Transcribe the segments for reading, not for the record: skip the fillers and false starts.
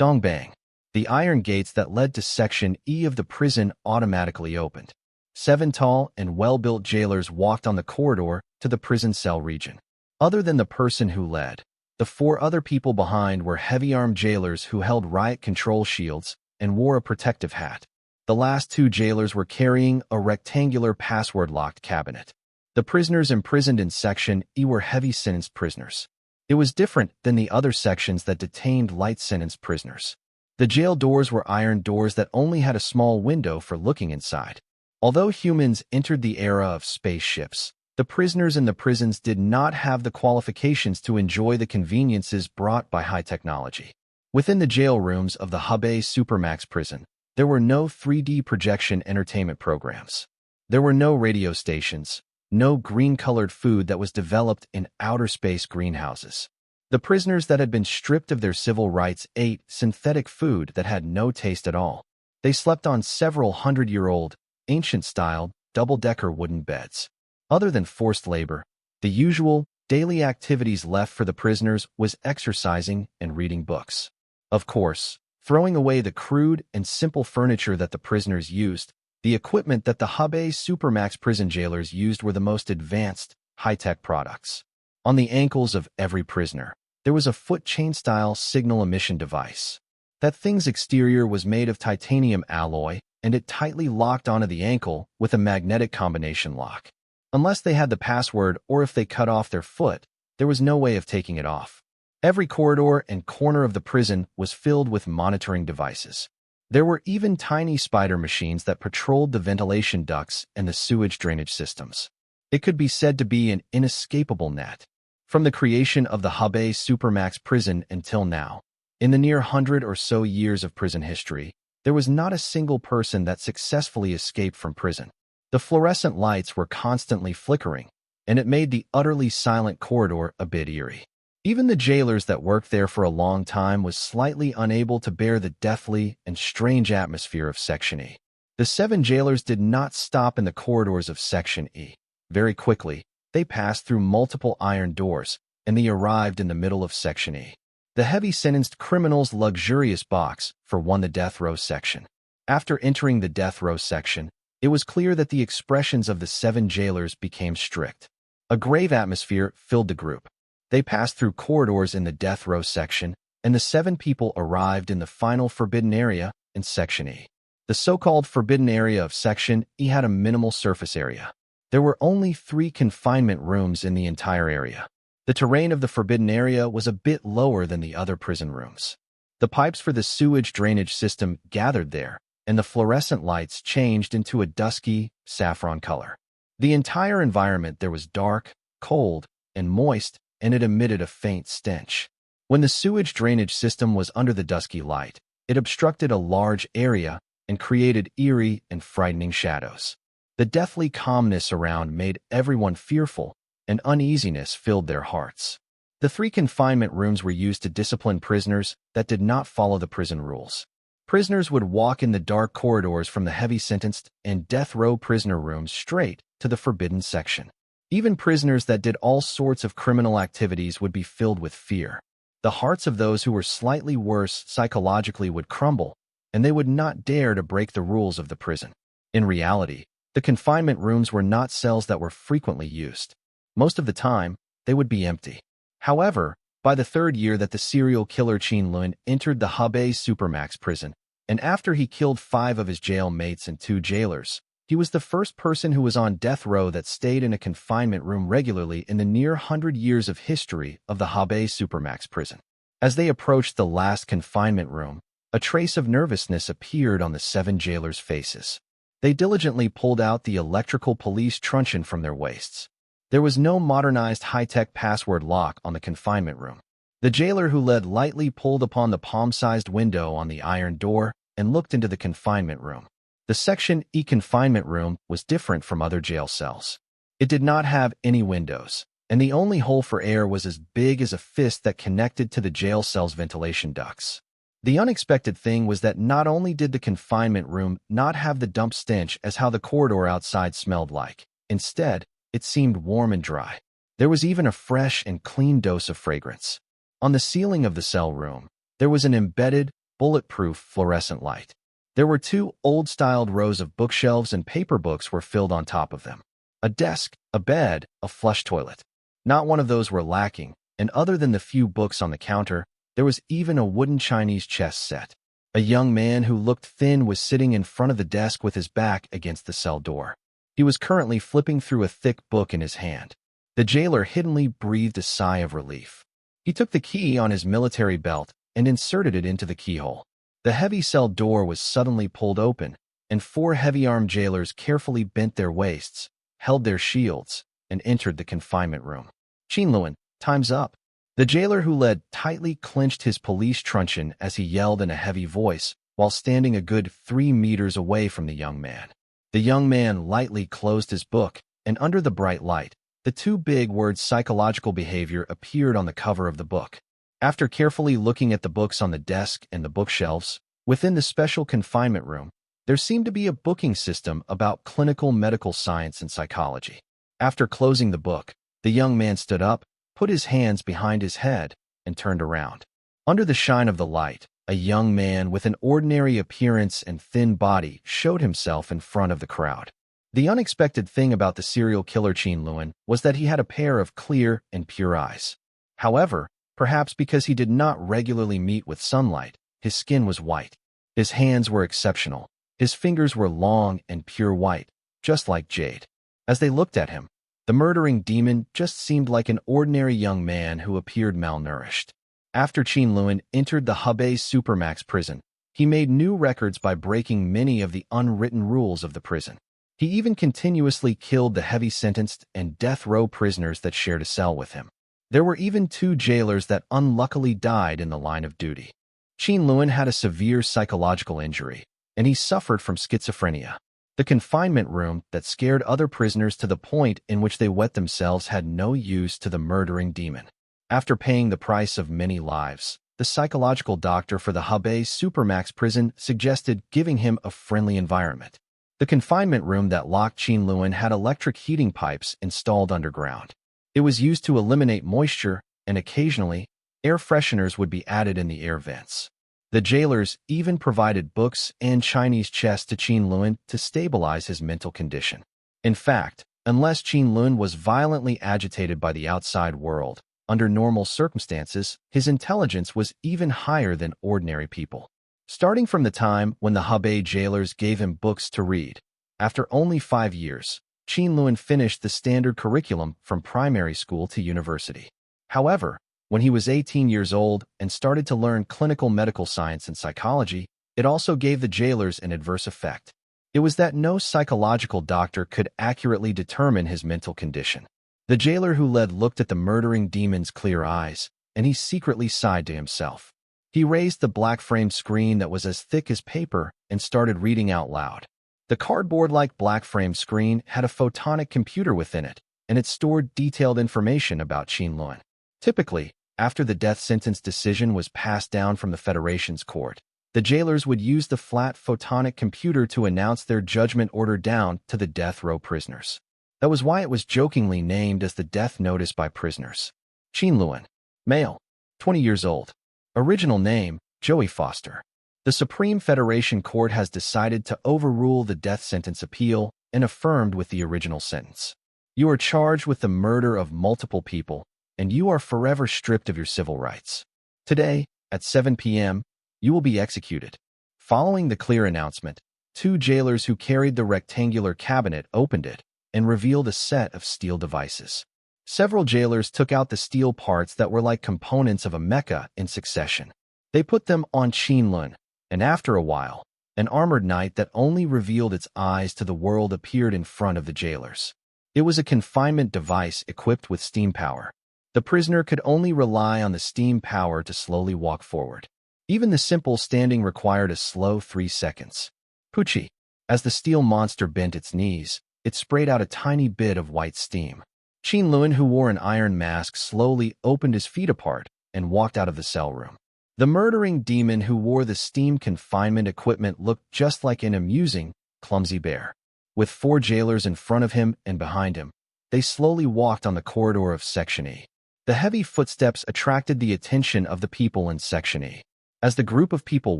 Dong bang. The iron gates that led to Section E of the prison automatically opened. 7 tall and well-built jailers walked on the corridor to the prison cell region. Other than the person who led, the 4 other people behind were heavy-armed jailers who held riot control shields and wore a protective hat. The last 2 jailers were carrying a rectangular password-locked cabinet. The prisoners imprisoned in Section E were heavy-sentenced prisoners. It was different than the other sections that detained light-sentenced prisoners. The jail doors were iron doors that only had a small window for looking inside. Although humans entered the era of spaceships, the prisoners in the prisons did not have the qualifications to enjoy the conveniences brought by high technology. Within the jail rooms of the Hebei Supermax prison, there were no 3D projection entertainment programs. There were no radio stations, no green-colored food that was developed in outer space greenhouses. The prisoners that had been stripped of their civil rights ate synthetic food that had no taste at all. They slept on several hundred-year-old, ancient-style, double-decker wooden beds. Other than forced labor, the usual, daily activities left for the prisoners was exercising and reading books. Of course, throwing away the crude and simple furniture that the prisoners used, the equipment that the Hebei Supermax prison jailers used were the most advanced, high-tech products. On the ankles of every prisoner, there was a foot chain-style signal emission device. That thing's exterior was made of titanium alloy, and it tightly locked onto the ankle with a magnetic combination lock. Unless they had the password or if they cut off their foot, there was no way of taking it off. Every corridor and corner of the prison was filled with monitoring devices. There were even tiny spider machines that patrolled the ventilation ducts and the sewage drainage systems. It could be said to be an inescapable net. From the creation of the Hebei Supermax prison until now, in the near 100 or so years of prison history, there was not a single person that successfully escaped from prison. The fluorescent lights were constantly flickering, and it made the utterly silent corridor a bit eerie. Even the jailers that worked there for a long time was slightly unable to bear the deathly and strange atmosphere of Section E. The 7 jailers did not stop in the corridors of Section E. Very quickly, they passed through multiple iron doors, and they arrived in the middle of Section E. The heavy-sentenced criminals' luxurious box for the death row section. After entering the death row section, it was clear that the expressions of the 7 jailers became strict. A grave atmosphere filled the group. They passed through corridors in the death row section, and the 7 people arrived in the final forbidden area in Section E. The so-called forbidden area of Section E had a minimal surface area. There were only 3 confinement rooms in the entire area. The terrain of the forbidden area was a bit lower than the other prison rooms. The pipes for the sewage drainage system gathered there, and the fluorescent lights changed into a dusky, saffron color. The entire environment there was dark, cold, and moist, and it emitted a faint stench. When the sewage drainage system was under the dusky light, it obstructed a large area and created eerie and frightening shadows. The deathly calmness around made everyone fearful, and uneasiness filled their hearts. The 3 confinement rooms were used to discipline prisoners that did not follow the prison rules. Prisoners would walk in the dark corridors from the heavy-sentenced and death row prisoner rooms straight to the forbidden section. Even prisoners that did all sorts of criminal activities would be filled with fear. The hearts of those who were slightly worse psychologically would crumble, and they would not dare to break the rules of the prison. In reality, the confinement rooms were not cells that were frequently used. Most of the time, they would be empty. However, by the 3rd year that the serial killer Qin Lun entered the Hebei Supermax prison, and after he killed 5 of his jail mates and 2 jailers, he was the first person who was on death row that stayed in a confinement room regularly in the near 100 years of history of the Hebei Supermax prison. As they approached the last confinement room, a trace of nervousness appeared on the 7 jailers' faces. They diligently pulled out the electrical police truncheon from their waists. There was no modernized high-tech password lock on the confinement room. The jailer who led lightly pulled upon the palm-sized window on the iron door and looked into the confinement room. The Section E confinement room was different from other jail cells. It did not have any windows, and the only hole for air was as big as a fist that connected to the jail cell's ventilation ducts. The unexpected thing was that not only did the confinement room not have the dump stench as how the corridor outside smelled like, instead, it seemed warm and dry. There was even a fresh and clean dose of fragrance. On the ceiling of the cell room, there was an embedded, bulletproof fluorescent light. There were two old-styled rows of bookshelves and paper books were filled on top of them. A desk, a bed, a flush toilet. Not one of those were lacking, and other than the few books on the counter, there was even a wooden Chinese chess set. A young man who looked thin was sitting in front of the desk with his back against the cell door. He was currently flipping through a thick book in his hand. The jailer hiddenly breathed a sigh of relief. He took the key on his military belt and inserted it into the keyhole. The heavy cell door was suddenly pulled open, and four heavy-armed jailers carefully bent their waists, held their shields, and entered the confinement room. Qin Lun, time's up. The jailer who led tightly clenched his police truncheon as he yelled in a heavy voice while standing a good 3 meters away from the young man. The young man lightly closed his book, and under the bright light, the two big words psychological behavior appeared on the cover of the book. After carefully looking at the books on the desk and the bookshelves, within the special confinement room, there seemed to be a booking system about clinical medical science and psychology. After closing the book, the young man stood up, put his hands behind his head, and turned around. Under the shine of the light, a young man with an ordinary appearance and thin body showed himself in front of the crowd. The unexpected thing about the serial killer Qin Lun was that he had a pair of clear and pure eyes. However, perhaps because he did not regularly meet with sunlight, his skin was white. His hands were exceptional. His fingers were long and pure white, just like jade. As they looked at him, the murdering demon just seemed like an ordinary young man who appeared malnourished. After Qin Lun entered the Hubei Supermax prison, he made new records by breaking many of the unwritten rules of the prison. He even continuously killed the heavy-sentenced and death row prisoners that shared a cell with him. There were even 2 jailers that unluckily died in the line of duty. Qin Lun had a severe psychological injury, and he suffered from schizophrenia. The confinement room that scared other prisoners to the point in which they wet themselves had no use to the murdering demon. After paying the price of many lives, the psychological doctor for the Hubei Supermax prison suggested giving him a friendly environment. The confinement room that locked Qin Lun had electric heating pipes installed underground. It was used to eliminate moisture, and occasionally, air fresheners would be added in the air vents. The jailers even provided books and Chinese chess to Qin Lun to stabilize his mental condition. In fact, unless Qin Lun was violently agitated by the outside world, under normal circumstances, his intelligence was even higher than ordinary people. Starting from the time when the Hubei jailers gave him books to read, after only 5 years, Qin Lun finished the standard curriculum from primary school to university. However, when he was 18 years old and started to learn clinical medical science and psychology, it also gave the jailers an adverse effect. It was that no psychological doctor could accurately determine his mental condition. The jailer who led looked at the murdering demon's clear eyes, and he secretly sighed to himself. He raised the black-framed screen that was as thick as paper and started reading out loud. The cardboard-like black-framed screen had a photonic computer within it, and it stored detailed information about Qin Lun. Typically, after the death sentence decision was passed down from the Federation's court, the jailers would use the flat photonic computer to announce their judgment order down to the death row prisoners. That was why it was jokingly named as the death notice by prisoners. Qin Lun, male, 20 years old. Original name, Joey Foster. The Supreme Federation Court has decided to overrule the death sentence appeal and affirmed with the original sentence. You are charged with the murder of multiple people, and you are forever stripped of your civil rights. Today, at 7 p.m., you will be executed. Following the clear announcement, 2 jailers who carried the rectangular cabinet opened it and revealed a set of steel devices. Several jailers took out the steel parts that were like components of a mecha in succession. They put them on Qin Lun, and after a while, an armored knight that only revealed its eyes to the world appeared in front of the jailers. It was a confinement device equipped with steam power. The prisoner could only rely on the steam power to slowly walk forward. Even the simple standing required a slow 3 seconds. Poochie. As the steel monster bent its knees, it sprayed out a tiny bit of white steam. Qin Lun, who wore an iron mask, slowly opened his feet apart and walked out of the cell room. The murdering demon who wore the steam confinement equipment looked just like an amusing, clumsy bear. With 4 jailers in front of him and behind him, they slowly walked on the corridor of Section E. The heavy footsteps attracted the attention of the people in Section E. As the group of people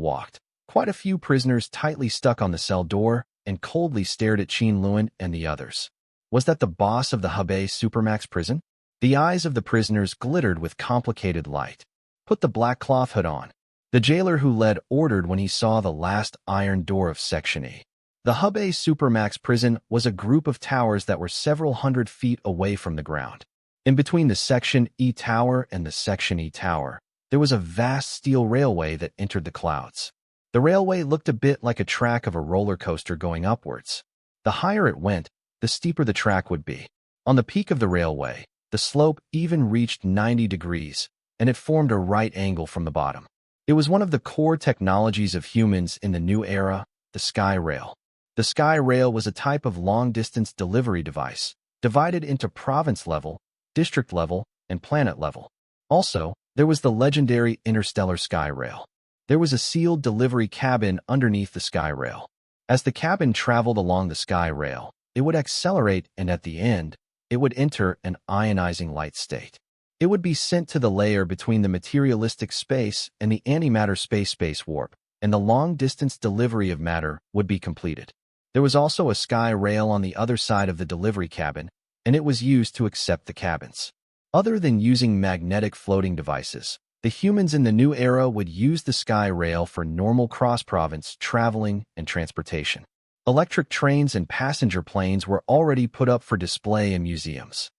walked, quite a few prisoners tightly stuck on the cell door and coldly stared at Qin Lun and the others. Was that the boss of the Hebei Supermax prison? The eyes of the prisoners glittered with complicated light. Put the black cloth hood on. The jailer who led ordered when he saw the last iron door of Section E. The Hebei Supermax prison was a group of towers that were several hundred feet away from the ground. In between the Section E tower and the Section E tower, there was a vast steel railway that entered the clouds. The railway looked a bit like a track of a roller coaster going upwards. The higher it went, the steeper the track would be. On the peak of the railway, the slope even reached 90 degrees, and it formed a right angle from the bottom. It was one of the core technologies of humans in the new era, the sky rail. The sky rail was a type of long-distance delivery device, divided into province level, district level, and planet level. Also, there was the legendary interstellar sky rail. There was a sealed delivery cabin underneath the sky rail. As the cabin traveled along the sky rail, it would accelerate, and at the end, it would enter an ionizing light state. It would be sent to the layer between the materialistic space and the antimatter space warp, and the long-distance delivery of matter would be completed. There was also a sky rail on the other side of the delivery cabin, and it was used to accept the cabins. Other than using magnetic floating devices, the humans in the new era would use the sky rail for normal cross-province traveling and transportation. Electric trains and passenger planes were already put up for display in museums.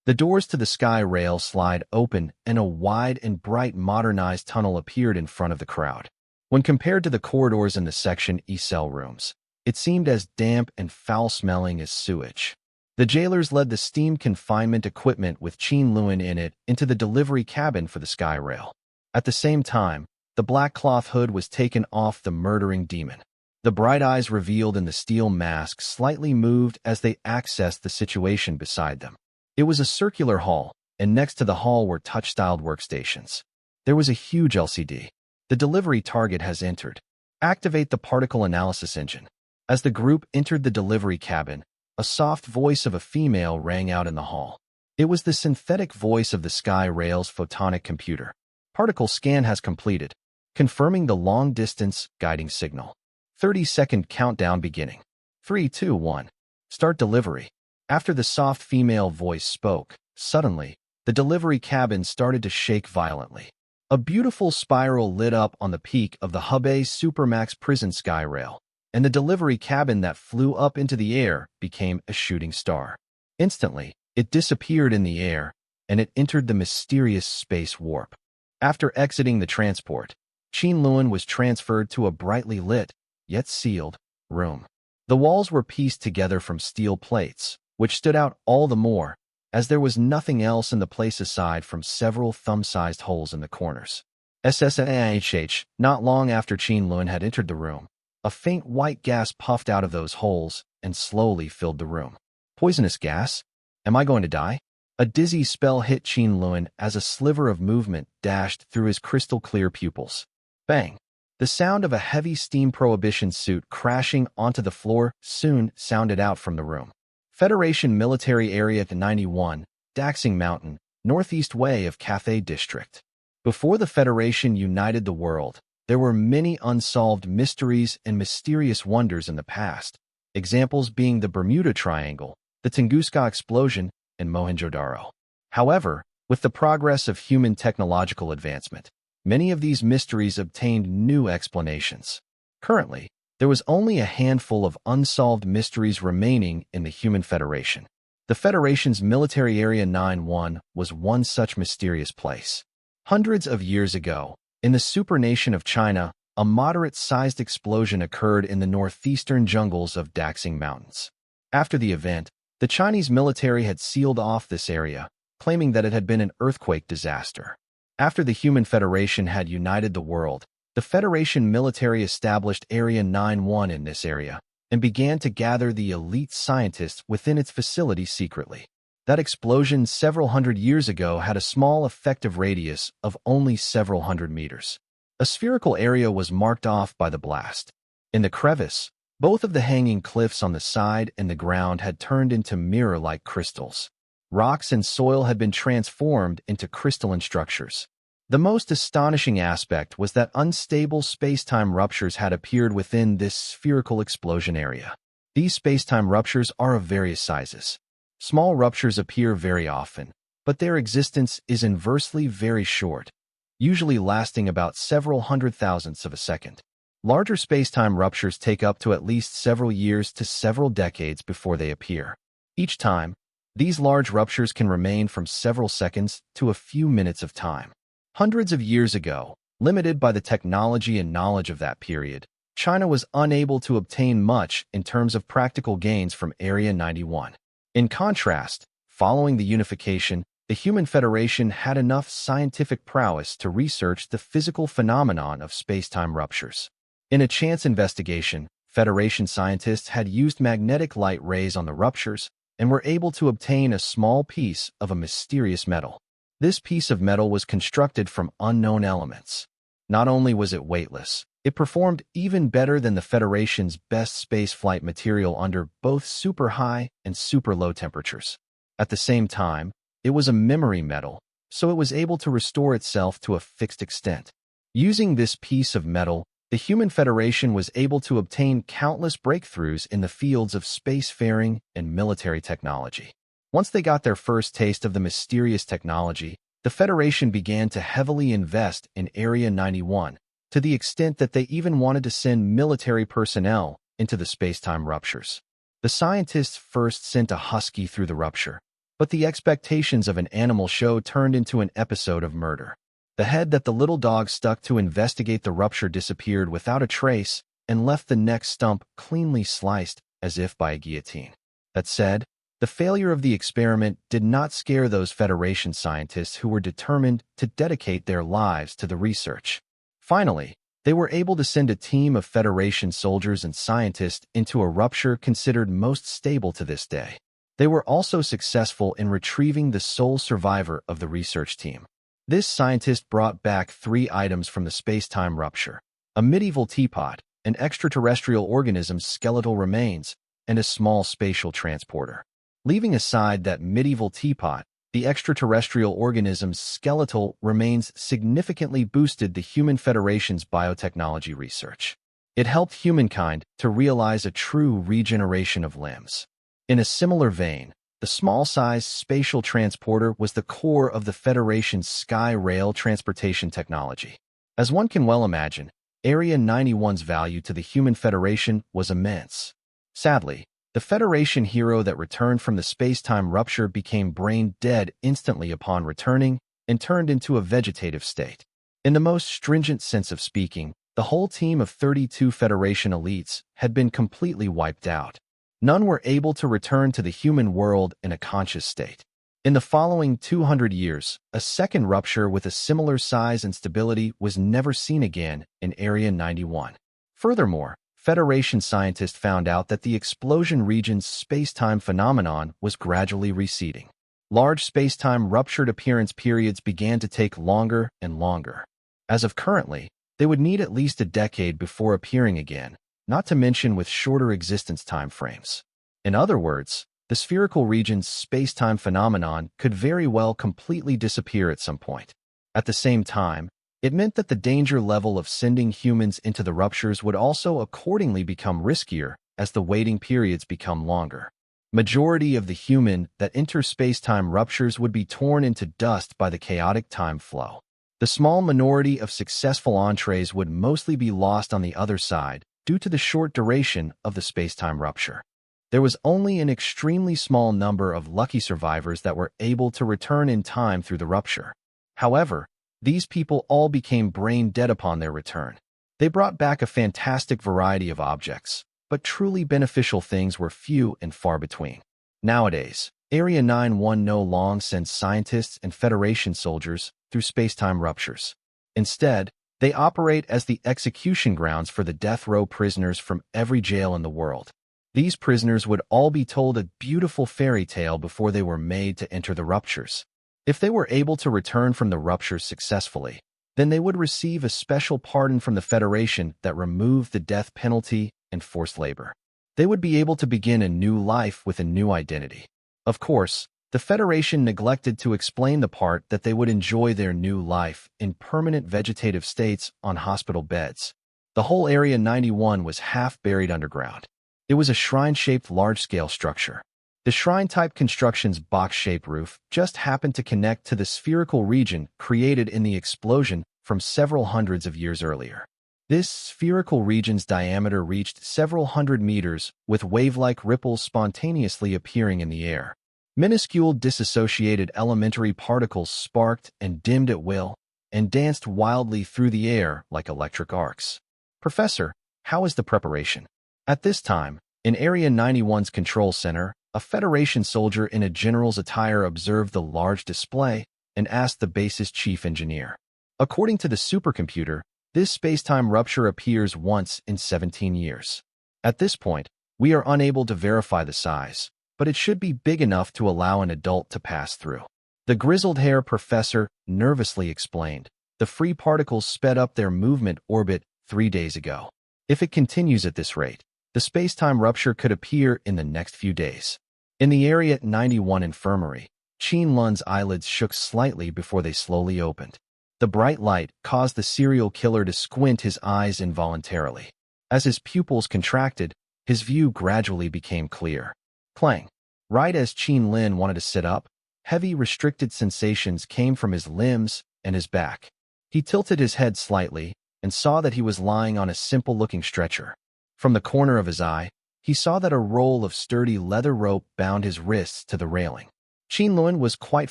The doors to the sky rail slide open, and a wide and bright modernized tunnel appeared in front of the crowd. When compared to the corridors in the Section E cell rooms, it seemed as damp and foul-smelling as sewage. The jailers led the steam confinement equipment with Qin Lun in it into the delivery cabin for the sky rail. At the same time, the black cloth hood was taken off the murdering demon. The bright eyes revealed in the steel mask slightly moved as they accessed the situation beside them. It was a circular hall, and next to the hall were touch-styled workstations. There was a huge LCD. The delivery target has entered. Activate the particle analysis engine. As the group entered the delivery cabin, a soft voice of a female rang out in the hall. It was the synthetic voice of the sky rail's photonic computer. Particle scan has completed, confirming the long-distance guiding signal. 30-second countdown beginning. 3, 2, 1. Start delivery. After the soft female voice spoke, suddenly, the delivery cabin started to shake violently. A beautiful spiral lit up on the peak of the Hebei Supermax prison sky rail, and the delivery cabin that flew up into the air became a shooting star. Instantly, it disappeared in the air, and it entered the mysterious space warp. After exiting the transport, Qin Lun was transferred to a brightly lit, yet sealed, room. The walls were pieced together from steel plates, which stood out all the more, as there was nothing else in the place aside from several thumb-sized holes in the corners. Not long after Qin Lun had entered the room, a faint white gas puffed out of those holes and slowly filled the room. Poisonous gas? Am I going to die? A dizzy spell hit Qin Lun as a sliver of movement dashed through his crystal-clear pupils. Bang! The sound of a heavy steam prohibition suit crashing onto the floor soon sounded out from the room. Federation Military Area 91, Daxing Mountain, northeast way of Cathay District. Before the Federation united the world, there were many unsolved mysteries and mysterious wonders in the past, examples being the Bermuda Triangle, the Tunguska explosion, and Mohenjo-Daro. However, with the progress of human technological advancement, many of these mysteries obtained new explanations. Currently, there was only a handful of unsolved mysteries remaining in the Human Federation. The Federation's Military Area 91 was one such mysterious place. Hundreds of years ago, in the supernation of China, a moderate-sized explosion occurred in the northeastern jungles of Daxing Mountains. After the event, the Chinese military had sealed off this area, claiming that it had been an earthquake disaster. After the Human Federation had united the world, the Federation military established Area 91 in this area and began to gather the elite scientists within its facility secretly. That explosion several hundred years ago had a small effective radius of only several hundred meters. A spherical area was marked off by the blast. In the crevice, both of the hanging cliffs on the side and the ground had turned into mirror-like crystals. Rocks and soil had been transformed into crystalline structures. The most astonishing aspect was that unstable space-time ruptures had appeared within this spherical explosion area. These space-time ruptures are of various sizes. Small ruptures appear very often, but their existence is inversely very short, usually lasting about several hundred thousandths of a second. Larger space-time ruptures take up to at least several years to several decades before they appear. Each time, these large ruptures can remain from several seconds to a few minutes of time. Hundreds of years ago, limited by the technology and knowledge of that period, China was unable to obtain much in terms of practical gains from Area 91. In contrast, following the unification, the Human Federation had enough scientific prowess to research the physical phenomenon of space-time ruptures. In a chance investigation, Federation scientists had used magnetic light rays on the ruptures and were able to obtain a small piece of a mysterious metal. This piece of metal was constructed from unknown elements. Not only was it weightless, it performed even better than the Federation's best spaceflight material under both super high and super low temperatures. At the same time, it was a memory metal, so it was able to restore itself to a fixed extent. Using this piece of metal, the Human Federation was able to obtain countless breakthroughs in the fields of spacefaring and military technology. Once they got their first taste of the mysterious technology, the Federation began to heavily invest in Area 91, to the extent that they even wanted to send military personnel into the space-time ruptures. The scientists first sent a husky through the rupture, but the expectations of an animal show turned into an episode of murder. The head that the little dog stuck to investigate the rupture disappeared without a trace and left the neck stump cleanly sliced as if by a guillotine. That said, the failure of the experiment did not scare those Federation scientists who were determined to dedicate their lives to the research. Finally, they were able to send a team of Federation soldiers and scientists into a rupture considered most stable to this day. They were also successful in retrieving the sole survivor of the research team. This scientist brought back 3 items from the space-time rupture: a medieval teapot, an extraterrestrial organism's skeletal remains, and a small spatial transporter. Leaving aside that medieval teapot, the extraterrestrial organism's skeletal remains significantly boosted the Human Federation's biotechnology research. It helped humankind to realize a true regeneration of limbs. In a similar vein, the small-sized spatial transporter was the core of the Federation's sky rail transportation technology. As one can well imagine, Area 91's value to the Human Federation was immense. Sadly, the Federation hero that returned from the space-time rupture became brain-dead instantly upon returning and turned into a vegetative state. In the most stringent sense of speaking, the whole team of 32 Federation elites had been completely wiped out. None were able to return to the human world in a conscious state. In the following 200 years, a second rupture with a similar size and stability was never seen again in Area 91. Furthermore, Federation scientists found out that the explosion region's space-time phenomenon was gradually receding. Large space-time ruptured appearance periods began to take longer and longer. As of currently, they would need at least a decade before appearing again, not to mention with shorter existence time frames. In other words, the spherical region's space-time phenomenon could very well completely disappear at some point. At the same time, it meant that the danger level of sending humans into the ruptures would also accordingly become riskier as the waiting periods become longer. Majority of the human that enter space-time ruptures would be torn into dust by the chaotic time flow. The small minority of successful entrees would mostly be lost on the other side due to the short duration of the space-time rupture. There was only an extremely small number of lucky survivors that were able to return in time through the rupture. However, these people all became brain-dead upon their return. They brought back a fantastic variety of objects, but truly beneficial things were few and far between. Nowadays, Area 91 no longer sends scientists and Federation soldiers through space-time ruptures. Instead, they operate as the execution grounds for the death row prisoners from every jail in the world. These prisoners would all be told a beautiful fairy tale before they were made to enter the ruptures. If they were able to return from the ruptures successfully, then they would receive a special pardon from the Federation that removed the death penalty and forced labor. They would be able to begin a new life with a new identity. Of course, The Federation neglected to explain the part that they would enjoy their new life in permanent vegetative states on hospital beds. The whole Area 91 was half buried underground. It was a shrine-shaped large-scale structure. The shrine-type construction's box-shaped roof just happened to connect to the spherical region created in the explosion from several hundreds of years earlier. This spherical region's diameter reached several hundred meters, with wave-like ripples spontaneously appearing in the air. Minuscule disassociated elementary particles sparked and dimmed at will, and danced wildly through the air like electric arcs. "Professor, how is the preparation?" At this time, in Area 91's control center, a Federation soldier in a general's attire observed the large display and asked the base's chief engineer. According to the supercomputer, this spacetime rupture appears once in 17 years. At this point, we are unable to verify the size, but it should be big enough to allow an adult to pass through. The grizzled-hair professor nervously explained. The free particles sped up their movement orbit 3 days ago. If it continues at this rate, the spacetime rupture could appear in the next few days. In the Area 91 infirmary, Qin Lun's eyelids shook slightly before they slowly opened. The bright light caused the serial killer to squint his eyes involuntarily. As his pupils contracted, his view gradually became clear. Clang. Right as Qin Lun wanted to sit up, heavy restricted sensations came from his limbs and his back. He tilted his head slightly and saw that he was lying on a simple-looking stretcher. From the corner of his eye, he saw that a roll of sturdy leather rope bound his wrists to the railing. Qin Lun was quite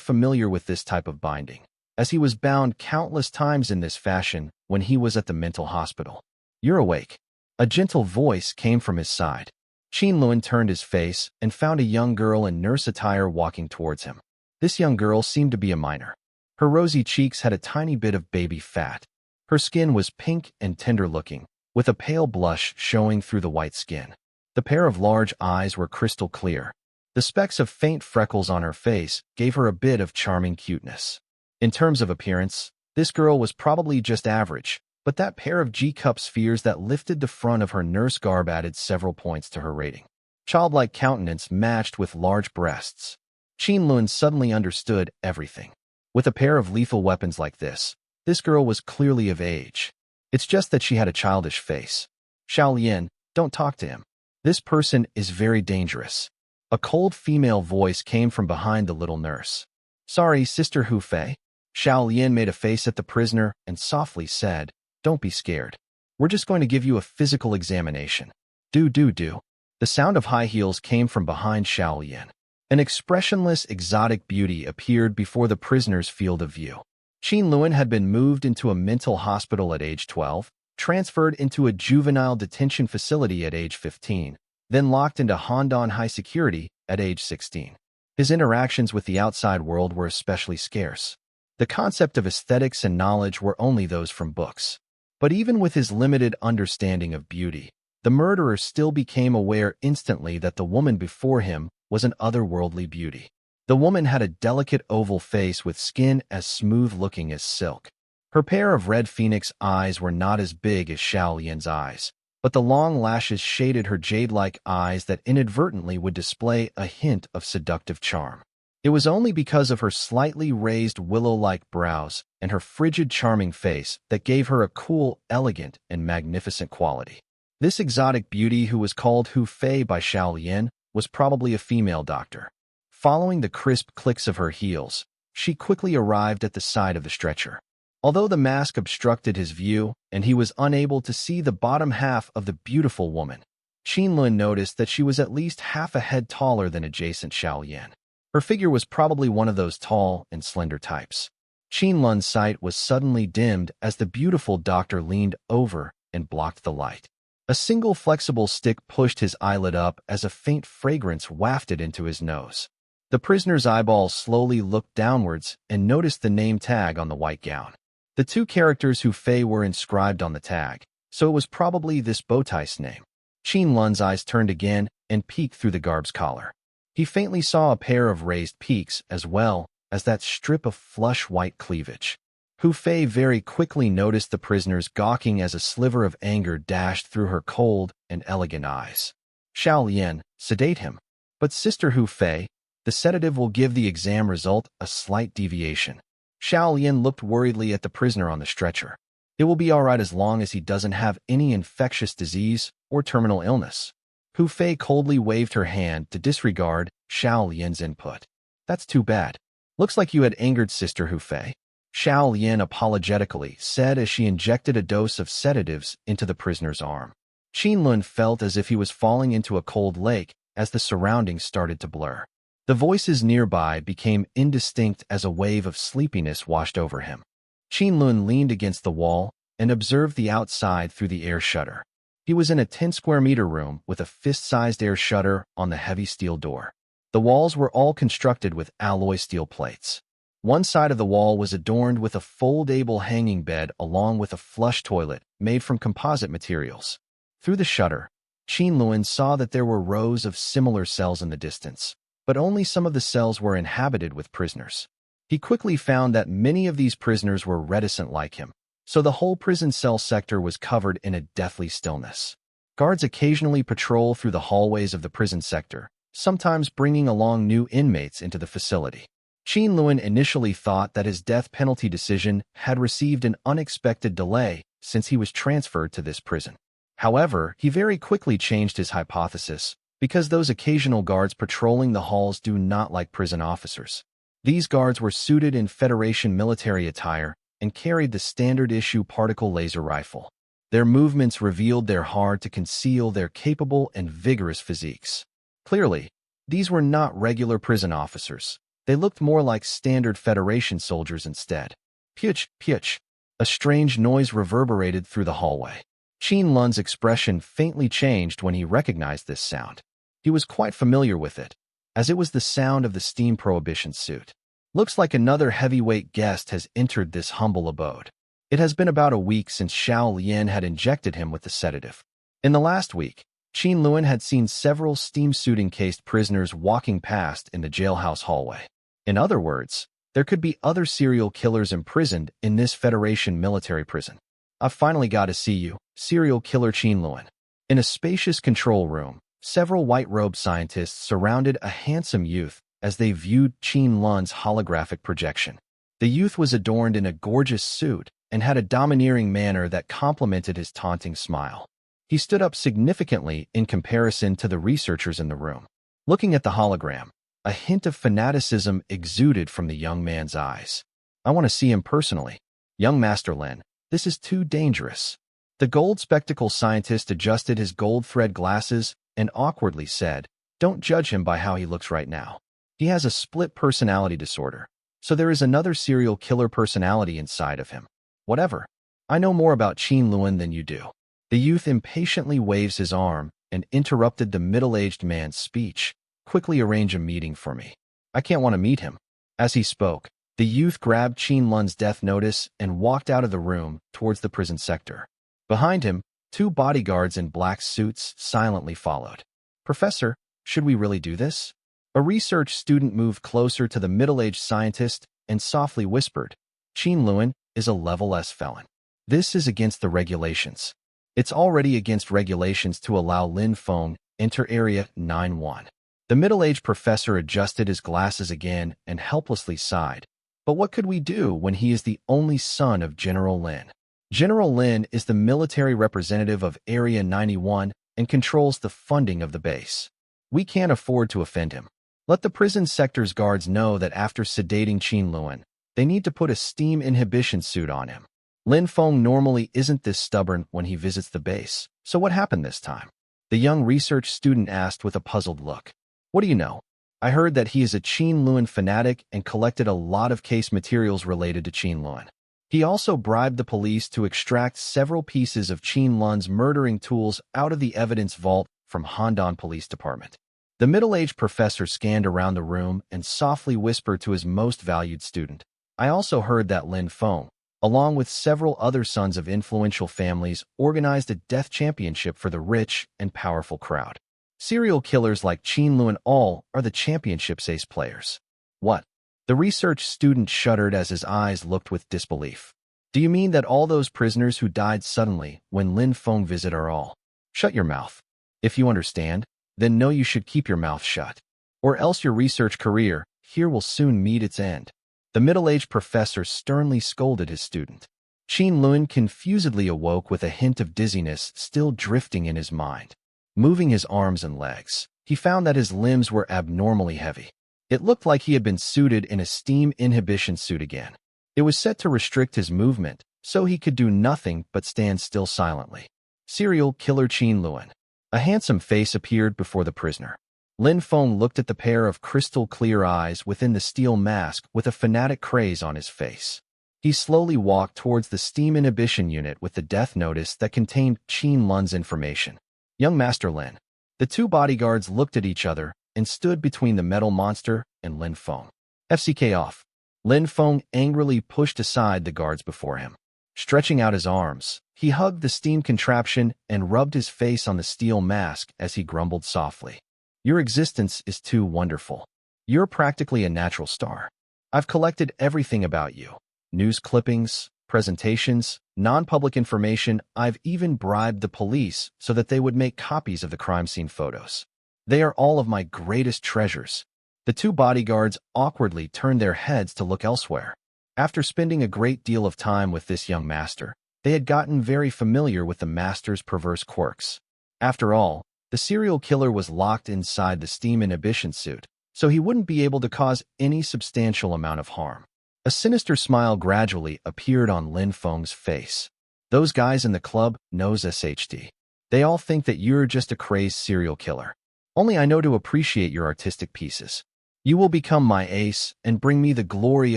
familiar with this type of binding, as he was bound countless times in this fashion when he was at the mental hospital. "You're awake." A gentle voice came from his side. Qin Lun turned his face and found a young girl in nurse attire walking towards him. This young girl seemed to be a minor. Her rosy cheeks had a tiny bit of baby fat. Her skin was pink and tender-looking, with a pale blush showing through the white skin. The pair of large eyes were crystal clear. The specks of faint freckles on her face gave her a bit of charming cuteness. In terms of appearance, this girl was probably just average, but that pair of G-cup spheres that lifted the front of her nurse garb added several points to her rating. Childlike countenance matched with large breasts. Qin Lun suddenly understood everything. With a pair of lethal weapons like this girl was clearly of age. It's just that she had a childish face. "Xiaolian, don't talk to him. This person is very dangerous." A cold female voice came from behind the little nurse. "Sorry, Sister Hu Fei." Xiaolian made a face at the prisoner and softly said, "Don't be scared. We're just going to give you a physical examination." Do. The sound of high heels came from behind Xiaolian. An expressionless exotic beauty appeared before the prisoner's field of view. Qin Lun had been moved into a mental hospital at age 12, transferred into a juvenile detention facility at age 15, then locked into Handan high security at age 16. His interactions with the outside world were especially scarce. The concept of aesthetics and knowledge were only those from books. But even with his limited understanding of beauty, the murderer still became aware instantly that the woman before him was an otherworldly beauty. The woman had a delicate oval face with skin as smooth-looking as silk. Her pair of red phoenix eyes were not as big as Xiaolian's eyes, but the long lashes shaded her jade-like eyes that inadvertently would display a hint of seductive charm. It was only because of her slightly raised willow-like brows and her frigid, charming face that gave her a cool, elegant, and magnificent quality. This exotic beauty, who was called Hu Fei by Xiaolian, was probably a female doctor. Following the crisp clicks of her heels, she quickly arrived at the side of the stretcher. Although the mask obstructed his view and he was unable to see the bottom half of the beautiful woman, Qin Lun noticed that she was at least half a head taller than adjacent Xiaolian. Her figure was probably one of those tall and slender types. Qin Lun's sight was suddenly dimmed as the beautiful doctor leaned over and blocked the light. A single flexible stick pushed his eyelid up as a faint fragrance wafted into his nose. The prisoner's eyeballs slowly looked downwards and noticed the name tag on the white gown. The two characters Hu Fei were inscribed on the tag, so it was probably this bowtie's name. Qin Lun's eyes turned again and peeked through the garb's collar. He faintly saw a pair of raised peaks as well as that strip of flush white cleavage. Hu Fei very quickly noticed the prisoner's gawking as a sliver of anger dashed through her cold and elegant eyes. "Xiaolian, sedate him." "But Sister Hu Fei," The sedative will give the exam result a slight deviation. Xiao Lian looked worriedly at the prisoner on the stretcher. It will be all right as long as he doesn't have any infectious disease or terminal illness. Hu Fei coldly waved her hand to disregard Xiao Lian's input. That's too bad. Looks like you had angered Sister Hu Fei. Xiao Lian apologetically said as she injected a dose of sedatives into the prisoner's arm. Qin Lun felt as if he was falling into a cold lake as the surroundings started to blur. The voices nearby became indistinct as a wave of sleepiness washed over him. Qin Lun leaned against the wall and observed the outside through the air shutter. He was in a 10-square-meter room with a fist-sized air shutter on the heavy steel door. The walls were all constructed with alloy steel plates. One side of the wall was adorned with a foldable hanging bed along with a flush toilet made from composite materials. Through the shutter, Qin Lun saw that there were rows of similar cells in the distance, but only some of the cells were inhabited with prisoners. He quickly found that many of these prisoners were reticent like him, so the whole prison cell sector was covered in a deathly stillness. Guards occasionally patrol through the hallways of the prison sector, sometimes bringing along new inmates into the facility. Qin Lun initially thought that his death penalty decision had received an unexpected delay since he was transferred to this prison. However, he very quickly changed his hypothesis because those occasional guards patrolling the halls do not like prison officers. These guards were suited in Federation military attire and carried the standard-issue particle laser rifle. Their movements revealed their hard to conceal their capable and vigorous physiques. Clearly, these were not regular prison officers. They looked more like standard Federation soldiers instead. Pyuch, pyuch. A strange noise reverberated through the hallway. Qin Lun's expression faintly changed when he recognized this sound. He was quite familiar with it, as it was the sound of the steam prohibition suit. Looks like another heavyweight guest has entered this humble abode. It has been about a week since Xiao Lian had injected him with the sedative. In the last week, Qin Lun had seen several steam suit-encased prisoners walking past in the jailhouse hallway. In other words, there could be other serial killers imprisoned in this Federation military prison. I've finally got to see you, serial killer Qin Lun. In a spacious control room, several white-robed scientists surrounded a handsome youth as they viewed Qin Lun's holographic projection. The youth was adorned in a gorgeous suit and had a domineering manner that complemented his taunting smile. He stood up significantly in comparison to the researchers in the room. Looking at the hologram, a hint of fanaticism exuded from the young man's eyes. I want to see him personally. Young Master Lin, this is too dangerous. The gold spectacle scientist adjusted his gold thread glasses and awkwardly said, "Don't judge him by how he looks right now. He has a split personality disorder, so there is another serial killer personality inside of him. Whatever. I know more about Qin Lun than you do." The youth impatiently waves his arm and interrupted the middle-aged man's speech. "Quickly arrange a meeting for me. I can't want to meet him." As he spoke, the youth grabbed Qin Lun's death notice and walked out of the room towards the prison sector. Behind him, two bodyguards in black suits silently followed. "Professor, should we really do this?" A research student moved closer to the middle-aged scientist and softly whispered, "Qin Lun is a level S felon. This is against the regulations. It's already against regulations to allow Lin Feng enter Area 9-1. The middle-aged professor adjusted his glasses again and helplessly sighed. But what could we do when he is the only son of General Lin? General Lin is the military representative of Area 91 and controls the funding of the base. We can't afford to offend him. Let the prison sector's guards know that after sedating Qin Lun, they need to put a steam inhibition suit on him. Lin Feng normally isn't this stubborn when he visits the base, so what happened this time?" The young research student asked with a puzzled look. "What do you know? I heard that he is a Qin Lun fanatic and collected a lot of case materials related to Qin Lun. He also bribed the police to extract several pieces of Qin Lun's murdering tools out of the evidence vault from Handan Police Department." The middle-aged professor scanned around the room and softly whispered to his most valued student, "I also heard that Lin Feng, along with several other sons of influential families, organized a death championship for the rich and powerful crowd. Serial killers like Qin Lun all are the championship's ace players." "What?" The research student shuddered as his eyes looked with disbelief. "Do you mean that all those prisoners who died suddenly when Lin Feng visited are all?" "Shut your mouth. If you understand, then know you should keep your mouth shut." or else your research career here will soon meet its end. The middle-aged professor sternly scolded his student. Qin Lun confusedly awoke with a hint of dizziness still drifting in his mind. Moving his arms and legs, he found that his limbs were abnormally heavy. It looked like he had been suited in a steam inhibition suit again. It was set to restrict his movement, so he could do nothing but stand still silently. Serial killer Qin Lun. A handsome face appeared before the prisoner. Lin Feng looked at the pair of crystal-clear eyes within the steel mask with a fanatic craze on his face. He slowly walked towards the steam inhibition unit with the death notice that contained Qin Lun's information. Young Master Lin. The two bodyguards looked at each other and stood between the metal monster and Lin Feng. FCK off. Lin Feng angrily pushed aside the guards before him. Stretching out his arms, he hugged the steam contraption and rubbed his face on the steel mask as he grumbled softly. Your existence is too wonderful. You're practically a natural star. I've collected everything about you. News clippings, presentations, non-public information. I've even bribed the police so that they would make copies of the crime scene photos. They are all of my greatest treasures. The two bodyguards awkwardly turned their heads to look elsewhere. After spending a great deal of time with this young master, they had gotten very familiar with the master's perverse quirks. After all, the serial killer was locked inside the steam inhibition suit, so he wouldn't be able to cause any substantial amount of harm. A sinister smile gradually appeared on Lin Feng's face. Those guys in the club knows SHD. They all think that you're just a crazed serial killer. Only I know to appreciate your artistic pieces. You will become my ace and bring me the glory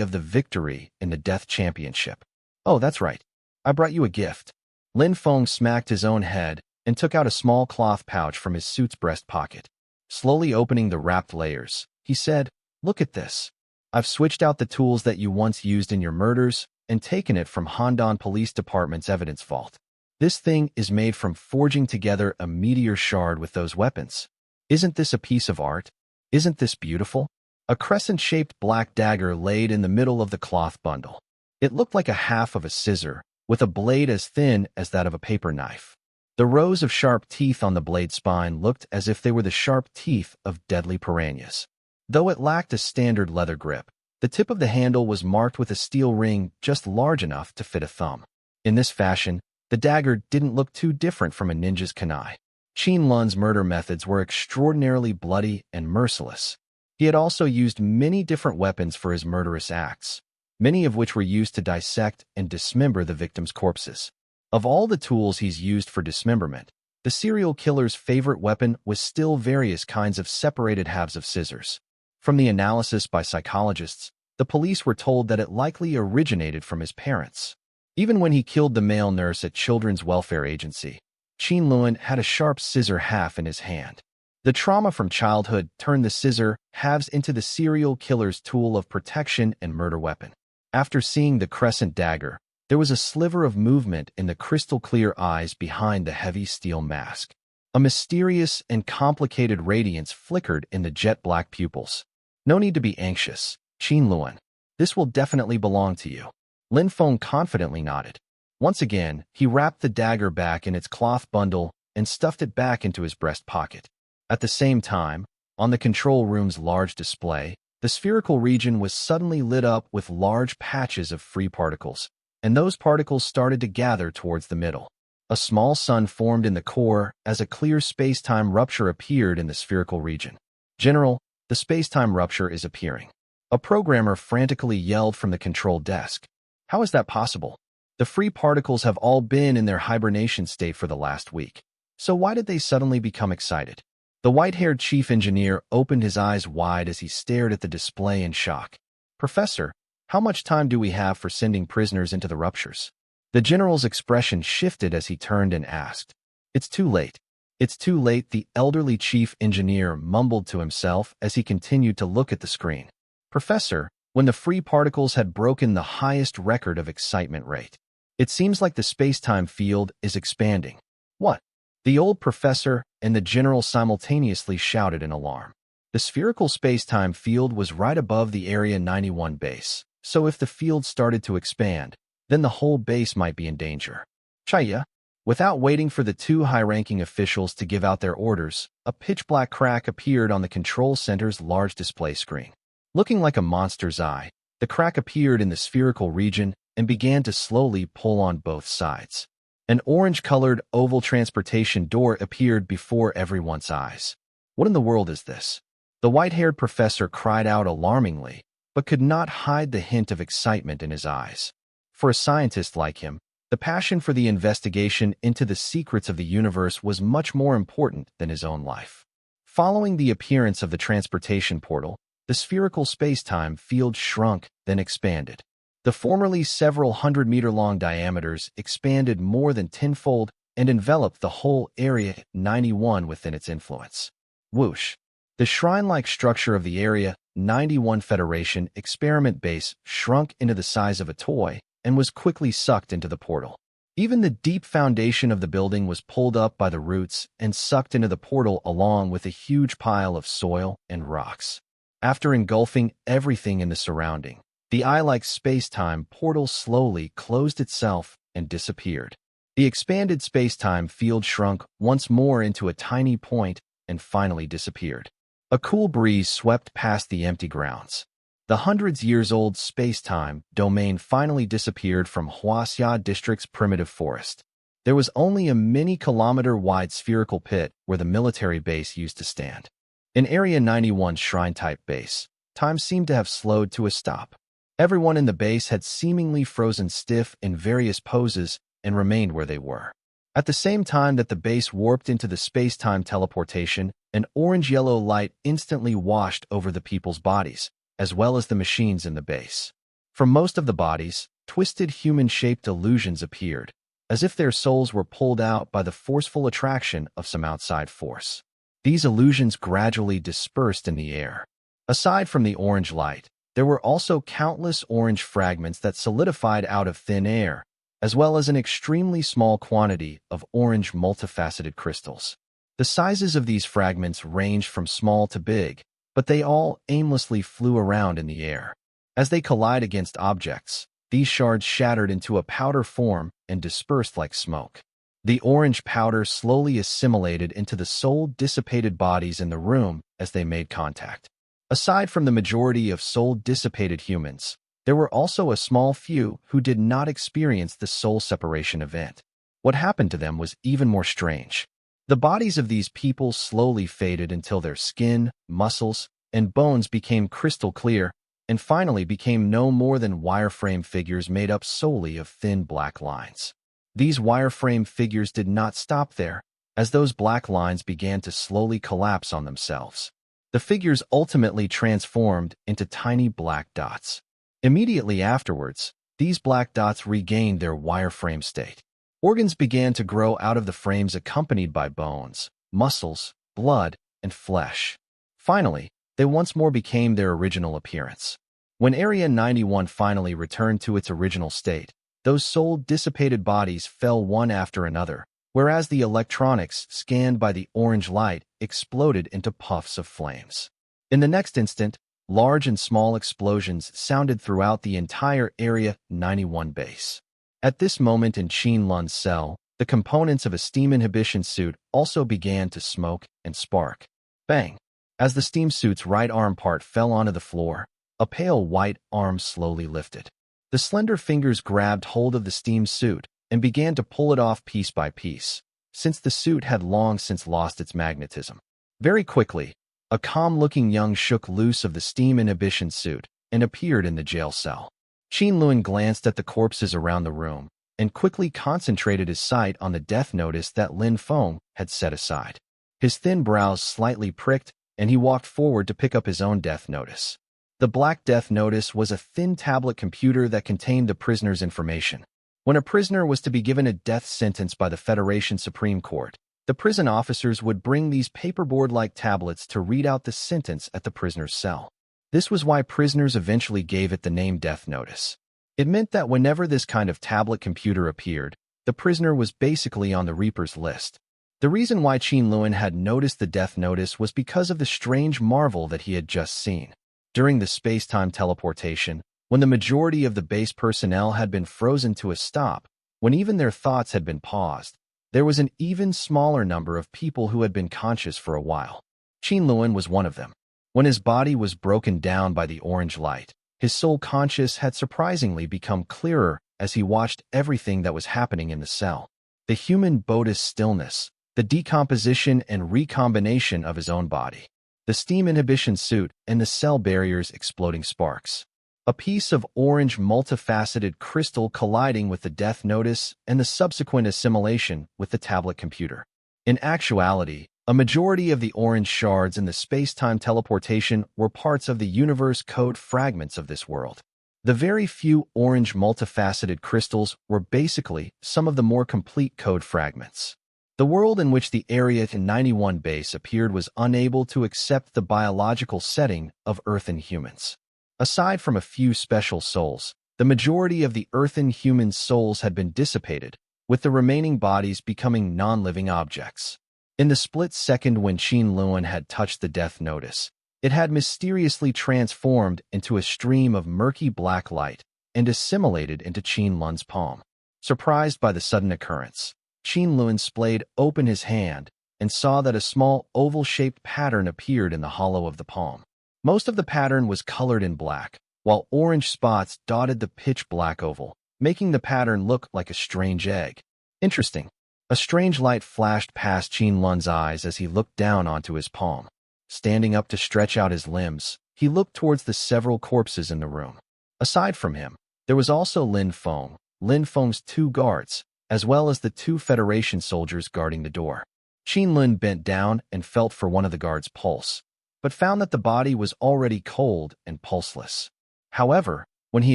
of the victory in the Death Championship. Oh, that's right. I brought you a gift. Lin Feng smacked his own head and took out a small cloth pouch from his suit's breast pocket. Slowly opening the wrapped layers, he said, "Look at this. I've switched out the tools that you once used in your murders and taken it from Handan Police Department's evidence vault. This thing is made from forging together a meteor shard with those weapons. Isn't this a piece of art? Isn't this beautiful?" A crescent-shaped black dagger laid in the middle of the cloth bundle. It looked like a half of a scissor, with a blade as thin as that of a paper knife. The rows of sharp teeth on the blade spine looked as if they were the sharp teeth of deadly piranhas. Though it lacked a standard leather grip, the tip of the handle was marked with a steel ring just large enough to fit a thumb. In this fashion, the dagger didn't look too different from a ninja's kunai. Qin Lun's murder methods were extraordinarily bloody and merciless. He had also used many different weapons for his murderous acts, many of which were used to dissect and dismember the victims' corpses. Of all the tools he's used for dismemberment, the serial killer's favorite weapon was still various kinds of separated halves of scissors. From the analysis by psychologists, the police were told that it likely originated from his parents. Even when he killed the male nurse at Children's Welfare Agency, Qin Lun had a sharp scissor half in his hand. The trauma from childhood turned the scissor halves into the serial killer's tool of protection and murder weapon. After seeing the crescent dagger, there was a sliver of movement in the crystal-clear eyes behind the heavy steel mask. A mysterious and complicated radiance flickered in the jet-black pupils. No need to be anxious, Qin Lun. This will definitely belong to you. Lin Feng confidently nodded. Once again, he wrapped the dagger back in its cloth bundle and stuffed it back into his breast pocket. At the same time, on the control room's large display, the spherical region was suddenly lit up with large patches of free particles, and those particles started to gather towards the middle. A small sun formed in the core as a clear space-time rupture appeared in the spherical region. "General, the space-time rupture is appearing." A programmer frantically yelled from the control desk. "How is that possible? The free particles have all been in their hibernation state for the last week. So why did they suddenly become excited?" The white-haired chief engineer opened his eyes wide as he stared at the display in shock. "Professor, how much time do we have for sending prisoners into the ruptures?" The general's expression shifted as he turned and asked. "It's too late. It's too late," the elderly chief engineer mumbled to himself as he continued to look at the screen. "Professor, when the free particles had broken the highest record of excitement rate, it seems like the space-time field is expanding." "What?" The old professor and the general simultaneously shouted in alarm. The spherical space-time field was right above the Area 91 base, so if the field started to expand, then the whole base might be in danger. "Chaya?" Without waiting for the two high-ranking officials to give out their orders, a pitch-black crack appeared on the control center's large display screen. Looking like a monster's eye, the crack appeared in the spherical region and began to slowly pull on both sides. An orange-colored oval transportation door appeared before everyone's eyes. What in the world is this? The white-haired professor cried out alarmingly, but could not hide the hint of excitement in his eyes. For a scientist like him, the passion for the investigation into the secrets of the universe was much more important than his own life. Following the appearance of the transportation portal, the spherical space-time field shrunk, then expanded. The formerly several hundred-meter-long diameters expanded more than tenfold and enveloped the whole Area 91 within its influence. Whoosh! The shrine-like structure of the Area 91 Federation experiment base shrunk into the size of a toy and was quickly sucked into the portal. Even the deep foundation of the building was pulled up by the roots and sucked into the portal along with a huge pile of soil and rocks. After engulfing everything in the surrounding, the eye-like space-time portal slowly closed itself and disappeared. The expanded space-time field shrunk once more into a tiny point and finally disappeared. A cool breeze swept past the empty grounds. The hundreds-years-old space-time domain finally disappeared from Huaxia District's primitive forest. There was only a many-kilometer-wide spherical pit where the military base used to stand. In Area 91's shrine-type base, time seemed to have slowed to a stop. Everyone in the base had seemingly frozen stiff in various poses and remained where they were. At the same time that the base warped into the space-time teleportation, an orange-yellow light instantly washed over the people's bodies, as well as the machines in the base. From most of the bodies, twisted human-shaped illusions appeared, as if their souls were pulled out by the forceful attraction of some outside force. These illusions gradually dispersed in the air. Aside from the orange light, there were also countless orange fragments that solidified out of thin air, as well as an extremely small quantity of orange multifaceted crystals. The sizes of these fragments ranged from small to big, but they all aimlessly flew around in the air. As they collide against objects, these shards shattered into a powder form and dispersed like smoke. The orange powder slowly assimilated into the soul-dissipated bodies in the room as they made contact. Aside from the majority of soul-dissipated humans, there were also a small few who did not experience the soul separation event. What happened to them was even more strange. The bodies of these people slowly faded until their skin, muscles, and bones became crystal clear and finally became no more than wireframe figures made up solely of thin black lines. These wireframe figures did not stop there, as those black lines began to slowly collapse on themselves. The figures ultimately transformed into tiny black dots. Immediately afterwards, these black dots regained their wireframe state. Organs began to grow out of the frames accompanied by bones, muscles, blood, and flesh. Finally, they once more became their original appearance. When Area 91 finally returned to its original state, those soul-dissipated bodies fell one after another, whereas the electronics scanned by the orange light exploded into puffs of flames. In the next instant, large and small explosions sounded throughout the entire Area 91 base. At this moment in Qin Lun's cell, the components of a steam inhibition suit also began to smoke and spark. Bang! As the steam suit's right arm part fell onto the floor, a pale white arm slowly lifted. The slender fingers grabbed hold of the steam suit and began to pull it off piece by piece, since the suit had long since lost its magnetism. Very quickly, a calm-looking young shook loose of the steam inhibition suit and appeared in the jail cell. Qin Lun glanced at the corpses around the room and quickly concentrated his sight on the death notice that Lin Feng had set aside. His thin brows slightly pricked, and he walked forward to pick up his own death notice. The black death notice was a thin tablet computer that contained the prisoner's information. When a prisoner was to be given a death sentence by the Federation Supreme Court, the prison officers would bring these paperboard-like tablets to read out the sentence at the prisoner's cell. This was why prisoners eventually gave it the name death notice. It meant that whenever this kind of tablet computer appeared, the prisoner was basically on the Reaper's list. The reason why Qin Lun had noticed the death notice was because of the strange marvel that he had just seen. During the space-time teleportation, when the majority of the base personnel had been frozen to a stop, when even their thoughts had been paused, There was an even smaller number of people who had been conscious for a while. Qin Lun was one of them. When his body was broken down by the orange light, his soul conscious had surprisingly become clearer as he watched everything that was happening in the cell. The human Buddhist stillness, the decomposition and recombination of his own body, the steam inhibition suit, and the cell barriers exploding sparks. A piece of orange multifaceted crystal colliding with the death notice and the subsequent assimilation with the tablet computer. In actuality, a majority of the orange shards in the space-time teleportation were parts of the universe code fragments of this world. The very few orange multifaceted crystals were basically some of the more complete code fragments. The world in which the Area 91 base appeared was unable to accept the biological setting of Earthen humans. Aside from a few special souls, the majority of the Earthen human souls had been dissipated, with the remaining bodies becoming non-living objects. In the split second when Qin Lun had touched the death notice, it had mysteriously transformed into a stream of murky black light and assimilated into Qin Lun's palm. Surprised by the sudden occurrence, Qin Lun splayed open his hand and saw that a small oval-shaped pattern appeared in the hollow of the palm. Most of the pattern was colored in black, while orange spots dotted the pitch-black oval, making the pattern look like a strange egg. Interesting. A strange light flashed past Qin Lun's eyes as he looked down onto his palm. Standing up to stretch out his limbs, he looked towards the several corpses in the room. Aside from him, there was also Lin Feng's 2 guards, as well as the 2 Federation soldiers guarding the door. Qin Lun bent down and felt for one of the guards' pulse, but found that the body was already cold and pulseless. However, when he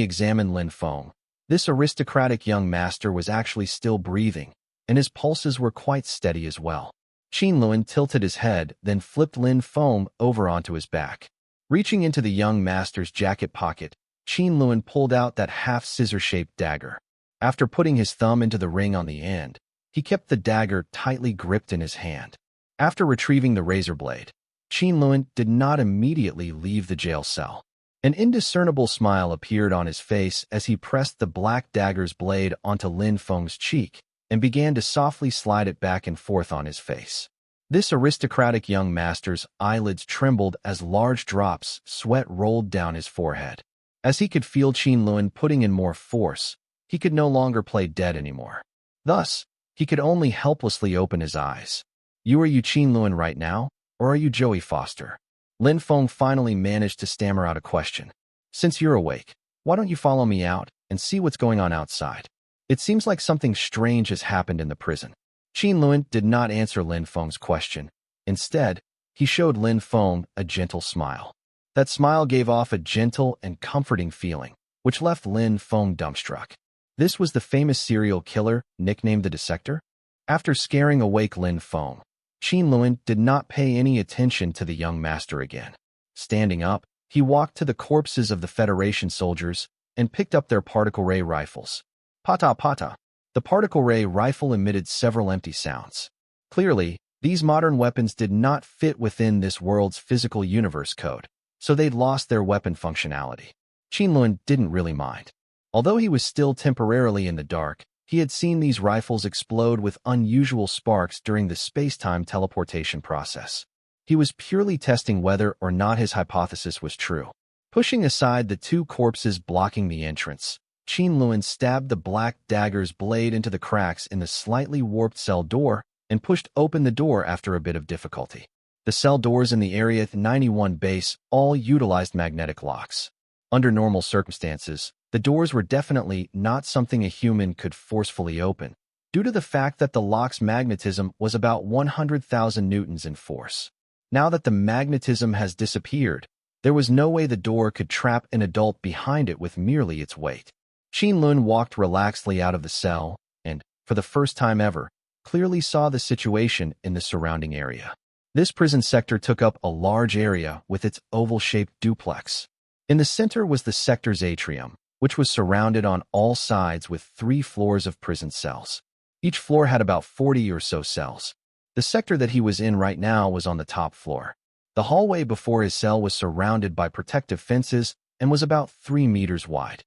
examined Lin Feng, this aristocratic young master was actually still breathing, and his pulses were quite steady as well. Qin Lun tilted his head, then flipped Lin Feng over onto his back. Reaching into the young master's jacket pocket, Qin Lun pulled out that half-scissor-shaped dagger. After putting his thumb into the ring on the end, he kept the dagger tightly gripped in his hand. After retrieving the razor blade, Qin Lun did not immediately leave the jail cell. An indiscernible smile appeared on his face as he pressed the black dagger's blade onto Lin Feng's cheek and began to softly slide it back and forth on his face. This aristocratic young master's eyelids trembled as large drops sweat rolled down his forehead. As he could feel Qin Lun putting in more force, he could no longer play dead anymore. Thus, he could only helplessly open his eyes. Are you Qin Lun right now, or are you Joey Foster? Lin Feng finally managed to stammer out a question. Since you're awake, why don't you follow me out and see what's going on outside? It seems like something strange has happened in the prison. Qin Lun did not answer Lin Feng's question. Instead, he showed Lin Feng a gentle smile. That smile gave off a gentle and comforting feeling, which left Lin Feng dumbstruck. This was the famous serial killer, nicknamed the Dissector? After scaring awake Lin Feng, Qin Lun did not pay any attention to the young master again. Standing up, he walked to the corpses of the Federation soldiers and picked up their particle ray rifles. Pata pata. The particle ray rifle emitted several empty sounds. Clearly, these modern weapons did not fit within this world's physical universe code, so they'd lost their weapon functionality. Qin Lun didn't really mind. Although he was still temporarily in the dark, he had seen these rifles explode with unusual sparks during the space-time teleportation process. He was purely testing whether or not his hypothesis was true. Pushing aside the 2 corpses blocking the entrance, Qin Lun stabbed the black dagger's blade into the cracks in the slightly warped cell door and pushed open the door after a bit of difficulty. The cell doors in the Area 91 base all utilized magnetic locks. Under normal circumstances, the doors were definitely not something a human could forcefully open, due to the fact that the lock's magnetism was about 100,000 newtons in force. Now that the magnetism has disappeared, there was no way the door could trap an adult behind it with merely its weight. Qin Lun walked relaxedly out of the cell and, for the first time ever, clearly saw the situation in the surrounding area. This prison sector took up a large area with its oval-shaped duplex. In the center was the sector's atrium, which was surrounded on all sides with 3 floors of prison cells. Each floor had about 40 or so cells. The sector that he was in right now was on the top floor. The hallway before his cell was surrounded by protective fences and was about 3 meters wide.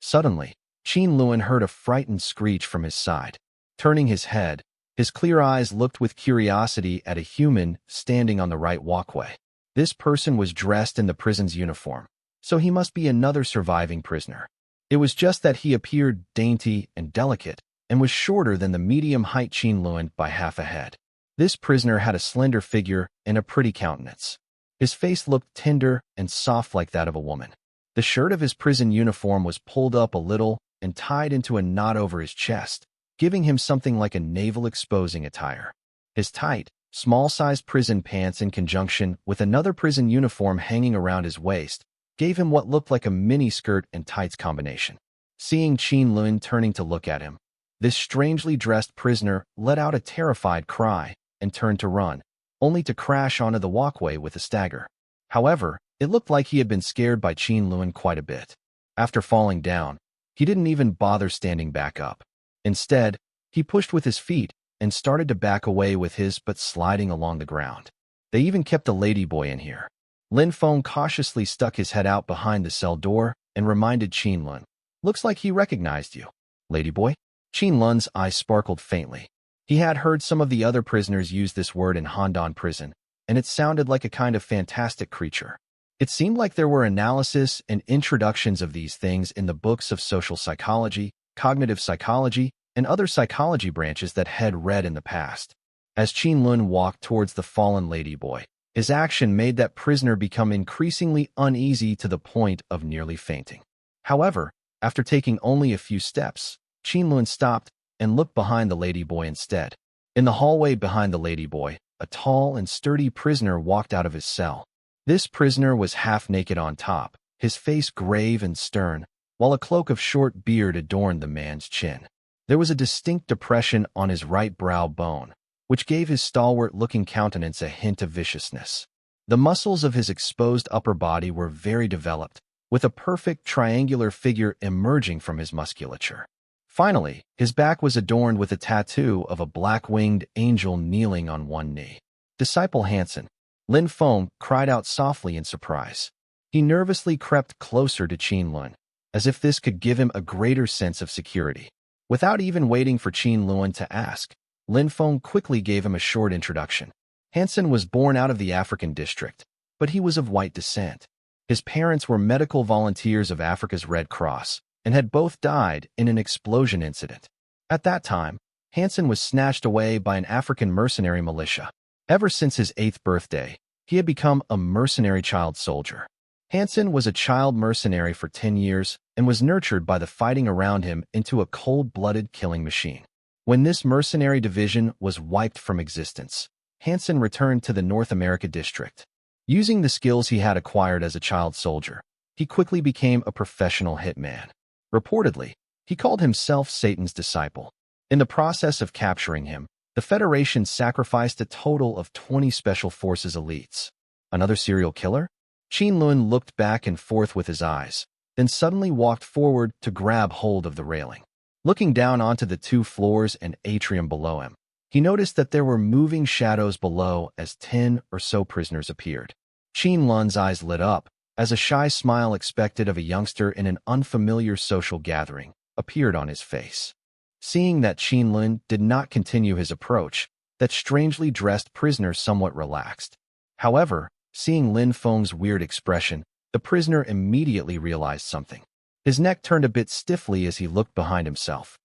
Suddenly, Qin Lun heard a frightened screech from his side. Turning his head, His clear eyes looked with curiosity at a human standing on the right walkway. This person was dressed in the prison's uniform, so he must be another surviving prisoner. It was just that he appeared dainty and delicate, and was shorter than the medium-height Qin Lun by half a head. This prisoner had a slender figure and a pretty countenance. His face looked tender and soft like that of a woman. The shirt of his prison uniform was pulled up a little and tied into a knot over his chest, giving him something like a navel-exposing attire. His tight, small-sized prison pants in conjunction with another prison uniform hanging around his waist gave him what looked like a mini-skirt and tights combination. Seeing Qin Lun turning to look at him, this strangely dressed prisoner let out a terrified cry and turned to run, only to crash onto the walkway with a stagger. However, it looked like he had been scared by Qin Lun quite a bit. After falling down, he didn't even bother standing back up. Instead, he pushed with his feet and started to back away with his but sliding along the ground. They even kept a ladyboy in here. Lin Feng cautiously stuck his head out behind the cell door and reminded Qin Lun, "Looks like he recognized you." "Ladyboy?" Qin Lun's eyes sparkled faintly. He had heard some of the other prisoners use this word in Handan prison, and it sounded like a kind of fantastic creature. It seemed like there were analysis and introductions of these things in the books of social psychology, cognitive psychology, and other psychology branches that had read in the past. As Qin Lun walked towards the fallen ladyboy, his action made that prisoner become increasingly uneasy to the point of nearly fainting. However, after taking only a few steps, Qin Lun stopped and looked behind the ladyboy instead. In the hallway behind the ladyboy, a tall and sturdy prisoner walked out of his cell. This prisoner was half naked on top, his face grave and stern, while a cloak of short beard adorned the man's chin. There was a distinct depression on his right brow bone, which gave his stalwart-looking countenance a hint of viciousness. The muscles of his exposed upper body were very developed, with a perfect triangular figure emerging from his musculature. Finally, his back was adorned with a tattoo of a black-winged angel kneeling on one knee. "Disciple Hansen," Lin Feng cried out softly in surprise. He nervously crept closer to Qin Lun, as if this could give him a greater sense of security. Without even waiting for Qin Lun to ask, Lin Feng quickly gave him a short introduction. Hansen was born out of the African district, but he was of white descent. His parents were medical volunteers of Africa's Red Cross, and had both died in an explosion incident. At that time, Hansen was snatched away by an African mercenary militia. Ever since his 8th birthday, he had become a mercenary child soldier. Hansen was a child mercenary for 10 years and was nurtured by the fighting around him into a cold-blooded killing machine. When this mercenary division was wiped from existence, Hansen returned to the North America district. Using the skills he had acquired as a child soldier, he quickly became a professional hitman. Reportedly, he called himself Satan's disciple. In the process of capturing him, the Federation sacrificed a total of 20 Special Forces elites. Another serial killer? Qin Lun looked back and forth with his eyes, then suddenly walked forward to grab hold of the railing. Looking down onto the 2 floors and atrium below him, he noticed that there were moving shadows below as 10 or so prisoners appeared. Qin Lun's eyes lit up, as a shy smile expected of a youngster in an unfamiliar social gathering appeared on his face. Seeing that Qin Lun did not continue his approach, that strangely dressed prisoner somewhat relaxed. However, seeing Lin Feng's weird expression, the prisoner immediately realized something. His neck turned a bit stiffly as he looked behind himself.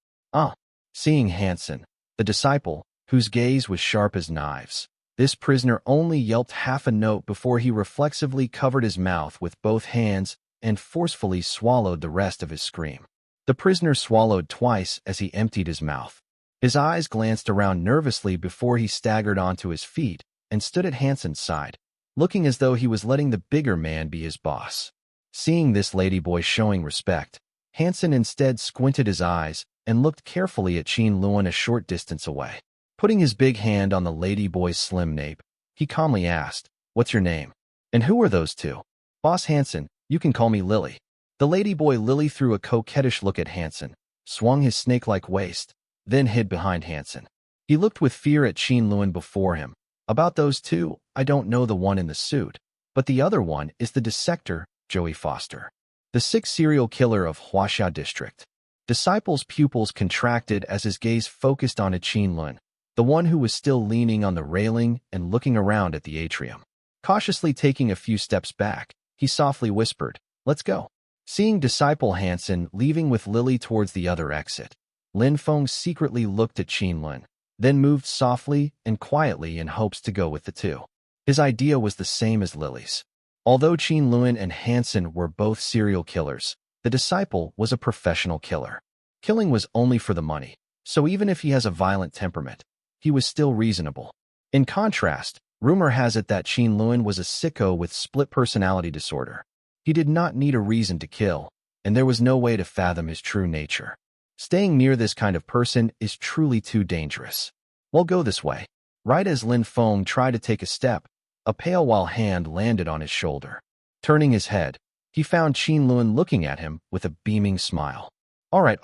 Seeing Hansen, the disciple, whose gaze was sharp as knives, this prisoner only yelped half a note before he reflexively covered his mouth with both hands and forcefully swallowed the rest of his scream. The prisoner swallowed twice as he emptied his mouth. His eyes glanced around nervously before he staggered onto his feet and stood at Hansen's side, looking as though he was letting the bigger man be his boss. Seeing this ladyboy showing respect, Hansen instead squinted his eyes and looked carefully at Qin Lun a short distance away. Putting his big hand on the ladyboy's slim nape, he calmly asked, "What's your name? And who are those 2? "Boss Hansen, you can call me Lily." The ladyboy Lily threw a coquettish look at Hansen, swung his snake-like waist, then hid behind Hansen. He looked with fear at Qin Lun before him. "About those 2, I don't know the one in the suit, but the other one is the dissector, Joey Foster, the 6th serial killer of Huaxia district." Disciple's pupils contracted as his gaze focused on Qin Lun, the one who was still leaning on the railing and looking around at the atrium. Cautiously taking a few steps back, he softly whispered, "Let's go." Seeing Disciple Hansen leaving with Lily towards the other exit, Lin Feng secretly looked at Qin Lun, then moved softly and quietly in hopes to go with the two. His idea was the same as Lily's. Although Qin Lun and Hansen were both serial killers, the Disciple was a professional killer. Killing was only for the money, so even if he has a violent temperament, he was still reasonable. In contrast, rumor has it that Qin Lun was a sicko with split personality disorder. He did not need a reason to kill, and there was no way to fathom his true nature. Staying near this kind of person is truly too dangerous. We'll go this way. Right as Lin Feng tried to take a step, a pale white hand landed on his shoulder. Turning his head, he found Qin Lun looking at him with a beaming smile. All right.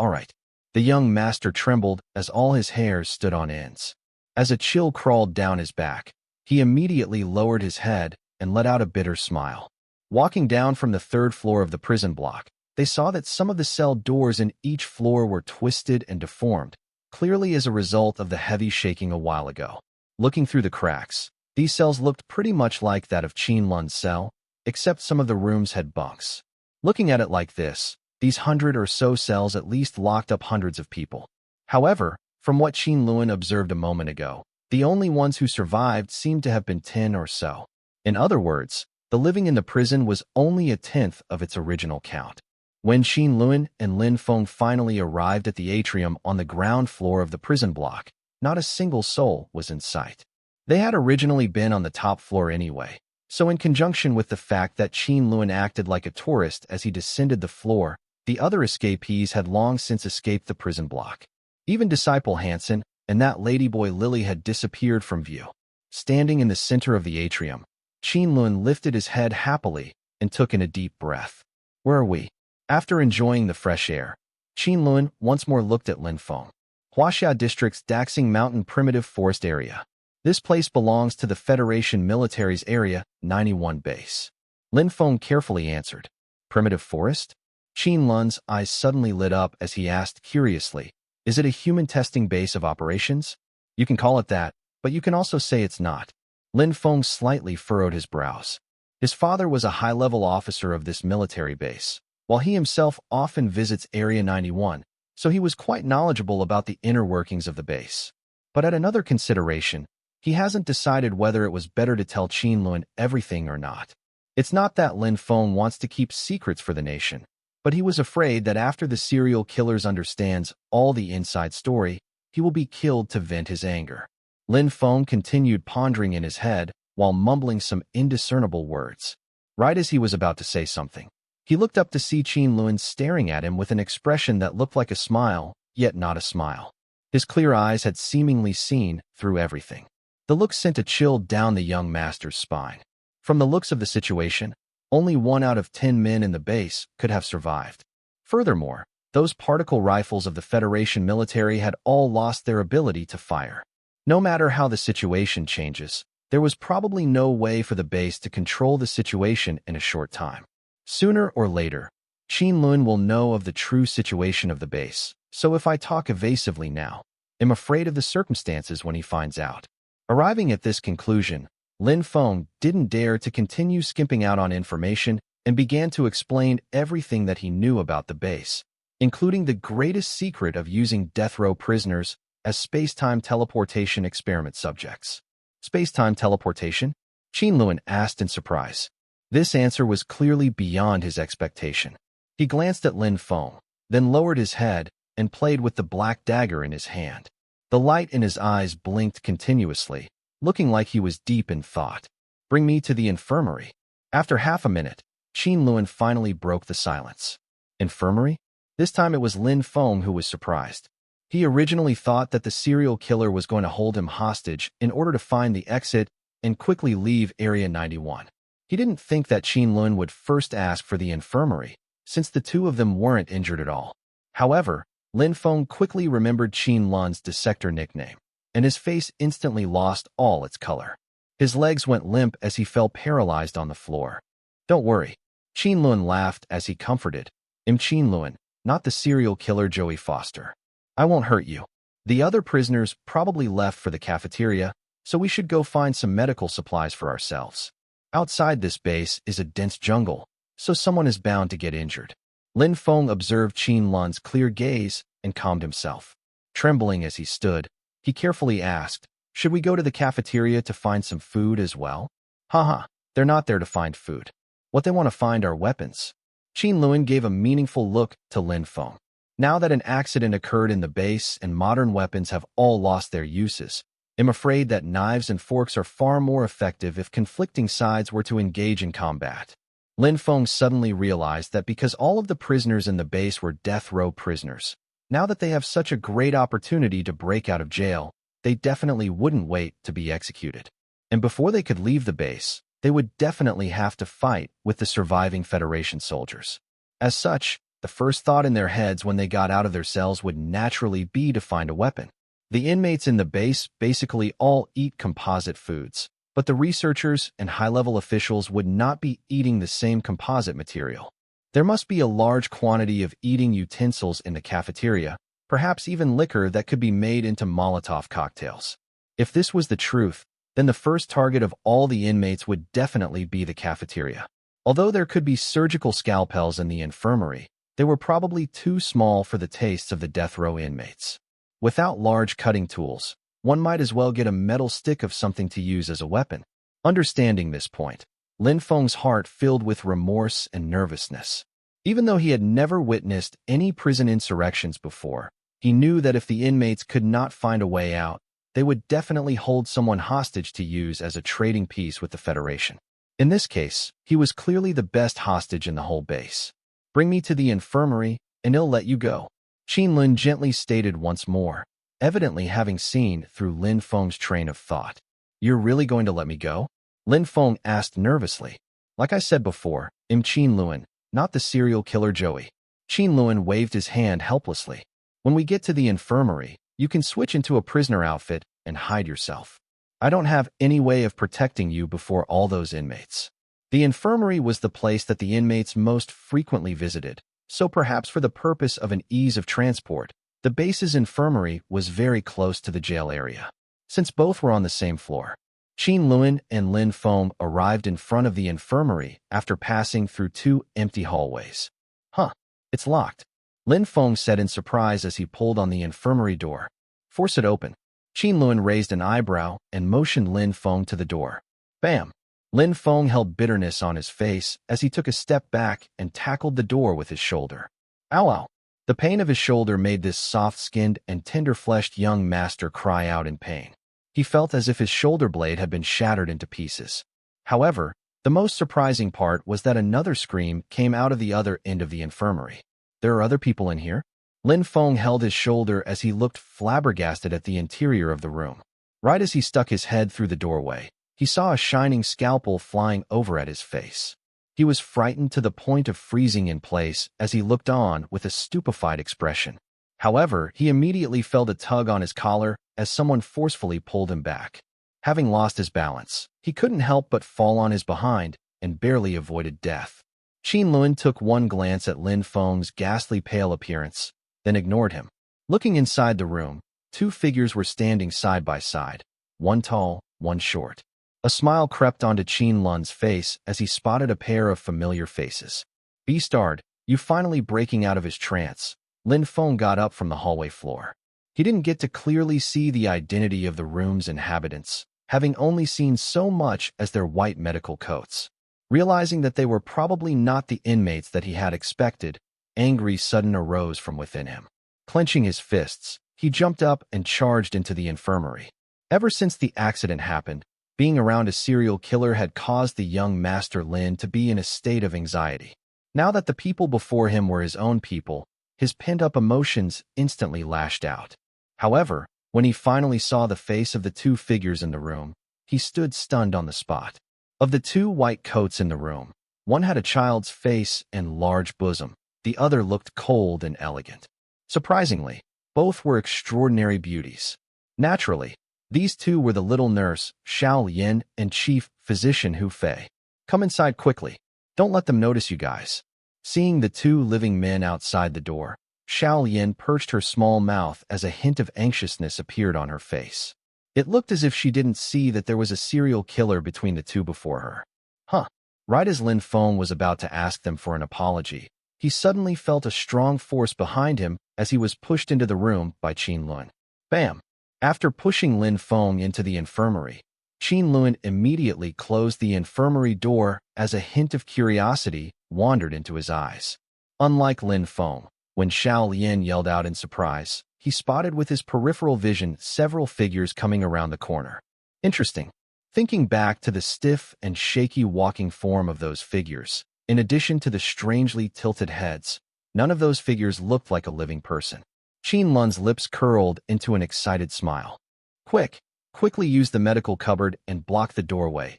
The young master trembled as all his hairs stood on ends. As a chill crawled down his back, he immediately lowered his head and let out a bitter smile. Walking down from the third floor of the prison block, they saw that some of the cell doors in each floor were twisted and deformed, clearly as a result of the heavy shaking a while ago. Looking through the cracks, these cells looked pretty much like that of Qin Lun's cell, except some of the rooms had bunks. Looking at it like this, these 100 or so cells at least locked up hundreds of people. However, from what Qin Lun observed a moment ago, the only ones who survived seemed to have been 10 or so. In other words, the living in the prison was only a tenth of its original count. When Qin Lun and Lin Feng finally arrived at the atrium on the ground floor of the prison block, not a single soul was in sight. They had originally been on the top floor anyway, so in conjunction with the fact that Qin Lun acted like a tourist as he descended the floor, the other escapees had long since escaped the prison block. Even Disciple Hansen and that ladyboy Lily had disappeared from view. Standing in the center of the atrium, Qin Lun lifted his head happily and took in a deep breath. Where are we? After enjoying the fresh air, Qin Lun once more looked at Lin Feng. Huaxia District's Daxing Mountain Primitive Forest Area. This place belongs to the Federation Military's Area 91 base. Lin Feng carefully answered. Primitive forest? Qin Lun's eyes suddenly lit up as he asked curiously, is it a human testing base of operations? You can call it that, but you can also say it's not. Lin Feng slightly furrowed his brows. His father was a high-level officer of this military base, while he himself often visits Area 91, so he was quite knowledgeable about the inner workings of the base. But at another consideration, he hasn't decided whether it was better to tell Qin Lun everything or not. It's not that Lin Feng wants to keep secrets for the nation, but he was afraid that after the serial killer understands all the inside story, he will be killed to vent his anger. Lin Feng continued pondering in his head while mumbling some indiscernible words. Right as he was about to say something, he looked up to see Qin Lun staring at him with an expression that looked like a smile, yet not a smile. His clear eyes had seemingly seen through everything. The look sent a chill down the young master's spine. From the looks of the situation, only 1 out of 10 men in the base could have survived. Furthermore, those particle rifles of the Federation military had all lost their ability to fire. No matter how the situation changes, there was probably no way for the base to control the situation in a short time. Sooner or later, Qin Lun will know of the true situation of the base, so if I talk evasively now, I'm afraid of the circumstances when he finds out. Arriving at this conclusion, Lin Feng didn't dare to continue skimping out on information and began to explain everything that he knew about the base, including the greatest secret of using death row prisoners as space-time teleportation experiment subjects. Space-time teleportation? Qin Lun asked in surprise. This answer was clearly beyond his expectation. He glanced at Lin Feng, then lowered his head and played with the black dagger in his hand. The light in his eyes blinked continuously, looking like he was deep in thought. Bring me to the infirmary. After half a minute, Qin Lun finally broke the silence. Infirmary? This time it was Lin Feng who was surprised. He originally thought that the serial killer was going to hold him hostage in order to find the exit and quickly leave Area 91. He didn't think that Qin Lun would first ask for the infirmary, since the two of them weren't injured at all. However, Lin Feng quickly remembered Qin Lun's dissector nickname, and his face instantly lost all its color. His legs went limp as he fell paralyzed on the floor. Don't worry. Qin Lun laughed as he comforted. I'm Qin Lun, not the serial killer Joey Foster. I won't hurt you. The other prisoners probably left for the cafeteria, so we should go find some medical supplies for ourselves. Outside this base is a dense jungle, so someone is bound to get injured. Lin Feng observed Qin Lun's clear gaze and calmed himself. Trembling as he stood, he carefully asked, "Should we go to the cafeteria to find some food as well?" Haha, they're not there to find food. What they want to find are weapons. Qin Lun gave a meaningful look to Lin Feng. Now that an accident occurred in the base and modern weapons have all lost their uses, I'm afraid that knives and forks are far more effective if conflicting sides were to engage in combat. Lin Feng suddenly realized that because all of the prisoners in the base were death row prisoners, now that they have such a great opportunity to break out of jail, they definitely wouldn't wait to be executed. And before they could leave the base, they would definitely have to fight with the surviving Federation soldiers. As such, the first thought in their heads when they got out of their cells would naturally be to find a weapon. The inmates in the base basically all eat composite foods, but the researchers and high-level officials would not be eating the same composite material. There must be a large quantity of eating utensils in the cafeteria, perhaps even liquor that could be made into Molotov cocktails. If this was the truth, then the first target of all the inmates would definitely be the cafeteria. Although there could be surgical scalpels in the infirmary, they were probably too small for the tastes of the death row inmates. Without large cutting tools, one might as well get a metal stick of something to use as a weapon. Understanding this point, Lin Feng's heart filled with remorse and nervousness. Even though he had never witnessed any prison insurrections before, he knew that if the inmates could not find a way out, they would definitely hold someone hostage to use as a trading piece with the Federation. In this case, he was clearly the best hostage in the whole base. "Bring me to the infirmary, and he'll let you go," Qin Lun gently stated once more, evidently having seen through Lin Feng's train of thought. "You're really going to let me go?" Lin Feng asked nervously. "Like I said before, I'm Qin Lun, not the serial killer Joey." Qin Lun waved his hand helplessly. "When we get to the infirmary, you can switch into a prisoner outfit and hide yourself. I don't have any way of protecting you before all those inmates." The infirmary was the place that the inmates most frequently visited, so perhaps for the purpose of an ease of transport, the base's infirmary was very close to the jail area. Since both were on the same floor, Qin Lun and Lin Feng arrived in front of the infirmary after passing through two empty hallways. "Huh, it's locked," Lin Feng said in surprise as he pulled on the infirmary door. "Force it open." Qin Lun raised an eyebrow and motioned Lin Feng to the door. Bam! Lin Feng held bitterness on his face as he took a step back and tackled the door with his shoulder. Ow, ow! The pain of his shoulder made this soft-skinned and tender-fleshed young master cry out in pain. He felt as if his shoulder blade had been shattered into pieces. However, the most surprising part was that another scream came out of the other end of the infirmary. "There are other people in here?" Lin Feng held his shoulder as he looked flabbergasted at the interior of the room. Right as he stuck his head through the doorway, he saw a shining scalpel flying over at his face. He was frightened to the point of freezing in place as he looked on with a stupefied expression. However, he immediately felt a tug on his collar as someone forcefully pulled him back. Having lost his balance, he couldn't help but fall on his behind and barely avoided death. Qin Lun took one glance at Lin Feng's ghastly pale appearance, then ignored him. Looking inside the room, two figures were standing side by side, one tall, one short. A smile crept onto Qin Lun's face as he spotted a pair of familiar faces. "Beastard, you finally breaking out of his trance." Lin Feng got up from the hallway floor. He didn't get to clearly see the identity of the room's inhabitants, having only seen so much as their white medical coats. Realizing that they were probably not the inmates that he had expected, angry sudden arose from within him. Clenching his fists, he jumped up and charged into the infirmary. Ever since the accident happened, being around a serial killer had caused the young Master Lin to be in a state of anxiety. Now that the people before him were his own people, his pent-up emotions instantly lashed out. However, when he finally saw the face of the two figures in the room, he stood stunned on the spot. Of the two white coats in the room, one had a child's face and large bosom, the other looked cold and elegant. Surprisingly, both were extraordinary beauties. Naturally, these two were the little nurse, Xiao Yin, and chief physician Hu Fei. "Come inside quickly. Don't let them notice you guys." Seeing the two living men outside the door, Xiao Yin perched her small mouth as a hint of anxiousness appeared on her face. It looked as if she didn't see that there was a serial killer between the two before her. Huh. Right as Lin Feng was about to ask them for an apology, he suddenly felt a strong force behind him as he was pushed into the room by Qin Lun. Bam! After pushing Lin Feng into the infirmary, Qin Lun immediately closed the infirmary door as a hint of curiosity wandered into his eyes. Unlike Lin Feng, when Xiao Yin yelled out in surprise, he spotted with his peripheral vision several figures coming around the corner. Interesting. Thinking back to the stiff and shaky walking form of those figures, in addition to the strangely tilted heads, none of those figures looked like a living person. Qin Lun's lips curled into an excited smile. Quickly use the medical cupboard and block the doorway.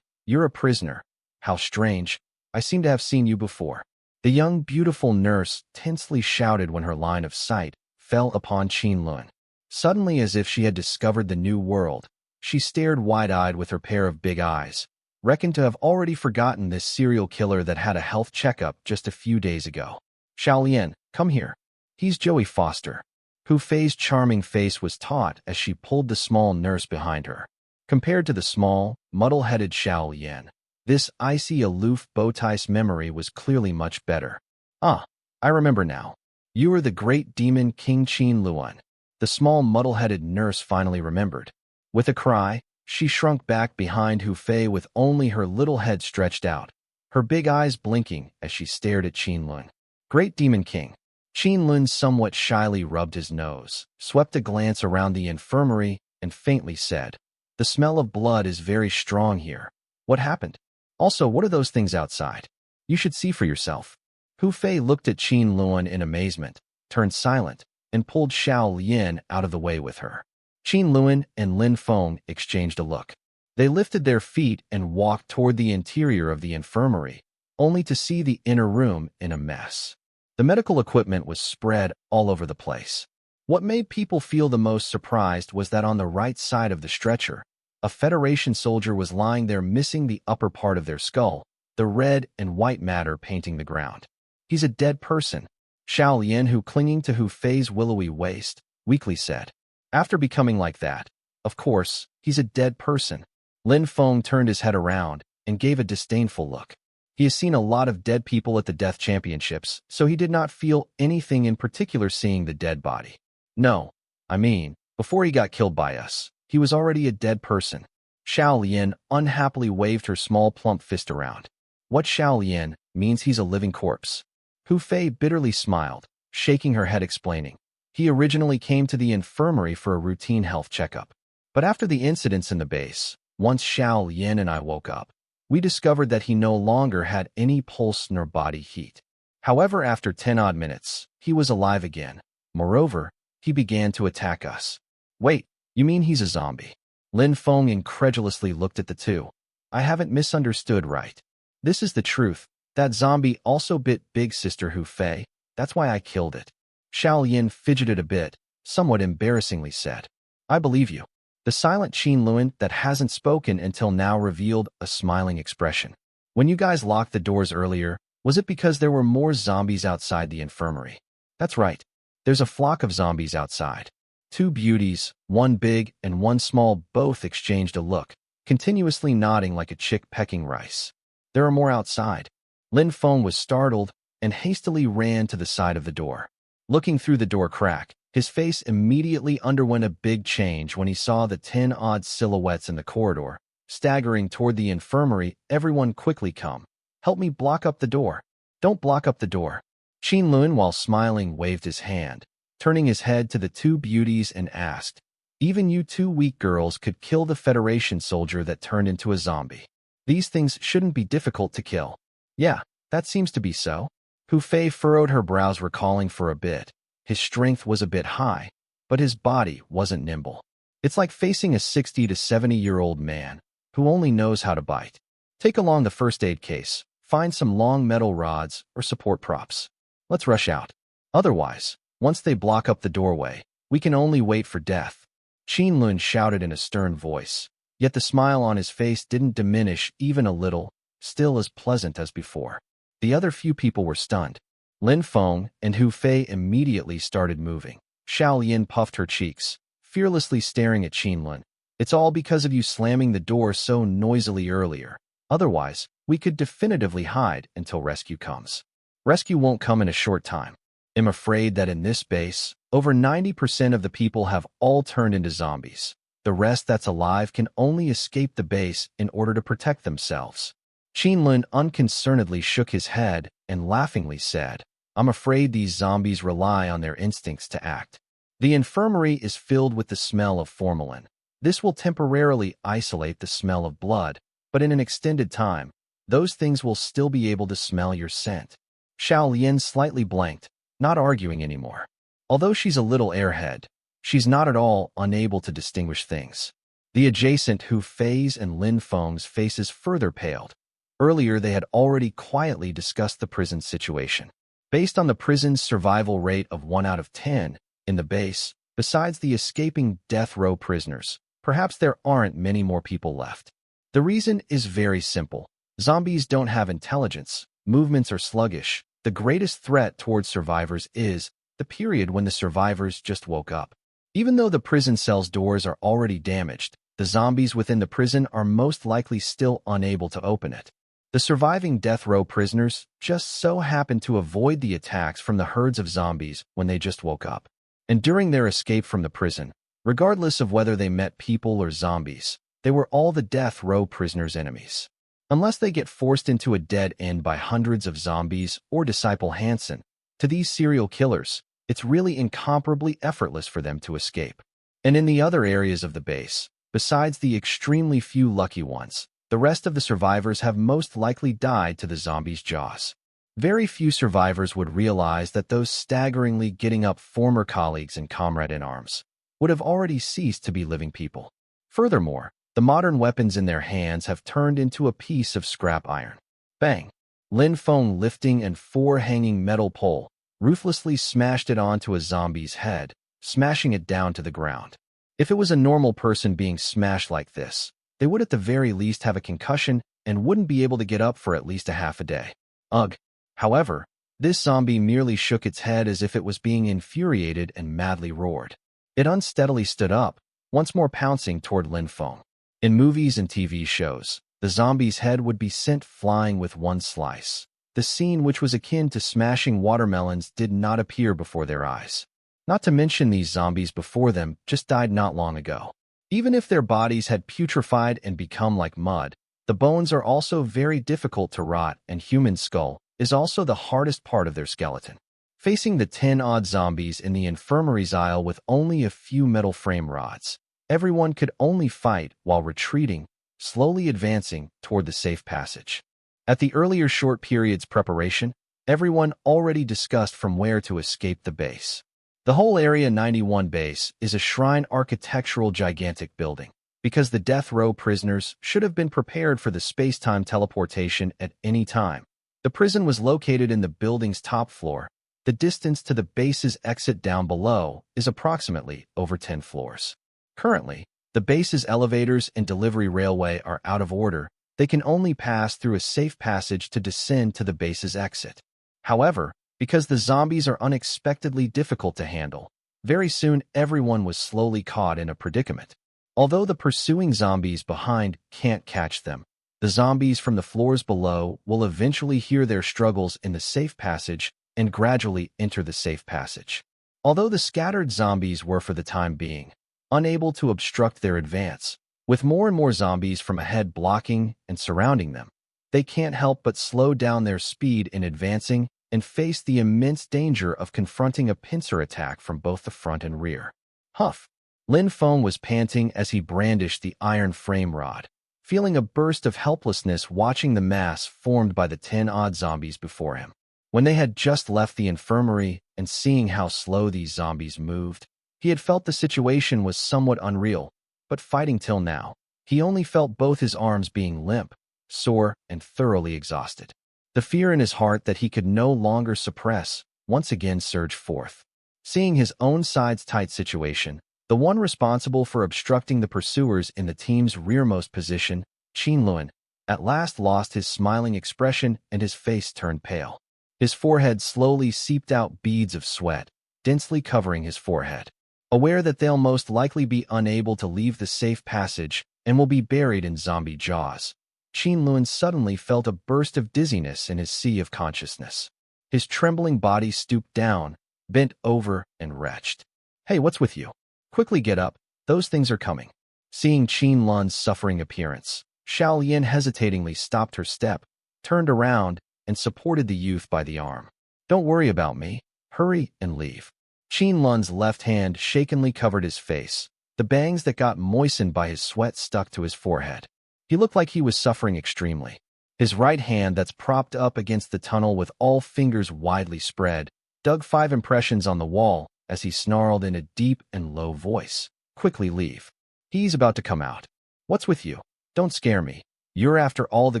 You're a prisoner. How strange. I seem to have seen you before. The young, beautiful nurse tensely shouted when her line of sight fell upon Qin Lun. Suddenly, as if she had discovered the new world, she stared wide-eyed with her pair of big eyes, reckoned to have already forgotten this serial killer that had a health checkup just a few days ago. Xiao Yin, come here. He's Joey Foster. Hu Fei's charming face was taut as she pulled the small nurse behind her. Compared to the small, muddle-headed Xiao Yin, this icy, aloof bow-tie's memory was clearly much better. Ah, I remember now. You are the great demon King Qin Lun. The small, muddle-headed nurse finally remembered. With a cry, she shrunk back behind Hu Fei with only her little head stretched out, her big eyes blinking as she stared at Qin Lun. Great Demon King. Qin Lun somewhat shyly rubbed his nose, swept a glance around the infirmary, and faintly said, "The smell of blood is very strong here. What happened? Also, what are those things outside? You should see for yourself." Hu Fei looked at Qin Lun in amazement, turned silent, and pulled Xiao Yin out of the way with her. Qin Lun and Lin Feng exchanged a look. They lifted their feet and walked toward the interior of the infirmary, only to see the inner room in a mess. The medical equipment was spread all over the place. What made people feel the most surprised was that on the right side of the stretcher, a Federation soldier was lying there missing the upper part of their skull, the red and white matter painting the ground. He's a dead person, Xiao Yin, who clinging to Hu Fei's willowy waist, weakly said. After becoming like that, of course, he's a dead person. Lin Feng turned his head around and gave a disdainful look. He has seen a lot of dead people at the Death Championships, so he did not feel anything in particular seeing the dead body. No, I mean, before he got killed by us, he was already a dead person. Xiao Yin unhappily waved her small plump fist around. What Xiao Yin means he's a living corpse. Hu Fei bitterly smiled, shaking her head explaining. He originally came to the infirmary for a routine health checkup. But after the incidents in the base, once Xiao Yin and I woke up, we discovered that he no longer had any pulse nor body heat. However, after 10-odd minutes, he was alive again. Moreover, he began to attack us. Wait, you mean he's a zombie? Lin Feng incredulously looked at the two. I haven't misunderstood, right? This is the truth. That zombie also bit Big Sister Hu Fei. That's why I killed it. Xiao Yin fidgeted a bit, somewhat embarrassingly said. I believe you. The silent Qin Lun that hasn't spoken until now revealed a smiling expression. When you guys locked the doors earlier, was it because there were more zombies outside the infirmary? That's right. There's a flock of zombies outside. Two beauties, one big and one small, both exchanged a look, continuously nodding like a chick pecking rice. There are more outside. Lin Feng was startled and hastily ran to the side of the door. Looking through the door crack, his face immediately underwent a big change when he saw the 10-odd silhouettes in the corridor. Staggering toward the infirmary, everyone quickly come. Help me block up the door. Don't block up the door. Qin Lun, while smiling, waved his hand, turning his head to the two beauties and asked, even you two weak girls could kill the Federation soldier that turned into a zombie. These things shouldn't be difficult to kill. Yeah, that seems to be so. Hu Fei furrowed her brows, recalling for a bit. His strength was a bit high, but his body wasn't nimble. It's like facing a 60 to 70-year-old man who only knows how to bite. Take along the first aid case, find some long metal rods or support props. Let's rush out. Otherwise, once they block up the doorway, we can only wait for death. Qin Lun shouted in a stern voice, yet the smile on his face didn't diminish even a little, still as pleasant as before. The other few people were stunned. Lin Feng and Hu Fei immediately started moving. Xiao Yin puffed her cheeks, fearlessly staring at Qin Lun. It's all because of you slamming the door so noisily earlier. Otherwise, we could definitively hide until rescue comes. Rescue won't come in a short time. I'm afraid that in this base, over 90% of the people have all turned into zombies. The rest that's alive can only escape the base in order to protect themselves. Qin Lun unconcernedly shook his head and laughingly said, I'm afraid these zombies rely on their instincts to act. The infirmary is filled with the smell of formalin. This will temporarily isolate the smell of blood, but in an extended time, those things will still be able to smell your scent. Xiao Yin slightly blanked, not arguing anymore. Although she's a little airhead, she's not at all unable to distinguish things. The adjacent Hu Fei's and Lin Feng's faces further paled. Earlier, they had already quietly discussed the prison situation. Based on the prison's survival rate of 1 out of 10 in the base, besides the escaping death row prisoners, perhaps there aren't many more people left. The reason is very simple. Zombies don't have intelligence, movements are sluggish. The greatest threat towards survivors is the period when the survivors just woke up. Even though the prison cell's doors are already damaged, the zombies within the prison are most likely still unable to open it. The surviving death row prisoners just so happen to avoid the attacks from the herds of zombies when they just woke up. And during their escape from the prison, regardless of whether they met people or zombies, they were all the death row prisoners' enemies. Unless they get forced into a dead end by hundreds of zombies or Disciple Hansen, to these serial killers, it's really incomparably effortless for them to escape. And in the other areas of the base, besides the extremely few lucky ones, the rest of the survivors have most likely died to the zombies' jaws. Very few survivors would realize that those staggeringly getting up former colleagues and comrade-in-arms would have already ceased to be living people. Furthermore, the modern weapons in their hands have turned into a piece of scrap iron. Bang! Lin Feng, lifting and hanging metal pole, ruthlessly smashed it onto a zombie's head, smashing it down to the ground. If it was a normal person being smashed like this, they would at the very least have a concussion and wouldn't be able to get up for at least a half a day. Ugh. However, this zombie merely shook its head as if it was being infuriated and madly roared. It unsteadily stood up, once more pouncing toward Lin Feng. In movies and TV shows, the zombie's head would be sent flying with one slice. The scene, which was akin to smashing watermelons, did not appear before their eyes. Not to mention these zombies before them just died not long ago. Even if their bodies had putrefied and become like mud, the bones are also very difficult to rot, and human skull is also the hardest part of their skeleton. Facing the 10-odd zombies in the infirmary's aisle with only a few metal frame rods, everyone could only fight while retreating, slowly advancing toward the safe passage. At the earlier short period's preparation, everyone already discussed from where to escape the base. The whole Area 91 base is a shrine architectural gigantic building, because the death row prisoners should have been prepared for the space-time teleportation at any time. The prison was located in the building's top floor. The distance to the base's exit down below is approximately over 10 floors. Currently, the base's elevators and delivery railway are out of order. They can only pass through a safe passage to descend to the base's exit. However, because the zombies are unexpectedly difficult to handle, very soon everyone was slowly caught in a predicament. Although the pursuing zombies behind can't catch them, the zombies from the floors below will eventually hear their struggles in the safe passage and gradually enter the safe passage. Although the scattered zombies were, for the time being, unable to obstruct their advance, with more and more zombies from ahead blocking and surrounding them, they can't help but slow down their speed in advancing and face the immense danger of confronting a pincer attack from both the front and rear. Huff! Lin Feng was panting as he brandished the iron frame rod, feeling a burst of helplessness watching the mass formed by the 10-odd zombies before him. When they had just left the infirmary and seeing how slow these zombies moved, he had felt the situation was somewhat unreal, but fighting till now, he only felt both his arms being limp, sore, and thoroughly exhausted. The fear in his heart that he could no longer suppress once again surged forth. Seeing his own side's tight situation, the one responsible for obstructing the pursuers in the team's rearmost position, Qin Lun, at last lost his smiling expression and his face turned pale. His forehead slowly seeped out beads of sweat, densely covering his forehead. Aware that they'll most likely be unable to leave the safe passage and will be buried in zombie jaws, Qin Lun suddenly felt a burst of dizziness in his sea of consciousness. His trembling body stooped down, bent over, and retched. "Hey, what's with you? Quickly get up, those things are coming." Seeing Qin Lun's suffering appearance, Xiao Yin hesitatingly stopped her step, turned around, and supported the youth by the arm. "Don't worry about me. Hurry and leave." Qin Lun's left hand shakenly covered his face. The bangs that got moistened by his sweat stuck to his forehead. He looked like he was suffering extremely. His right hand that's propped up against the tunnel with all fingers widely spread, dug 5 impressions on the wall as he snarled in a deep and low voice. "Quickly leave. He's about to come out. What's with you? Don't scare me. You're after all the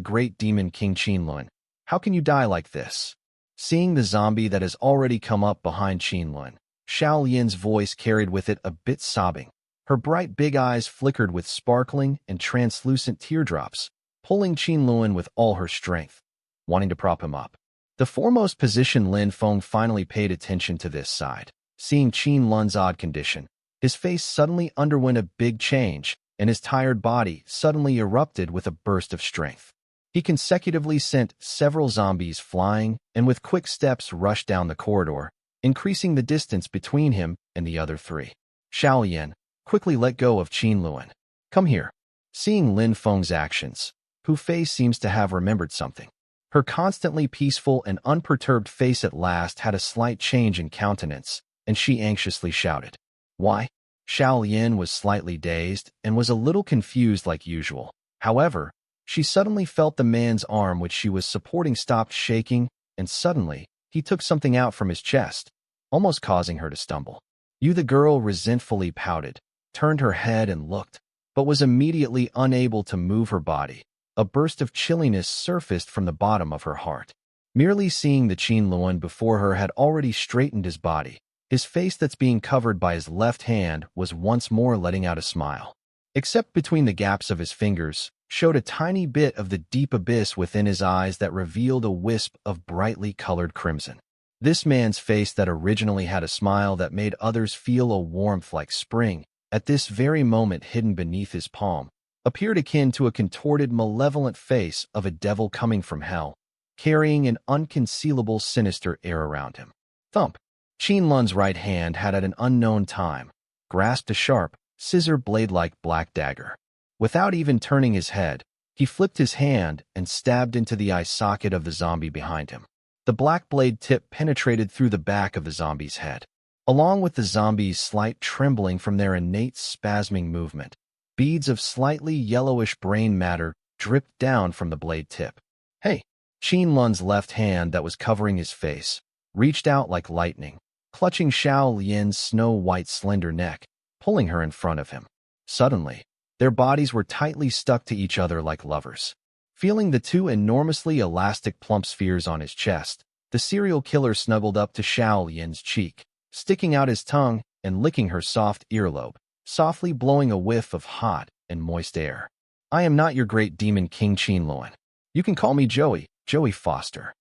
great demon King Qin Lun. How can you die like this?" Seeing the zombie that has already come up behind Qin Lun, Xiao Yin's voice carried with it a bit sobbing. Her bright big eyes flickered with sparkling and translucent teardrops, pulling Qin Lun with all her strength, wanting to prop him up. The foremost position Lin Feng finally paid attention to this side. Seeing Qin Lun's odd condition, his face suddenly underwent a big change, and his tired body suddenly erupted with a burst of strength. He consecutively sent several zombies flying and with quick steps rushed down the corridor, increasing the distance between him and the other 3. Xiao Yin quickly let go of Qin Lun. "Come here." Seeing Lin Feng's actions, Hu Fei seems to have remembered something. Her constantly peaceful and unperturbed face at last had a slight change in countenance, and she anxiously shouted, "Why?" Xiao Yin was slightly dazed and was a little confused like usual. However, she suddenly felt the man's arm which she was supporting stopped shaking, and suddenly, he took something out from his chest, almost causing her to stumble. The girl resentfully pouted, turned her head and looked, but was immediately unable to move her body. A burst of chilliness surfaced from the bottom of her heart. Merely seeing the Qin Lun before her had already straightened his body. His face that's being covered by his left hand was once more letting out a smile. Except between the gaps of his fingers, showed a tiny bit of the deep abyss within his eyes that revealed a wisp of brightly colored crimson. This man's face that originally had a smile that made others feel a warmth like spring, at this very moment hidden beneath his palm, appeared akin to a contorted, malevolent face of a devil coming from hell, carrying an unconcealable sinister air around him. Thump! Qin Lun's right hand had at an unknown time grasped a sharp, scissor blade-like black dagger. Without even turning his head, he flipped his hand and stabbed into the eye socket of the zombie behind him. The black blade tip penetrated through the back of the zombie's head. Along with the zombie's slight trembling from their innate spasming movement, beads of slightly yellowish brain matter dripped down from the blade tip. "Hey!" Qin Lun's left hand that was covering his face reached out like lightning, clutching Xiao Yin's snow-white slender neck, pulling her in front of him. Suddenly, their bodies were tightly stuck to each other like lovers. Feeling the 2 enormously elastic plump spheres on his chest, the serial killer snuggled up to Xiao Yin's cheek, sticking out his tongue and licking her soft earlobe, softly blowing a whiff of hot and moist air. "I am not your great demon King Qin Lun. You can call me Joey Foster."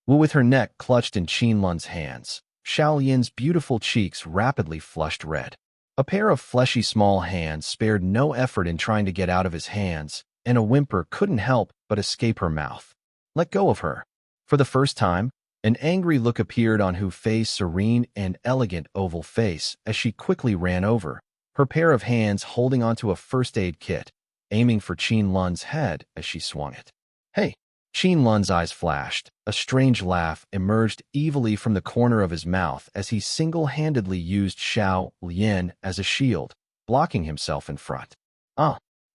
With her neck clutched in Qin Lun's hands, Xiao Yin's beautiful cheeks rapidly flushed red. A pair of fleshy small hands spared no effort in trying to get out of his hands, and a whimper couldn't help but escape her mouth. "Let go of her." For the first time, an angry look appeared on Hu Fei's serene and elegant oval face as she quickly ran over, her pair of hands holding onto a first aid kit, aiming for Qin Lun's head as she swung it. "Hey!" Qin Lun's eyes flashed. A strange laugh emerged evilly from the corner of his mouth as he single-handedly used Xiao Yin as a shield, blocking himself in front.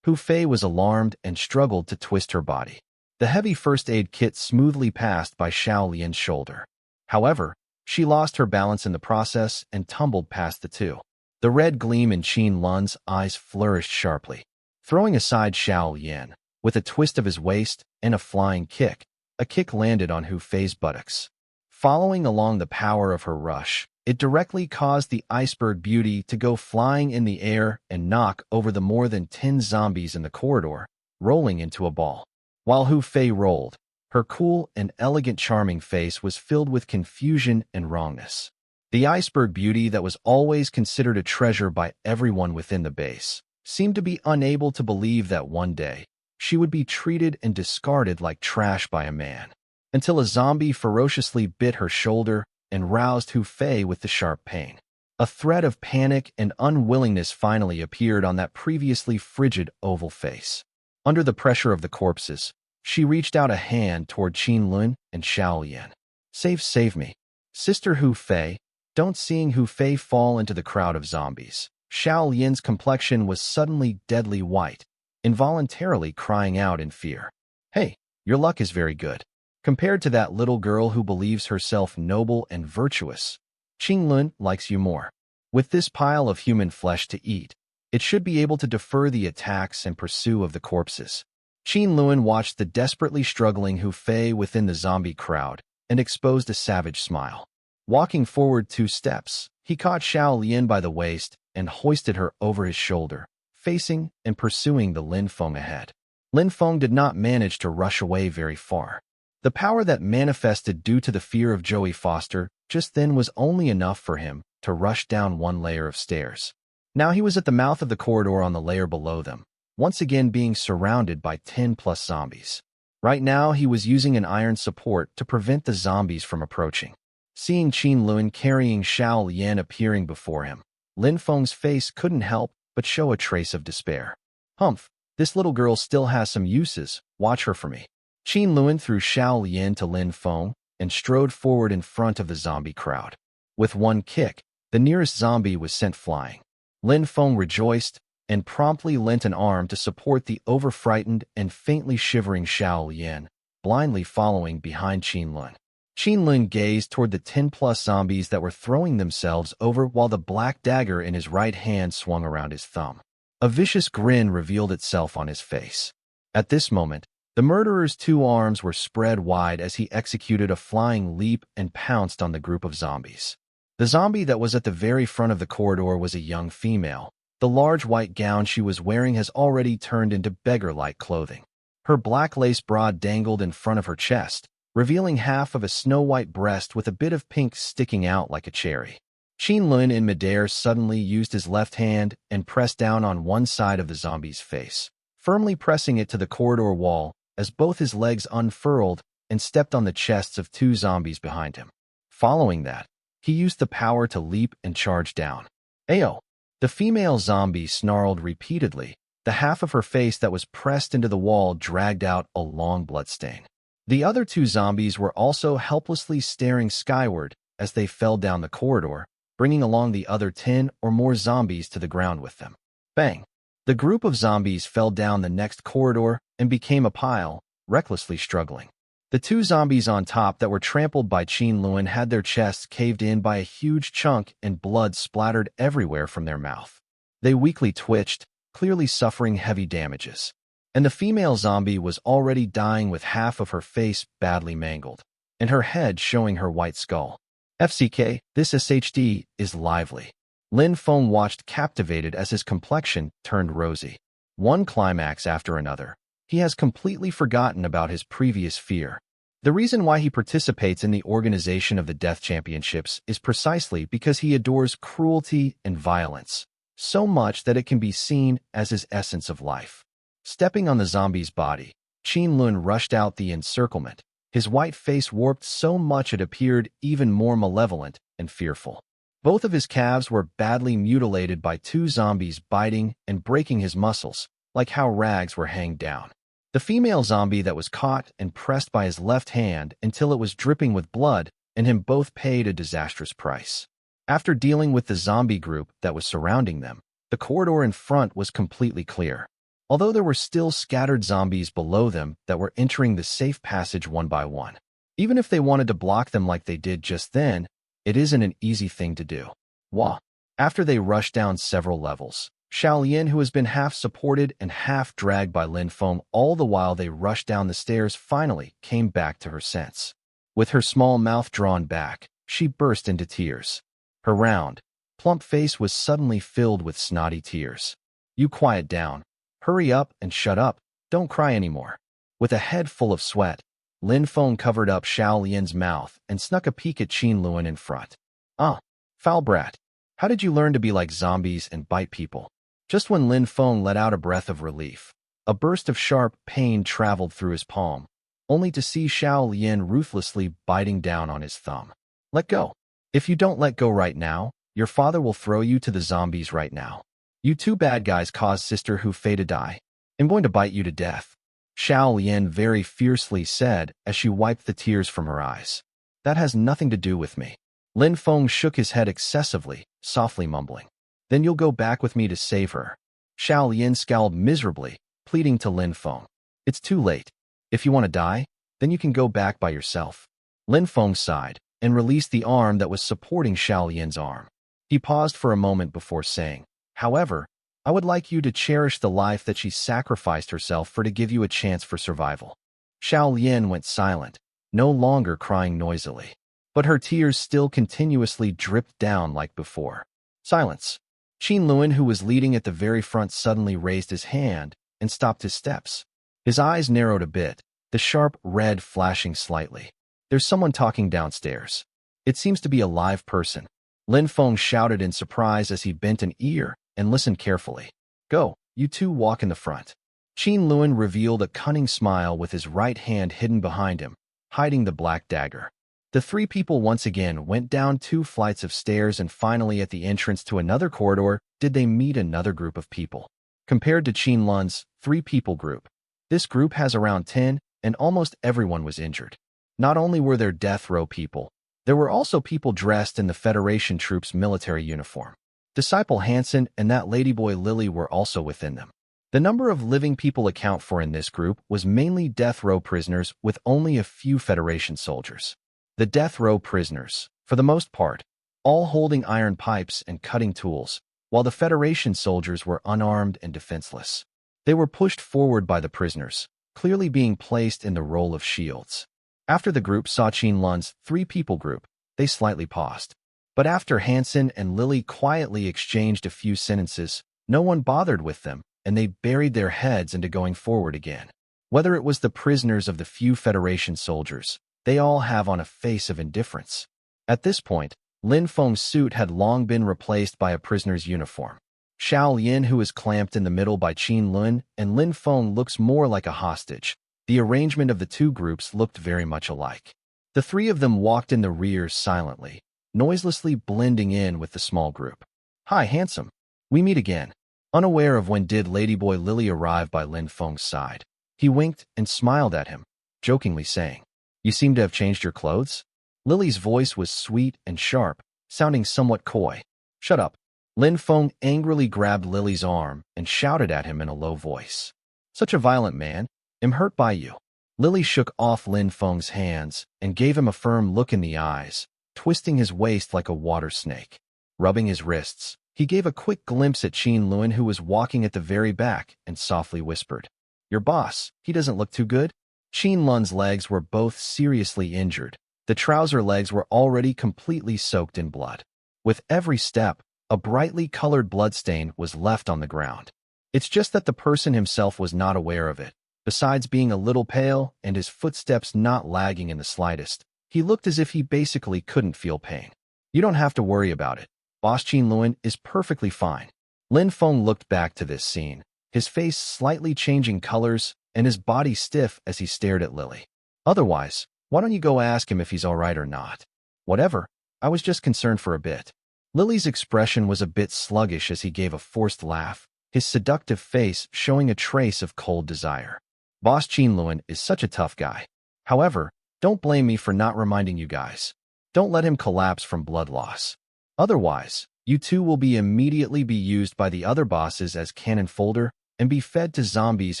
Hu Fei was alarmed and struggled to twist her body. The heavy first aid kit smoothly passed by Xiao Yin's shoulder. However, she lost her balance in the process and tumbled past the 2. The red gleam in Qin Lun's eyes flourished sharply. Throwing aside Xiao Yin, with a twist of his waist and a flying kick, a kick landed on Hu Fei's buttocks. Following along the power of her rush, it directly caused the iceberg beauty to go flying in the air and knock over the more than 10 zombies in the corridor, rolling into a ball. While Hu Fei rolled, Her cool and elegant charming face was filled with confusion and wrongness. The iceberg beauty that was always considered a treasure by everyone within the base seemed to be unable to believe that one day she would be treated and discarded like trash by a man, until a zombie ferociously bit her shoulder and roused Hu Fei with the sharp pain. A thread of panic and unwillingness finally appeared on that previously frigid oval face. Under the pressure of the corpses, she reached out a hand toward Qin Lun and Xiao Yan. Save me. Sister Hu Fei. Don't seeing Hu Fei fall into the crowd of zombies. Xiao Yan's complexion was suddenly deadly white, involuntarily crying out in fear. Hey, your luck is very good. Compared to that little girl who believes herself noble and virtuous, Qin Lun likes you more. With this pile of human flesh to eat, it should be able to defer the attacks and pursue of the corpses. Qin Lun watched the desperately struggling Hu Fei within the zombie crowd and exposed a savage smile. Walking forward 2 steps, he caught Xiao Yan by the waist and hoisted her over his shoulder, facing and pursuing the Lin Feng ahead. Lin Feng did not manage to rush away very far. The power that manifested due to the fear of Joey Foster just then was only enough for him to rush down 1 layer of stairs. Now he was at the mouth of the corridor on the layer below them, once again being surrounded by 10+ zombies. Right now, he was using an iron support to prevent the zombies from approaching. Seeing Qin Lun carrying Xiao Yan appearing before him, Lin Feng's face couldn't help but show a trace of despair. Humph, this little girl still has some uses, watch her for me. Qin Lun threw Xiao Yan to Lin Feng and strode forward in front of the zombie crowd. With 1 kick, the nearest zombie was sent flying. Lin Feng rejoiced and promptly lent an arm to support the over-frightened and faintly shivering Xiao Yan, blindly following behind Qin Lun. Qin Lun gazed toward the 10+ zombies that were throwing themselves over while the black dagger in his right hand swung around his thumb. A vicious grin revealed itself on his face. At this moment, the murderer's 2 arms were spread wide as he executed a flying leap and pounced on the group of zombies. The zombie that was at the very front of the corridor was a young female. The large white gown she was wearing has already turned into beggar-like clothing. Her black lace bra dangled in front of her chest, revealing half of a snow-white breast with a bit of pink sticking out like a cherry. Qin Lun in midair suddenly used his left hand and pressed down on one side of the zombie's face, firmly pressing it to the corridor wall as both his legs unfurled and stepped on the chests of 2 zombies behind him. Following that, he used the power to leap and charge down. Ayo! The female zombie snarled repeatedly, the half of her face that was pressed into the wall dragged out a long bloodstain. The other 2 zombies were also helplessly staring skyward as they fell down the corridor, bringing along the other 10 or more zombies to the ground with them. Bang! The group of zombies fell down the next corridor and became a pile, recklessly struggling. The 2 zombies on top that were trampled by Qin Lun had their chests caved in by a huge chunk and blood splattered everywhere from their mouth. They weakly twitched, clearly suffering heavy damages. And the female zombie was already dying with half of her face badly mangled, and her head showing her white skull. FCK, this SHD is lively. Lin Feng watched captivated as his complexion turned rosy. One climax after another, he has completely forgotten about his previous fear. The reason why he participates in the organization of the Death Championships is precisely because he adores cruelty and violence, so much that it can be seen as his essence of life. Stepping on the zombie's body, Qin Lun rushed out the encirclement, his white face warped so much it appeared even more malevolent and fearful. Both of his calves were badly mutilated by 2 zombies biting and breaking his muscles, like how rags were hanged down. The female zombie that was caught and pressed by his left hand until it was dripping with blood, and him both paid a disastrous price. After dealing with the zombie group that was surrounding them, the corridor in front was completely clear, although there were still scattered zombies below them that were entering the safe passage one by one. Even if they wanted to block them like they did just then, it isn't an easy thing to do. Wah! After they rushed down several levels, Xiao Yan, who has been half supported and half dragged by Lin Feng all the while they rushed down the stairs, finally came back to her sense. With her small mouth drawn back, she burst into tears. Her round, plump face was suddenly filled with snotty tears. You quiet down. Hurry up and shut up. Don't cry anymore. With a head full of sweat, Lin Feng covered up Xiao Lian's mouth and snuck a peek at Qin Lun in front. Ah, foul brat. How did you learn to be like zombies and bite people? Just when Lin Feng let out a breath of relief, a burst of sharp pain traveled through his palm, only to see Xiao Lian ruthlessly biting down on his thumb. Let go. If you don't let go right now, your father will throw you to the zombies right now. You two bad guys caused Sister Hu Fei to die. I'm going to bite you to death, Xiao Lian very fiercely said as she wiped the tears from her eyes. That has nothing to do with me. Lin Feng shook his head excessively, softly mumbling. Then you'll go back with me to save her. Xiao Lian scowled miserably, pleading to Lin Feng. It's too late. If you want to die, then you can go back by yourself. Lin Feng sighed and released the arm that was supporting Xiao Lian's arm. He paused for a moment before saying, however, I would like you to cherish the life that she sacrificed herself for to give you a chance for survival. Xiao Lian went silent, no longer crying noisily, but her tears still continuously dripped down like before. Silence. Qin Lun, who was leading at the very front, suddenly raised his hand and stopped his steps. His eyes narrowed a bit, the sharp red flashing slightly. There's someone talking downstairs. It seems to be a live person. Lin Feng shouted in surprise as he bent an ear and listened carefully. Go, you two walk in the front. Qin Lun revealed a cunning smile with his right hand hidden behind him, hiding the black dagger. The three people once again went down 2 flights of stairs, and finally at the entrance to another corridor did they meet another group of people. Compared to Qin Lun's 3-people group, this group has around 10, and almost everyone was injured. Not only were there death row people, there were also people dressed in the Federation troops' military uniform. Disciple Hansen and that ladyboy Lily were also within them. The number of living people account for in this group was mainly death row prisoners, with only a few Federation soldiers. The death row prisoners, for the most part, all holding iron pipes and cutting tools, while the Federation soldiers were unarmed and defenseless. They were pushed forward by the prisoners, clearly being placed in the role of shields. After the group saw Qin Lun's 3-people group, they slightly paused. But after Hansen and Lily quietly exchanged a few sentences, no one bothered with them, and they buried their heads into going forward again. Whether it was the prisoners of the few Federation soldiers, they all have on a face of indifference. At this point, Lin Feng's suit had long been replaced by a prisoner's uniform. Xiao Lian, who is clamped in the middle by Qin Lun, and Lin Feng looks more like a hostage. The arrangement of the two groups looked very much alike. The three of them walked in the rear silently, noiselessly blending in with the small group. Hi, handsome. We meet again. Unaware of when did Ladyboy Lily arrive by Lin Feng's side. He winked and smiled at him, jokingly saying, You seem to have changed your clothes? Lily's voice was sweet and sharp, sounding somewhat coy. Shut up. Lin Feng angrily grabbed Lily's arm and shouted at him in a low voice. Such a violent man. I'm hurt by you. Lily shook off Lin Feng's hands and gave him a firm look in the eyes, twisting his waist like a water snake. Rubbing his wrists, he gave a quick glimpse at Qin Lun, who was walking at the very back, and softly whispered, Your boss, he doesn't look too good. Qin Lun's legs were both seriously injured. The trouser legs were already completely soaked in blood. With every step, a brightly colored bloodstain was left on the ground. It's just that the person himself was not aware of it. Besides being a little pale and his footsteps not lagging in the slightest, he looked as if he basically couldn't feel pain. You don't have to worry about it. Boss Qin Lun is perfectly fine. Lin Feng looked back to this scene, his face slightly changing colors and his body stiff as he stared at Lily. Otherwise, why don't you go ask him if he's all right or not? Whatever, I was just concerned for a bit. Lily's expression was a bit sluggish as he gave a forced laugh, his seductive face showing a trace of cold desire. Boss Qin Lun is such a tough guy. However, don't blame me for not reminding you guys. Don't let him collapse from blood loss. Otherwise, you two will be immediately be used by the other bosses as cannon fodder and be fed to zombies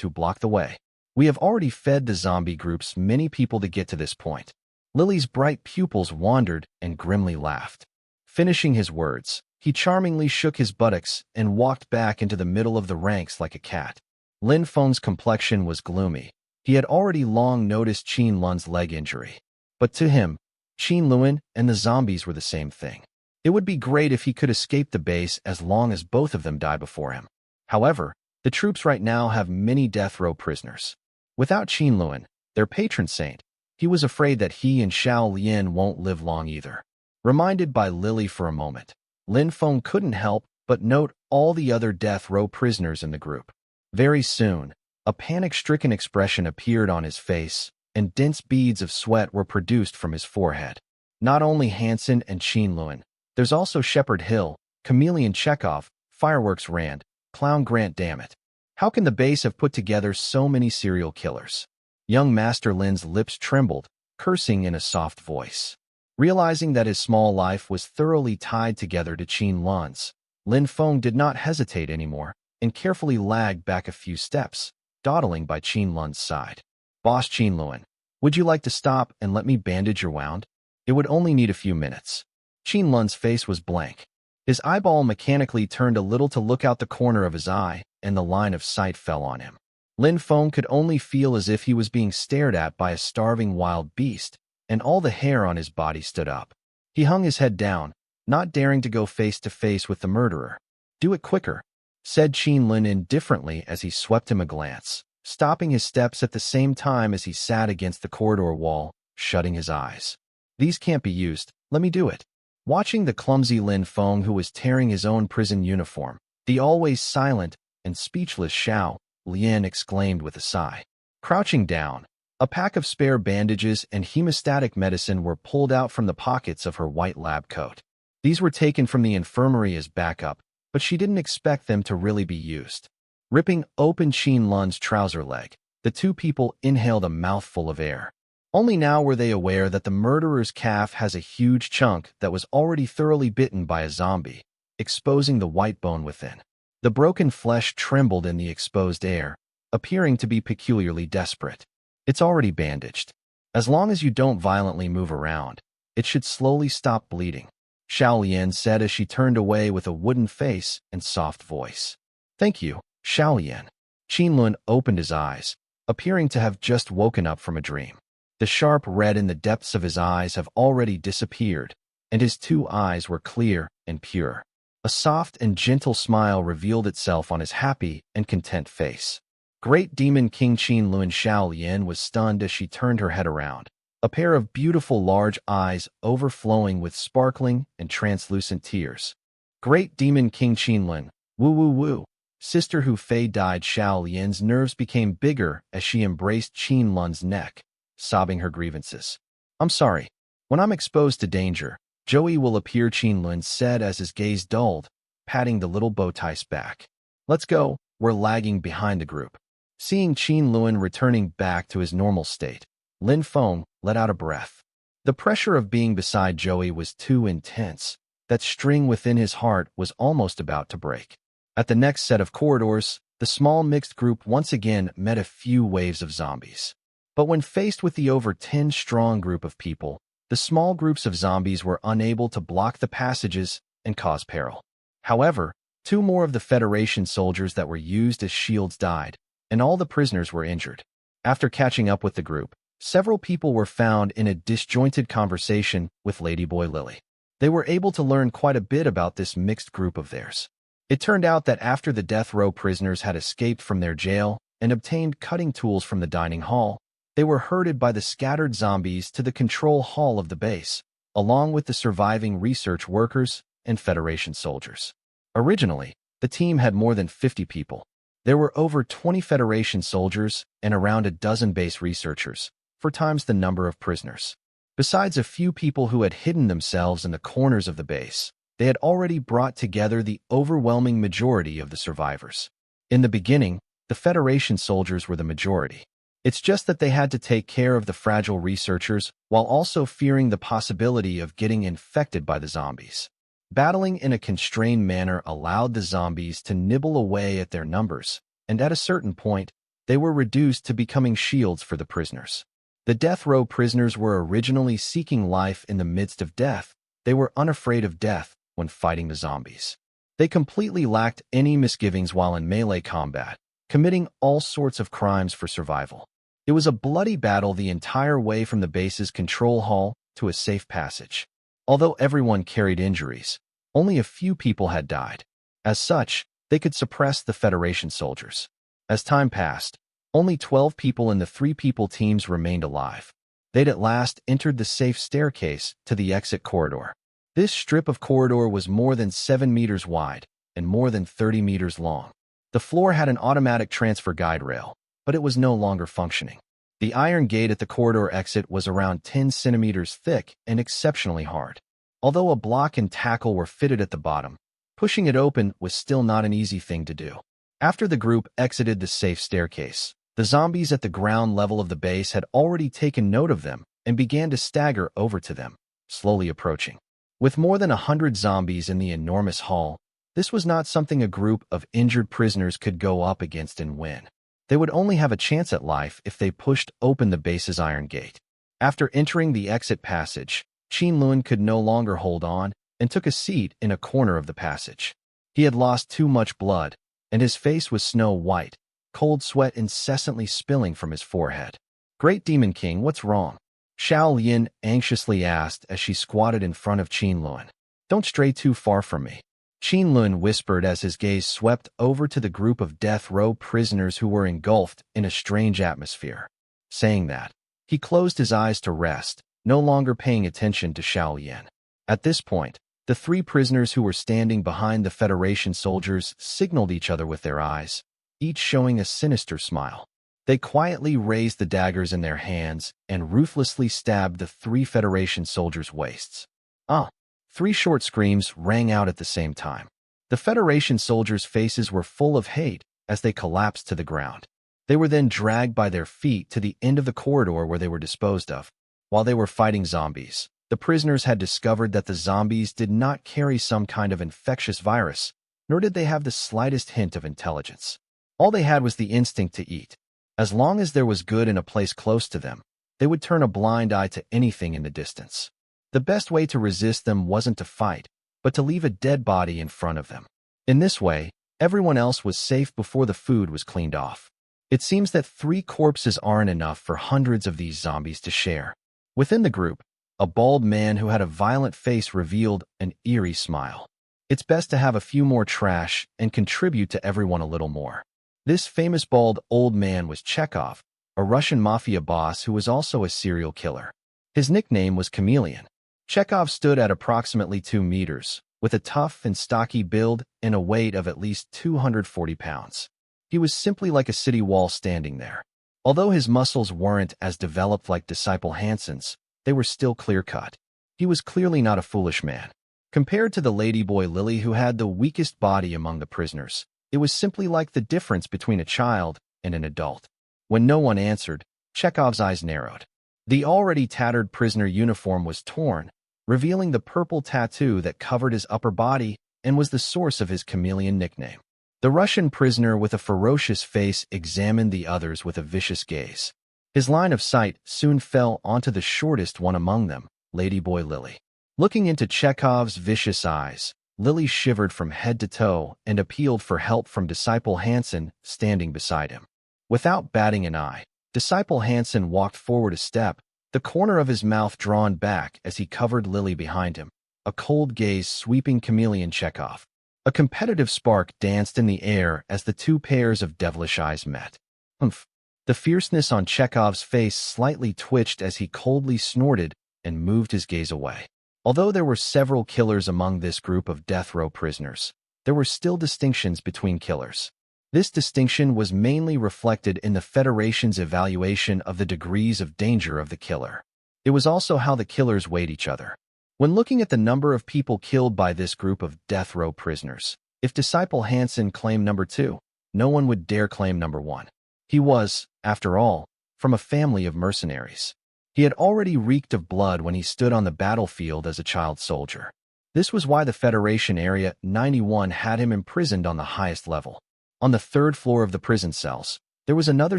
who block the way. We have already fed the zombie groups many people to get to this point. Lily's bright pupils wandered and grimly laughed. Finishing his words, he charmingly shook his buttocks and walked back into the middle of the ranks like a cat. Lin Feng's complexion was gloomy. He had already long noticed Qin Lun's leg injury. But to him, Qin Lun and the zombies were the same thing. It would be great if he could escape the base as long as both of them die before him. However, the troops right now have many death row prisoners. Without Qin Lun, their patron saint, He was afraid that he and Xiao Lian won't live long either. Reminded by Lily for a moment, Lin Feng couldn't help but note all the other death row prisoners in the group. Very soon, a panic-stricken expression appeared on his face, and dense beads of sweat were produced from his forehead. Not only Hansen and Qin Lun, there's also Shepherd Hill, Chameleon Chekhov, Fireworks Rand, Clown Grant dammit. How can the base have put together so many serial killers? Young Master Lin's lips trembled, cursing in a soft voice. Realizing that his small life was thoroughly tied together to Qin Lun's, Lin Feng did not hesitate anymore and carefully lagged back a few steps, dawdling by Qin Lun's side. Boss Qin Lun, would you like to stop and let me bandage your wound? It would only need a few minutes. Qin Lun's face was blank. His eyeball mechanically turned a little to look out the corner of his eye, and the line of sight fell on him. Lin Feng could only feel as if he was being stared at by a starving wild beast, and all the hair on his body stood up. He hung his head down, not daring to go face to face with the murderer. Do it quicker, said Qin Lun indifferently as he swept him a glance, stopping his steps at the same time as he sat against the corridor wall, shutting his eyes. These can't be used, let me do it. Watching the clumsy Lin Feng who was tearing his own prison uniform, the always silent and speechless Xiao Lian exclaimed with a sigh. Crouching down, a pack of spare bandages and hemostatic medicine were pulled out from the pockets of her white lab coat. These were taken from the infirmary as backup, but she didn't expect them to really be used. Ripping open Qin Lun's trouser leg, the two people inhaled a mouthful of air. Only now were they aware that the murderer's calf has a huge chunk that was already thoroughly bitten by a zombie, exposing the white bone within. The broken flesh trembled in the exposed air, appearing to be peculiarly desperate. It's already bandaged. As long as you don't violently move around, it should slowly stop bleeding, Xiao Lian said as she turned away with a wooden face and soft voice. Thank you, Xiao Lian. Qin Lun opened his eyes, appearing to have just woken up from a dream. The sharp red in the depths of his eyes have already disappeared, and his two eyes were clear and pure. A soft and gentle smile revealed itself on his happy and content face. Great Demon King Qin Lun. Xiao Lian was stunned as she turned her head around, a pair of beautiful large eyes overflowing with sparkling and translucent tears. Great Demon King Qin Lun, woo woo woo. Sister Hu Fei died. Xiao Lian's nerves became bigger as she embraced Qin Lun's neck, sobbing her grievances. I'm sorry. When I'm exposed to danger, Joey will appear, Qin Lun said as his gaze dulled, patting the little bowtie's back. Let's go, we're lagging behind the group. Seeing Qin Lun returning back to his normal state, Lin Feng let out a breath. The pressure of being beside Joey was too intense. That string within his heart was almost about to break. At the next set of corridors, the small mixed group once again met a few waves of zombies. But when faced with the over 10-strong group of people, the small groups of zombies were unable to block the passages and cause peril. However, two more of the Federation soldiers that were used as shields died, and all the prisoners were injured. After catching up with the group, several people were found in a disjointed conversation with Ladyboy Lily. They were able to learn quite a bit about this mixed group of theirs. It turned out that after the death row prisoners had escaped from their jail and obtained cutting tools from the dining hall, they were herded by the scattered zombies to the control hall of the base, along with the surviving research workers and Federation soldiers. Originally, the team had more than 50 people. There were over 20 Federation soldiers and around a dozen base researchers, 4 times the number of prisoners. Besides a few people who had hidden themselves in the corners of the base, they had already brought together the overwhelming majority of the survivors. In the beginning, the Federation soldiers were the majority. It's just that they had to take care of the fragile researchers while also fearing the possibility of getting infected by the zombies. Battling in a constrained manner allowed the zombies to nibble away at their numbers, and at a certain point, they were reduced to becoming shields for the prisoners. The death row prisoners were originally seeking life in the midst of death. They were unafraid of death when fighting the zombies. They completely lacked any misgivings while in melee combat, committing all sorts of crimes for survival. It was a bloody battle the entire way from the base's control hall to a safe passage. Although everyone carried injuries, only a few people had died. As such, they could suppress the Federation soldiers. As time passed, only 12 people in the 3-people teams remained alive. They'd at last entered the safe staircase to the exit corridor. This strip of corridor was more than 7 meters wide and more than 30 meters long. The floor had an automatic transfer guide rail, but it was no longer functioning. The iron gate at the corridor exit was around 10 centimeters thick and exceptionally hard. Although a block and tackle were fitted at the bottom, pushing it open was still not an easy thing to do. After the group exited the safe staircase, the zombies at the ground level of the base had already taken note of them and began to stagger over to them, slowly approaching. With more than 100 zombies in the enormous hall, this was not something a group of injured prisoners could go up against and win. They would only have a chance at life if they pushed open the base's iron gate. After entering the exit passage, Qin Lun could no longer hold on and took a seat in a corner of the passage. He had lost too much blood, and his face was snow white, cold sweat incessantly spilling from his forehead. "Great Demon King, what's wrong?" Xiao Yin anxiously asked as she squatted in front of Qin Lun. "Don't stray too far from me," Qin Lun whispered as his gaze swept over to the group of death row prisoners who were engulfed in a strange atmosphere. Saying that, he closed his eyes to rest, no longer paying attention to Xiao Yin. At this point, the 3 prisoners who were standing behind the Federation soldiers signaled each other with their eyes, each showing a sinister smile. They quietly raised the daggers in their hands and ruthlessly stabbed the 3 Federation soldiers' waists. "Ah!" 3 short screams rang out at the same time. The Federation soldiers' faces were full of hate as they collapsed to the ground. They were then dragged by their feet to the end of the corridor where they were disposed of. While they were fighting zombies, the prisoners had discovered that the zombies did not carry some kind of infectious virus, nor did they have the slightest hint of intelligence. All they had was the instinct to eat. As long as there was good in a place close to them, they would turn a blind eye to anything in the distance. The best way to resist them wasn't to fight, but to leave a dead body in front of them. In this way, everyone else was safe before the food was cleaned off. It seems that 3 corpses aren't enough for hundreds of these zombies to share. Within the group, a bald man who had a violent face revealed an eerie smile. "It's best to have a few more trash and contribute to everyone a little more." This famous bald old man was Chekhov, a Russian mafia boss who was also a serial killer. His nickname was Chameleon. Chekhov stood at approximately 2 meters, with a tough and stocky build and a weight of at least 240 pounds. He was simply like a city wall standing there. Although his muscles weren't as developed like Disciple Hansen's, they were still clear-cut. He was clearly not a foolish man. Compared to the ladyboy Lily who had the weakest body among the prisoners, it was simply like the difference between a child and an adult. When no one answered, Chekhov's eyes narrowed. The already tattered prisoner uniform was torn, revealing the purple tattoo that covered his upper body and was the source of his chameleon nickname. The Russian prisoner with a ferocious face examined the others with a vicious gaze. His line of sight soon fell onto the shortest one among them, ladyboy Lily. Looking into Chekhov's vicious eyes, Lily shivered from head to toe and appealed for help from Disciple Hansen standing beside him. Without batting an eye, Disciple Hansen walked forward a step, the corner of his mouth drawn back as he covered Lily behind him, a cold gaze sweeping chameleon Chekhov. A competitive spark danced in the air as the 2 pairs of devilish eyes met. Humph! The fierceness on Chekhov's face slightly twitched as he coldly snorted and moved his gaze away. Although there were several killers among this group of death row prisoners, there were still distinctions between killers. This distinction was mainly reflected in the Federation's evaluation of the degrees of danger of the killer. It was also how the killers weighed each other. When looking at the number of people killed by this group of death row prisoners, if Disciple Hansen claimed number 2, no one would dare claim number 1. He was, after all, from a family of mercenaries. He had already reeked of blood when he stood on the battlefield as a child soldier. This was why the Federation Area 91 had him imprisoned on the highest level. On the 3rd floor of the prison cells, there was another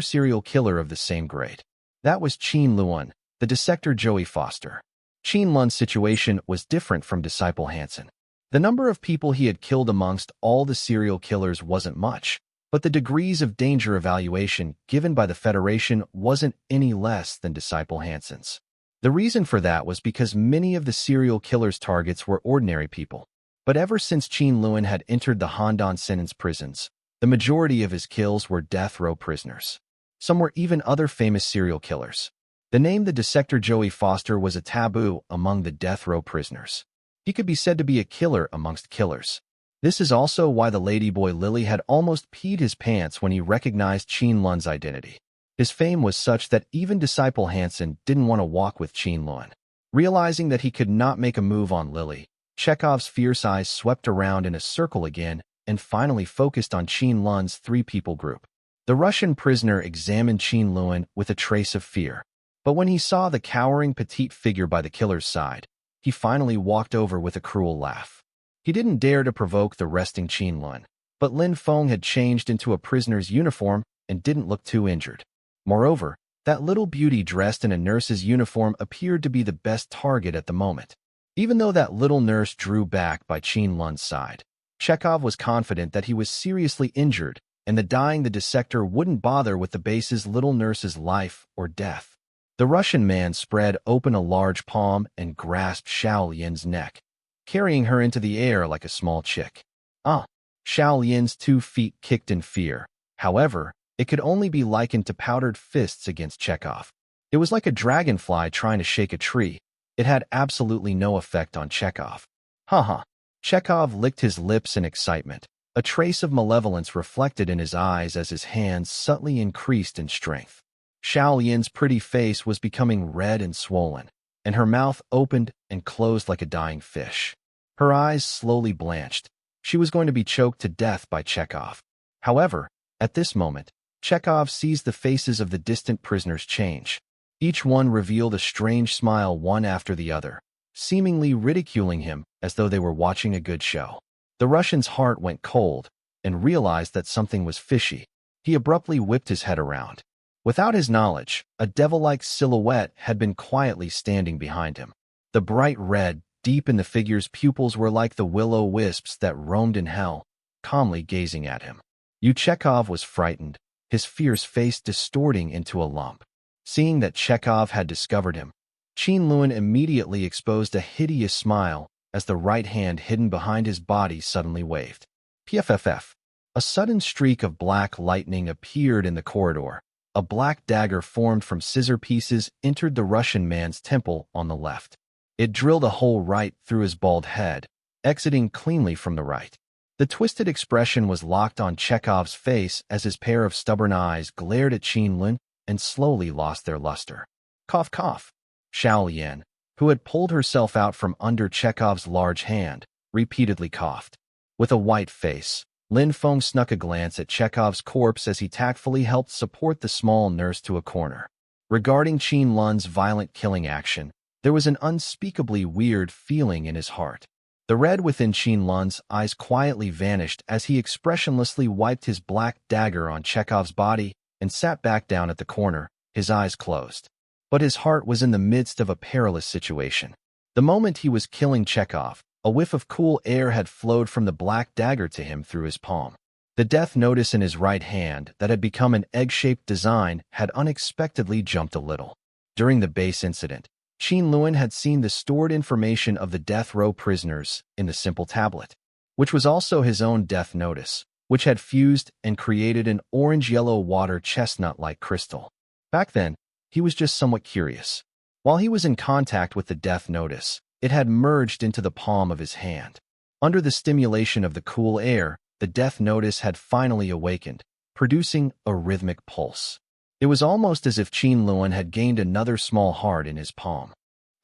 serial killer of the same grade. That was Qin Lun, the dissector Joey Foster. Qin Lun's situation was different from Disciple Hansen. The number of people he had killed amongst all the serial killers wasn't much, but the degrees of danger evaluation given by the Federation wasn't any less than Disciple Hansen's. The reason for that was because many of the serial killer's targets were ordinary people. But ever since Qin Lun had entered the Handan Senen's prisons, the majority of his kills were death row prisoners. Some were even other famous serial killers. The name the dissector Joey Foster was a taboo among the death row prisoners. He could be said to be a killer amongst killers. This is also why the ladyboy Lily had almost peed his pants when he recognized Qin Lun's identity. His fame was such that even Disciple Hansen didn't want to walk with Qin Lun. Realizing that he could not make a move on Lily, Chekhov's fierce eyes swept around in a circle again and finally focused on Qin Lun's three-people group. The Russian prisoner examined Qin Lun with a trace of fear. But when he saw the cowering petite figure by the killer's side, he finally walked over with a cruel laugh. He didn't dare to provoke the resting Qin Lun, but Lin Feng had changed into a prisoner's uniform and didn't look too injured. Moreover, that little beauty dressed in a nurse's uniform appeared to be the best target at the moment. Even though that little nurse drew back by Qin Lun's side, Chekhov was confident that he was seriously injured and the dissector wouldn't bother with the base's little nurse's life or death. The Russian man spread open a large palm and grasped Xiao Lian's neck, carrying her into the air like a small chick. Xiao Lian's 2 feet kicked in fear. However, it could only be likened to powdered fists against Chekhov. It was like a dragonfly trying to shake a tree. It had absolutely no effect on Chekhov. Chekhov licked his lips in excitement. A trace of malevolence reflected in his eyes as his hands subtly increased in strength. Xiao Lian's pretty face was becoming red and swollen, and her mouth opened and closed like a dying fish. Her eyes slowly blanched. She was going to be choked to death by Chekhov. However, at this moment, Chekhov sees the faces of the distant prisoners change. Each one revealed a strange smile one after the other, seemingly ridiculing him as though they were watching a good show. The Russian's heart went cold and realized that something was fishy. He abruptly whipped his head around. Without his knowledge, a devil-like silhouette had been quietly standing behind him. The bright red, deep in the figure's pupils were like the will-o'-wisps that roamed in hell, calmly gazing at him. Chekhov was frightened, his fierce face distorting into a lump. Seeing that Chekhov had discovered him, Qin Lun immediately exposed a hideous smile as the right hand hidden behind his body suddenly waved. Pff. A sudden streak of black lightning appeared in the corridor. A black dagger formed from scissor pieces entered the Russian man's temple on the left. It drilled a hole right through his bald head, exiting cleanly from the right. The twisted expression was locked on Chekhov's face as his pair of stubborn eyes glared at Qin Lun and slowly lost their luster. Cough, cough. Xiao Lian, who had pulled herself out from under Chekhov's large hand, repeatedly coughed. With a white face, Lin Feng snuck a glance at Chekhov's corpse as he tactfully helped support the small nurse to a corner. Regarding Qin Lun's violent killing action, there was an unspeakably weird feeling in his heart. The red within Qin Lun's eyes quietly vanished as he expressionlessly wiped his black dagger on Chekhov's body and sat back down at the corner, his eyes closed. But his heart was in the midst of a perilous situation. The moment he was killing Chekhov, a whiff of cool air had flowed from the black dagger to him through his palm. The death notice in his right hand that had become an egg-shaped design had unexpectedly jumped a little. During the base incident, Qin Lun had seen the stored information of the death row prisoners in the simple tablet, which was also his own death notice, which had fused and created an orange-yellow water chestnut-like crystal. Back then, he was just somewhat curious. While he was in contact with the death notice, it had merged into the palm of his hand. Under the stimulation of the cool air, the death notice had finally awakened, producing a rhythmic pulse. It was almost as if Qin Lun had gained another small heart in his palm.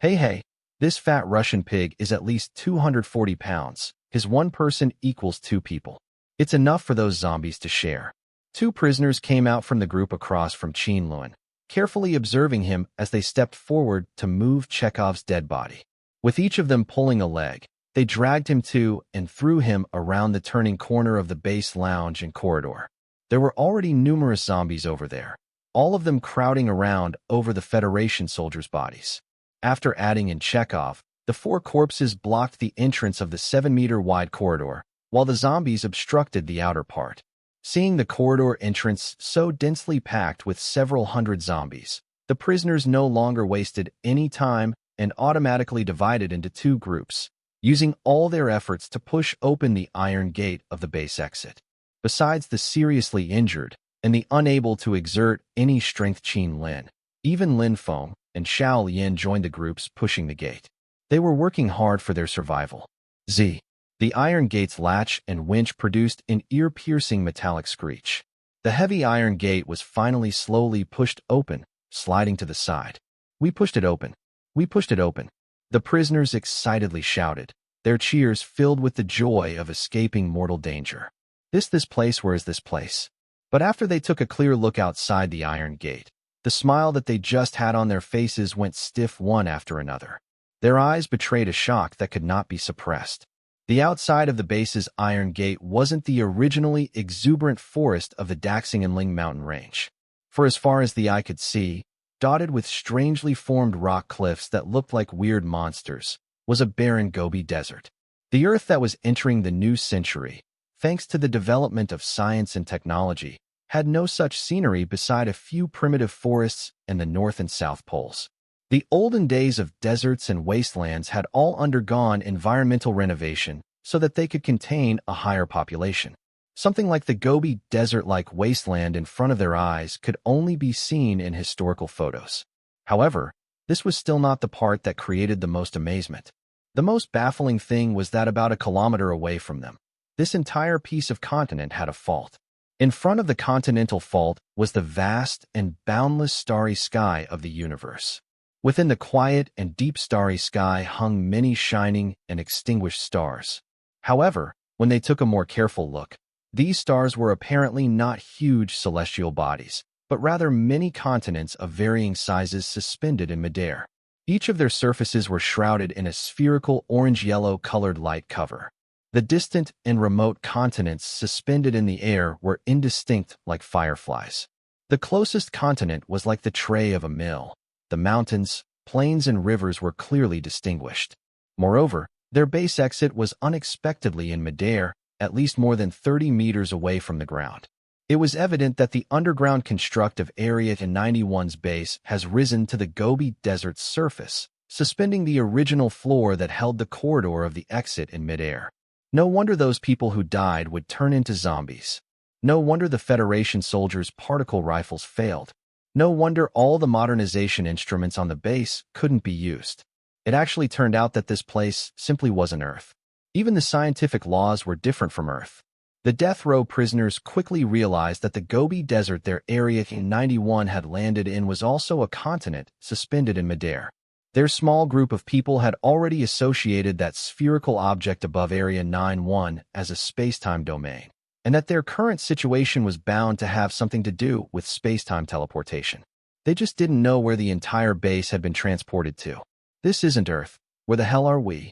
Hey, this fat Russian pig is at least 240 pounds. His one person equals 2 people. It's enough for those zombies to share. 2 prisoners came out from the group across from Qin Lun, carefully observing him as they stepped forward to move Chekhov's dead body. With each of them pulling a leg, they dragged him to and threw him around the turning corner of the base lounge and corridor. There were already numerous zombies over there, all of them crowding around over the Federation soldiers' bodies. After adding in Chekhov, the 4 corpses blocked the entrance of the 7-meter-wide corridor, while the zombies obstructed the outer part. Seeing the corridor entrance so densely packed with several hundred zombies, the prisoners no longer wasted any time and automatically divided into 2 groups, using all their efforts to push open the iron gate of the base exit. Besides the seriously injured and the unable to exert any strength Qin Lun, Even Lin Feng and Xiao Lian joined the groups pushing the gate. They were working hard for their survival. Z. The iron gate's latch and winch produced an ear-piercing metallic screech. The heavy iron gate was finally slowly pushed open, sliding to the side. "We pushed it open. We pushed it open." The prisoners excitedly shouted, their cheers filled with the joy of escaping mortal danger. This place, where is this place?" But after they took a clear look outside the iron gate, the smile that they just had on their faces went stiff one after another. Their eyes betrayed a shock that could not be suppressed. The outside of the base's iron gate wasn't the originally exuberant forest of the Daxing'anling mountain range. For as far as the eye could see, dotted with strangely formed rock cliffs that looked like weird monsters, was a barren Gobi desert. The earth that was entering the new century, thanks to the development of science and technology, had no such scenery beside a few primitive forests and the North and South Poles. The olden days of deserts and wastelands had all undergone environmental renovation so that they could contain a higher population. Something like the Gobi desert-like wasteland in front of their eyes could only be seen in historical photos. However, this was still not the part that created the most amazement. The most baffling thing was that about a kilometer away from them, this entire piece of continent had a fault. In front of the continental fault was the vast and boundless starry sky of the universe. Within the quiet and deep starry sky hung many shining and extinguished stars. However, when they took a more careful look, these stars were apparently not huge celestial bodies, but rather many continents of varying sizes suspended in midair. Each of their surfaces were shrouded in a spherical orange-yellow colored light cover. The distant and remote continents suspended in the air were indistinct like fireflies. The closest continent was like the tray of a mill. The mountains, plains, and rivers were clearly distinguished. Moreover, their base exit was unexpectedly in midair, at least more than 30 meters away from the ground. It was evident that the underground construct of Area 91's base has risen to the Gobi Desert's surface, suspending the original floor that held the corridor of the exit in midair. No wonder those people who died would turn into zombies. No wonder the Federation soldiers' particle rifles failed. No wonder all the modernization instruments on the base couldn't be used. It actually turned out that this place simply wasn't Earth. Even the scientific laws were different from Earth. The death row prisoners quickly realized that the Gobi Desert their Area 91 had landed in was also a continent suspended in midair. Their small group of people had already associated that spherical object above Area 91 as a space-time domain, and that their current situation was bound to have something to do with space-time teleportation. They just didn't know where the entire base had been transported to. "This isn't Earth. Where the hell are we?"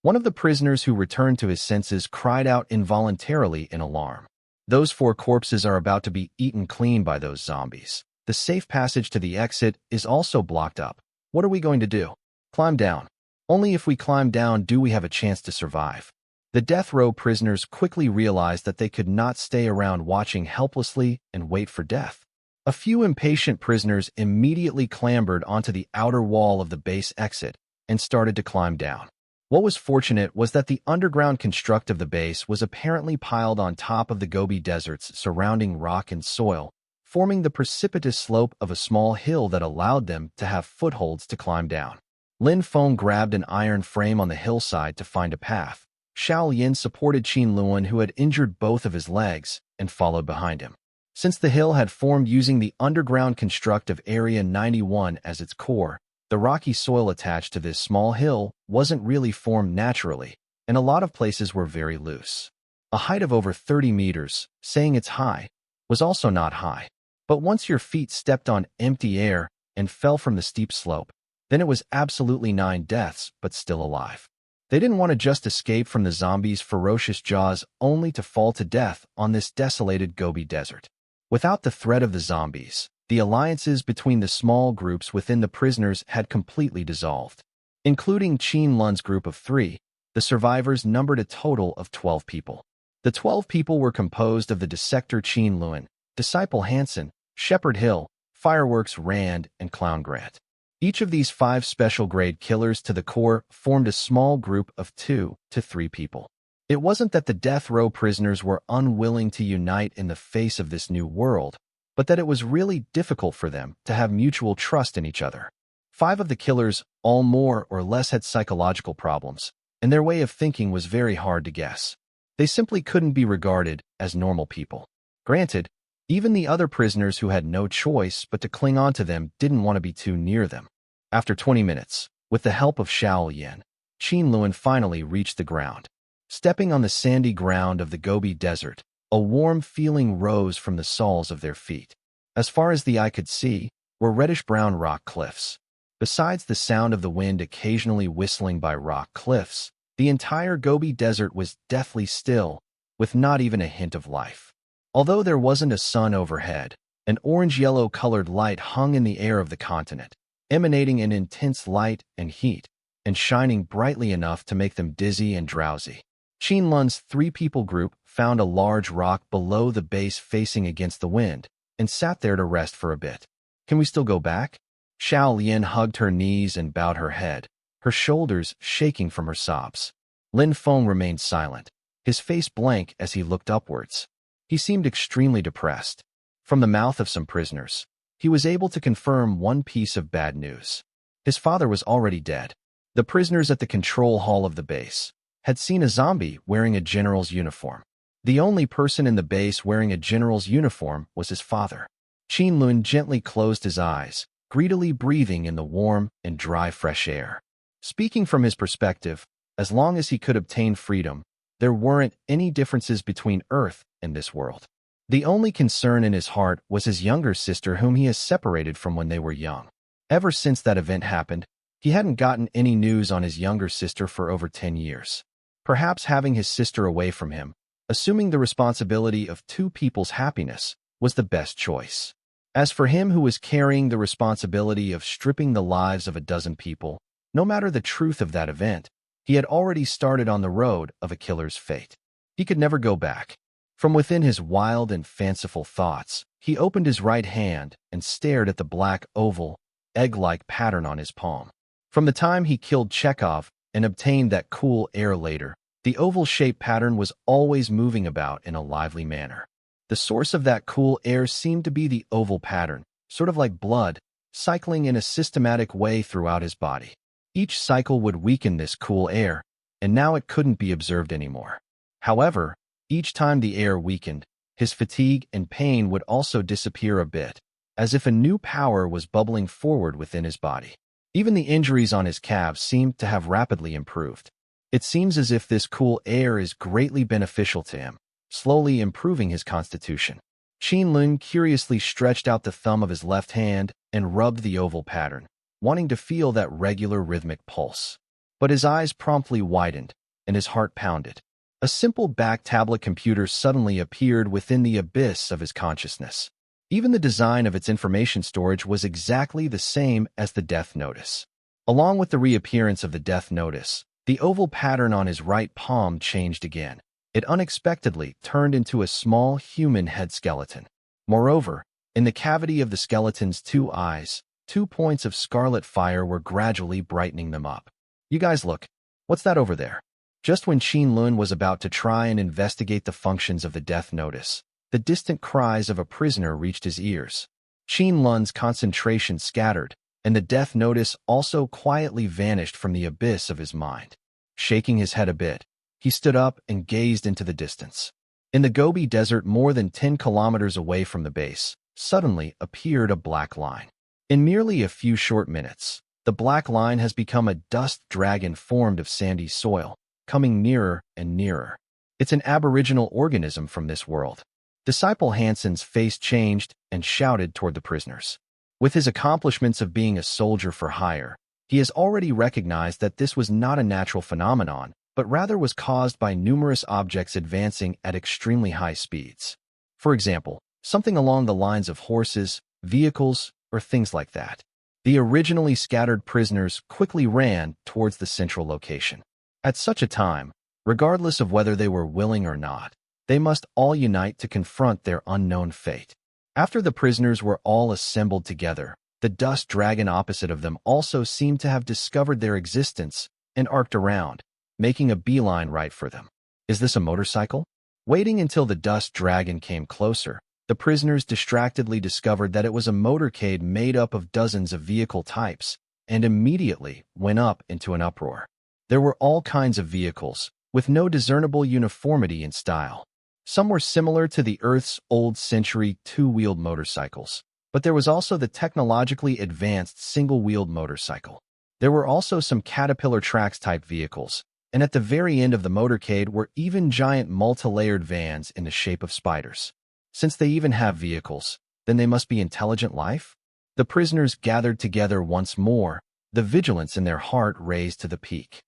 One of the prisoners who returned to his senses cried out involuntarily in alarm. "Those 4 corpses are about to be eaten clean by those zombies. The safe passage to the exit is also blocked up. What are we going to do?" "Climb down. Only if we climb down do we have a chance to survive." The death row prisoners quickly realized that they could not stay around watching helplessly and wait for death. A few impatient prisoners immediately clambered onto the outer wall of the base exit and started to climb down. What was fortunate was that the underground construct of the base was apparently piled on top of the Gobi Desert's surrounding rock and soil, forming the precipitous slope of a small hill that allowed them to have footholds to climb down. Lin Feng grabbed an iron frame on the hillside to find a path. Xiao Lian supported Qin Lun, who had injured both of his legs, and followed behind him. Since the hill had formed using the underground construct of Area 91 as its core, the rocky soil attached to this small hill wasn't really formed naturally, and a lot of places were very loose. A height of over 30 meters, saying it's high, was also not high. But once your feet stepped on empty air and fell from the steep slope, then it was absolutely 9 deaths, but still alive. They didn't want to just escape from the zombies' ferocious jaws only to fall to death on this desolated Gobi Desert. Without the threat of the zombies, the alliances between the small groups within the prisoners had completely dissolved. Including Qin Lun's group of 3, the survivors numbered a total of 12 people. The 12 people were composed of the dissector Qin Lun, Disciple Hansen, Shepherd Hill, Fireworks Rand, and Clown Grant. Each of these 5 special-grade killers to the core formed a small group of 2 to 3 people. It wasn't that the death row prisoners were unwilling to unite in the face of this new world, but that it was really difficult for them to have mutual trust in each other. 5 of the killers all more or less had psychological problems, and their way of thinking was very hard to guess. They simply couldn't be regarded as normal people. Granted, even the other prisoners who had no choice but to cling on to them didn't want to be too near them. After 20 minutes, with the help of Xiao Yan, Qin Lun finally reached the ground. Stepping on the sandy ground of the Gobi Desert, a warm feeling rose from the soles of their feet. As far as the eye could see were reddish-brown rock cliffs. Besides the sound of the wind occasionally whistling by rock cliffs, the entire Gobi Desert was deathly still, with not even a hint of life. Although there wasn't a sun overhead, an orange-yellow colored light hung in the air of the continent, emanating an intense light and heat, and shining brightly enough to make them dizzy and drowsy. Qin Lun's 3-people group found a large rock below the base facing against the wind, and sat there to rest for a bit. Can we still go back? Xiao Lian hugged her knees and bowed her head, her shoulders shaking from her sobs. Lin Feng remained silent, his face blank as he looked upwards. He seemed extremely depressed. From the mouth of some prisoners, he was able to confirm one piece of bad news. His father was already dead. The prisoners at the control hall of the base had seen a zombie wearing a general's uniform. The only person in the base wearing a general's uniform was his father. Qin Lun gently closed his eyes, greedily breathing in the warm and dry fresh air. Speaking from his perspective, as long as he could obtain freedom, there weren't any differences between Earth and this world. The only concern in his heart was his younger sister, whom he has separated from when they were young. Ever since that event happened, he hadn't gotten any news on his younger sister for over 10 years. Perhaps having his sister away from him, assuming the responsibility of 2 people's happiness, was the best choice. As for him who was carrying the responsibility of stripping the lives of a dozen people, no matter the truth of that event, he had already started on the road of a killer's fate. He could never go back. From within his wild and fanciful thoughts, he opened his right hand and stared at the black oval, egg-like pattern on his palm. From the time he killed Chekhov and obtained that cool air later, the oval-shaped pattern was always moving about in a lively manner. The source of that cool air seemed to be the oval pattern, sort of like blood, cycling in a systematic way throughout his body. Each cycle would weaken this cool air, and now it couldn't be observed anymore. However, each time the air weakened, his fatigue and pain would also disappear a bit, as if a new power was bubbling forward within his body. Even the injuries on his calves seemed to have rapidly improved. It seems as if this cool air is greatly beneficial to him, slowly improving his constitution. Qin Lun curiously stretched out the thumb of his left hand and rubbed the oval pattern, wanting to feel that regular rhythmic pulse. But his eyes promptly widened, and his heart pounded. A simple back tablet computer suddenly appeared within the abyss of his consciousness. Even the design of its information storage was exactly the same as the death notice. Along with the reappearance of the death notice, the oval pattern on his right palm changed again. It unexpectedly turned into a small human head skeleton. Moreover, in the cavity of the skeleton's 2 eyes, 2 points of scarlet fire were gradually brightening them up. You guys look. What's that over there? Just when Qin Lun was about to try and investigate the functions of the death notice, the distant cries of a prisoner reached his ears. Qin Lun's concentration scattered, and the death notice also quietly vanished from the abyss of his mind. Shaking his head a bit, he stood up and gazed into the distance. In the Gobi Desert, more than 10 kilometers away from the base, suddenly appeared a black line. In merely a few short minutes, the black line has become a dust dragon formed of sandy soil, coming nearer and nearer. It's an aboriginal organism from this world. Disciple Hansen's face changed and shouted toward the prisoners. With his accomplishments of being a soldier for hire, he has already recognized that this was not a natural phenomenon, but rather was caused by numerous objects advancing at extremely high speeds. For example, something along the lines of horses, vehicles, or things like that. The originally scattered prisoners quickly ran towards the central location. At such a time, regardless of whether they were willing or not, they must all unite to confront their unknown fate. After the prisoners were all assembled together, the dust dragon opposite of them also seemed to have discovered their existence and arced around, making a beeline right for them. Is this a motorcycle? Waiting until the dust dragon came closer, the the prisoners distractedly discovered that it was a motorcade made up of dozens of vehicle types, and immediately went up into an uproar. There were all kinds of vehicles, with no discernible uniformity in style. Some were similar to the Earth's old century two-wheeled motorcycles, but there was also the technologically advanced single-wheeled motorcycle. There were also some Caterpillar Trax-type vehicles, and at the very end of the motorcade were even giant multi-layered vans in the shape of spiders. Since they even have vehicles, then they must be intelligent life? The prisoners gathered together once more, the vigilance in their heart raised to the peak.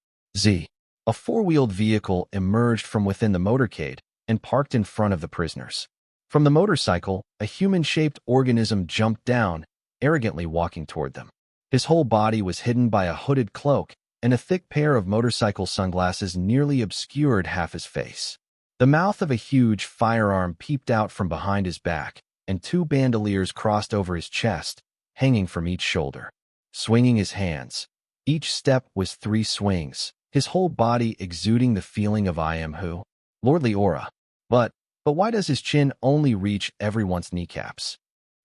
A four-wheeled vehicle emerged from within the motorcade and parked in front of the prisoners. From the motorcycle, a human-shaped organism jumped down, arrogantly walking toward them. His whole body was hidden by a hooded cloak, and a thick pair of motorcycle sunglasses nearly obscured half his face. The mouth of a huge firearm peeped out from behind his back, and two bandoliers crossed over his chest, hanging from each shoulder. Swinging his hands. Each step was 3 swings, his whole body exuding the feeling of I am who? Lordly aura. But why does his chin only reach everyone's kneecaps?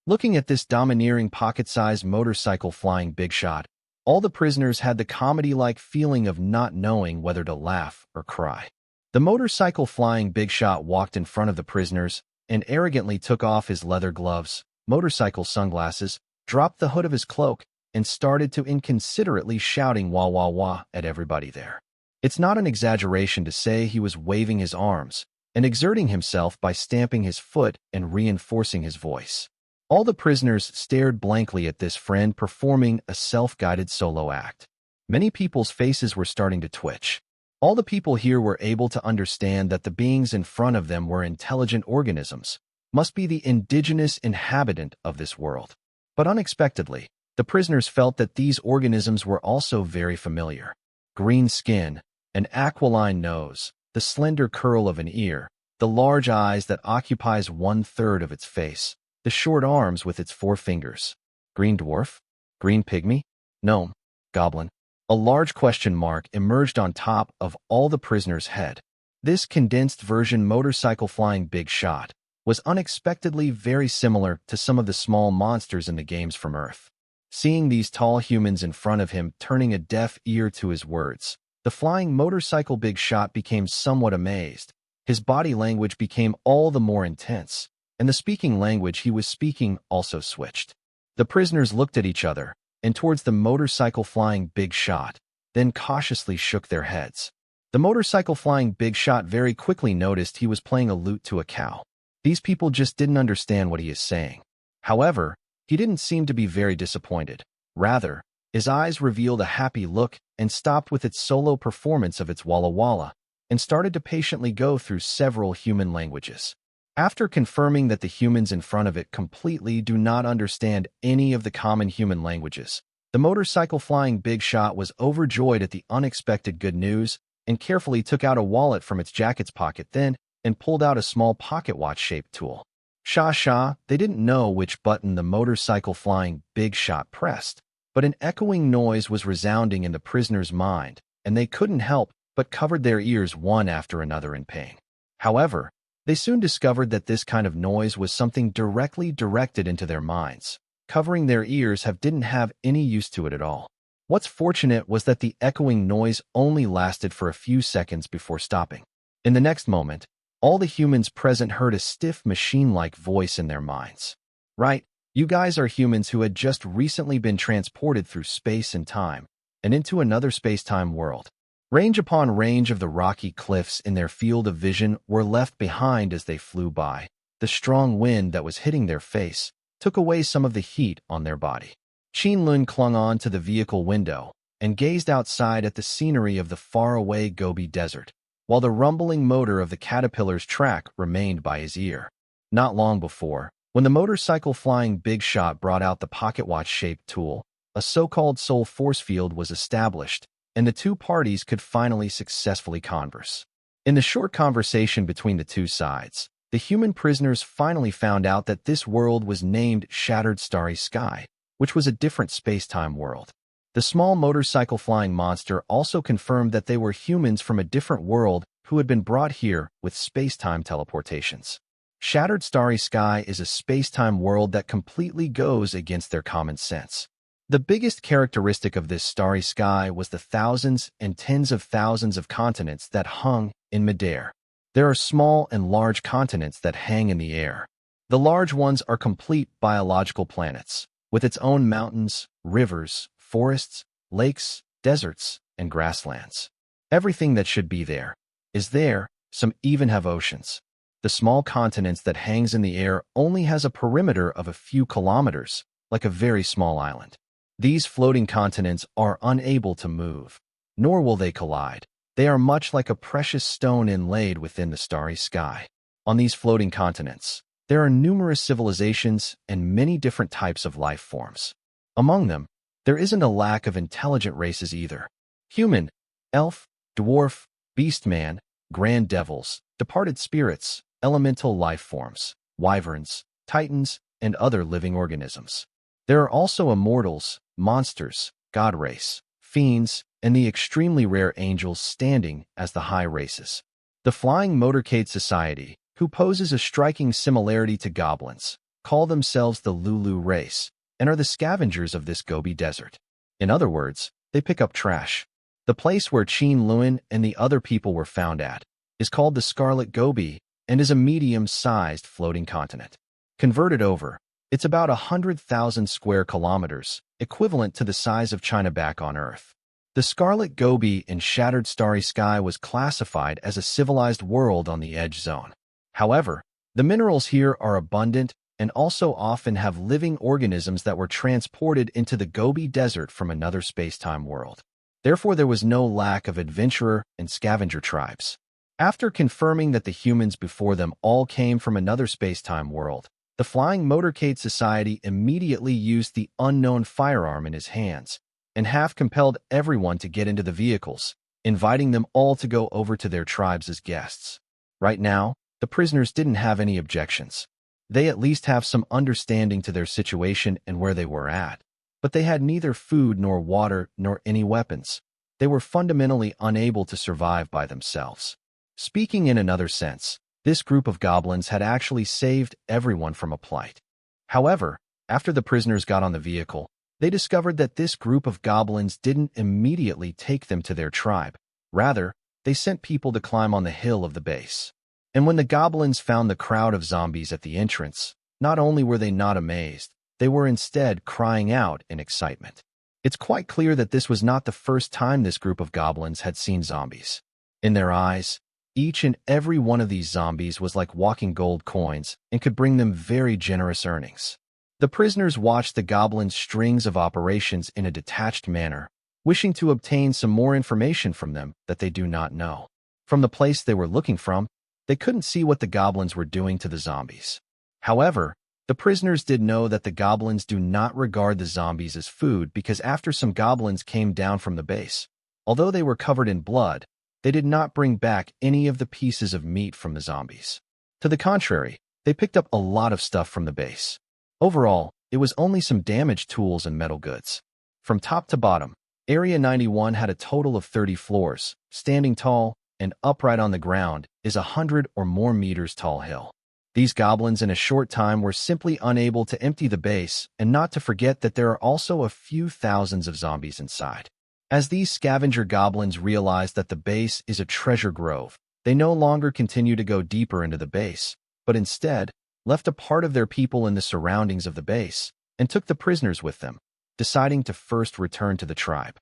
Looking at this domineering pocket-sized motorcycle flying big shot, all the prisoners had the comedy-like feeling of not knowing whether to laugh or cry. The motorcycle flying big shot walked in front of the prisoners and arrogantly took off his leather gloves, motorcycle sunglasses, dropped the hood of his cloak, and started to inconsiderately shouting wah wah wah at everybody there. It's not an exaggeration to say he was waving his arms and exerting himself by stamping his foot and reinforcing his voice. All the prisoners stared blankly at this friend performing a self-guided solo act. Many people's faces were starting to twitch. All the people here were able to understand that the beings in front of them were intelligent organisms, must be the indigenous inhabitant of this world. But unexpectedly, the prisoners felt that these organisms were also very familiar. Green skin, an aquiline nose, the slender curl of an ear, the large eyes that occupies 1/3 of its face, the short arms with its 4 fingers. Green dwarf? Green pygmy? Gnome? Goblin? A large question mark emerged on top of all the prisoners' head. This condensed version motorcycle flying big shot was unexpectedly very similar to some of the small monsters in the games from Earth. Seeing these tall humans in front of him turning a deaf ear to his words, the flying motorcycle big shot became somewhat amazed. His body language became all the more intense, and the speaking language he was speaking also switched. The prisoners looked at each other, and towards the motorcycle flying big shot, then cautiously shook their heads. The motorcycle flying big shot very quickly noticed he was playing a lute to a cow. These people just didn't understand what he is saying. However, he didn't seem to be very disappointed. Rather, his eyes revealed a happy look and stopped with its solo performance of its Walla Walla, and started to patiently go through several human languages. After confirming that the humans in front of it completely do not understand any of the common human languages, the motorcycle flying big shot was overjoyed at the unexpected good news and carefully took out a wallet from its jacket's pocket then and pulled out a small pocket watch-shaped tool. Sha, they didn't know which button the motorcycle flying big shot pressed, but an echoing noise was resounding in the prisoner's mind, and they couldn't help but covered their ears one after another in pain. However, they soon discovered that this kind of noise was something directly directed into their minds. Covering their ears didn't have any use to it at all. What's fortunate was that the echoing noise only lasted for a few seconds before stopping. In the next moment, all the humans present heard a stiff machine-like voice in their minds. Right, you guys are humans who had just recently been transported through space and time, and into another space-time world. Range upon range of the rocky cliffs in their field of vision were left behind as they flew by. The strong wind that was hitting their face took away some of the heat on their body. Qin Lun clung on to the vehicle window and gazed outside at the scenery of the faraway Gobi Desert, while the rumbling motor of the caterpillar's track remained by his ear. Not long before, when the motorcycle flying big shot brought out the pocket watch-shaped tool, a so-called soul force field was established, and the two parties could finally successfully converse. In the short conversation between the two sides, the human prisoners finally found out that this world was named Shattered Starry Sky, which was a different space-time world. The small motorcycle flying monster also confirmed that they were humans from a different world who had been brought here with space-time teleportations. Shattered starry sky is a space-time world that completely goes against their common sense. The biggest characteristic of this starry sky was the thousands and tens of thousands of continents that hung in midair. There are small and large continents that hang in the air. The large ones are complete biological planets, with its own mountains, rivers, forests, lakes, deserts, and grasslands. Everything that should be there is there. Some even have oceans. The small continents that hangs in the air only has a perimeter of a few kilometers, like a very small island. These floating continents are unable to move, nor will they collide. They are much like a precious stone inlaid within the starry sky. On these floating continents, there are numerous civilizations and many different types of life forms. Among them, there isn't a lack of intelligent races either. Human, elf, dwarf, beastman, grand devils, departed spirits, elemental life forms, wyverns, titans, and other living organisms. There are also immortals, monsters, god race, fiends, and the extremely rare angels standing as the high races. The Flying Motorcade Society, who poses a striking similarity to goblins, call themselves the Lulu race and are the scavengers of this Gobi Desert. In other words, they pick up trash. The place where Qin Lun and the other people were found at is called the Scarlet Gobi and is a medium-sized floating continent. Converted over, it's about 100,000 square kilometers, equivalent to the size of China back on Earth. The Scarlet Gobi in Shattered Starry Sky was classified as a civilized world on the Edge Zone. However, the minerals here are abundant and also often have living organisms that were transported into the Gobi Desert from another space-time world. Therefore, there was no lack of adventurer and scavenger tribes. After confirming that the humans before them all came from another space-time world, the Flying Motorcade Society immediately used the unknown firearm in his hands and half-compelled everyone to get into the vehicles, inviting them all to go over to their tribes as guests. Right now, the prisoners didn't have any objections. They at least have some understanding to their situation and where they were at. But they had neither food nor water nor any weapons. They were fundamentally unable to survive by themselves. Speaking in another sense, this group of goblins had actually saved everyone from a plight. However, after the prisoners got on the vehicle, they discovered that this group of goblins didn't immediately take them to their tribe. Rather, they sent people to climb on the hill of the base. And when the goblins found the crowd of zombies at the entrance, not only were they not amazed, they were instead crying out in excitement. It's quite clear that this was not the first time this group of goblins had seen zombies. In their eyes, each and every one of these zombies was like walking gold coins and could bring them very generous earnings. The prisoners watched the goblins' strings of operations in a detached manner, wishing to obtain some more information from them that they do not know. From the place they were looking from, they couldn't see what the goblins were doing to the zombies. However, the prisoners did know that the goblins do not regard the zombies as food because after some goblins came down from the base, although they were covered in blood, they did not bring back any of the pieces of meat from the zombies. To the contrary, they picked up a lot of stuff from the base. Overall, it was only some damaged tools and metal goods. From top to bottom, Area 91 had a total of 30 floors. Standing tall and upright on the ground is 100 or more meters tall hill. These goblins in a short time were simply unable to empty the base, and not to forget that there are also a few thousands of zombies inside. As these scavenger goblins realized that the base is a treasure grove, they no longer continue to go deeper into the base, but instead left a part of their people in the surroundings of the base and took the prisoners with them, deciding to first return to the tribe.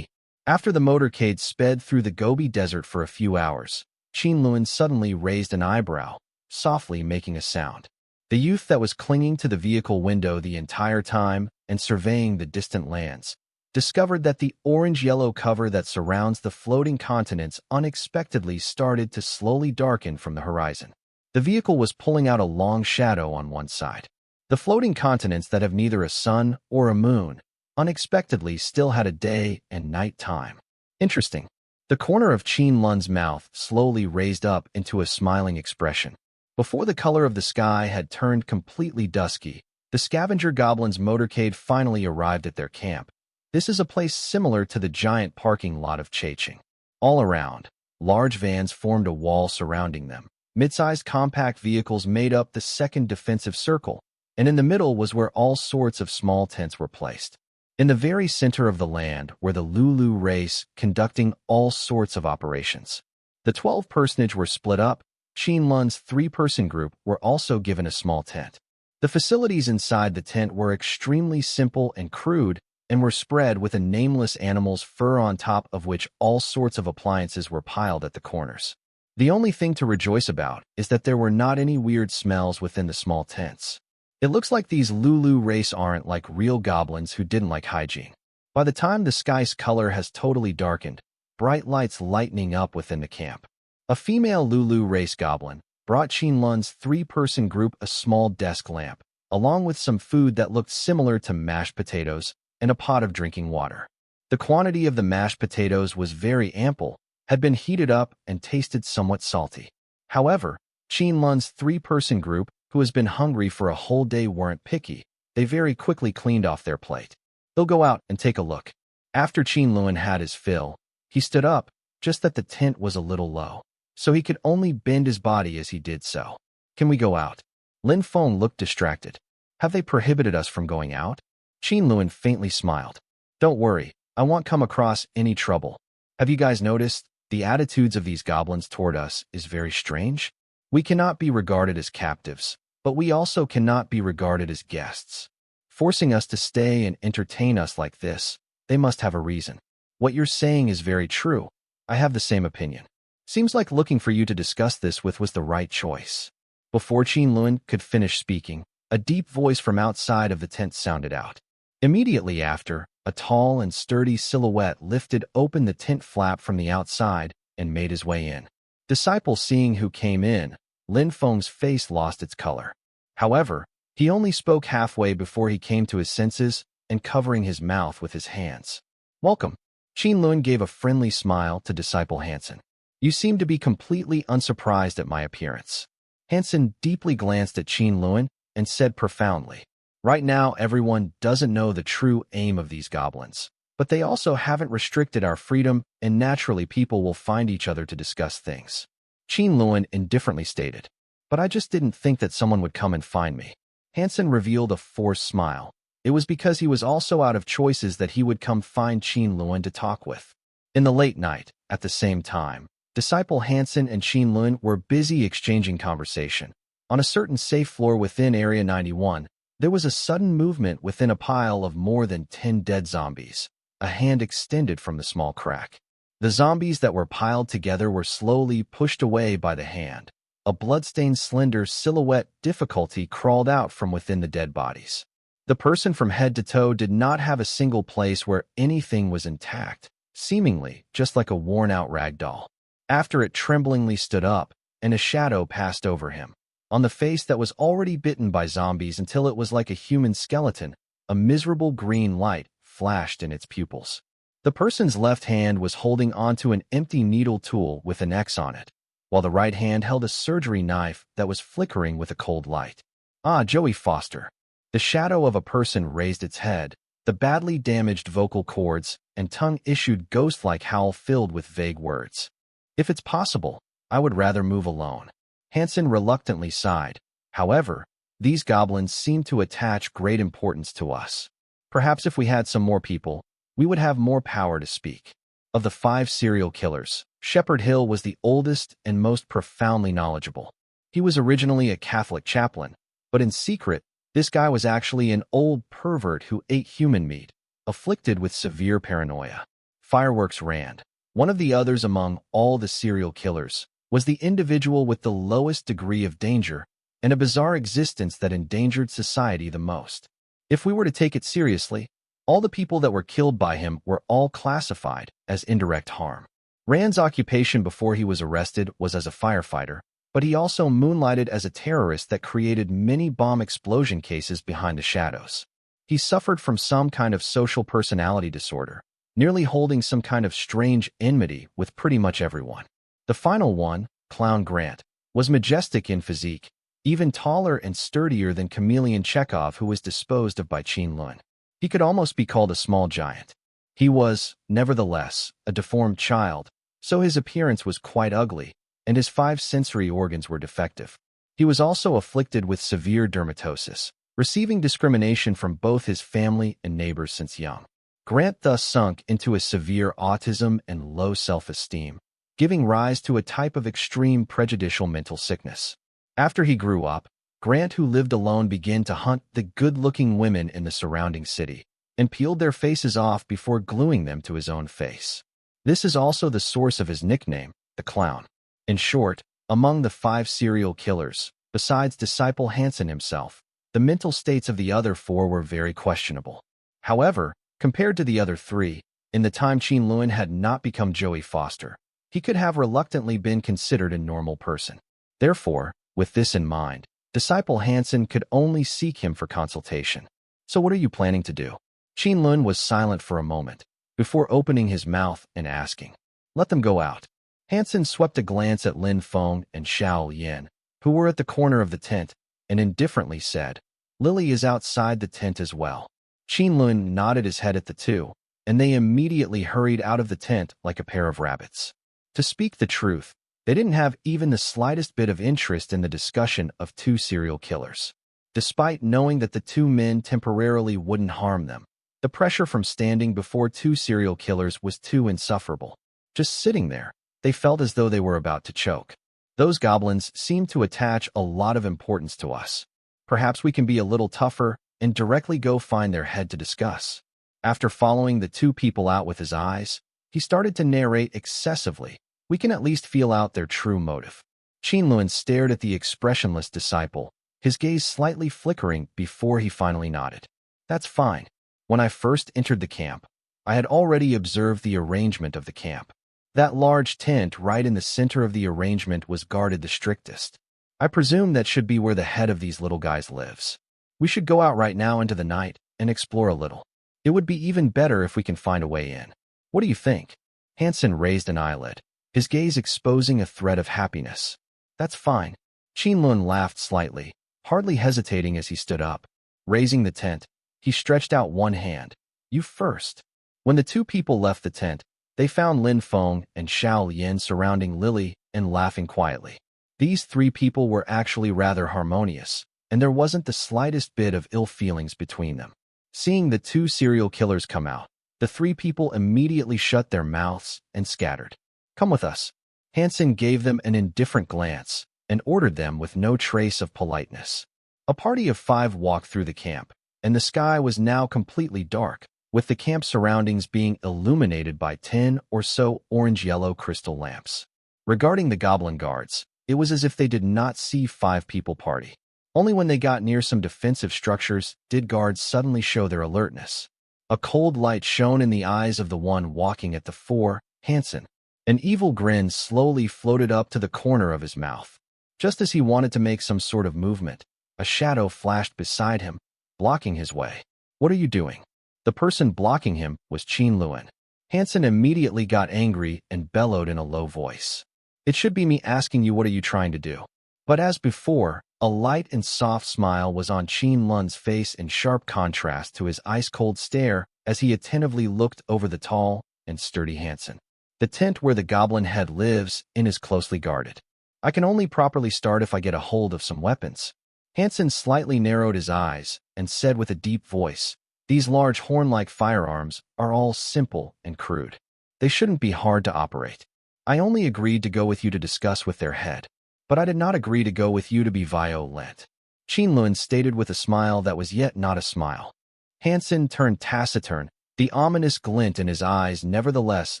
After the motorcade sped through the Gobi Desert for a few hours, Qin Lun suddenly raised an eyebrow, softly making a sound. The youth that was clinging to the vehicle window the entire time and surveying the distant lands discovered that the orange-yellow cover that surrounds the floating continents unexpectedly started to slowly darken from the horizon. The vehicle was pulling out a long shadow on one side. The floating continents that have neither a sun or a moon unexpectedly still had a day and night time. Interesting. The corner of Qin Lun's mouth slowly raised up into a smiling expression. Before the color of the sky had turned completely dusky, the scavenger goblins' motorcade finally arrived at their camp. This is a place similar to the giant parking lot of Checheng. All around, large vans formed a wall surrounding them, Mid-sized compact vehicles made up the second defensive circle, and in the middle was where all sorts of small tents were placed. In the very center of the land were the Lulu race conducting all sorts of operations. The 12 personage were split up. Qin Lun's 3-person group were also given a small tent. The facilities inside the tent were extremely simple and crude and were spread with a nameless animal's fur on top of which all sorts of appliances were piled at the corners. The only thing to rejoice about is that there were not any weird smells within the small tents. It looks like these Lulu race aren't like real goblins who didn't like hygiene. By the time the sky's color has totally darkened, bright lights lightening up within the camp. A female Lulu race goblin brought Qin Lun's 3-person group a small desk lamp, along with some food that looked similar to mashed potatoes and a pot of drinking water. The quantity of the mashed potatoes was very ample, had been heated up and tasted somewhat salty. However, Qin Lun's 3-person group, who has been hungry for a whole day, weren't picky. They very quickly cleaned off their plate. They'll go out and take a look. After Qin Lun had his fill, he stood up, just that the tent was a little low, so he could only bend his body as he did so. Can we go out? Lin Feng looked distracted. Have they prohibited us from going out? Qin Lun faintly smiled. Don't worry, I won't come across any trouble. Have you guys noticed? The attitudes of these goblins toward us is very strange. We cannot be regarded as captives, but we also cannot be regarded as guests. Forcing us to stay and entertain us like this, they must have a reason. What you're saying is very true. I have the same opinion. Seems like looking for you to discuss this with was the right choice. Before Qin Lun could finish speaking, a deep voice from outside of the tent sounded out. Immediately after, a tall and sturdy silhouette lifted open the tent flap from the outside and made his way in. Disciple seeing who came in, Lin Feng's face lost its color. However, he only spoke halfway before he came to his senses and covering his mouth with his hands. Welcome. Qin Lun gave a friendly smile to Disciple Hansen. You seem to be completely unsurprised at my appearance. Hansen deeply glanced at Qin Lun and said profoundly, right now everyone doesn't know the true aim of these goblins, but they also haven't restricted our freedom and naturally people will find each other to discuss things. Qin Lun indifferently stated, but I just didn't think that someone would come and find me. Hansen revealed a forced smile. It was because he was also out of choices that he would come find Qin Lun to talk with. In the late night, at the same time, Disciple Hansen and Qin Lun were busy exchanging conversation. On a certain safe floor within Area 91, there was a sudden movement within a pile of more than 10 dead zombies. A hand extended from the small crack. The zombies that were piled together were slowly pushed away by the hand. A bloodstained slender silhouette difficulty crawled out from within the dead bodies. The person from head to toe did not have a single place where anything was intact, seemingly just like a worn-out rag doll. After it tremblingly stood up, and a shadow passed over him. On the face that was already bitten by zombies until it was like a human skeleton, a miserable green light flashed in its pupils. The person's left hand was holding onto an empty needle tool with an X on it, while the right hand held a surgery knife that was flickering with a cold light. Ah, Joey Foster. The shadow of a person raised its head. The badly damaged vocal cords and tongue issued ghost-like howl filled with vague words. If it's possible, I would rather move alone. Hansen reluctantly sighed. However, these goblins seem to attach great importance to us. Perhaps if we had some more people, we would have more power to speak. Of the 5 serial killers, Shepherd Hill was the oldest and most profoundly knowledgeable. He was originally a Catholic chaplain, but in secret, this guy was actually an old pervert who ate human meat, afflicted with severe paranoia. Fireworks Rand, one of the others among all the serial killers, was the individual with the lowest degree of danger and a bizarre existence that endangered society the most. If we were to take it seriously, all the people that were killed by him were all classified as indirect harm. Rand's occupation before he was arrested was as a firefighter, but he also moonlighted as a terrorist that created many bomb explosion cases behind the shadows. He suffered from some kind of social personality disorder, nearly holding some kind of strange enmity with pretty much everyone. The final one, Clown Grant, was majestic in physique, even taller and sturdier than Chameleon Chekhov, who was disposed of by Qin Lun. He could almost be called a small giant. He was, nevertheless, a deformed child, so his appearance was quite ugly, and his 5 sensory organs were defective. He was also afflicted with severe dermatosis, receiving discrimination from both his family and neighbors since young. Grant thus sunk into a severe autism and low self-esteem, giving rise to a type of extreme prejudicial mental sickness. After he grew up, Grant, who lived alone, began to hunt the good-looking women in the surrounding city and peeled their faces off before gluing them to his own face. This is also the source of his nickname, the Clown. In short, among the 5 serial killers, besides Disciple Hansen himself, the mental states of the other 4 were very questionable. However, compared to the other 3, in the time Qin Lun had not become Joey Foster, he could have reluctantly been considered a normal person. Therefore, with this in mind, Disciple Hansen could only seek him for consultation. So what are you planning to do? Qin Lun was silent for a moment, before opening his mouth and asking, "Let them go out." Hansen swept a glance at Lin Feng and Xiao Yin, who were at the corner of the tent, and indifferently said, "Lily is outside the tent as well." Qin Lun nodded his head at the two, and they immediately hurried out of the tent like a pair of rabbits. To speak the truth, they didn't have even the slightest bit of interest in the discussion of 2 serial killers. Despite knowing that the 2 men temporarily wouldn't harm them, the pressure from standing before 2 serial killers was too insufferable. Just sitting there, they felt as though they were about to choke. Those goblins seem to attach a lot of importance to us. Perhaps we can be a little tougher and directly go find their head to discuss. After following the 2 people out with his eyes, he started to narrate excessively. We can at least feel out their true motive. Qin Lun stared at the expressionless disciple, his gaze slightly flickering before he finally nodded. "That's fine. When I first entered the camp, I had already observed the arrangement of the camp. That large tent right in the center of the arrangement was guarded the strictest. I presume that should be where the head of these little guys lives. We should go out right now into the night and explore a little. It would be even better if we can find a way in. What do you think?" Hansen raised an eyelid, his gaze exposing a thread of happiness. "That's fine." Qin Lun laughed slightly, hardly hesitating as he stood up. Raising the tent, he stretched out one hand. "You first." When the 2 people left the tent, they found Lin Feng and Xiao Yin surrounding Lily and laughing quietly. These 3 people were actually rather harmonious, and there wasn't the slightest bit of ill feelings between them. Seeing the 2 serial killers come out, the 3 people immediately shut their mouths and scattered. "Come with us." Hansen gave them an indifferent glance and ordered them with no trace of politeness. A party of 5 walked through the camp, and the sky was now completely dark, with the camp surroundings being illuminated by 10 or so orange-yellow crystal lamps. Regarding the goblin guards, it was as if they did not see 5 people party. Only when they got near some defensive structures did guards suddenly show their alertness. A cold light shone in the eyes of the one walking at the fore, Hansen. An evil grin slowly floated up to the corner of his mouth. Just as he wanted to make some sort of movement, a shadow flashed beside him, blocking his way. "What are you doing?" The person blocking him was Qin Lun. Hansen immediately got angry and bellowed in a low voice. "It should be me asking you, what are you trying to do?" But as before, a light and soft smile was on Qin Lun's face in sharp contrast to his ice-cold stare as he attentively looked over the tall and sturdy Hansen. "The tent where the goblin head lives in is closely guarded. I can only properly start if I get a hold of some weapons." Hansen slightly narrowed his eyes and said with a deep voice, "These large horn-like firearms are all simple and crude. They shouldn't be hard to operate. I only agreed to go with you to discuss with their head, but I did not agree to go with you to be violent." Qin Lun stated with a smile that was yet not a smile. Hansen turned taciturn, the ominous glint in his eyes nevertheless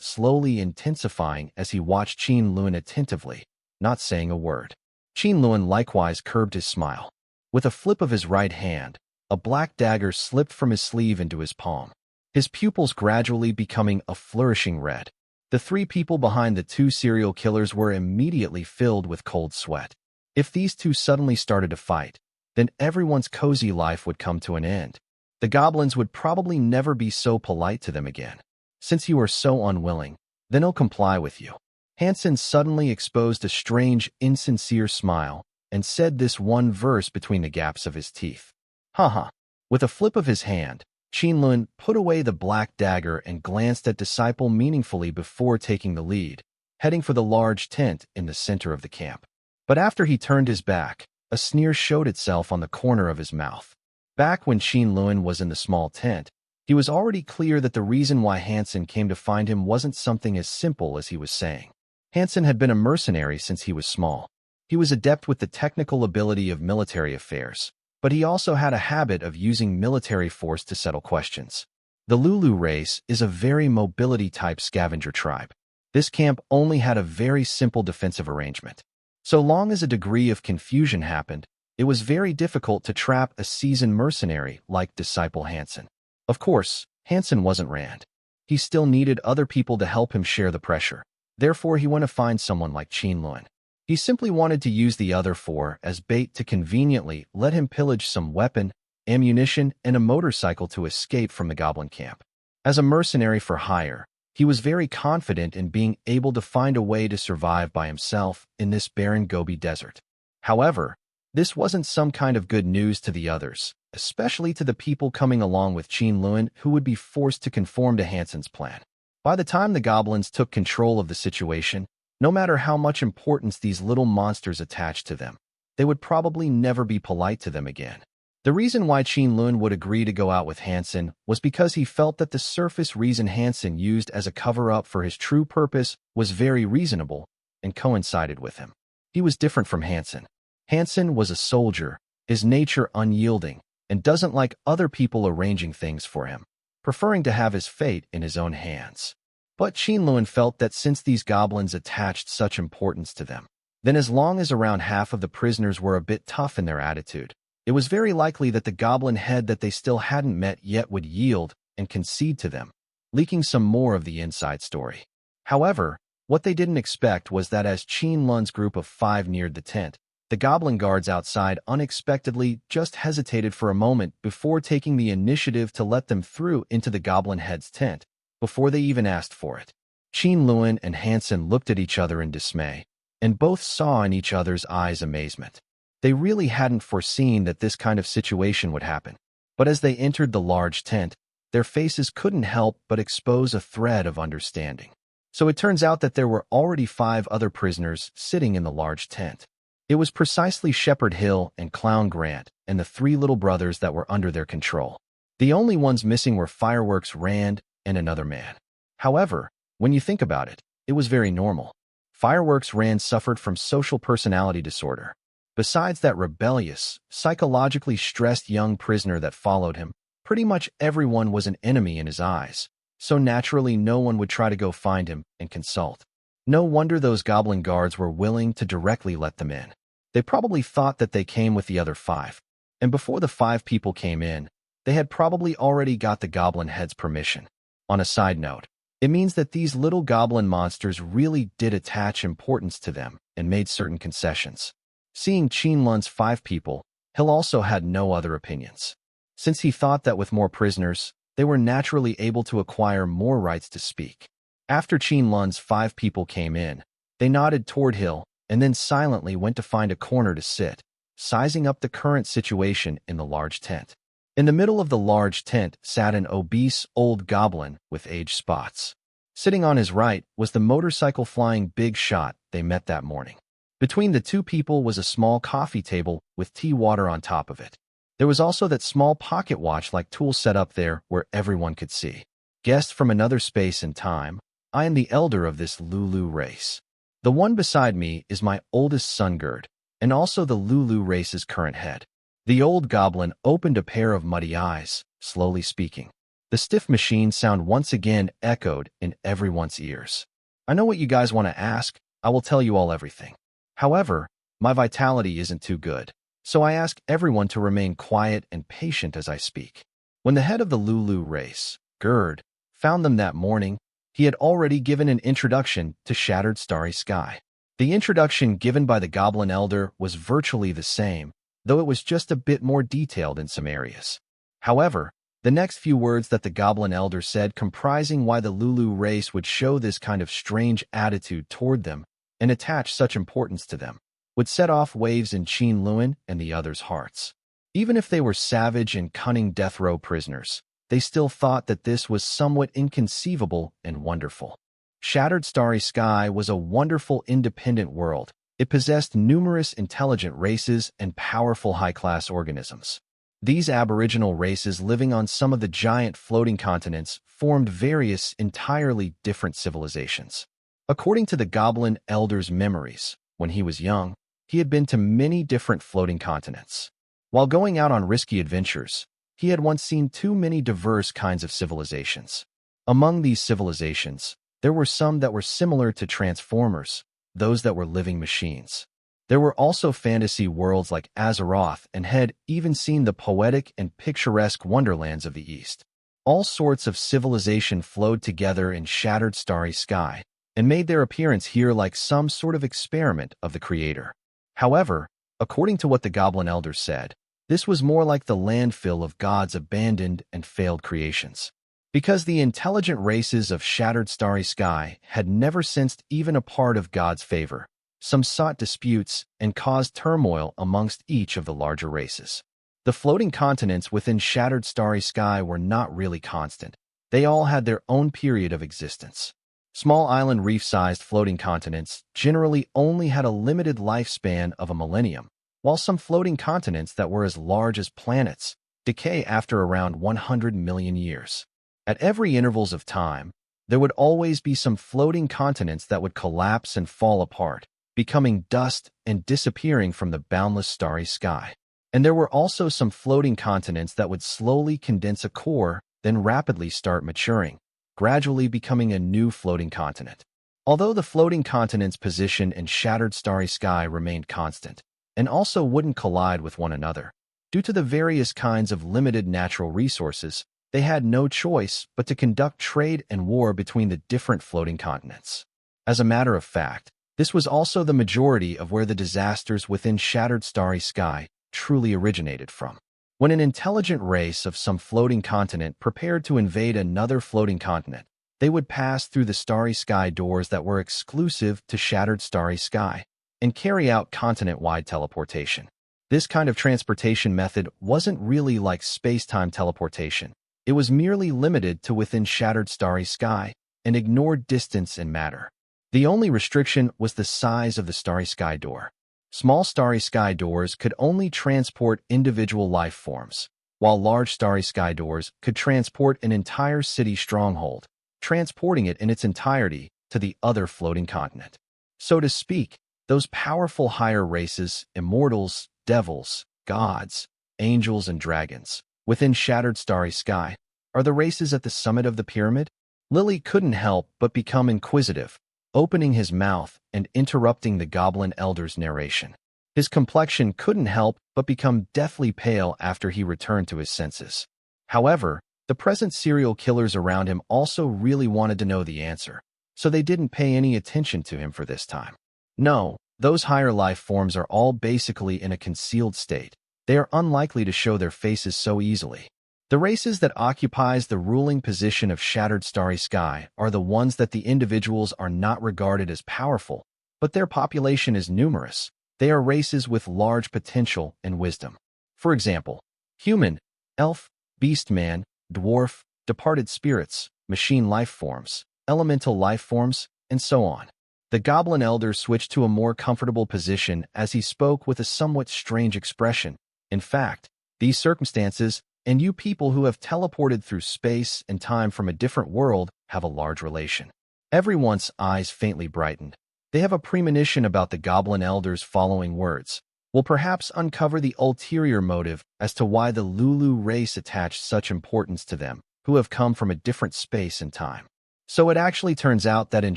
slowly intensifying as he watched Qin Lun attentively, not saying a word. Qin Lun likewise curbed his smile. With a flip of his right hand, a black dagger slipped from his sleeve into his palm, his pupils gradually becoming a flourishing red. The 3 people behind the 2 serial killers were immediately filled with cold sweat. If these 2 suddenly started to fight, then everyone's cozy life would come to an end. The goblins would probably never be so polite to them again. "Since you are so unwilling, then I'll comply with you." Hansen suddenly exposed a strange, insincere smile and said this one verse between the gaps of his teeth. "Haha." With a flip of his hand, Qin Lun put away the black dagger and glanced at Disciple meaningfully before taking the lead. heading for the large tent in the center of the camp. But after he turned his back, a sneer showed itself on the corner of his mouth. Back when Qin Lun was in the small tent, he was already clear that the reason why Hansen came to find him wasn't something as simple as he was saying. Hansen had been a mercenary since he was small. He was adept with the technical ability of military affairs, but he also had a habit of using military force to settle questions. The Lulu race is a very mobility-type scavenger tribe. This camp only had a very simple defensive arrangement. So long as a degree of confusion happened, it was very difficult to trap a seasoned mercenary like Disciple Hansen. Of course, Hansen wasn't Rand. He still needed other people to help him share the pressure. Therefore, he went to find someone like Qin Lun. He simply wanted to use the other four as bait to conveniently let him pillage some weapon, ammunition, and a motorcycle to escape from the goblin camp. As a mercenary for hire, he was very confident in being able to find a way to survive by himself in this barren Gobi desert. However, this wasn't some kind of good news to the others, especially to the people coming along with Qin Lun who would be forced to conform to Hansen's plan. By the time the goblins took control of the situation, no matter how much importance these little monsters attached to them, they would probably never be polite to them again. The reason why Qin Lun would agree to go out with Hansen was because he felt that the surface reason Hansen used as a cover-up for his true purpose was very reasonable and coincided with him. He was different from Hansen. Hansen was a soldier, his nature unyielding, and doesn't like other people arranging things for him, preferring to have his fate in his own hands. But Qin Lun felt that since these goblins attached such importance to them, then as long as around half of the prisoners were a bit tough in their attitude, it was very likely that the goblin head that they still hadn't met yet would yield and concede to them, leaking some more of the inside story. However, what they didn't expect was that as Qin Lun's group of 5 neared the tent, the goblin guards outside unexpectedly just hesitated for a moment before taking the initiative to let them through into the goblin head's tent, before they even asked for it. Qin Lun and Hansen looked at each other in dismay, and both saw in each other's eyes amazement. They really hadn't foreseen that this kind of situation would happen. But as they entered the large tent, their faces couldn't help but expose a thread of understanding. So it turns out that there were already 5 other prisoners sitting in the large tent. It was precisely Shepherd Hill and Clown Grant and the 3 little brothers that were under their control. The only ones missing were Fireworks Rand and another man. However, when you think about it, it was very normal. Fireworks Rand suffered from social personality disorder. Besides that rebellious, psychologically stressed young prisoner that followed him, pretty much everyone was an enemy in his eyes, so naturally no one would try to go find him and consult. No wonder those goblin guards were willing to directly let them in. They probably thought that they came with the other 5, and before the 5 people came in, they had probably already got the goblin head's permission. On a side note, it means that these little goblin monsters really did attach importance to them and made certain concessions. Seeing Qin Lun's 5 people, Hill also had no other opinions. Since he thought that with more prisoners, they were naturally able to acquire more rights to speak. After Qin Lun's 5 people came in, they nodded toward Hill and then silently went to find a corner to sit, sizing up the current situation in the large tent. In the middle of the large tent sat an obese old goblin with age spots. Sitting on his right was the motorcycle-flying big shot they met that morning. Between the 2 people was a small coffee table with tea water on top of it. There was also that small pocket watch-like tool set up there where everyone could see. Guest from another space and time, I am the elder of this Lulu race. The one beside me is my oldest son Gerd, and also the Lulu race's current head. The old goblin opened a pair of muddy eyes, slowly speaking. The stiff machine sound once again echoed in everyone's ears. I know what you guys want to ask. I will tell you all everything. However, my vitality isn't too good, so I ask everyone to remain quiet and patient as I speak. When the head of the Lulu race, Gerd, found them that morning, he had already given an introduction to Shattered Starry Sky. The introduction given by the Goblin Elder was virtually the same, though it was just a bit more detailed in some areas. However, the next few words that the Goblin Elder said comprising why the Lulu race would show this kind of strange attitude toward them and attach such importance to them, would set off waves in Qin Lun and the others' hearts. Even if they were savage and cunning death row prisoners, they still thought that this was somewhat inconceivable and wonderful. Shattered Starry Sky was a wonderful independent world. It possessed numerous intelligent races and powerful high-class organisms. These aboriginal races living on some of the giant floating continents formed various entirely different civilizations. According to the Goblin Elder's memories, when he was young, he had been to many different floating continents. While going out on risky adventures, he had once seen too many diverse kinds of civilizations. Among these civilizations, there were some that were similar to Transformers, those that were living machines. There were also fantasy worlds like Azeroth and had even seen the poetic and picturesque wonderlands of the East. All sorts of civilization flowed together in Shattered Starry Sky and made their appearance here like some sort of experiment of the creator. However, according to what the Goblin Elder said, this was more like the landfill of God's abandoned and failed creations. Because the intelligent races of Shattered Starry Sky had never sensed even a part of God's favor, some sought disputes and caused turmoil amongst each of the larger races. The floating continents within Shattered Starry Sky were not really constant. They all had their own period of existence. Small island reef-sized floating continents generally only had a limited lifespan of a millennium, while some floating continents that were as large as planets decay after around 100 million years. At every intervals of time, there would always be some floating continents that would collapse and fall apart, becoming dust and disappearing from the boundless starry sky. And there were also some floating continents that would slowly condense a core, then rapidly start maturing, gradually becoming a new floating continent. Although the floating continent's position in Shattered Starry Sky remained constant, and also wouldn't collide with one another, due to the various kinds of limited natural resources, they had no choice but to conduct trade and war between the different floating continents. As a matter of fact, this was also the majority of where the disasters within Shattered Starry Sky truly originated from. When an intelligent race of some floating continent prepared to invade another floating continent, they would pass through the Starry Sky doors that were exclusive to Shattered Starry Sky and carry out continent-wide teleportation. This kind of transportation method wasn't really like space-time teleportation. It was merely limited to within Shattered Starry Sky and ignored distance and matter. The only restriction was the size of the Starry Sky door. Small Starry Sky doors could only transport individual life forms, while large Starry Sky doors could transport an entire city stronghold, transporting it in its entirety to the other floating continent. So to speak, those powerful higher races, immortals, devils, gods, angels, and dragons, within Shattered Starry Sky, are the races at the summit of the pyramid? Lily couldn't help but become inquisitive, opening his mouth and interrupting the Goblin Elder's narration. His complexion couldn't help but become deathly pale after he returned to his senses. However, the present serial killers around him also really wanted to know the answer, so they didn't pay any attention to him for this time. No, those higher life forms are all basically in a concealed state. They are unlikely to show their faces so easily. The races that occupies the ruling position of Shattered Starry Sky are the ones that the individuals are not regarded as powerful, but their population is numerous. They are races with large potential and wisdom. For example, human, elf, beastman, dwarf, departed spirits, machine life forms, elemental life forms, and so on. The Goblin Elder switched to a more comfortable position as he spoke with a somewhat strange expression. In fact, these circumstances and you people who have teleported through space and time from a different world have a large relation. Everyone's eyes faintly brightened. They have a premonition about the Goblin Elder's following words will perhaps uncover the ulterior motive as to why the Lulu race attached such importance to them, who have come from a different space and time. So it actually turns out that in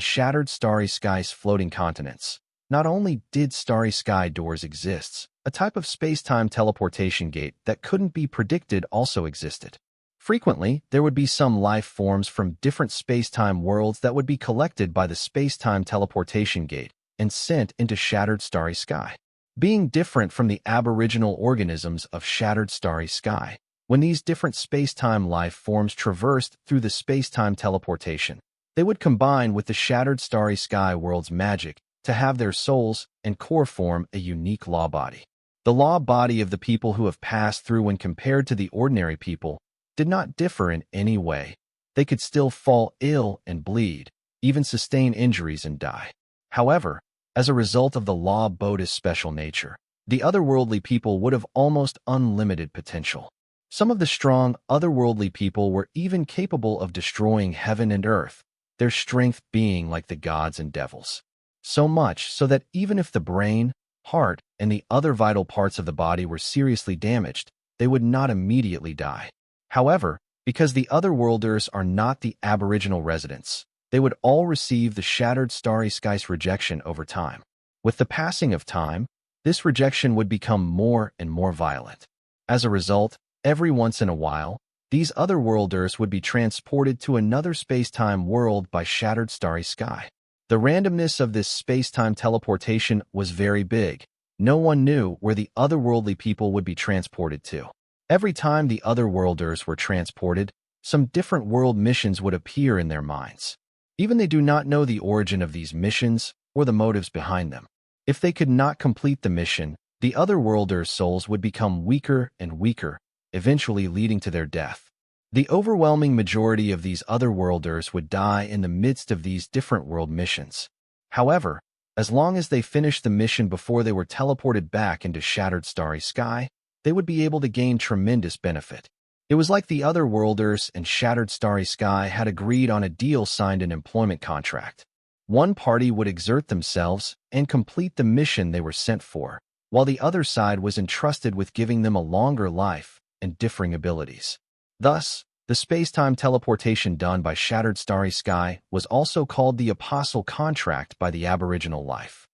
Shattered Starry Sky's floating continents, not only did Starry Sky doors exist, a type of space-time teleportation gate that couldn't be predicted also existed. Frequently, there would be some life forms from different space-time worlds that would be collected by the space-time teleportation gate and sent into Shattered Starry Sky. Being different from the aboriginal organisms of Shattered Starry Sky, when these different space-time life forms traversed through the space-time teleportation, they would combine with the Shattered Starry Sky world's magic to have their souls and core form a unique law body. The law body of the people who have passed through when compared to the ordinary people did not differ in any way. They could still fall ill and bleed, even sustain injuries and die. However, as a result of the law Bodhi's special nature, the otherworldly people would have almost unlimited potential. Some of the strong, otherworldly people were even capable of destroying heaven and earth, their strength being like the gods and devils. So much so that even if the brain, heart, and the other vital parts of the body were seriously damaged, they would not immediately die. However, because the otherworlders are not the aboriginal residents, they would all receive the shattered starry sky's rejection over time. With the passing of time, this rejection would become more and more violent. As a result, every once in a while, these otherworlders would be transported to another space-time world by shattered starry sky. The randomness of this space-time teleportation was very big. No one knew where the otherworldly people would be transported to. Every time the otherworlders were transported, some different world missions would appear in their minds. Even they do not know the origin of these missions or the motives behind them. If they could not complete the mission, the otherworlders' souls would become weaker and weaker, eventually leading to their death. The overwhelming majority of these otherworlders would die in the midst of these different world missions. However, as long as they finished the mission before they were teleported back into shattered starry sky, they would be able to gain tremendous benefit. It was like the otherworlders and shattered starry sky had agreed on a deal, signed an employment contract. One party would exert themselves and complete the mission they were sent for, while the other side was entrusted with giving them a longer life and differing abilities. Thus, the space-time teleportation done by shattered starry sky was also called the Apostle Contract by the aboriginal life.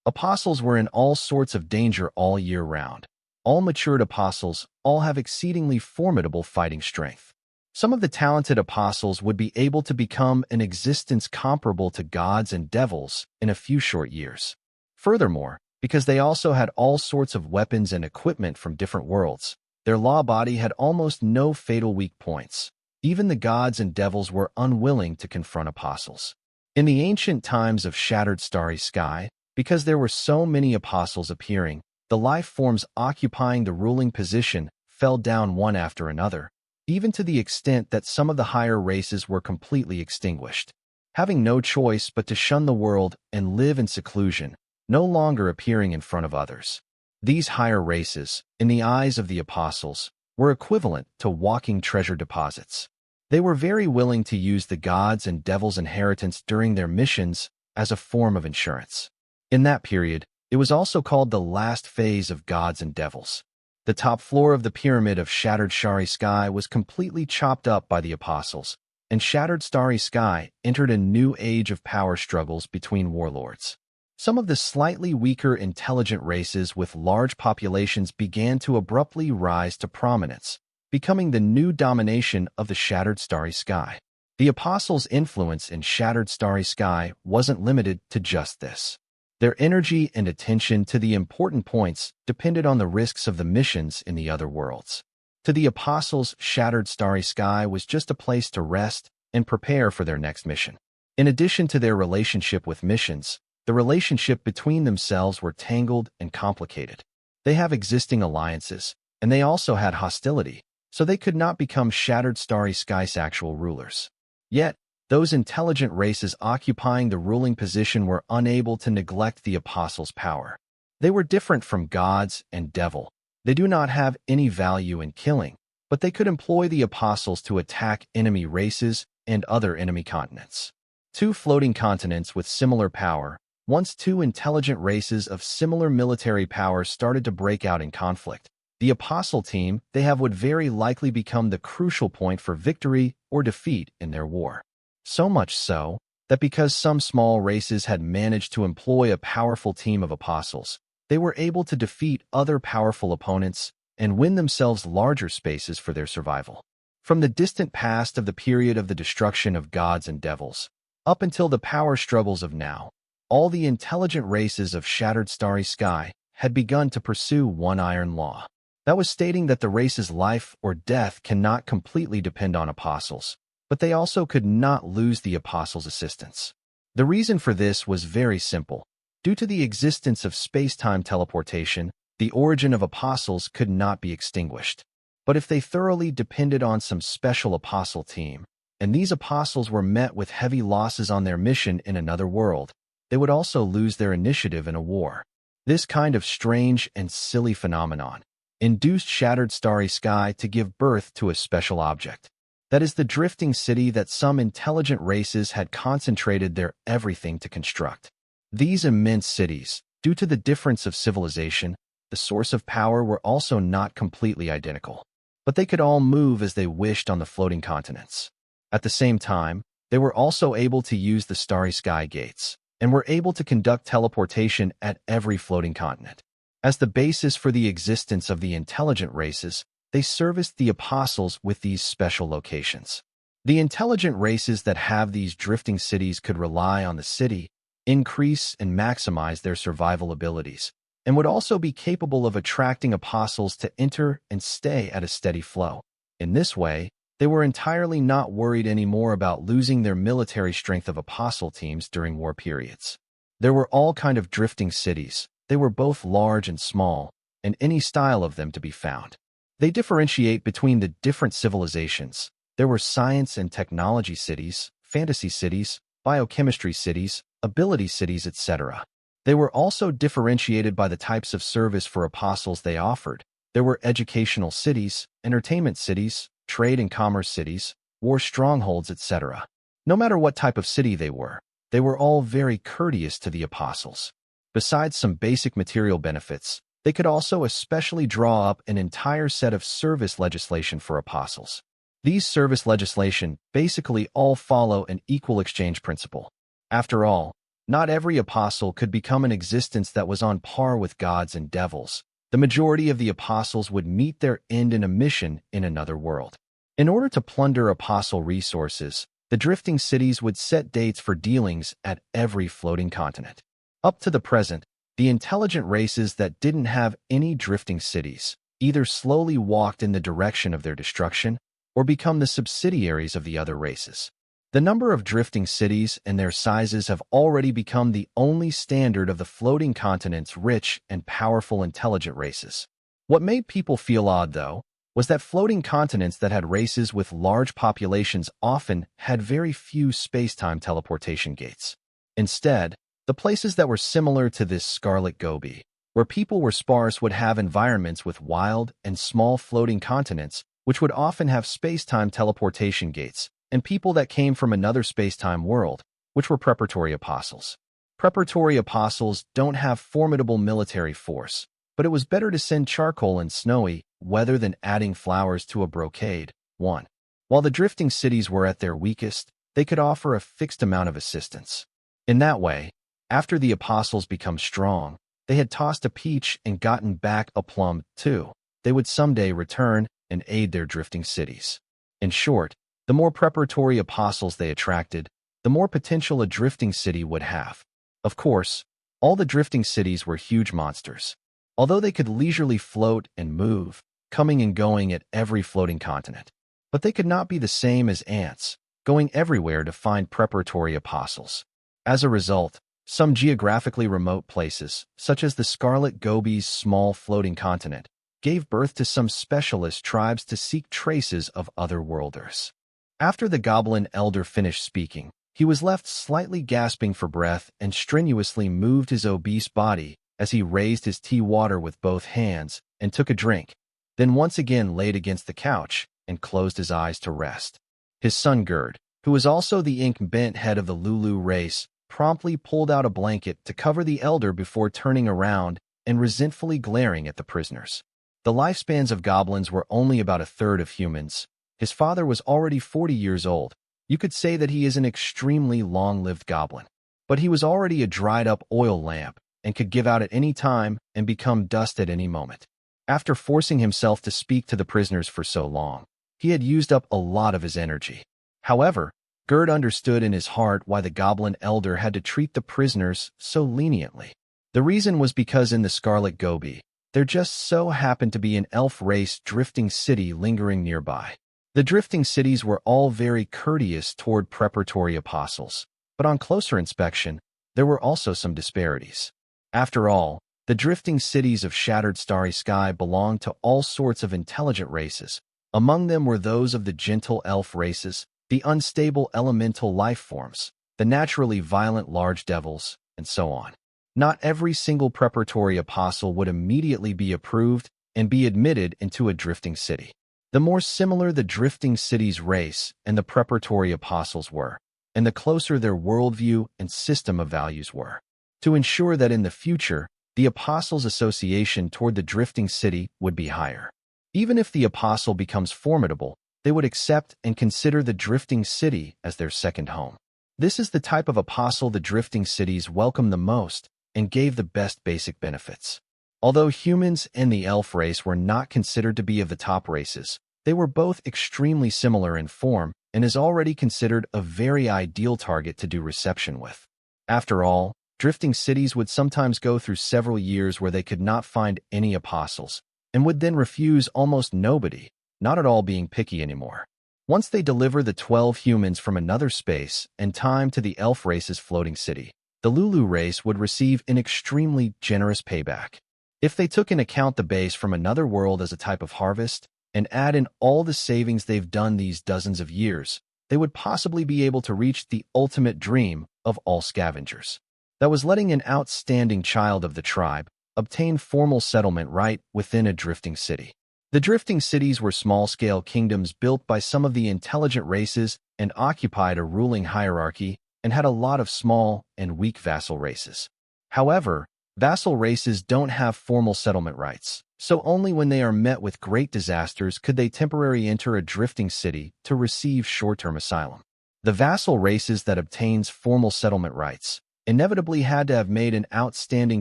Apostles were in all sorts of danger all year round. All matured apostles all have exceedingly formidable fighting strength. Some of the talented apostles would be able to become an existence comparable to gods and devils in a few short years. Furthermore, because they also had all sorts of weapons and equipment from different worlds, their law body had almost no fatal weak points. Even the gods and devils were unwilling to confront apostles. In the ancient times of shattered starry sky, because there were so many apostles appearing, the life forms occupying the ruling position fell down one after another, even to the extent that some of the higher races were completely extinguished. Having no choice but to shun the world and live in seclusion, no longer appearing in front of others. These higher races, in the eyes of the apostles, were equivalent to walking treasure deposits. They were very willing to use the gods' and devils' inheritance during their missions as a form of insurance. In that period, it was also called the last phase of gods and devils. The top floor of the pyramid of shattered starry sky was completely chopped up by the apostles, and shattered starry sky entered a new age of power struggles between warlords. Some of the slightly weaker intelligent races with large populations began to abruptly rise to prominence, becoming the new domination of the shattered starry sky. The apostles' influence in shattered starry sky wasn't limited to just this. Their energy and attention to the important points depended on the risks of the missions in the other worlds. To the apostles, shattered starry sky was just a place to rest and prepare for their next mission. In addition to their relationship with missions, the relationship between themselves were tangled and complicated. They have existing alliances, and they also had hostility, so they could not become shattered starry sky's actual rulers. Yet, those intelligent races occupying the ruling position were unable to neglect the apostles' power. They were different from gods and devil. They do not have any value in killing, but they could employ the apostles to attack enemy races and other enemy continents. Two floating continents with similar power, once two intelligent races of similar military power started to break out in conflict. The apostle team they have would very likely become the crucial point for victory or defeat in their war. So much so, that because some small races had managed to employ a powerful team of apostles, they were able to defeat other powerful opponents and win themselves larger spaces for their survival. From the distant past of the period of the destruction of gods and devils, up until the power struggles of now, all the intelligent races of shattered starry sky had begun to pursue one iron law. That was stating that the race's life or death cannot completely depend on apostles, but they also could not lose the apostles' assistance. The reason for this was very simple. Due to the existence of space-time teleportation, the origin of apostles could not be extinguished. But if they thoroughly depended on some special apostle team, and these apostles were met with heavy losses on their mission in another world. They would also lose their initiative in a war. This kind of strange and silly phenomenon induced Shattered Starry Sky to give birth to a special object. That is the drifting city that some intelligent races had concentrated their everything to construct. These immense cities, due to the difference of civilization, the source of power were also not completely identical, but they could all move as they wished on the floating continents. At the same time, they were also able to use the Starry Sky Gates, and were able to conduct teleportation at every floating continent. As the basis for the existence of the intelligent races, they serviced the apostles with these special locations. The intelligent races that have these drifting cities could rely on the city, increase and maximize their survival abilities, and would also be capable of attracting apostles to enter and stay at a steady flow. In this way, they were entirely not worried anymore about losing their military strength of apostle teams during war periods. There were all kinds of drifting cities. They were both large and small, and any style of them to be found. They differentiate between the different civilizations. There were science and technology cities, fantasy cities, biochemistry cities, ability cities, etc. They were also differentiated by the types of service for apostles they offered. There were educational cities, entertainment cities, trade and commerce cities, war strongholds, etc. No matter what type of city they were all very courteous to the apostles. Besides some basic material benefits, they could also especially draw up an entire set of service legislation for apostles. These service legislation basically all follow an equal exchange principle. After all, not every apostle could become an existence that was on par with gods and devils. The majority of the apostles would meet their end in a mission in another world. In order to plunder apostle resources, the drifting cities would set dates for dealings at every floating continent. Up to the present, the intelligent races that didn't have any drifting cities either slowly walked in the direction of their destruction or become the subsidiaries of the other races. The number of drifting cities and their sizes have already become the only standard of the floating continent's rich and powerful intelligent races. What made people feel odd, though, was that floating continents that had races with large populations often had very few space-time teleportation gates. Instead, the places that were similar to this scarlet goby, where people were sparse, would have environments with wild and small floating continents, which would often have space-time teleportation gates, and people that came from another space-time world, which were preparatory apostles. Preparatory apostles don't have formidable military force, but it was better to send charcoal and snowy weather than adding flowers to a brocade. 1. While the drifting cities were at their weakest, they could offer a fixed amount of assistance. In that way, after the apostles become strong, they had tossed a peach and gotten back a plum too. They would someday return and aid their drifting cities. In short, the more preparatory apostles they attracted, the more potential a drifting city would have. Of course, all the drifting cities were huge monsters. Although they could leisurely float and move, coming and going at every floating continent. But they could not be the same as ants, going everywhere to find preparatory apostles. As a result, some geographically remote places, such as the Scarlet Goby's small floating continent, gave birth to some specialist tribes to seek traces of other-worlders. After the Goblin Elder finished speaking, he was left slightly gasping for breath and strenuously moved his obese body as he raised his tea water with both hands and took a drink, then once again laid against the couch and closed his eyes to rest. His son Gerd, who was also the ink-bent head of the Lulu race, promptly pulled out a blanket to cover the elder before turning around and resentfully glaring at the prisoners. The lifespans of goblins were only about a third of humans. His father was already 40 years old. You could say that he is an extremely long-lived goblin. But he was already a dried-up oil lamp and could give out at any time and become dust at any moment. After forcing himself to speak to the prisoners for so long, he had used up a lot of his energy. However, Gerd understood in his heart why the Goblin Elder had to treat the prisoners so leniently. The reason was because in the Scarlet Goby, there just so happened to be an elf race drifting city lingering nearby. The drifting cities were all very courteous toward preparatory apostles, but on closer inspection, there were also some disparities. After all, the drifting cities of Shattered Starry Sky belonged to all sorts of intelligent races. Among them were those of the gentle elf races, the unstable elemental life forms, the naturally violent large devils, and so on. Not every single preparatory apostle would immediately be approved and be admitted into a drifting city. The more similar the drifting city's race and the preparatory apostles were, and the closer their worldview and system of values were, to ensure that in the future, the apostles' association toward the drifting city would be higher. Even if the apostle becomes formidable, they would accept and consider the drifting city as their second home. This is the type of apostle the drifting cities welcomed the most and gave the best basic benefits. Although humans and the elf race were not considered to be of the top races, they were both extremely similar in form and is already considered a very ideal target to do reception with. After all, drifting cities would sometimes go through several years where they could not find any apostles, and would then refuse almost nobody, not at all being picky anymore. Once they deliver the 12 humans from another space and time to the elf race's floating city, the Lulu race would receive an extremely generous payback. If they took into account the base from another world as a type of harvest, and add in all the savings they've done these dozens of years, they would possibly be able to reach the ultimate dream of all scavengers. That was letting an outstanding child of the tribe obtain formal settlement right within a drifting city. The drifting cities were small-scale kingdoms built by some of the intelligent races and occupied a ruling hierarchy and had a lot of small and weak vassal races. However, vassal races don't have formal settlement rights, so only when they are met with great disasters could they temporarily enter a drifting city to receive short-term asylum. The vassal races that obtains formal settlement rights inevitably had to have made an outstanding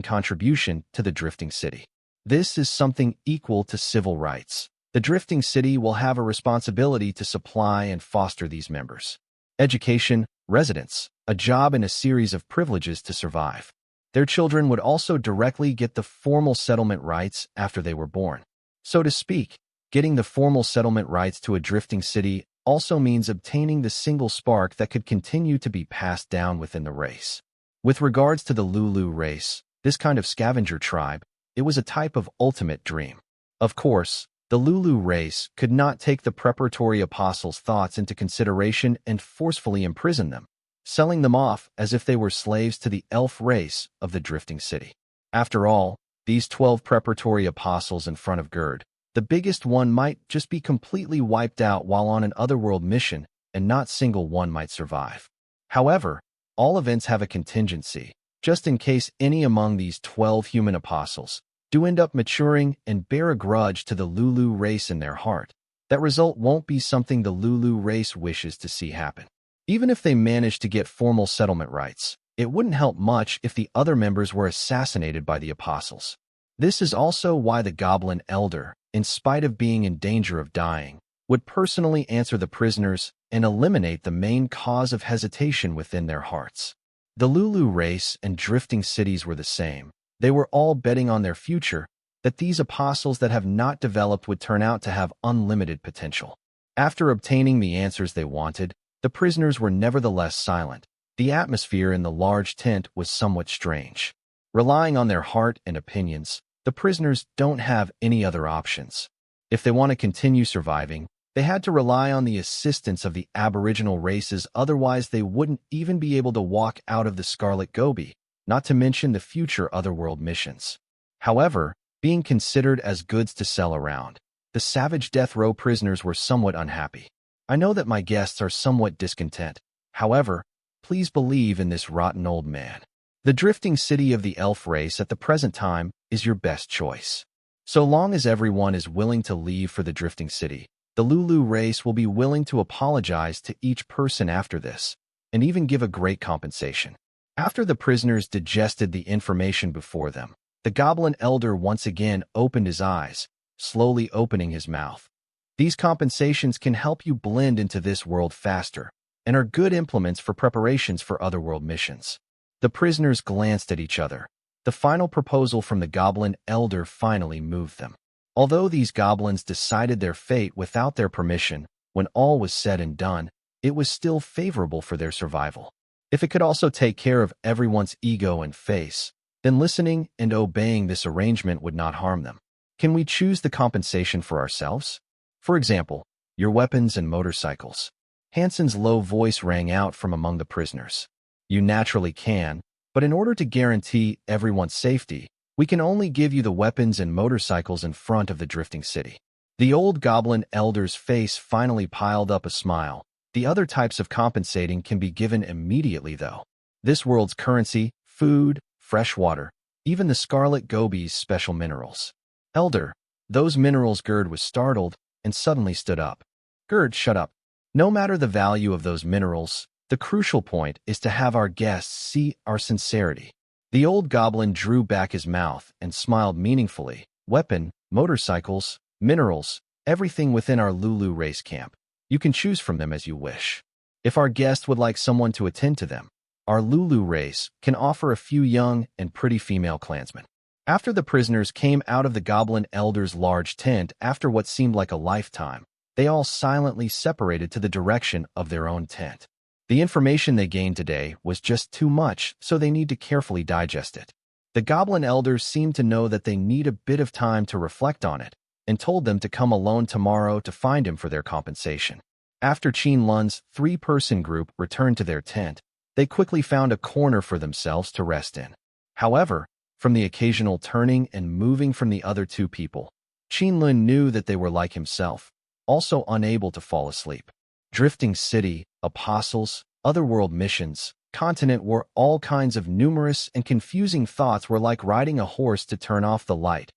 contribution to the drifting city. This is something equal to civil rights. The drifting city will have a responsibility to supply and foster these members. Education, residence, a job, and a series of privileges to survive. Their children would also directly get the formal settlement rights after they were born. So to speak, getting the formal settlement rights to a drifting city also means obtaining the single spark that could continue to be passed down within the race. With regards to the Lulu race, this kind of scavenger tribe, it was a type of ultimate dream. Of course, the Lulu race could not take the preparatory apostles' thoughts into consideration and forcefully imprison them, selling them off as if they were slaves to the elf race of the drifting city. After all, these 12 preparatory apostles in front of Gerd, the biggest one might just be completely wiped out while on an otherworld mission, and not single one might survive. However, all events have a contingency, just in case any among these 12 human apostles do end up maturing and bear a grudge to the Lulu race in their heart. That result won't be something the Lulu race wishes to see happen. Even if they managed to get formal settlement rights, it wouldn't help much if the other members were assassinated by the apostles. This is also why the Goblin Elder, in spite of being in danger of dying, would personally answer the prisoners and eliminate the main cause of hesitation within their hearts. The Lulu race and drifting cities were the same. They were all betting on their future, that these apostles that have not developed would turn out to have unlimited potential. After obtaining the answers they wanted, the prisoners were nevertheless silent. The atmosphere in the large tent was somewhat strange. Relying on their heart and opinions, the prisoners don't have any other options. If they want to continue surviving, they had to rely on the assistance of the Aboriginal races, otherwise they wouldn't even be able to walk out of the Scarlet Gobi, not to mention the future otherworld missions. However, being considered as goods to sell around, the savage death row prisoners were somewhat unhappy. I know that my guests are somewhat discontent. However, please believe in this rotten old man. The drifting city of the elf race at the present time is your best choice. So long as everyone is willing to leave for the drifting city, the Lulu race will be willing to apologize to each person after this, and even give a great compensation. After the prisoners digested the information before them, the Goblin Elder once again opened his eyes, slowly opening his mouth. These compensations can help you blend into this world faster, and are good implements for preparations for otherworld missions. The prisoners glanced at each other. The final proposal from the Goblin Elder finally moved them. Although these goblins decided their fate without their permission, when all was said and done, it was still favorable for their survival. If it could also take care of everyone's ego and face, then listening and obeying this arrangement would not harm them. Can we choose the compensation for ourselves? For example, your weapons and motorcycles. Hansen's low voice rang out from among the prisoners. You naturally can, but in order to guarantee everyone's safety, we can only give you the weapons and motorcycles in front of the drifting city. The old goblin elder's face finally piled up a smile. The other types of compensating can be given immediately, though. This world's currency, food, fresh water, even the scarlet gobi's special minerals. Elder, those minerals. Gerd was startled and suddenly stood up. Gerd, shut up. No matter the value of those minerals, the crucial point is to have our guests see our sincerity. The old goblin drew back his mouth and smiled meaningfully. Weapon, motorcycles, minerals, everything within our Lulu race camp. You can choose from them as you wish. If our guest would like someone to attend to them, our Lulu race can offer a few young and pretty female clansmen. After the prisoners came out of the goblin elder's large tent after what seemed like a lifetime, they all silently separated to the direction of their own tent. The information they gained today was just too much, so they need to carefully digest it. The goblin elders seemed to know that they need a bit of time to reflect on it, and told them to come alone tomorrow to find him for their compensation. After Qin Lun's three-person group returned to their tent, they quickly found a corner for themselves to rest in. However, from the occasional turning and moving from the other two people, Qin Lun knew that they were like himself, also unable to fall asleep. Drifting city, apostles, otherworld missions, continent war, all kinds of numerous and confusing thoughts were like riding a horse to turn off the light.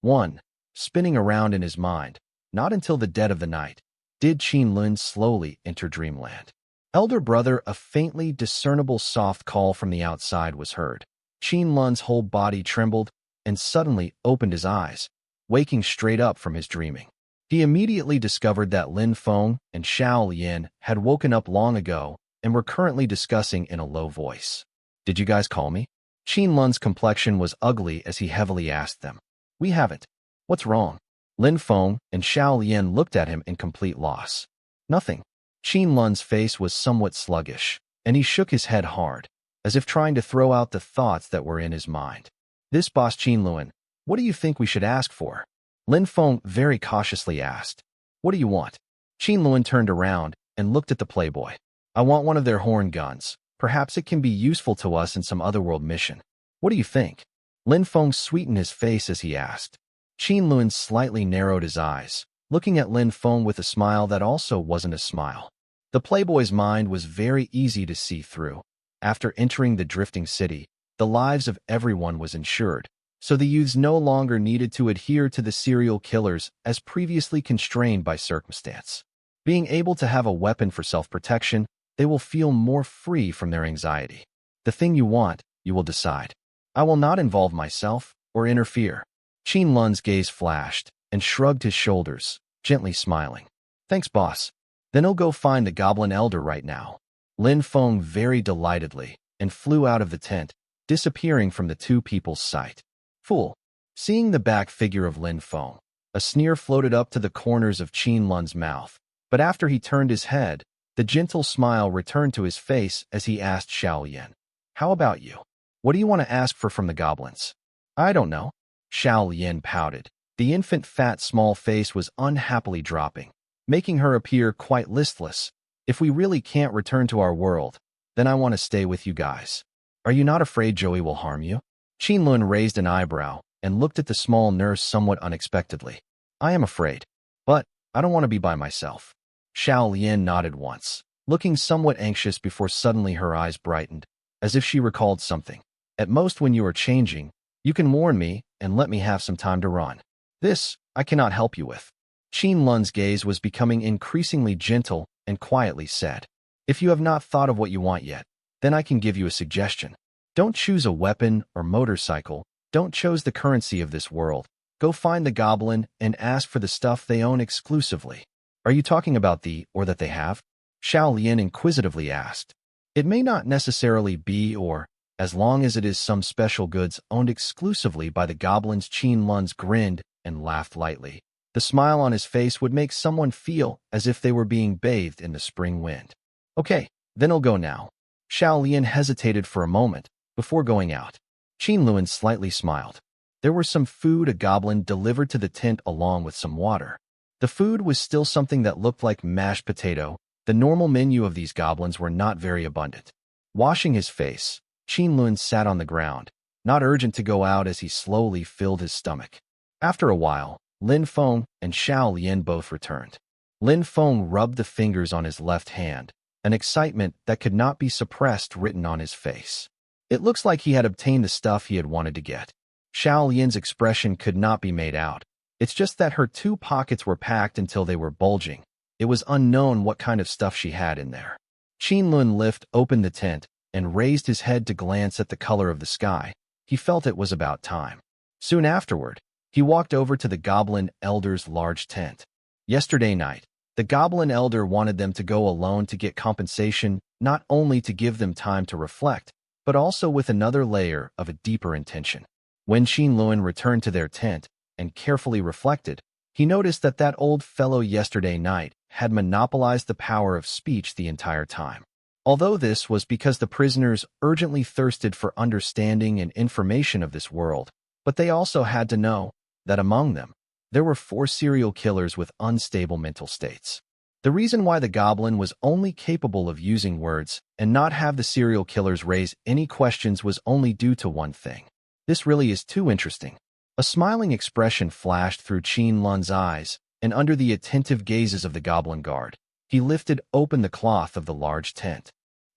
1. Spinning around in his mind, not until the dead of the night, did Qin Lun slowly enter dreamland. Elder brother, a faintly discernible soft call from the outside was heard. Qin Lun's whole body trembled and suddenly opened his eyes, waking straight up from his dreaming. He immediately discovered that Lin Feng and Xiao Lian had woken up long ago and were currently discussing in a low voice. Did you guys call me? Qin Lun's complexion was ugly as he heavily asked them. We haven't. What's wrong? Lin Feng and Xiao Lian looked at him in complete loss. Nothing. Qin Lun's face was somewhat sluggish, and he shook his head hard, as if trying to throw out the thoughts that were in his mind. This boss Qin Lun, what do you think we should ask for? Lin Feng very cautiously asked. What do you want? Qin Lun turned around and looked at the playboy. I want one of their horn guns. Perhaps it can be useful to us in some otherworld mission. What do you think? Lin Feng sweetened his face as he asked. Qin Lun slightly narrowed his eyes, looking at Lin Feng with a smile that also wasn't a smile. The playboy's mind was very easy to see through. After entering the drifting city, the lives of everyone was ensured, so the youths no longer needed to adhere to the serial killers as previously constrained by circumstance. Being able to have a weapon for self-protection, they will feel more free from their anxiety. The thing you want, you will decide. I will not involve myself or interfere. Qin Lun's gaze flashed and shrugged his shoulders, gently smiling. Thanks, boss. Then I'll go find the goblin elder right now. Lin Feng very delightedly and flew out of the tent, disappearing from the two people's sight. Fool. Seeing the back figure of Lin Feng, a sneer floated up to the corners of Qin Lun's mouth, but after he turned his head, the gentle smile returned to his face as he asked Xiao Yan, how about you? What do you want to ask for from the goblins? I don't know. Xiao Yan pouted. The infant fat small face was unhappily dropping, making her appear quite listless. If we really can't return to our world, then I want to stay with you guys. Are you not afraid Joey will harm you? Qin Lun raised an eyebrow and looked at the small nurse somewhat unexpectedly. I am afraid, but I don't want to be by myself. Xiao Lian nodded once, looking somewhat anxious before suddenly her eyes brightened, as if she recalled something. At most when you are changing, you can warn me and let me have some time to run. This, I cannot help you with. Qin Lun's gaze was becoming increasingly gentle and quietly said, if you have not thought of what you want yet, then I can give you a suggestion. Don't choose a weapon or motorcycle. Don't choose the currency of this world. Go find the goblin and ask for the stuff they own exclusively. Are you talking about the or that they have? Xiao Lian inquisitively asked. It may not necessarily be or, as long as it is some special goods owned exclusively by the goblins. Qin Lun's grinned and laughed lightly. The smile on his face would make someone feel as if they were being bathed in the spring wind. Okay, then I'll go now. Xiao Lian hesitated for a moment before going out. Qin Lun slightly smiled. There was some food a goblin delivered to the tent along with some water. The food was still something that looked like mashed potato, The normal menu of these goblins were not very abundant. Washing his face, Qin Lun sat on the ground, not urgent to go out as he slowly filled his stomach. After a while, Lin Feng and Xiao Lian both returned. Lin Feng rubbed the fingers on his left hand, an excitement that could not be suppressed written on his face. It looks like he had obtained the stuff he had wanted to get. Xiao Lian's expression could not be made out. It's just that her two pockets were packed until they were bulging. It was unknown what kind of stuff she had in there. Qin Lun opened the tent and raised his head to glance at the color of the sky. He felt it was about time. Soon afterward, he walked over to the Goblin Elder's large tent. Yesterday night, the Goblin Elder wanted them to go alone to get compensation, not only to give them time to reflect, but also with another layer of a deeper intention. When Qin Lun returned to their tent and carefully reflected, he noticed that that old fellow yesterday night had monopolized the power of speech the entire time. Although this was because the prisoners urgently thirsted for understanding and information of this world, but they also had to know that among them, there were 4 serial killers with unstable mental states. The reason why the goblin was only capable of using words and not have the serial killers raise any questions was only due to one thing. This really is too interesting. A smiling expression flashed through Qin Lun's eyes, and under the attentive gazes of the goblin guard, he lifted open the cloth of the large tent.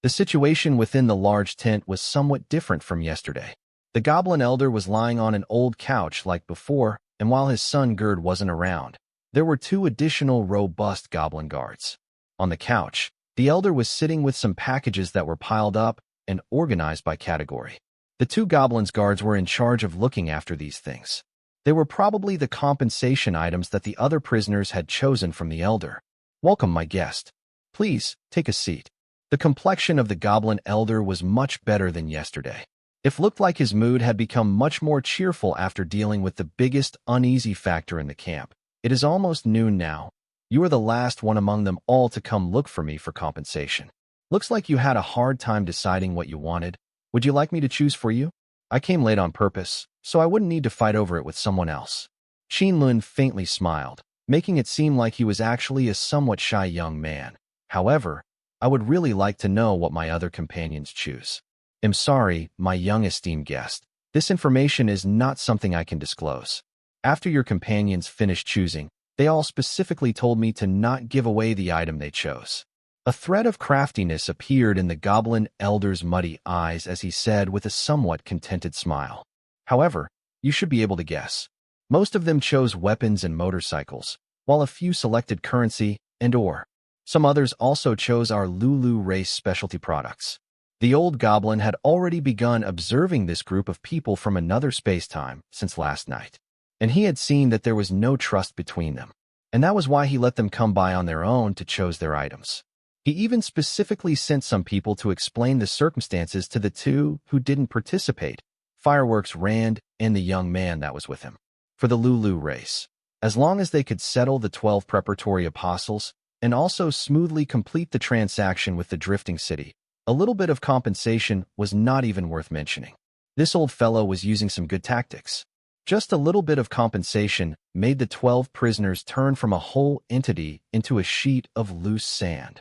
The situation within the large tent was somewhat different from yesterday. The Goblin Elder was lying on an old couch like before, and while his son Gerd wasn't around, there were 2 additional robust goblin guards. On the couch, the Elder was sitting with some packages that were piled up and organized by category. The 2 goblins guards were in charge of looking after these things. They were probably the compensation items that the other prisoners had chosen from the Elder. "Welcome, my guest. Please, take a seat." The complexion of the Goblin Elder was much better than yesterday. It looked like his mood had become much more cheerful after dealing with the biggest uneasy factor in the camp. "It is almost noon now. You are the last one among them all to come look for me for compensation. Looks like you had a hard time deciding what you wanted. Would you like me to choose for you? I came late on purpose, so I wouldn't need to fight over it with someone else." Qin Lun faintly smiled, making it seem like he was actually a somewhat shy young man. "However, I would really like to know what my other companions choose." "I'm sorry, my young esteemed guest. This information is not something I can disclose. After your companions finished choosing, they all specifically told me to not give away the item they chose." A thread of craftiness appeared in the Goblin Elder's muddy eyes as he said with a somewhat contented smile. "However, you should be able to guess. Most of them chose weapons and motorcycles, while a few selected currency and ore. Some others also chose our Lulu race specialty products." The old goblin had already begun observing this group of people from another space-time since last night, and he had seen that there was no trust between them, and that was why he let them come by on their own to choose their items. He even specifically sent some people to explain the circumstances to the 2 who didn't participate, Fireworks Rand and the young man that was with him, for the Lulu race. As long as they could settle the 12 preparatory apostles and also smoothly complete the transaction with the drifting city, a little bit of compensation was not even worth mentioning. This old fellow was using some good tactics. Just a little bit of compensation made the 12 prisoners turn from a whole entity into a sheet of loose sand.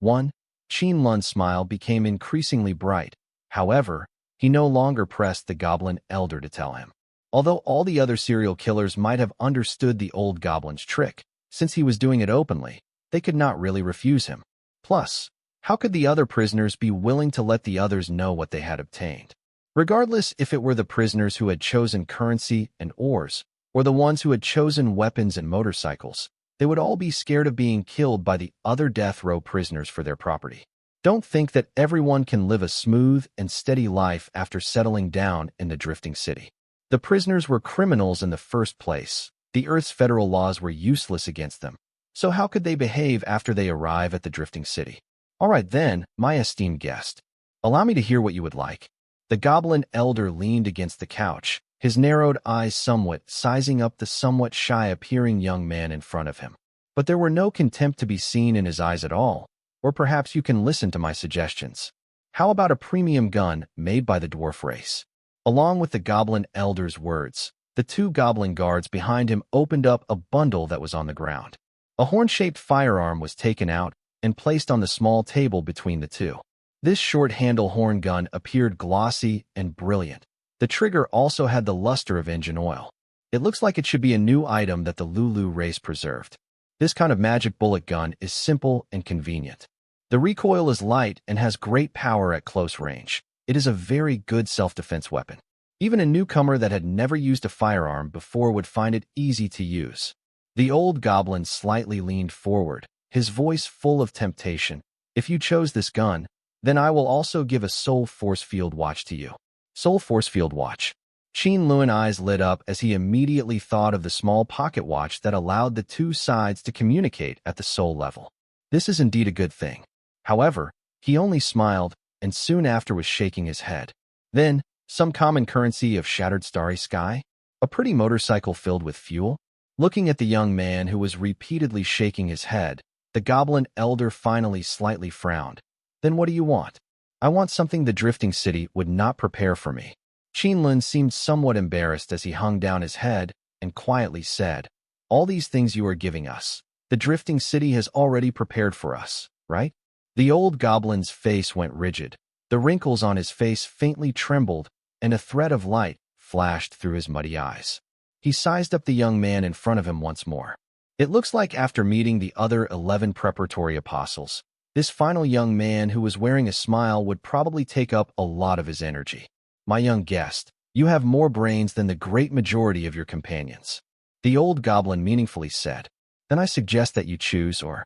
Qin Lun's smile became increasingly bright. However, he no longer pressed the Goblin Elder to tell him. Although all the other serial killers might have understood the old goblin's trick, since he was doing it openly, they could not really refuse him. Plus, how could the other prisoners be willing to let the others know what they had obtained? Regardless if it were the prisoners who had chosen currency and ores, or the ones who had chosen weapons and motorcycles, they would all be scared of being killed by the other death row prisoners for their property. Don't think that everyone can live a smooth and steady life after settling down in the drifting city. The prisoners were criminals in the first place. The Earth's federal laws were useless against them. So how could they behave after they arrive at the drifting city? "All right then, my esteemed guest. Allow me to hear what you would like." The Goblin Elder leaned against the couch, his narrowed eyes somewhat sizing up the somewhat shy-appearing young man in front of him. But there were no contempt to be seen in his eyes at all. "Or perhaps you can listen to my suggestions. How about a premium gun made by the dwarf race?" Along with the Goblin Elder's words, the 2 goblin guards behind him opened up a bundle that was on the ground. A horn-shaped firearm was taken out, and placed on the small table between the two. This short-handle horn gun appeared glossy and brilliant. The trigger also had the luster of engine oil. It looks like it should be a new item that the Lulu race preserved. This kind of magic bullet gun is simple and convenient. The recoil is light and has great power at close range. It is a very good self-defense weapon. Even a newcomer that had never used a firearm before would find it easy to use. The old goblin slightly leaned forward, his voice full of temptation. If you chose this gun, then I will also give a soul force field watch to you. Soul force field watch. Qin Lun's eyes lit up as he immediately thought of the small pocket watch that allowed the two sides to communicate at the soul level. This is indeed a good thing. However, he only smiled and soon after was shaking his head. Then, some common currency of shattered starry sky? A pretty motorcycle filled with fuel? Looking at the young man who was repeatedly shaking his head, the goblin elder finally slightly frowned. Then what do you want? I want something the drifting city would not prepare for me. Qin Lun seemed somewhat embarrassed as he hung down his head and quietly said, all these things you are giving us, the drifting city has already prepared for us, right? The old goblin's face went rigid. The wrinkles on his face faintly trembled, and a thread of light flashed through his muddy eyes. He sized up the young man in front of him once more. It looks like after meeting the other 11 preparatory apostles, this final young man who was wearing a smile would probably take up a lot of his energy. My young guest, you have more brains than the great majority of your companions. The old goblin meaningfully said. Then I suggest that you choose our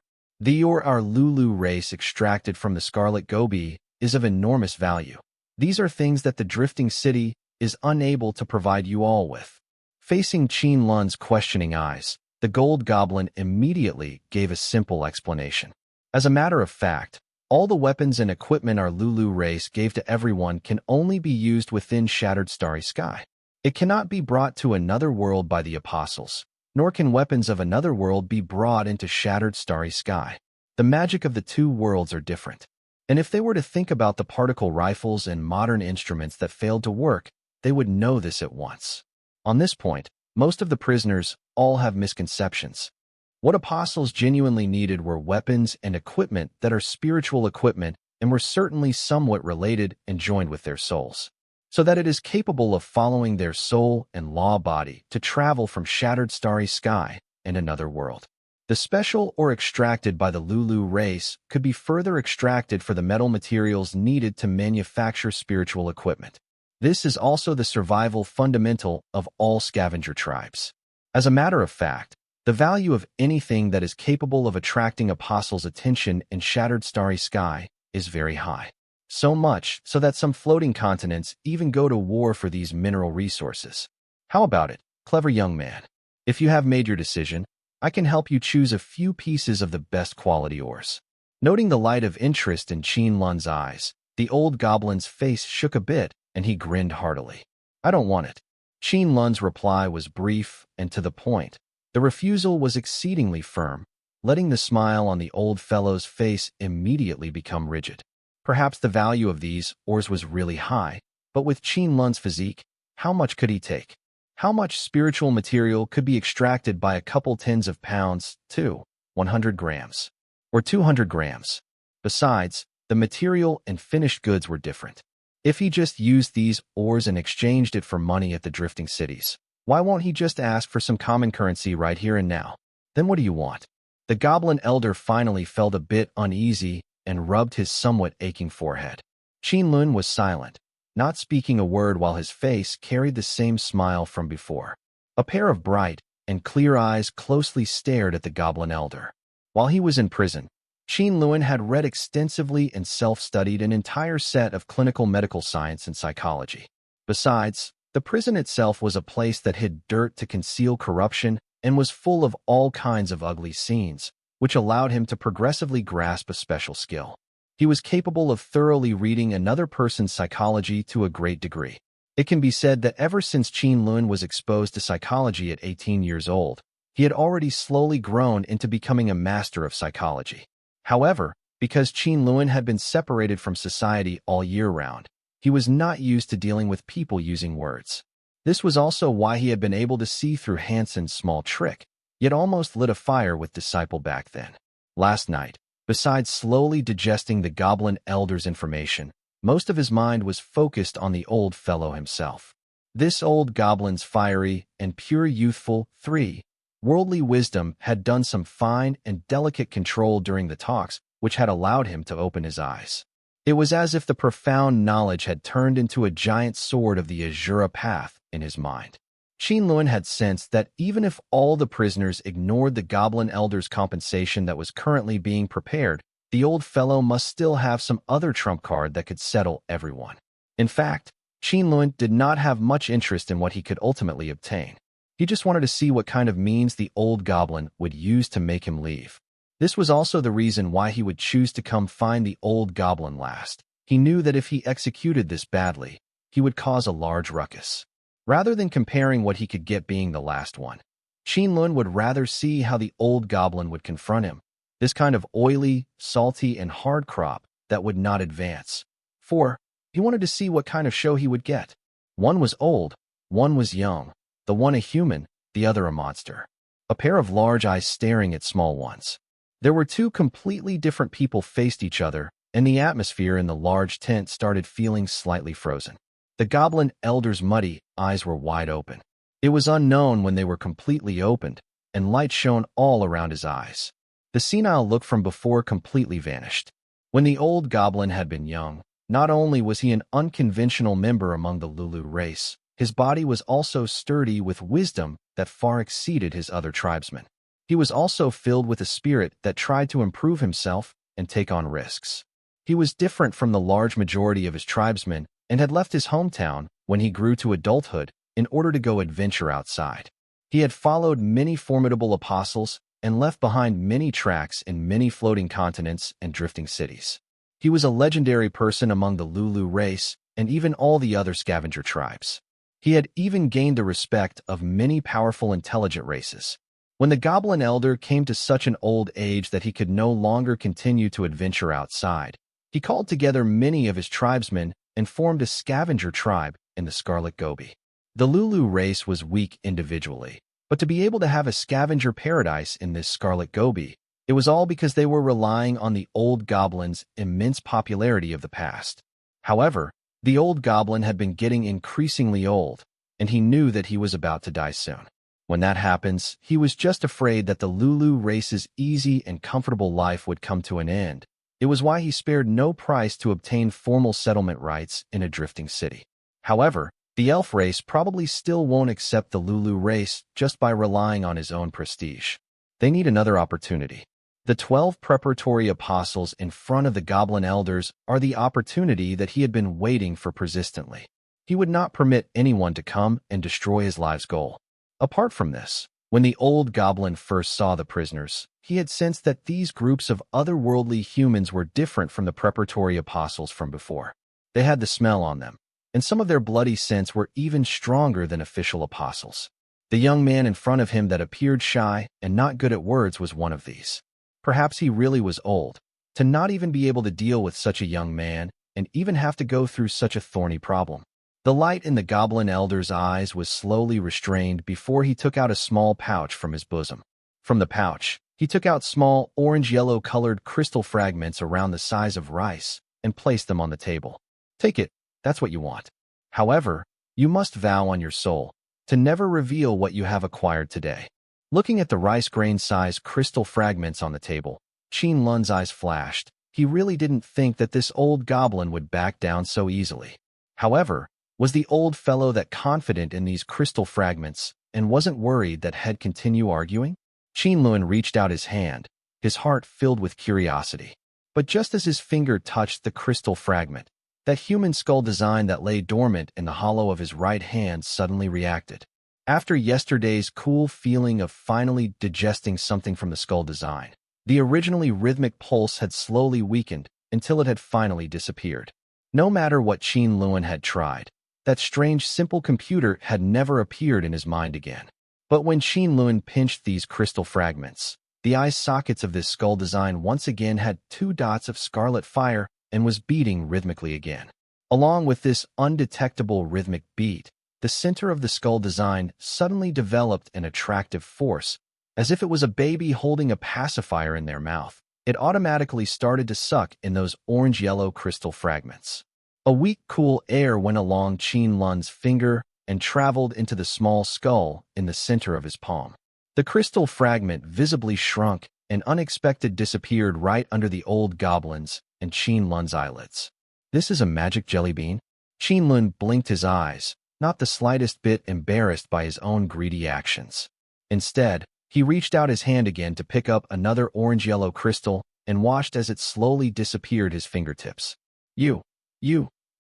Lulu race extracted from the Scarlet Gobi is of enormous value. These are things that the drifting city is unable to provide you all with. Facing Qin Lun's questioning eyes, the gold goblin immediately gave a simple explanation. As a matter of fact, all the weapons and equipment our Lulu race gave to everyone can only be used within Shattered Starry Sky. It cannot be brought to another world by the apostles, nor can weapons of another world be brought into Shattered Starry Sky. The magic of the two worlds are different. And if they were to think about the particle rifles and modern instruments that failed to work, they would know this at once. On this point, most of the prisoners all have misconceptions. What apostles genuinely needed were weapons and equipment that are spiritual equipment and were certainly somewhat related and joined with their souls, so that it is capable of following their soul and law body to travel from Shattered Starry Sky and another world. The special or extracted by the Lulu race could be further extracted for the metal materials needed to manufacture spiritual equipment. This is also the survival fundamental of all scavenger tribes. As a matter of fact, the value of anything that is capable of attracting apostles' attention in Shattered Starry Sky is very high. So much so that some floating continents even go to war for these mineral resources. How about it, clever young man? If you have made your decision, I can help you choose a few pieces of the best quality ores. Noting the light of interest in Qin Lun's eyes, the old goblin's face shook a bit and he grinned heartily. I don't want it. Qin Lun's reply was brief and to the point. The refusal was exceedingly firm, letting the smile on the old fellow's face immediately become rigid. Perhaps the value of these ores was really high, but with Qin Lun's physique, how much could he take? How much spiritual material could be extracted by a couple tens of pounds, 100 grams, or 200 grams? Besides, the material and finished goods were different. If he just used these ores and exchanged it for money at the drifting cities, why won't he just ask for some common currency right here and now? Then what do you want? The goblin elder finally felt a bit uneasy and rubbed his somewhat aching forehead. Qin Lun was silent, not speaking a word while his face carried the same smile from before. A pair of bright and clear eyes closely stared at the goblin elder. While he was in prison, Qin Lun had read extensively and self-studied an entire set of clinical medical science and psychology. Besides, the prison itself was a place that hid dirt to conceal corruption and was full of all kinds of ugly scenes, which allowed him to progressively grasp a special skill. He was capable of thoroughly reading another person's psychology to a great degree. It can be said that ever since Qin Lun was exposed to psychology at 18 years old, he had already slowly grown into becoming a master of psychology. However, because Qin Lun had been separated from society all year round, he was not used to dealing with people using words. This was also why he had been able to see through Hansen's small trick, yet almost lit a fire with Disciple back then. Last night, Besides slowly digesting the Goblin Elder's information, most of his mind was focused on the old fellow himself. This old goblin's fiery and pure youthful, worldly wisdom had done some fine and delicate control during the talks, which had allowed him to open his eyes. It was as if the profound knowledge had turned into a giant sword of the Azura path in his mind. Qin Lun had sensed that even if all the prisoners ignored the Goblin Elder's compensation that was currently being prepared, the old fellow must still have some other trump card that could settle everyone. In fact, Qin Lun did not have much interest in what he could ultimately obtain. He just wanted to see what kind of means the old goblin would use to make him leave. This was also the reason why he would choose to come find the old goblin last. He knew that if he executed this badly, he would cause a large ruckus. Rather than comparing what he could get being the last one, Qin Lun would rather see how the old goblin would confront him. This kind of oily, salty, and hard crop that would not advance. For he wanted to see what kind of show he would get. One was old, one was young, the one a human, the other a monster. A pair of large eyes staring at small ones. There were two completely different people faced each other, and the atmosphere in the large tent started feeling slightly frozen. The Goblin Elder's muddy eyes were wide open. It was unknown when they were completely opened, and light shone all around his eyes. The senile look from before completely vanished. When the old goblin had been young, not only was he an unconventional member among the Lulu race, his body was also sturdy with wisdom that far exceeded his other tribesmen. He was also filled with a spirit that tried to improve himself and take on risks. He was different from the large majority of his tribesmen and had left his hometown when he grew to adulthood in order to go adventure outside. He had followed many formidable apostles and left behind many tracks in many floating continents and drifting cities. He was a legendary person among the Lulu race and even all the other scavenger tribes. He had even gained the respect of many powerful intelligent races. When the Goblin Elder came to such an old age that he could no longer continue to adventure outside, he called together many of his tribesmen and formed a scavenger tribe in the Scarlet Gobi. The Lulu race was weak individually, but to be able to have a scavenger paradise in this Scarlet Gobi, it was all because they were relying on the old goblin's immense popularity of the past. However, the old goblin had been getting increasingly old, and he knew that he was about to die soon. When that happens, he was just afraid that the Lulu race's easy and comfortable life would come to an end. It was why he spared no price to obtain formal settlement rights in a drifting city. However, the elf race probably still won't accept the Lulu race just by relying on his own prestige. They need another opportunity. The 12 preparatory apostles in front of the Goblin Elders are the opportunity that he had been waiting for persistently. He would not permit anyone to come and destroy his life's goal. Apart from this, when the old goblin first saw the prisoners, he had sensed that these groups of otherworldly humans were different from the preparatory apostles from before. They had the smell on them, and some of their bloody scents were even stronger than official apostles. The young man in front of him that appeared shy and not good at words was one of these. Perhaps he really was old, to not even be able to deal with such a young man and even have to go through such a thorny problem. The light in the Goblin Elder's eyes was slowly restrained before he took out a small pouch from his bosom. From the pouch, he took out small orange-yellow colored crystal fragments around the size of rice and placed them on the table. Take it, that's what you want. However, you must vow on your soul to never reveal what you have acquired today. Looking at the rice grain-sized crystal fragments on the table, Qin Lun's eyes flashed. He really didn't think that this old goblin would back down so easily. However, was the old fellow that confident in these crystal fragments and wasn't worried that he'd continue arguing? Qin Lun reached out his hand, his heart filled with curiosity. But just as his finger touched the crystal fragment, that human skull design that lay dormant in the hollow of his right hand suddenly reacted. After yesterday's cool feeling of finally digesting something from the skull design, the originally rhythmic pulse had slowly weakened until it had finally disappeared. No matter what Qin Lun had tried, that strange simple computer had never appeared in his mind again. But when Qin Lun pinched these crystal fragments, the eye sockets of this skull design once again had 2 dots of scarlet fire and was beating rhythmically again. Along with this undetectable rhythmic beat, the center of the skull design suddenly developed an attractive force, as if it was a baby holding a pacifier in their mouth. it automatically started to suck in those orange-yellow crystal fragments. A weak, cool air went along Qin Lun's finger and traveled into the small skull in the center of his palm. The crystal fragment visibly shrunk and unexpectedly disappeared right under the old goblin's and Qin Lun's eyelids. "This is a magic jelly bean?" Qin Lun blinked his eyes, not the slightest bit embarrassed by his own greedy actions. Instead, he reached out his hand again to pick up another orange-yellow crystal and watched as it slowly disappeared his fingertips. You,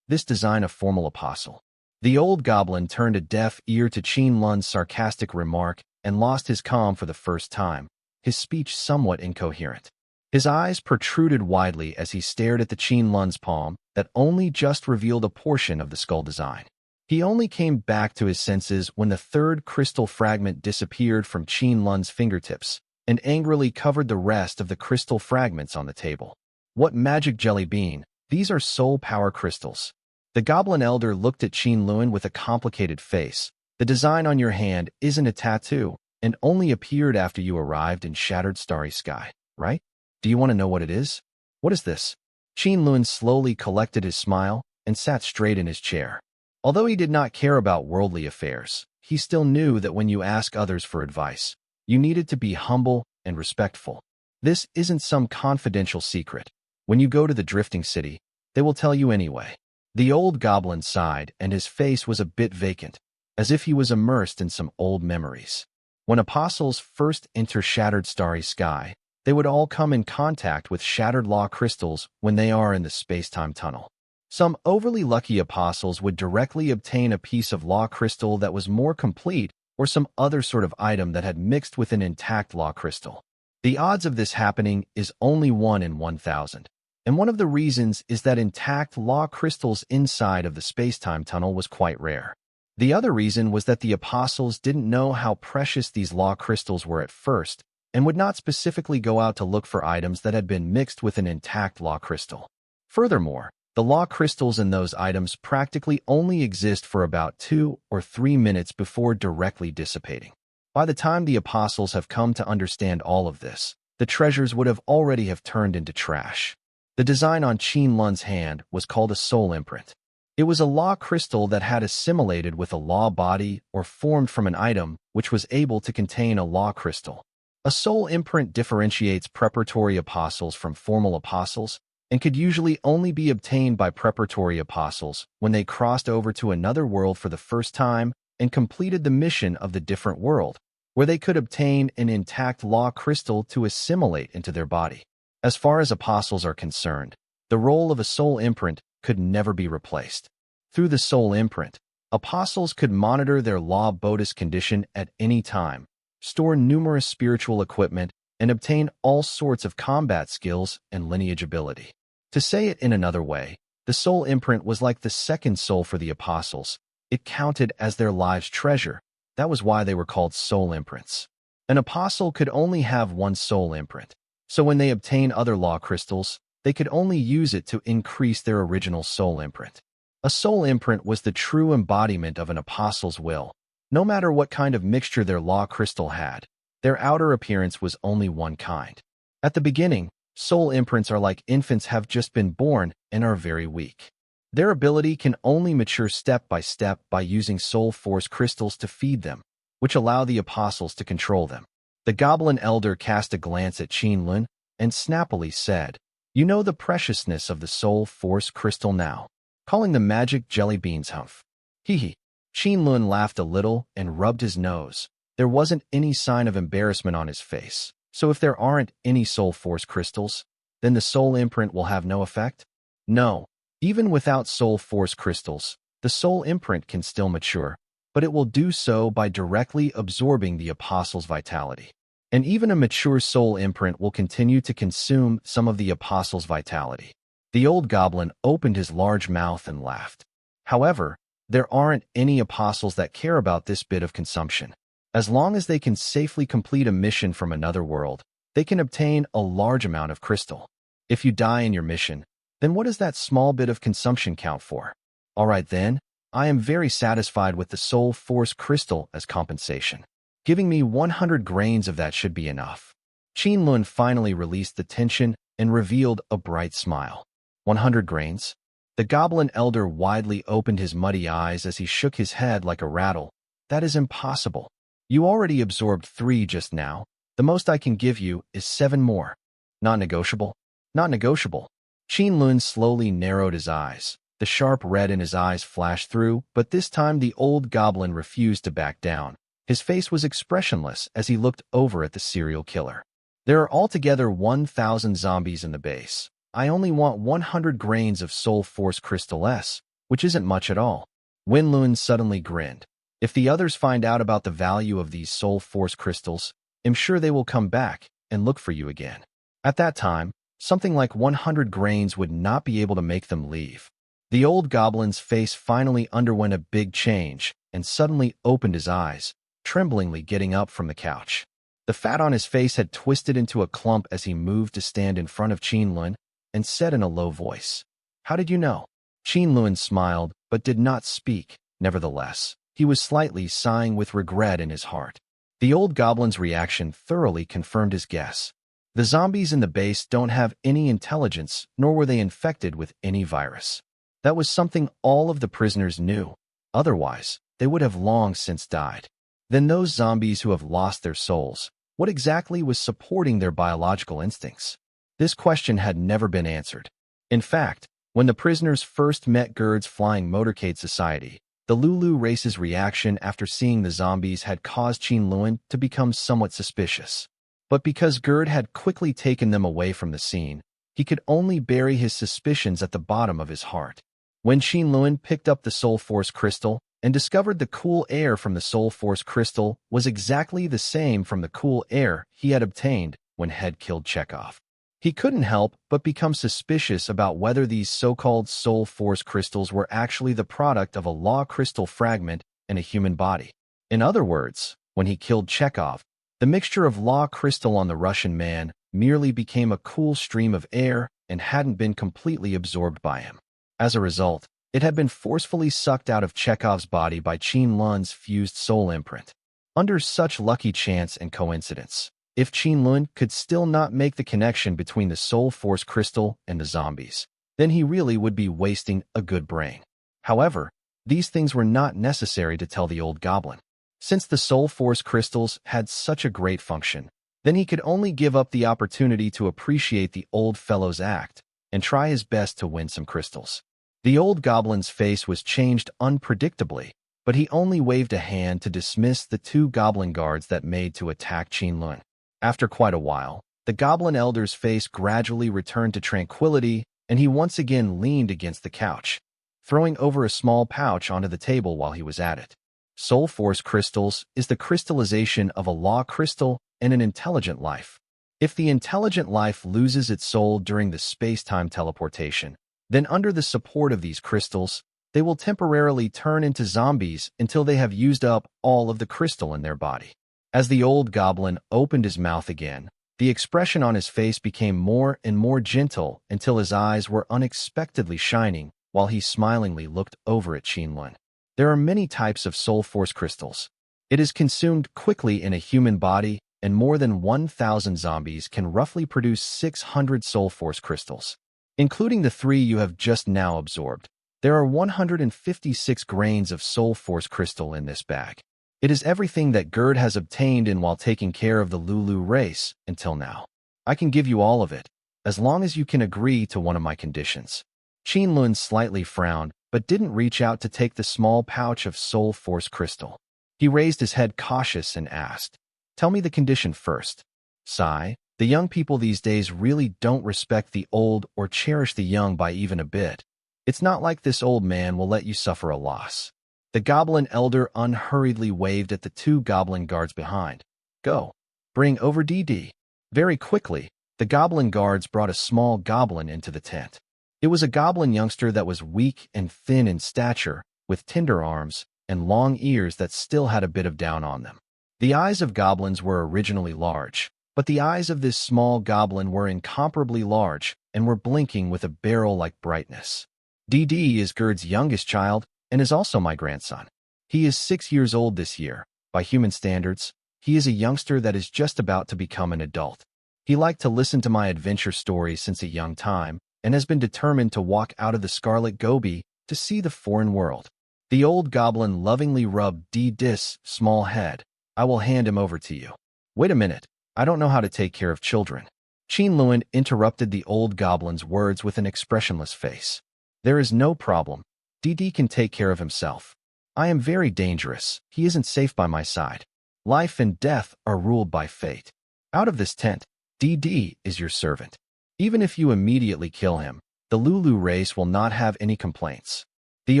this design a formal apostle." The old goblin turned a deaf ear to Qin Lun's sarcastic remark and lost his calm for the first time, his speech somewhat incoherent. His eyes protruded widely as he stared at the Qin Lun's palm that only just revealed a portion of the skull design. He only came back to his senses when the third crystal fragment disappeared from Qin Lun's fingertips and angrily covered the rest of the crystal fragments on the table. "What magic jelly bean? These are soul power crystals." The goblin elder looked at Qin Lun with a complicated face. "The design on your hand isn't a tattoo and only appeared after you arrived in Shattered Starry Sky, right? Do you want to know what it is?" "What is this?" Qin Lun slowly collected his smile and sat straight in his chair. Although he did not care about worldly affairs, he still knew that when you ask others for advice, you needed to be humble and respectful. This isn't some confidential secret. When you go to the drifting city, they will tell you anyway. The old goblin sighed, and his face was a bit vacant, as if he was immersed in some old memories. When apostles first enter Shattered Starry Sky, they would all come in contact with shattered law crystals when they are in the space-time tunnel. Some overly lucky apostles would directly obtain a piece of law crystal that was more complete or some other sort of item that had mixed with an intact law crystal. The odds of this happening is only 1 in 1,000. And one of the reasons is that intact law crystals inside of the space-time tunnel was quite rare. The other reason was that the apostles didn't know how precious these law crystals were at first and would not specifically go out to look for items that had been mixed with an intact law crystal. Furthermore, the law crystals in those items practically only exist for about 2 or 3 minutes before directly dissipating. By the time the apostles have come to understand all of this, the treasures would have already turned into trash. The design on Qin Lun's hand was called a soul imprint. It was a law crystal that had assimilated with a law body or formed from an item which was able to contain a law crystal. A soul imprint differentiates preparatory apostles from formal apostles and could usually only be obtained by preparatory apostles when they crossed over to another world for the first time and completed the mission of the different world, where they could obtain an intact law crystal to assimilate into their body. As far as apostles are concerned, the role of a soul imprint could never be replaced. Through the soul imprint, apostles could monitor their law bodhis condition at any time, store numerous spiritual equipment, and obtain all sorts of combat skills and lineage ability. To say it in another way, the soul imprint was like the second soul for the apostles. It counted as their lives' treasure. That was why they were called soul imprints. An apostle could only have one soul imprint. So when they obtain other law crystals, they could only use it to increase their original soul imprint. A soul imprint was the true embodiment of an apostle's will. No matter what kind of mixture their law crystal had, their outer appearance was only one kind. At the beginning, soul imprints are like infants have just been born and are very weak. Their ability can only mature step by step by using soul force crystals to feed them, which allow the apostles to control them. The goblin elder cast a glance at Qin Lun and snappily said, "You know the preciousness of the soul force crystal now, calling the magic jelly beans humph." Hee. Qin Lun laughed a little and rubbed his nose. There wasn't any sign of embarrassment on his face. So if there aren't any soul force crystals, then the soul imprint will have no effect? No. Even without soul force crystals, the soul imprint can still mature, but it will do so by directly absorbing the apostle's vitality. And even a mature soul imprint will continue to consume some of the apostle's vitality. The old goblin opened his large mouth and laughed. However, there aren't any apostles that care about this bit of consumption. As long as they can safely complete a mission from another world, they can obtain a large amount of crystal. If you die in your mission, then what does that small bit of consumption count for? All right then, I am very satisfied with the soul force crystal as compensation. Giving me 100 grains of that should be enough. Qin Lun finally released the tension and revealed a bright smile. 100 grains? The goblin elder widely opened his muddy eyes as he shook his head like a rattle. That is impossible. You already absorbed 3 just now. The most I can give you is 7 more. Not negotiable? Not negotiable. Qin Lun slowly narrowed his eyes. The sharp red in his eyes flashed through, but this time the old goblin refused to back down. His face was expressionless as he looked over at the serial killer. There are altogether 1,000 zombies in the base. I only want 100 grains of Soul Force Crystal S, which isn't much at all. Qin Lun suddenly grinned. If the others find out about the value of these Soul Force Crystals, I'm sure they will come back and look for you again. At that time, something like 100 grains would not be able to make them leave. The old goblin's face finally underwent a big change and suddenly opened his eyes, tremblingly getting up from the couch. The fat on his face had twisted into a clump as he moved to stand in front of Qin Lun and said in a low voice, "How did you know?" Qin Lun smiled but did not speak. Nevertheless, he was slightly sighing with regret in his heart. The old goblin's reaction thoroughly confirmed his guess. The zombies in the base don't have any intelligence, nor were they infected with any virus. That was something all of the prisoners knew. Otherwise, they would have long since died. Then those zombies who have lost their souls, what exactly was supporting their biological instincts? This question had never been answered. In fact, when the prisoners first met Gerd's flying motorcade society, the Lulu race's reaction after seeing the zombies had caused Qin Lun to become somewhat suspicious. But because Gerd had quickly taken them away from the scene, he could only bury his suspicions at the bottom of his heart. When Qin Lun picked up the Soul Force Crystal and discovered the cool air from the Soul Force Crystal was exactly the same from the cool air he had obtained when Head killed Chekhov, he couldn't help but become suspicious about whether these so-called Soul Force Crystals were actually the product of a law crystal fragment in a human body. In other words, when he killed Chekhov, the mixture of law crystal on the Russian man merely became a cool stream of air and hadn't been completely absorbed by him. As a result, it had been forcefully sucked out of Chekhov's body by Qin Lun's fused soul imprint. Under such lucky chance and coincidence, if Qin Lun could still not make the connection between the Soul Force Crystal and the zombies, then he really would be wasting a good brain. However, these things were not necessary to tell the old goblin. Since the Soul Force Crystals had such a great function, then he could only give up the opportunity to appreciate the old fellow's act and try his best to win some crystals. The old goblin's face was changed unpredictably, but he only waved a hand to dismiss the 2 goblin guards that made to attack Qin Lun. After quite a while, the goblin elder's face gradually returned to tranquility, and he once again leaned against the couch, throwing over a small pouch onto the table while he was at it. Soul Force Crystals is the crystallization of a law crystal and an intelligent life. If the intelligent life loses its soul during the space-time teleportation, then under the support of these crystals, they will temporarily turn into zombies until they have used up all of the crystal in their body. As the old goblin opened his mouth again, the expression on his face became more and more gentle until his eyes were unexpectedly shining while he smilingly looked over at Qin Lun. There are many types of Soul Force Crystals. It is consumed quickly in a human body, and more than 1,000 zombies can roughly produce 600 Soul Force Crystals. Including the 3 you have just now absorbed, there are 156 grains of Soul Force Crystal in this bag. It is everything that Gerd has obtained in while taking care of the Lulu race until now. I can give you all of it, as long as you can agree to one of my conditions. Qin Lun slightly frowned, but didn't reach out to take the small pouch of Soul Force Crystal. He raised his head cautious and asked, "Tell me the condition first." Sigh, the young people these days really don't respect the old or cherish the young by even a bit. It's not like this old man will let you suffer a loss. The goblin elder unhurriedly waved at the 2 goblin guards behind. "Go. Bring over DD." Very quickly, the goblin guards brought a small goblin into the tent. It was a goblin youngster that was weak and thin in stature, with tender arms and long ears that still had a bit of down on them. The eyes of goblins were originally large, but the eyes of this small goblin were incomparably large and were blinking with a barrel-like brightness. DD is Gerd's youngest child and is also my grandson. He is 6 years old this year. By human standards, he is a youngster that is just about to become an adult. He liked to listen to my adventure stories since a young time and has been determined to walk out of the Scarlet Gobi to see the foreign world. The old goblin lovingly rubbed Dee-Dis' small head. I will hand him over to you. Wait a minute. I don't know how to take care of children. Qin Lun interrupted the old goblin's words with an expressionless face. There is no problem. Dee can take care of himself. I am very dangerous. He isn't safe by my side. Life and death are ruled by fate. Out of this tent, Dee is your servant. Even if you immediately kill him, the Lulu race will not have any complaints. The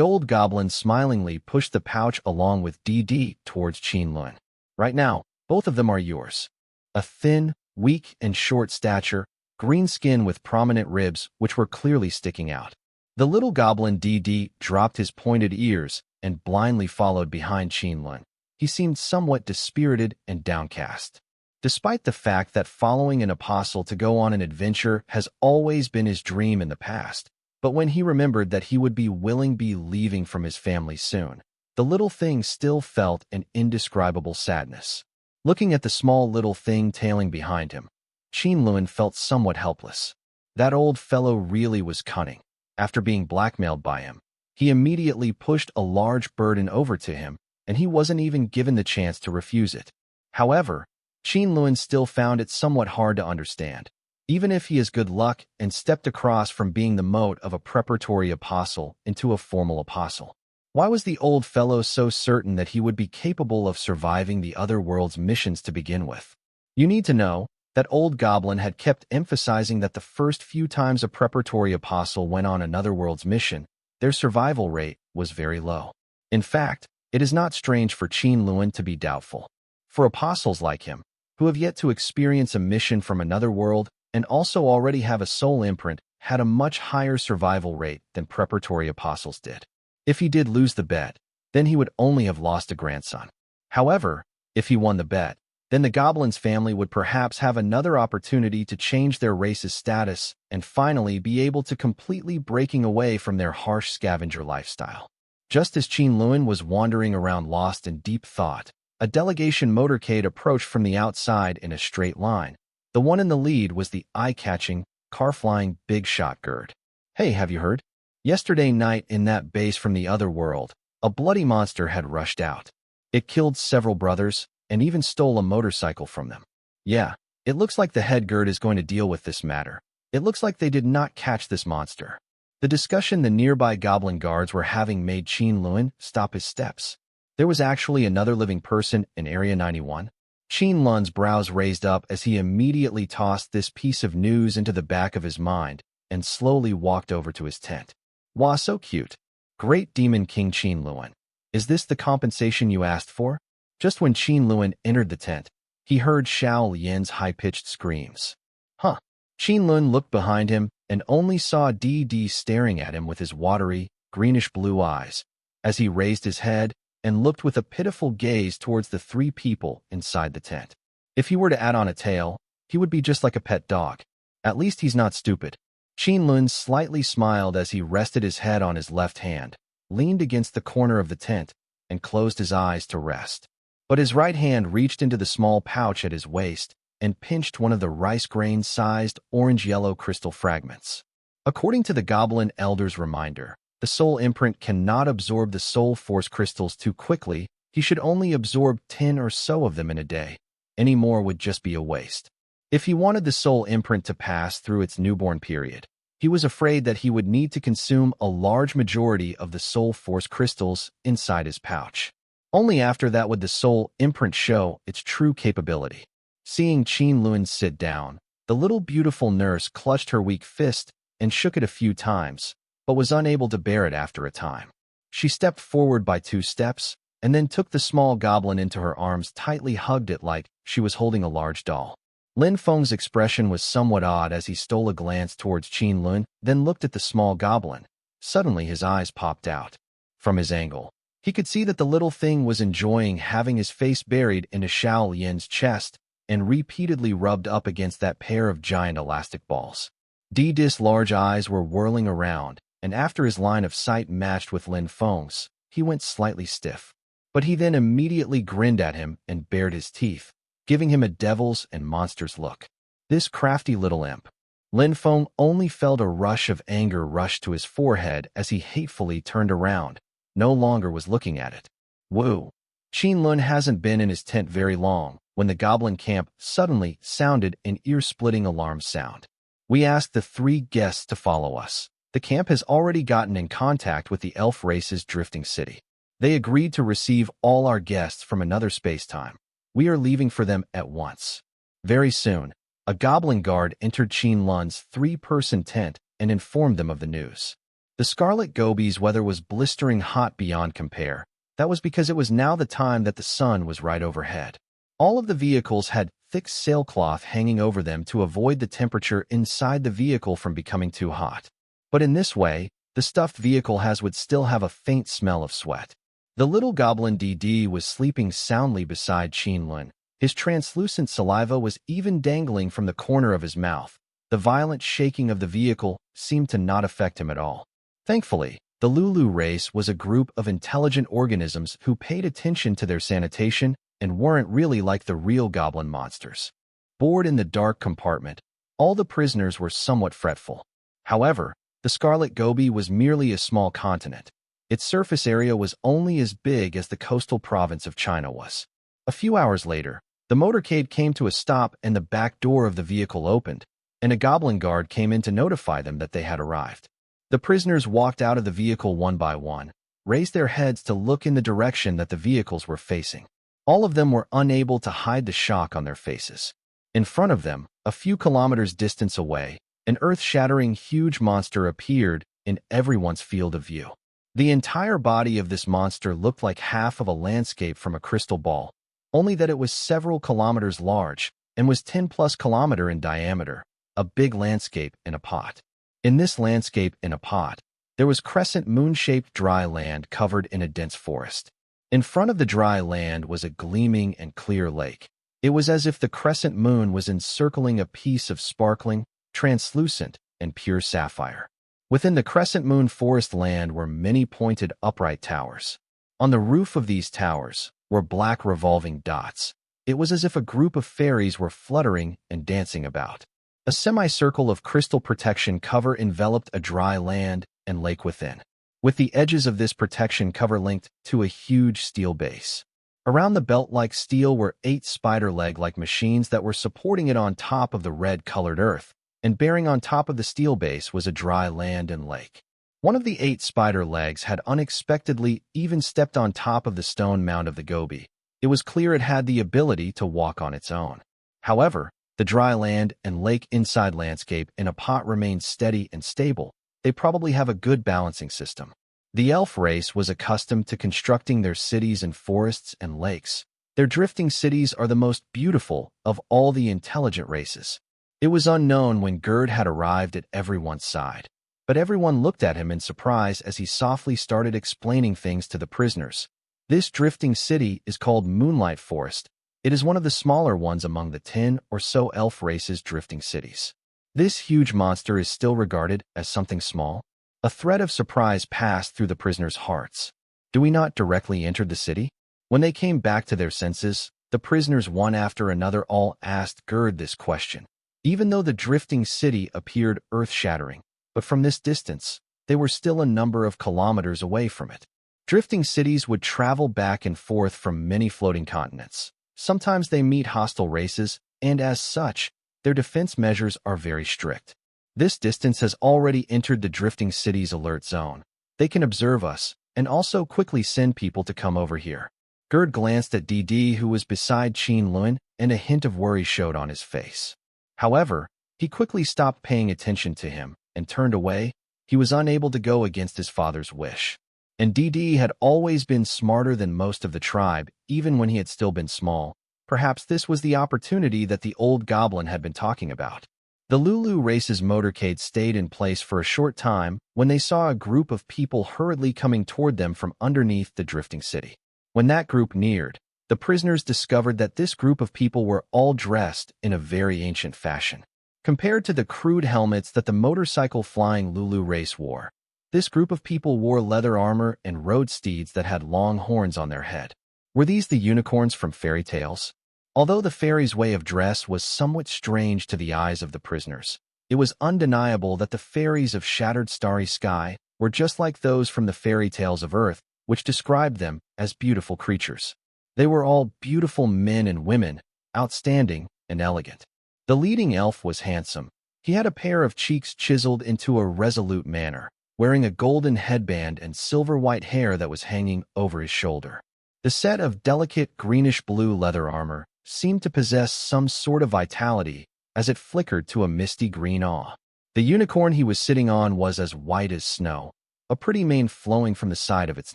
old goblin smilingly pushed the pouch along with Dee towards Qin Lun. Right now, both of them are yours. A thin, weak, and short stature, green skin with prominent ribs which were clearly sticking out. The little goblin Dee dropped his pointed ears and blindly followed behind Qin Lun. He seemed somewhat dispirited and downcast. Despite the fact that following an apostle to go on an adventure has always been his dream in the past, but when he remembered that he would be leaving from his family soon, the little thing still felt an indescribable sadness. Looking at the small little thing tailing behind him, Qin Lun felt somewhat helpless. That old fellow really was cunning. After being blackmailed by him, he immediately pushed a large burden over to him, and he wasn't even given the chance to refuse it. However, Qin Lun still found it somewhat hard to understand. Even if he has good luck and stepped across from being the mode of a preparatory apostle into a formal apostle, why was the old fellow so certain that he would be capable of surviving the other world's missions to begin with? You need to know that old goblin had kept emphasizing that the first few times a preparatory apostle went on another world's mission, their survival rate was very low. In fact, it is not strange for Qin Lun to be doubtful. For apostles like him, who have yet to experience a mission from another world and also already have a soul imprint, had a much higher survival rate than preparatory apostles did. If he did lose the bet, then he would only have lost a grandson. However, if he won the bet, then the goblin's family would perhaps have another opportunity to change their race's status and finally be able to completely breaking away from their harsh scavenger lifestyle. Just as Qin Lun was wandering around lost in deep thought, a delegation motorcade approached from the outside in a straight line. The one in the lead was the eye-catching, car-flying big shot Gerd. Hey, have you heard? Yesterday night in that base from the other world, a bloody monster had rushed out. It killed several brothers and even stole a motorcycle from them. Yeah, it looks like the head Gerd is going to deal with this matter. It looks like they did not catch this monster. The discussion the nearby goblin guards were having made Qin Lun stop his steps. There was actually another living person in Area 91. Qin Lun's brows raised up as he immediately tossed this piece of news into the back of his mind and slowly walked over to his tent. Wow, so cute. Great Demon King Qin Lun. Is this the compensation you asked for? Just when Qin Lun entered the tent, he heard Xiao Yan's high-pitched screams. Huh. Qin Lun looked behind him and only saw Dee staring at him with his watery, greenish-blue eyes. As he raised his head and looked with a pitiful gaze towards the three people inside the tent. If he were to add on a tail, he would be just like a pet dog. At least he's not stupid. Qin Lun slightly smiled as he rested his head on his left hand, leaned against the corner of the tent, and closed his eyes to rest. But his right hand reached into the small pouch at his waist and pinched one of the rice grain-sized orange-yellow crystal fragments. According to the Goblin Elder's reminder, the soul imprint cannot absorb the soul force crystals too quickly. He should only absorb 10 or so of them in a day. Any more would just be a waste. If he wanted the soul imprint to pass through its newborn period, he was afraid that he would need to consume a large majority of the soul force crystals inside his pouch. Only after that would the soul imprint show its true capability. Seeing Qin Lun sit down, the little beautiful nurse clutched her weak fist and shook it a few times, but was unable to bear it after a time. She stepped forward by 2 steps, and then took the small goblin into her arms, tightly hugged it like she was holding a large doll. Lin Feng's expression was somewhat odd as he stole a glance towards Qin Lun, then looked at the small goblin. Suddenly his eyes popped out. From his angle, he could see that the little thing was enjoying having his face buried into Xiao Yan's chest and repeatedly rubbed up against that pair of giant elastic balls. Dee's large eyes were whirling around, and after his line of sight matched with Lin Feng's, he went slightly stiff. But he then immediately grinned at him and bared his teeth, giving him a devil's and monster's look. This crafty little imp. Lin Feng only felt a rush of anger rush to his forehead as he hatefully turned around, no longer was looking at it. Woo! Qin Lun hasn't been in his tent very long when the goblin camp suddenly sounded an ear-splitting alarm sound. We asked the 3 guests to follow us. The camp has already gotten in contact with the elf race's drifting city. They agreed to receive all our guests from another space-time. We are leaving for them at once. Very soon, a goblin guard entered Qin Lun's 3-person tent and informed them of the news. The Scarlet Gobi's weather was blistering hot beyond compare. That was because it was now the time that the sun was right overhead. All of the vehicles had thick sailcloth hanging over them to avoid the temperature inside the vehicle from becoming too hot. But in this way, the stuffed vehicle would still have a faint smell of sweat. The little goblin DD was sleeping soundly beside Qin Lun. His translucent saliva was even dangling from the corner of his mouth. The violent shaking of the vehicle seemed to not affect him at all. Thankfully, the Lulu race was a group of intelligent organisms who paid attention to their sanitation and weren't really like the real goblin monsters. Bored in the dark compartment, all the prisoners were somewhat fretful. However, the Scarlet Gobi was merely a small continent. Its surface area was only as big as the coastal province of China was. A few hours later, the motorcade came to a stop and the back door of the vehicle opened, and a goblin guard came in to notify them that they had arrived. The prisoners walked out of the vehicle one by one, raised their heads to look in the direction that the vehicles were facing. All of them were unable to hide the shock on their faces. In front of them, a few kilometers distance away, an earth-shattering huge monster appeared in everyone's field of view. The entire body of this monster looked like half of a landscape from a crystal ball, only that it was several kilometers large and was 10+ kilometers in diameter, a big landscape in a pot. In this landscape in a pot, there was crescent moon-shaped dry land covered in a dense forest. In front of the dry land was a gleaming and clear lake. It was as if the crescent moon was encircling a piece of sparkling, translucent, and pure sapphire. Within the crescent moon forest land were many pointed upright towers. On the roof of these towers were black revolving dots. It was as if a group of fairies were fluttering and dancing about. A semicircle of crystal protection cover enveloped a dry land and lake within, with the edges of this protection cover linked to a huge steel base. Around the belt-like steel were 8 spider leg-like machines that were supporting it on top of the red-colored earth, and bearing on top of the steel base was a dry land and lake. One of the 8 spider legs had unexpectedly even stepped on top of the stone mound of the Gobi. It was clear it had the ability to walk on its own. However, the dry land and lake inside landscape in a pot remained steady and stable. They probably have a good balancing system. The elf race was accustomed to constructing their cities in forests and lakes. Their drifting cities are the most beautiful of all the intelligent races. It was unknown when Gerd had arrived at everyone's side, but everyone looked at him in surprise as he softly started explaining things to the prisoners. This drifting city is called Moonlight Forest. It is one of the smaller ones among the 10 or so elf races drifting cities. This huge monster is still regarded as something small. A thread of surprise passed through the prisoners' hearts. Do we not directly enter the city? When they came back to their senses, the prisoners one after another all asked Gerd this question. Even though the drifting city appeared earth-shattering, but from this distance, they were still a number of kilometers away from it. Drifting cities would travel back and forth from many floating continents. Sometimes they meet hostile races, and as such, their defense measures are very strict. This distance has already entered the drifting city's alert zone. They can observe us, and also quickly send people to come over here. Gerd glanced at DD, who was beside Qin Lun, and a hint of worry showed on his face. However, he quickly stopped paying attention to him and turned away. He was unable to go against his father's wish. And DD had always been smarter than most of the tribe, even when he had still been small. Perhaps this was the opportunity that the old goblin had been talking about. The Lulu race's motorcade stayed in place for a short time when they saw a group of people hurriedly coming toward them from underneath the drifting city. When that group neared, the prisoners discovered that this group of people were all dressed in a very ancient fashion. Compared to the crude helmets that the motorcycle-flying Lulu race wore, this group of people wore leather armor and rode steeds that had long horns on their head. Were these the unicorns from fairy tales? Although the fairy's way of dress was somewhat strange to the eyes of the prisoners, it was undeniable that the fairies of Shattered Starry Sky were just like those from the fairy tales of Earth, which described them as beautiful creatures. They were all beautiful men and women, outstanding and elegant. The leading elf was handsome. He had a pair of cheeks chiseled into a resolute manner, wearing a golden headband and silver-white hair that was hanging over his shoulder. The set of delicate greenish-blue leather armor seemed to possess some sort of vitality as it flickered to a misty green awe. The unicorn he was sitting on was as white as snow, a pretty mane flowing from the side of its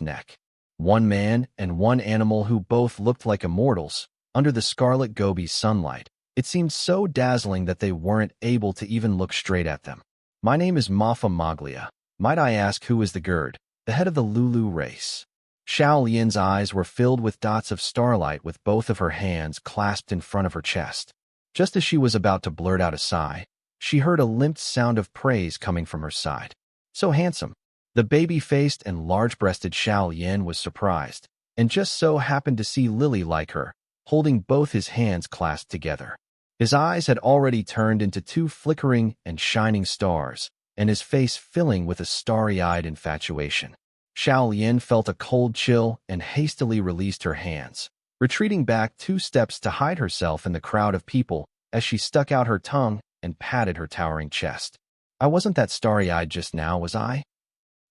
neck. One man and one animal who both looked like immortals, under the scarlet gobi's sunlight. It seemed so dazzling that they weren't able to even look straight at them. My name is Mafa Maglia. Might I ask who is the Gerd, the head of the Lulu race? Xiao Lian's eyes were filled with dots of starlight with both of her hands clasped in front of her chest. Just as she was about to blurt out a sigh, she heard a limped sound of praise coming from her side. So handsome. The baby-faced and large-breasted Xiao Lian was surprised, and just so happened to see Lily like her, holding both his hands clasped together. His eyes had already turned into two flickering and shining stars, and his face filling with a starry-eyed infatuation. Xiao Lian felt a cold chill and hastily released her hands, retreating back 2 steps to hide herself in the crowd of people as she stuck out her tongue and patted her towering chest. I wasn't that starry-eyed just now, was I?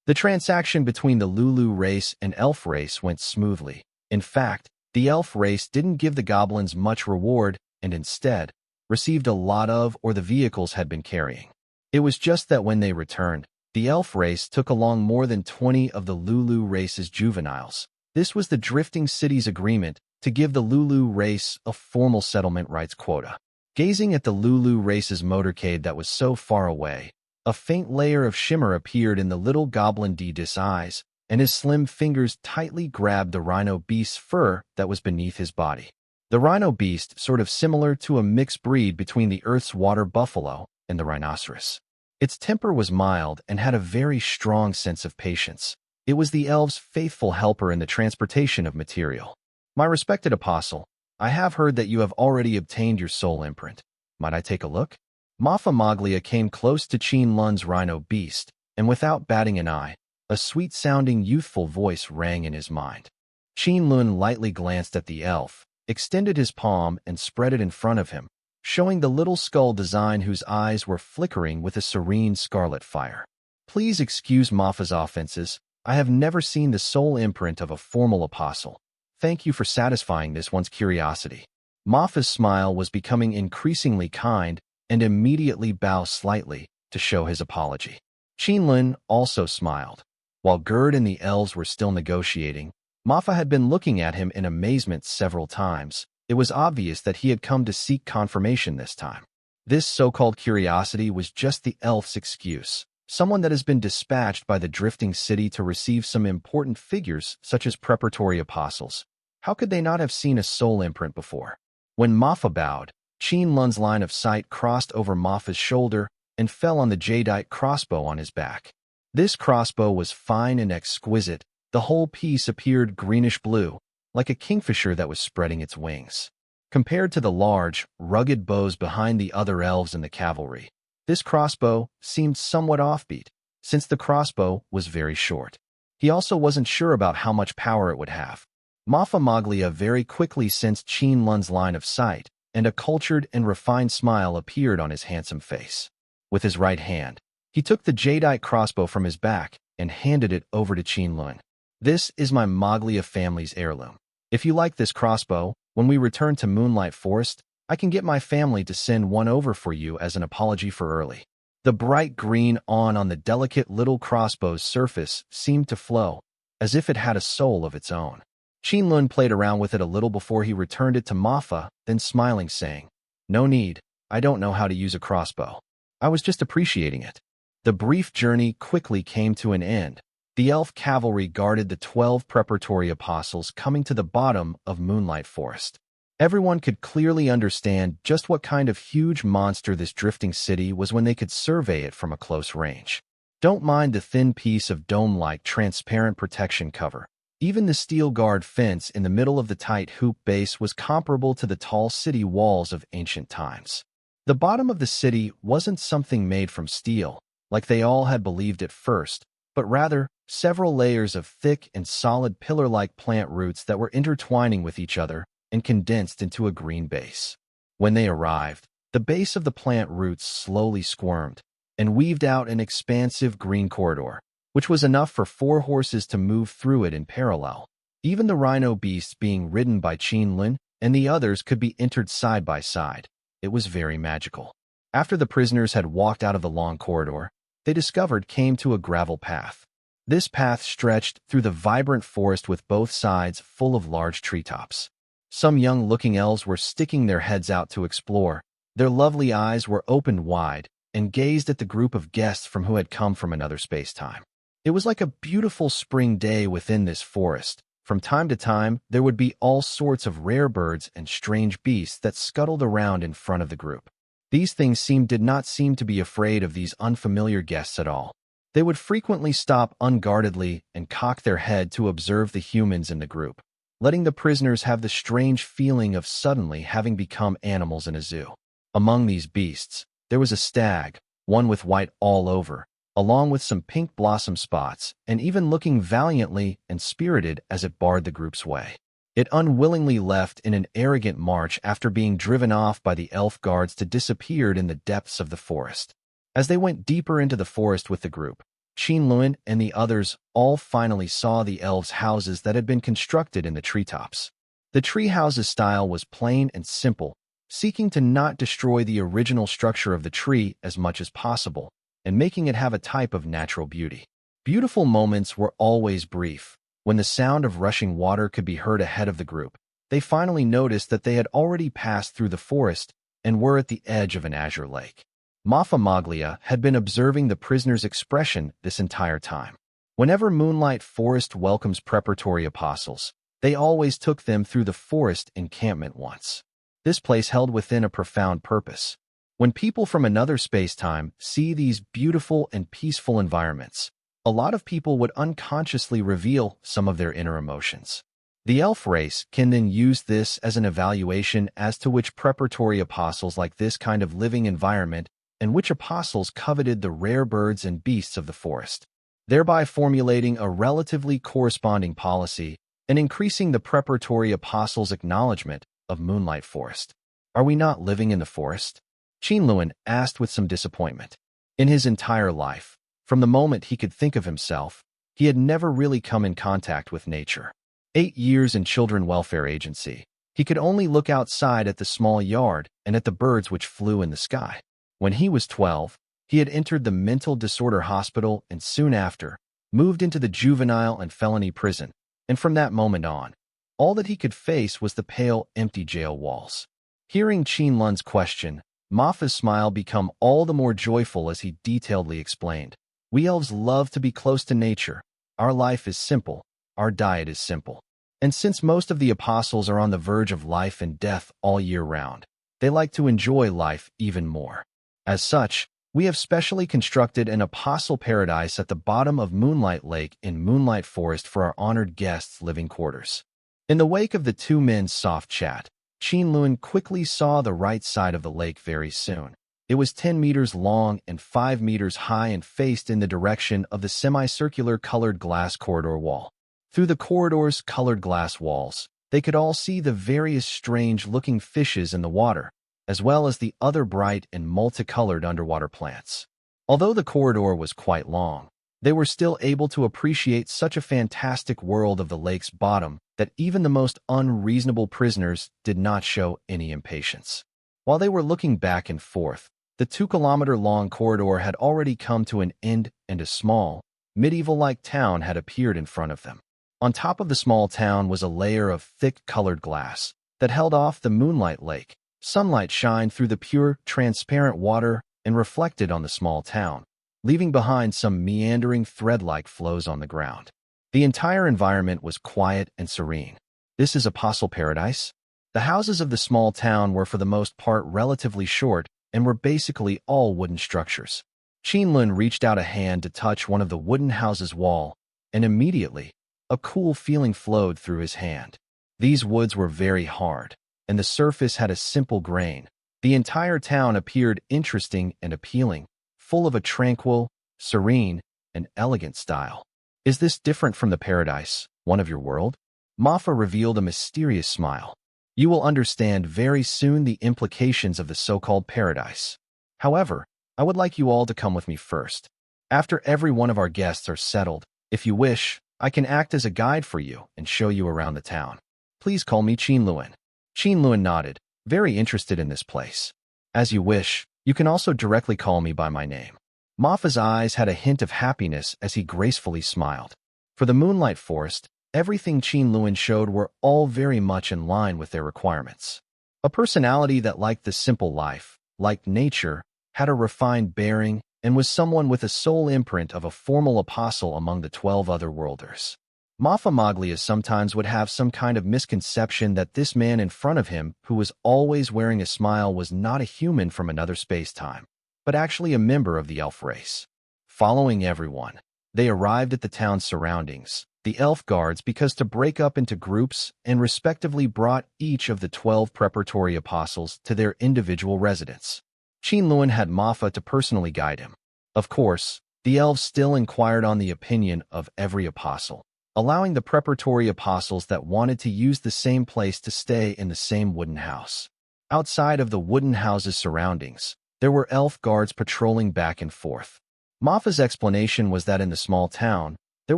The transaction between the Lulu race and elf race went smoothly. In fact, the elf race didn't give the goblins much reward and instead received a lot of or the vehicles had been carrying. It was just that when they returned, the elf race took along more than 20 of the Lulu race's juveniles. This was the Drifting City's agreement to give the Lulu race a formal settlement rights quota. Gazing at the Lulu race's motorcade that was so far away, a faint layer of shimmer appeared in the little goblin Didis' eyes, and his slim fingers tightly grabbed the rhino beast's fur that was beneath his body. The rhino beast, sort of similar to a mixed breed between the Earth's water buffalo and the rhinoceros. Its temper was mild and had a very strong sense of patience. It was the elves' faithful helper in the transportation of material. My respected apostle, I have heard that you have already obtained your soul imprint. Might I take a look? Mafa Maglia came close to Qin Lun's rhino beast, and without batting an eye, a sweet-sounding youthful voice rang in his mind. Qin Lun lightly glanced at the elf, extended his palm and spread it in front of him, showing the little skull design whose eyes were flickering with a serene scarlet fire. Please excuse Mafa's offenses. I have never seen the soul imprint of a formal apostle. Thank you for satisfying this one's curiosity. Mafa's smile was becoming increasingly kind and immediately bowed slightly to show his apology. Qin Lun also smiled. While Gerd and the elves were still negotiating, Mafa had been looking at him in amazement several times. It was obvious that he had come to seek confirmation this time. This so-called curiosity was just the elf's excuse, someone that has been dispatched by the Drifting City to receive some important figures such as preparatory apostles. How could they not have seen a soul imprint before? When Mafa bowed, Qin Lun's line of sight crossed over Mafa's shoulder and fell on the jadeite crossbow on his back. This crossbow was fine and exquisite. The whole piece appeared greenish-blue, like a kingfisher that was spreading its wings. Compared to the large, rugged bows behind the other elves in the cavalry, this crossbow seemed somewhat offbeat, since the crossbow was very short. He also wasn't sure about how much power it would have. Mafa Maglia very quickly sensed Qin Lun's line of sight, and a cultured and refined smile appeared on his handsome face. With his right hand, he took the jadeite crossbow from his back and handed it over to Qin Lun. This is my Maglia family's heirloom. If you like this crossbow, when we return to Moonlight Forest, I can get my family to send one over for you as an apology for early. The bright green on the delicate little crossbow's surface seemed to flow, as if it had a soul of its own. Qin Lun played around with it a little before he returned it to Mafa, then smiling saying, "No need, I don't know how to use a crossbow. I was just appreciating it." The brief journey quickly came to an end. The elf cavalry guarded the 12 preparatory apostles coming to the bottom of Moonlight Forest. Everyone could clearly understand just what kind of huge monster this drifting city was when they could survey it from a close range. Don't mind the thin piece of dome-like transparent protection cover. Even the steel guard fence in the middle of the tight hoop base was comparable to the tall city walls of ancient times. The bottom of the city wasn't something made from steel, like they all had believed at first, but rather several layers of thick and solid pillar-like plant roots that were intertwining with each other and condensed into a green base. When they arrived, the base of the plant roots slowly squirmed and weaved out an expansive green corridor, which was enough for 4 horses to move through it in parallel. Even the rhino beasts being ridden by Qin Lun and the others could be entered side by side. It was very magical. After the prisoners had walked out of the long corridor, they discovered came to a gravel path. This path stretched through the vibrant forest with both sides full of large treetops. Some young-looking elves were sticking their heads out to explore. Their lovely eyes were opened wide and gazed at the group of guests from who had come from another space-time. It was like a beautiful spring day within this forest. From time to time, there would be all sorts of rare birds and strange beasts that scuttled around in front of the group. These things did not seem to be afraid of these unfamiliar guests at all. They would frequently stop unguardedly and cock their head to observe the humans in the group, letting the prisoners have the strange feeling of suddenly having become animals in a zoo. Among these beasts, there was a stag, one with white all over, along with some pink blossom spots, and even looking valiantly and spirited as it barred the group's way. It unwillingly left in an arrogant march after being driven off by the elf guards to disappear in the depths of the forest. As they went deeper into the forest with the group, Qin Lun and the others all finally saw the elves' houses that had been constructed in the treetops. The tree houses' style was plain and simple, seeking to not destroy the original structure of the tree as much as possible, and making it have a type of natural beauty. Beautiful moments were always brief. When the sound of rushing water could be heard ahead of the group, they finally noticed that they had already passed through the forest and were at the edge of an azure lake. Maglia had been observing the prisoners' expression this entire time. Whenever Moonlight Forest welcomes preparatory apostles, they always took them through the forest encampment once. This place held within a profound purpose. When people from another space-time see these beautiful and peaceful environments, a lot of people would unconsciously reveal some of their inner emotions. The elf race can then use this as an evaluation as to which preparatory apostles like this kind of living environment and which apostles coveted the rare birds and beasts of the forest, thereby formulating a relatively corresponding policy and increasing the preparatory apostles' acknowledgement of Moonlight Forest. Are we not living in the forest? Qin Lun asked with some disappointment. In his entire life, from the moment he could think of himself, he had never really come in contact with nature. 8 years in Children Welfare Agency, he could only look outside at the small yard and at the birds which flew in the sky. When he was 12, he had entered the mental disorder hospital and soon after, moved into the juvenile and felony prison, and from that moment on, all that he could face was the pale, empty jail walls. Hearing Qin Lun's question, Mafa's smile became all the more joyful as he detailedly explained. We elves love to be close to nature. Our life is simple. Our diet is simple. And since most of the apostles are on the verge of life and death all year round, they like to enjoy life even more. As such, we have specially constructed an apostle paradise at the bottom of Moonlight Lake in Moonlight Forest for our honored guests' living quarters. In the wake of the two men's soft chat, Qin Lun quickly saw the right side of the lake very soon. It was 10 meters long and 5 meters high and faced in the direction of the semicircular colored glass corridor wall. Through the corridor's colored glass walls, they could all see the various strange-looking fishes in the water, as well as the other bright and multicolored underwater plants. Although the corridor was quite long, they were still able to appreciate such a fantastic world of the lake's bottom that even the most unreasonable prisoners did not show any impatience. While they were looking back and forth, the 2-kilometer-long corridor had already come to an end and a small, medieval-like town had appeared in front of them. On top of the small town was a layer of thick colored glass that held off the Moonlight Lake. Sunlight shined through the pure, transparent water and reflected on the small town, leaving behind some meandering thread-like flows on the ground. The entire environment was quiet and serene. This is Apostle Paradise? The houses of the small town were for the most part relatively short and were basically all wooden structures. Qin Lun reached out a hand to touch one of the wooden house's wall, and immediately, A cool feeling flowed through his hand. These woods were very hard, and the surface had a simple grain. The entire town appeared interesting and appealing, full of a tranquil, serene, and elegant style. Is this different from the paradise, one of your world? Mafa revealed a mysterious smile. You will understand very soon the implications of the so-called paradise. However, I would like you all to come with me first. After every one of our guests are settled, if you wish, I can act as a guide for you and show you around the town. Please call me Qin Lun. Qin Lun nodded, very interested in this place. As you wish, you can also directly call me by my name. Mafa's eyes had a hint of happiness as he gracefully smiled. For the Moonlight Forest, everything Qin Lun showed were all very much in line with their requirements. A personality that liked the simple life, liked nature, had a refined bearing, and was someone with a sole imprint of a formal apostle among the 12 other worlders. Mafa Maglia sometimes would have some kind of misconception that this man in front of him, who was always wearing a smile, was not a human from another space-time, but actually a member of the elf race. Following everyone, they arrived at the town's surroundings, the elf guards, because to break up into groups and respectively brought each of the 12 preparatory apostles to their individual residence. Qin Lun had Mafa to personally guide him. Of course, the elves still inquired on the opinion of every apostle, allowing the preparatory apostles that wanted to use the same place to stay in the same wooden house. Outside of the wooden house's surroundings, there were elf guards patrolling back and forth. Mafa's explanation was that in the small town, there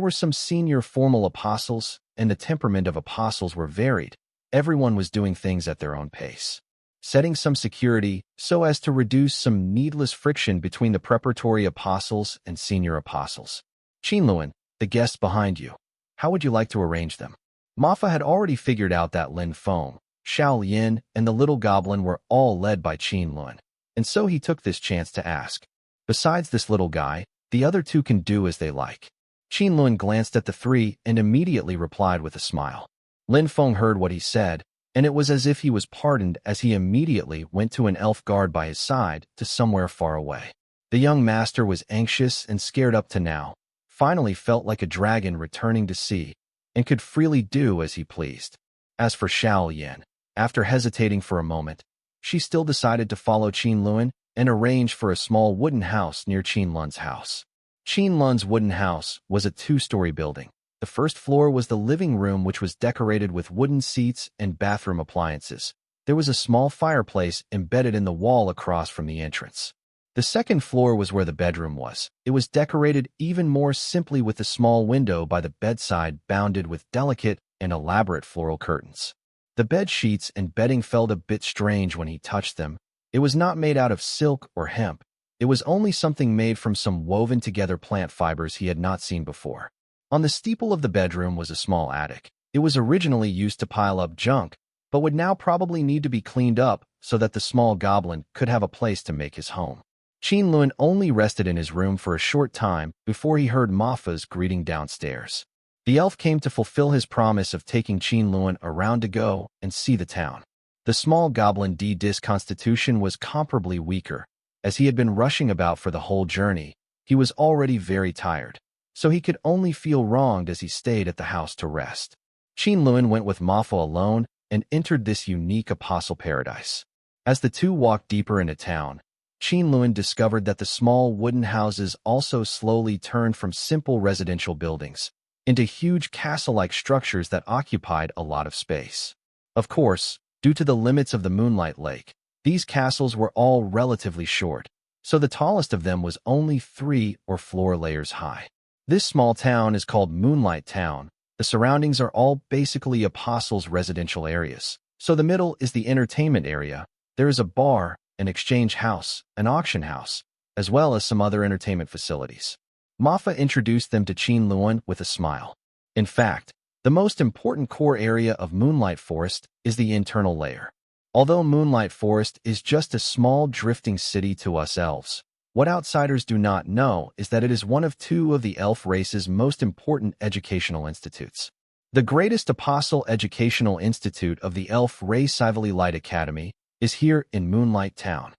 were some senior formal apostles, and the temperament of apostles were varied. Everyone was doing things at their own pace, setting some security so as to reduce some needless friction between the preparatory apostles and senior apostles. Qin Lun, the guests behind you, how would you like to arrange them? Mafa had already figured out that Lin Feng, Xiao Yin, and the little goblin were all led by Qin Lun, and so he took this chance to ask. Besides this little guy, the other two can do as they like. Qin Lun glanced at the three and immediately replied with a smile. Lin Feng heard what he said, and it was as if he was pardoned as he immediately went to an elf guard by his side to somewhere far away. The young master was anxious and scared up to now, finally felt like a dragon returning to sea, and could freely do as he pleased. As for Xiao Yan, after hesitating for a moment, she still decided to follow Qin Lun and arrange for a small wooden house near Qin Lun's house. Qin Lun's wooden house was a 2-story building. The first floor was the living room, which was decorated with wooden seats and bathroom appliances. There was a small fireplace embedded in the wall across from the entrance. The second floor was where the bedroom was. It was decorated even more simply with a small window by the bedside bounded with delicate and elaborate floral curtains. The bed sheets and bedding felt a bit strange when he touched them. It was not made out of silk or hemp. It was only something made from some woven-together plant fibers he had not seen before. On the steeple of the bedroom was a small attic. It was originally used to pile up junk, but would now probably need to be cleaned up so that the small goblin could have a place to make his home. Qin Lun only rested in his room for a short time before he heard Mafa's greeting downstairs. The elf came to fulfill his promise of taking Qin Lun around to go and see the town. The small goblin D's constitution was comparably weaker. As he had been rushing about for the whole journey, he was already very tired, so he could only feel wronged as he stayed at the house to rest. Qin Lun went with Mafa alone and entered this unique apostle paradise. As the two walked deeper into town, Qin Lun discovered that the small wooden houses also slowly turned from simple residential buildings into huge castle-like structures that occupied a lot of space. Of course, due to the limits of the Moonlight Lake, these castles were all relatively short, so the tallest of them was only 3 or 4 layers high. This small town is called Moonlight Town. The surroundings are all basically apostles' residential areas. So the middle is the entertainment area. There is a bar, an exchange house, an auction house, as well as some other entertainment facilities. Mafa introduced them to Qin Lun with a smile. In fact, the most important core area of Moonlight Forest is the internal layer. Although Moonlight Forest is just a small drifting city to us elves, what outsiders do not know is that it is one of 2 of the elf race's most important educational institutes. The greatest apostle educational institute of the elf race, Ivily Light Academy, is here in Moonlight Town.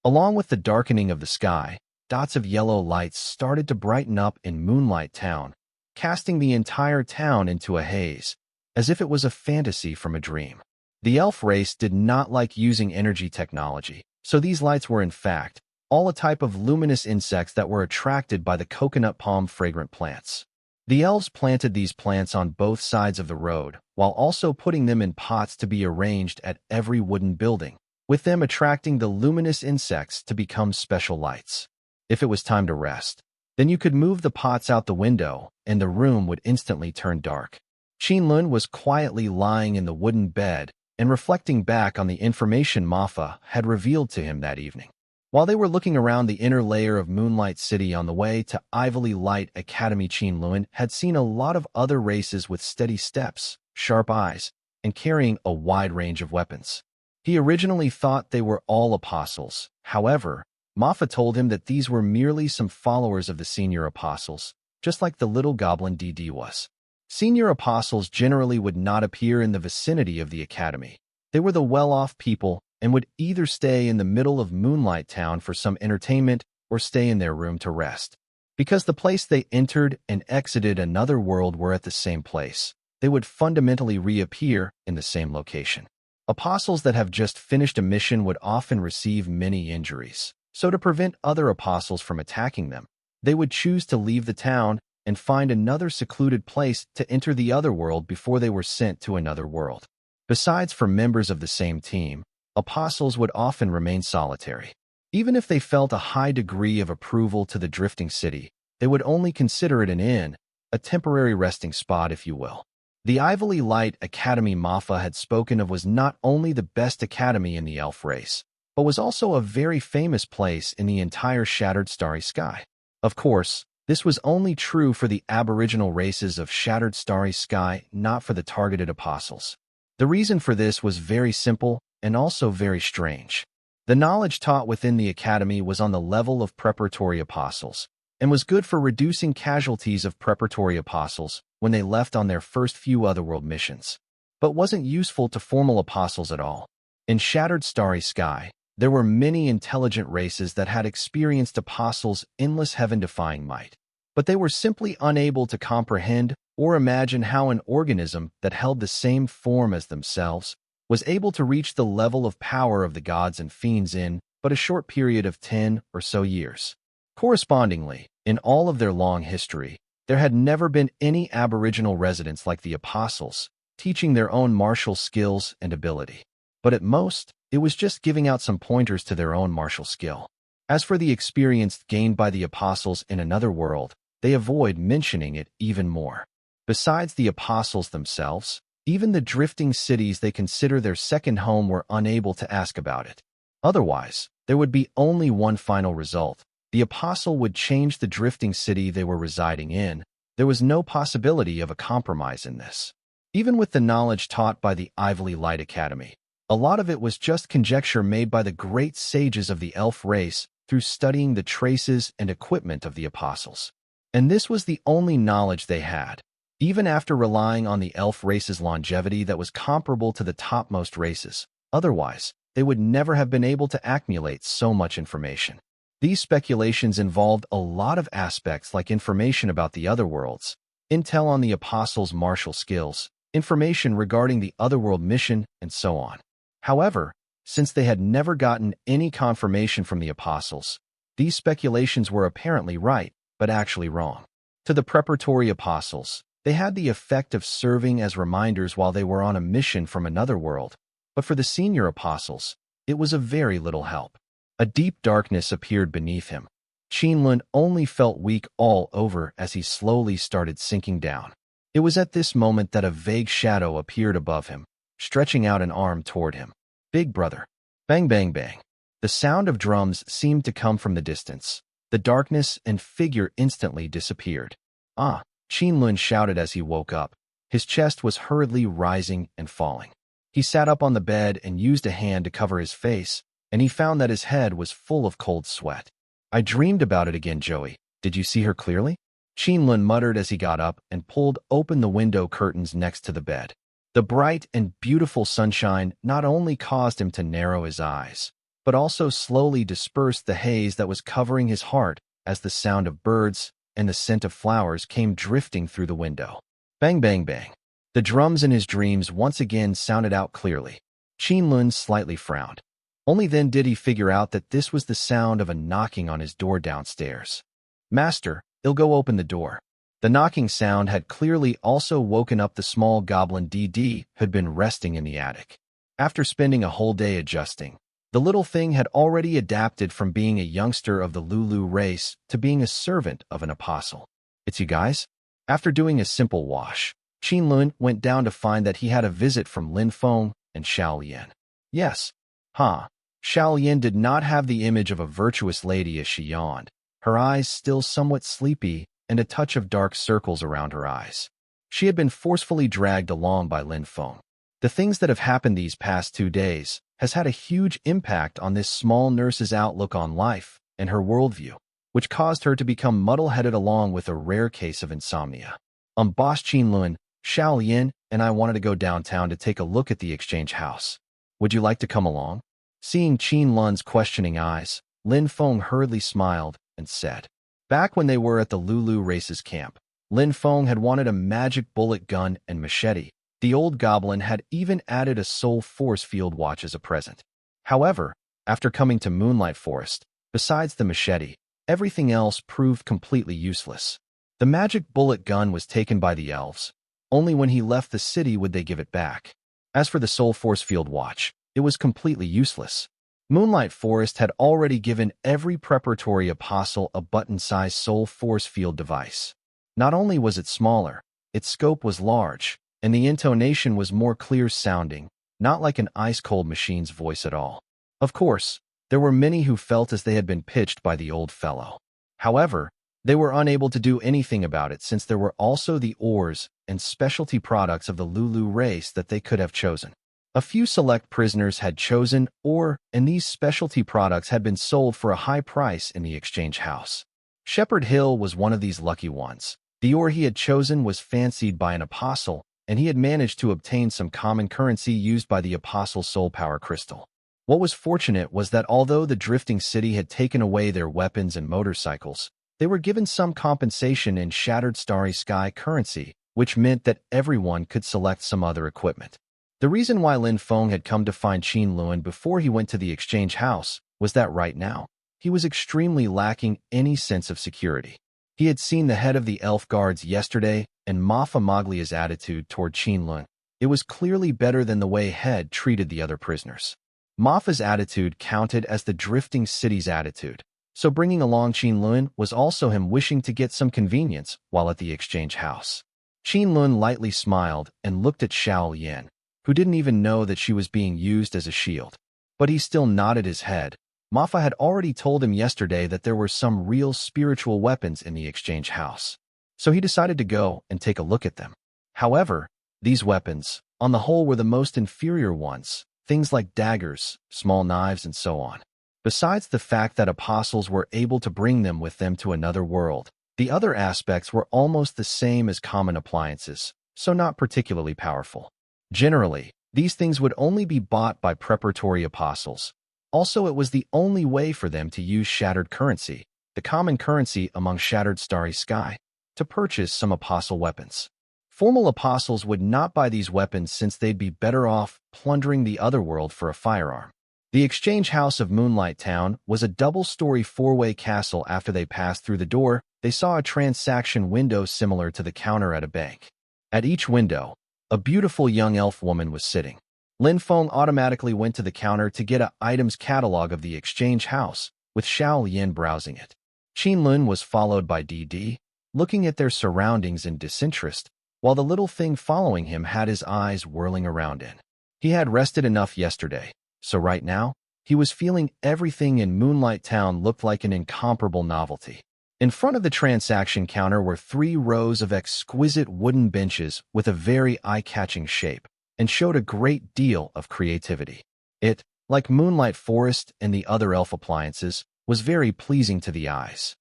Along with the darkening of the sky, dots of yellow lights started to brighten up in Moonlight Town, casting the entire town into a haze, as if it was a fantasy from a dream. The elf race did not like using energy technology, so these lights were in fact all a type of luminous insects that were attracted by the coconut palm fragrant plants. The elves planted these plants on both sides of the road, while also putting them in pots to be arranged at every wooden building, with them attracting the luminous insects to become special lights. If it was time to rest, then you could move the pots out the window, and the room would instantly turn dark. Qin Lun was quietly lying in the wooden bed and reflecting back on the information Mafa had revealed to him that evening. While they were looking around the inner layer of Moonlight City on the way to Ivy Light Academy, Qin Lun had seen a lot of other races with steady steps, sharp eyes, and carrying a wide range of weapons. He originally thought they were all apostles. However, Mafa told him that these were merely some followers of the senior apostles, just like the little goblin DD was. Senior apostles generally would not appear in the vicinity of the academy. They were the well-off people and would either stay in the middle of Moonlight Town for some entertainment or stay in their room to rest. Because the place they entered and exited another world were at the same place, they would fundamentally reappear in the same location. Apostles that have just finished a mission would often receive many injuries, so to prevent other apostles from attacking them, they would choose to leave the town and find another secluded place to enter the other world before they were sent to another world. Besides, for members of the same team, apostles would often remain solitary. Even if they felt a high degree of approval to the drifting city, they would only consider it an inn, a temporary resting spot, if you will. The Ivy Light Academy Mafa had spoken of was not only the best academy in the elf race, but was also a very famous place in the entire Shattered Starry Sky. Of course, this was only true for the aboriginal races of Shattered Starry Sky, not for the targeted apostles. The reason for this was very simple and also very strange. The knowledge taught within the academy was on the level of preparatory apostles, and was good for reducing casualties of preparatory apostles when they left on their first few otherworld missions, but wasn't useful to formal apostles at all. In Shattered Starry Sky, there were many intelligent races that had experienced apostles' endless heaven-defying might, but they were simply unable to comprehend or imagine how an organism that held the same form as themselves was able to reach the level of power of the gods and fiends in but a short period of 10 or so years. Correspondingly, in all of their long history, there had never been any aboriginal residents like the apostles, teaching their own martial skills and ability. But at most, it was just giving out some pointers to their own martial skill. As for the experience gained by the apostles in another world, they avoid mentioning it even more. Besides the apostles themselves, even the drifting cities they consider their second home were unable to ask about it. Otherwise, there would be only one final result. The apostle would change the drifting city they were residing in. There was no possibility of a compromise in this. Even with the knowledge taught by the Ivy Light Academy, a lot of it was just conjecture made by the great sages of the elf race through studying the traces and equipment of the apostles. And this was the only knowledge they had, even after relying on the elf race's longevity that was comparable to the topmost races. Otherwise, they would never have been able to accumulate so much information. These speculations involved a lot of aspects like information about the other worlds, intel on the apostles' martial skills, information regarding the otherworld mission, and so on. However, since they had never gotten any confirmation from the apostles, these speculations were apparently right, but actually wrong. To the preparatory apostles, they had the effect of serving as reminders while they were on a mission from another world, but for the senior apostles, it was of very little help. A deep darkness appeared beneath him. Qin Lun only felt weak all over as he slowly started sinking down. It was at this moment that a vague shadow appeared above him, stretching out an arm toward him. "Big brother." Bang, bang, bang. The sound of drums seemed to come from the distance. The darkness and figure instantly disappeared. "Ah!" Qin Lun shouted as he woke up. His chest was hurriedly rising and falling. He sat up on the bed and used a hand to cover his face, and he found that his head was full of cold sweat. "I dreamed about it again, Joey. Did you see her clearly?" Qin Lun muttered as he got up and pulled open the window curtains next to the bed. The bright and beautiful sunshine not only caused him to narrow his eyes, but also slowly dispersed the haze that was covering his heart as the sound of birds, and the scent of flowers came drifting through the window. Bang, bang, bang. The drums in his dreams once again sounded out clearly. Qin Lun slightly frowned. Only then did he figure out that this was the sound of a knocking on his door downstairs. "Master, I'll go open the door." The knocking sound had clearly also woken up the small goblin DD who had been resting in the attic. After spending a whole day adjusting, the little thing had already adapted from being a youngster of the Lulu race to being a servant of an apostle. "It's you guys?" After doing a simple wash, Qin Lun went down to find that he had a visit from Lin Feng and Xiao Yan. "Yes." "Huh." Xiao Yan did not have the image of a virtuous lady as she yawned, her eyes still somewhat sleepy and a touch of dark circles around her eyes. She had been forcefully dragged along by Lin Feng. The things that have happened these past 2 days has had a huge impact on this small nurse's outlook on life and her worldview, which caused her to become muddle-headed along with a rare case of insomnia. Boss Qin Lun, Xiao Yan and I wanted to go downtown to take a look at the exchange house. Would you like to come along?" Seeing Qin Lun's questioning eyes, Lin Feng hurriedly smiled and said. Back when they were at the Lulu Races camp, Lin Feng had wanted a magic bullet gun and machete. The old goblin had even added a soul force field watch as a present. However, after coming to Moonlight Forest, besides the machete, everything else proved completely useless. The magic bullet gun was taken by the elves. Only when he left the city would they give it back. As for the soul force field watch, it was completely useless. Moonlight Forest had already given every preparatory apostle a button-sized soul force field device. Not only was it smaller, its scope was large, and the intonation was more clear-sounding, not like an ice-cold machine's voice at all. Of course, there were many who felt as they had been pitched by the old fellow. However, they were unable to do anything about it since there were also the ores and specialty products of the Lulu race that they could have chosen. A few select prisoners had chosen ore, and these specialty products had been sold for a high price in the exchange house. Shepherd Hill was one of these lucky ones. The ore he had chosen was fancied by an apostle, and he had managed to obtain some common currency used by the apostle's soul power crystal. What was fortunate was that although the drifting city had taken away their weapons and motorcycles, they were given some compensation in shattered starry sky currency, which meant that everyone could select some other equipment. The reason why Lin Feng had come to find Qin Lun before he went to the exchange house was that right now, he was extremely lacking any sense of security. He had seen the head of the elf guards yesterday, and Mafa Maglia's attitude toward Qin Lun. It was clearly better than the way Head treated the other prisoners. Mafa's attitude counted as the drifting city's attitude, so bringing along Qin Lun was also him wishing to get some convenience while at the exchange house. Qin Lun lightly smiled and looked at Xiao Yan, who didn't even know that she was being used as a shield. But he still nodded his head. Mafa had already told him yesterday that there were some real spiritual weapons in the exchange house, so he decided to go and take a look at them. However, these weapons, on the whole, were the most inferior ones, things like daggers, small knives, and so on. Besides the fact that apostles were able to bring them with them to another world, the other aspects were almost the same as common appliances, so not particularly powerful. Generally, these things would only be bought by preparatory apostles. Also, it was the only way for them to use shattered currency, the common currency among shattered starry sky, to purchase some apostle weapons. Formal apostles would not buy these weapons since they'd be better off plundering the other world for a firearm. The exchange house of Moonlight Town was a double-story four-way castle. After they passed through the door, they saw a transaction window similar to the counter at a bank. At each window, a beautiful young elf woman was sitting. Lin Feng automatically went to the counter to get an items catalog of the exchange house, with Xiao Yan browsing it. Qin Lun was followed by DD, looking at their surroundings in disinterest, while the little thing following him had his eyes whirling around in. He had rested enough yesterday, so right now, he was feeling everything in Moonlight Town looked like an incomparable novelty. In front of the transaction counter were 3 rows of exquisite wooden benches with a very eye-catching shape, and showed a great deal of creativity. It, like Moonlight Forest and the other elf appliances, was very pleasing to the eyes.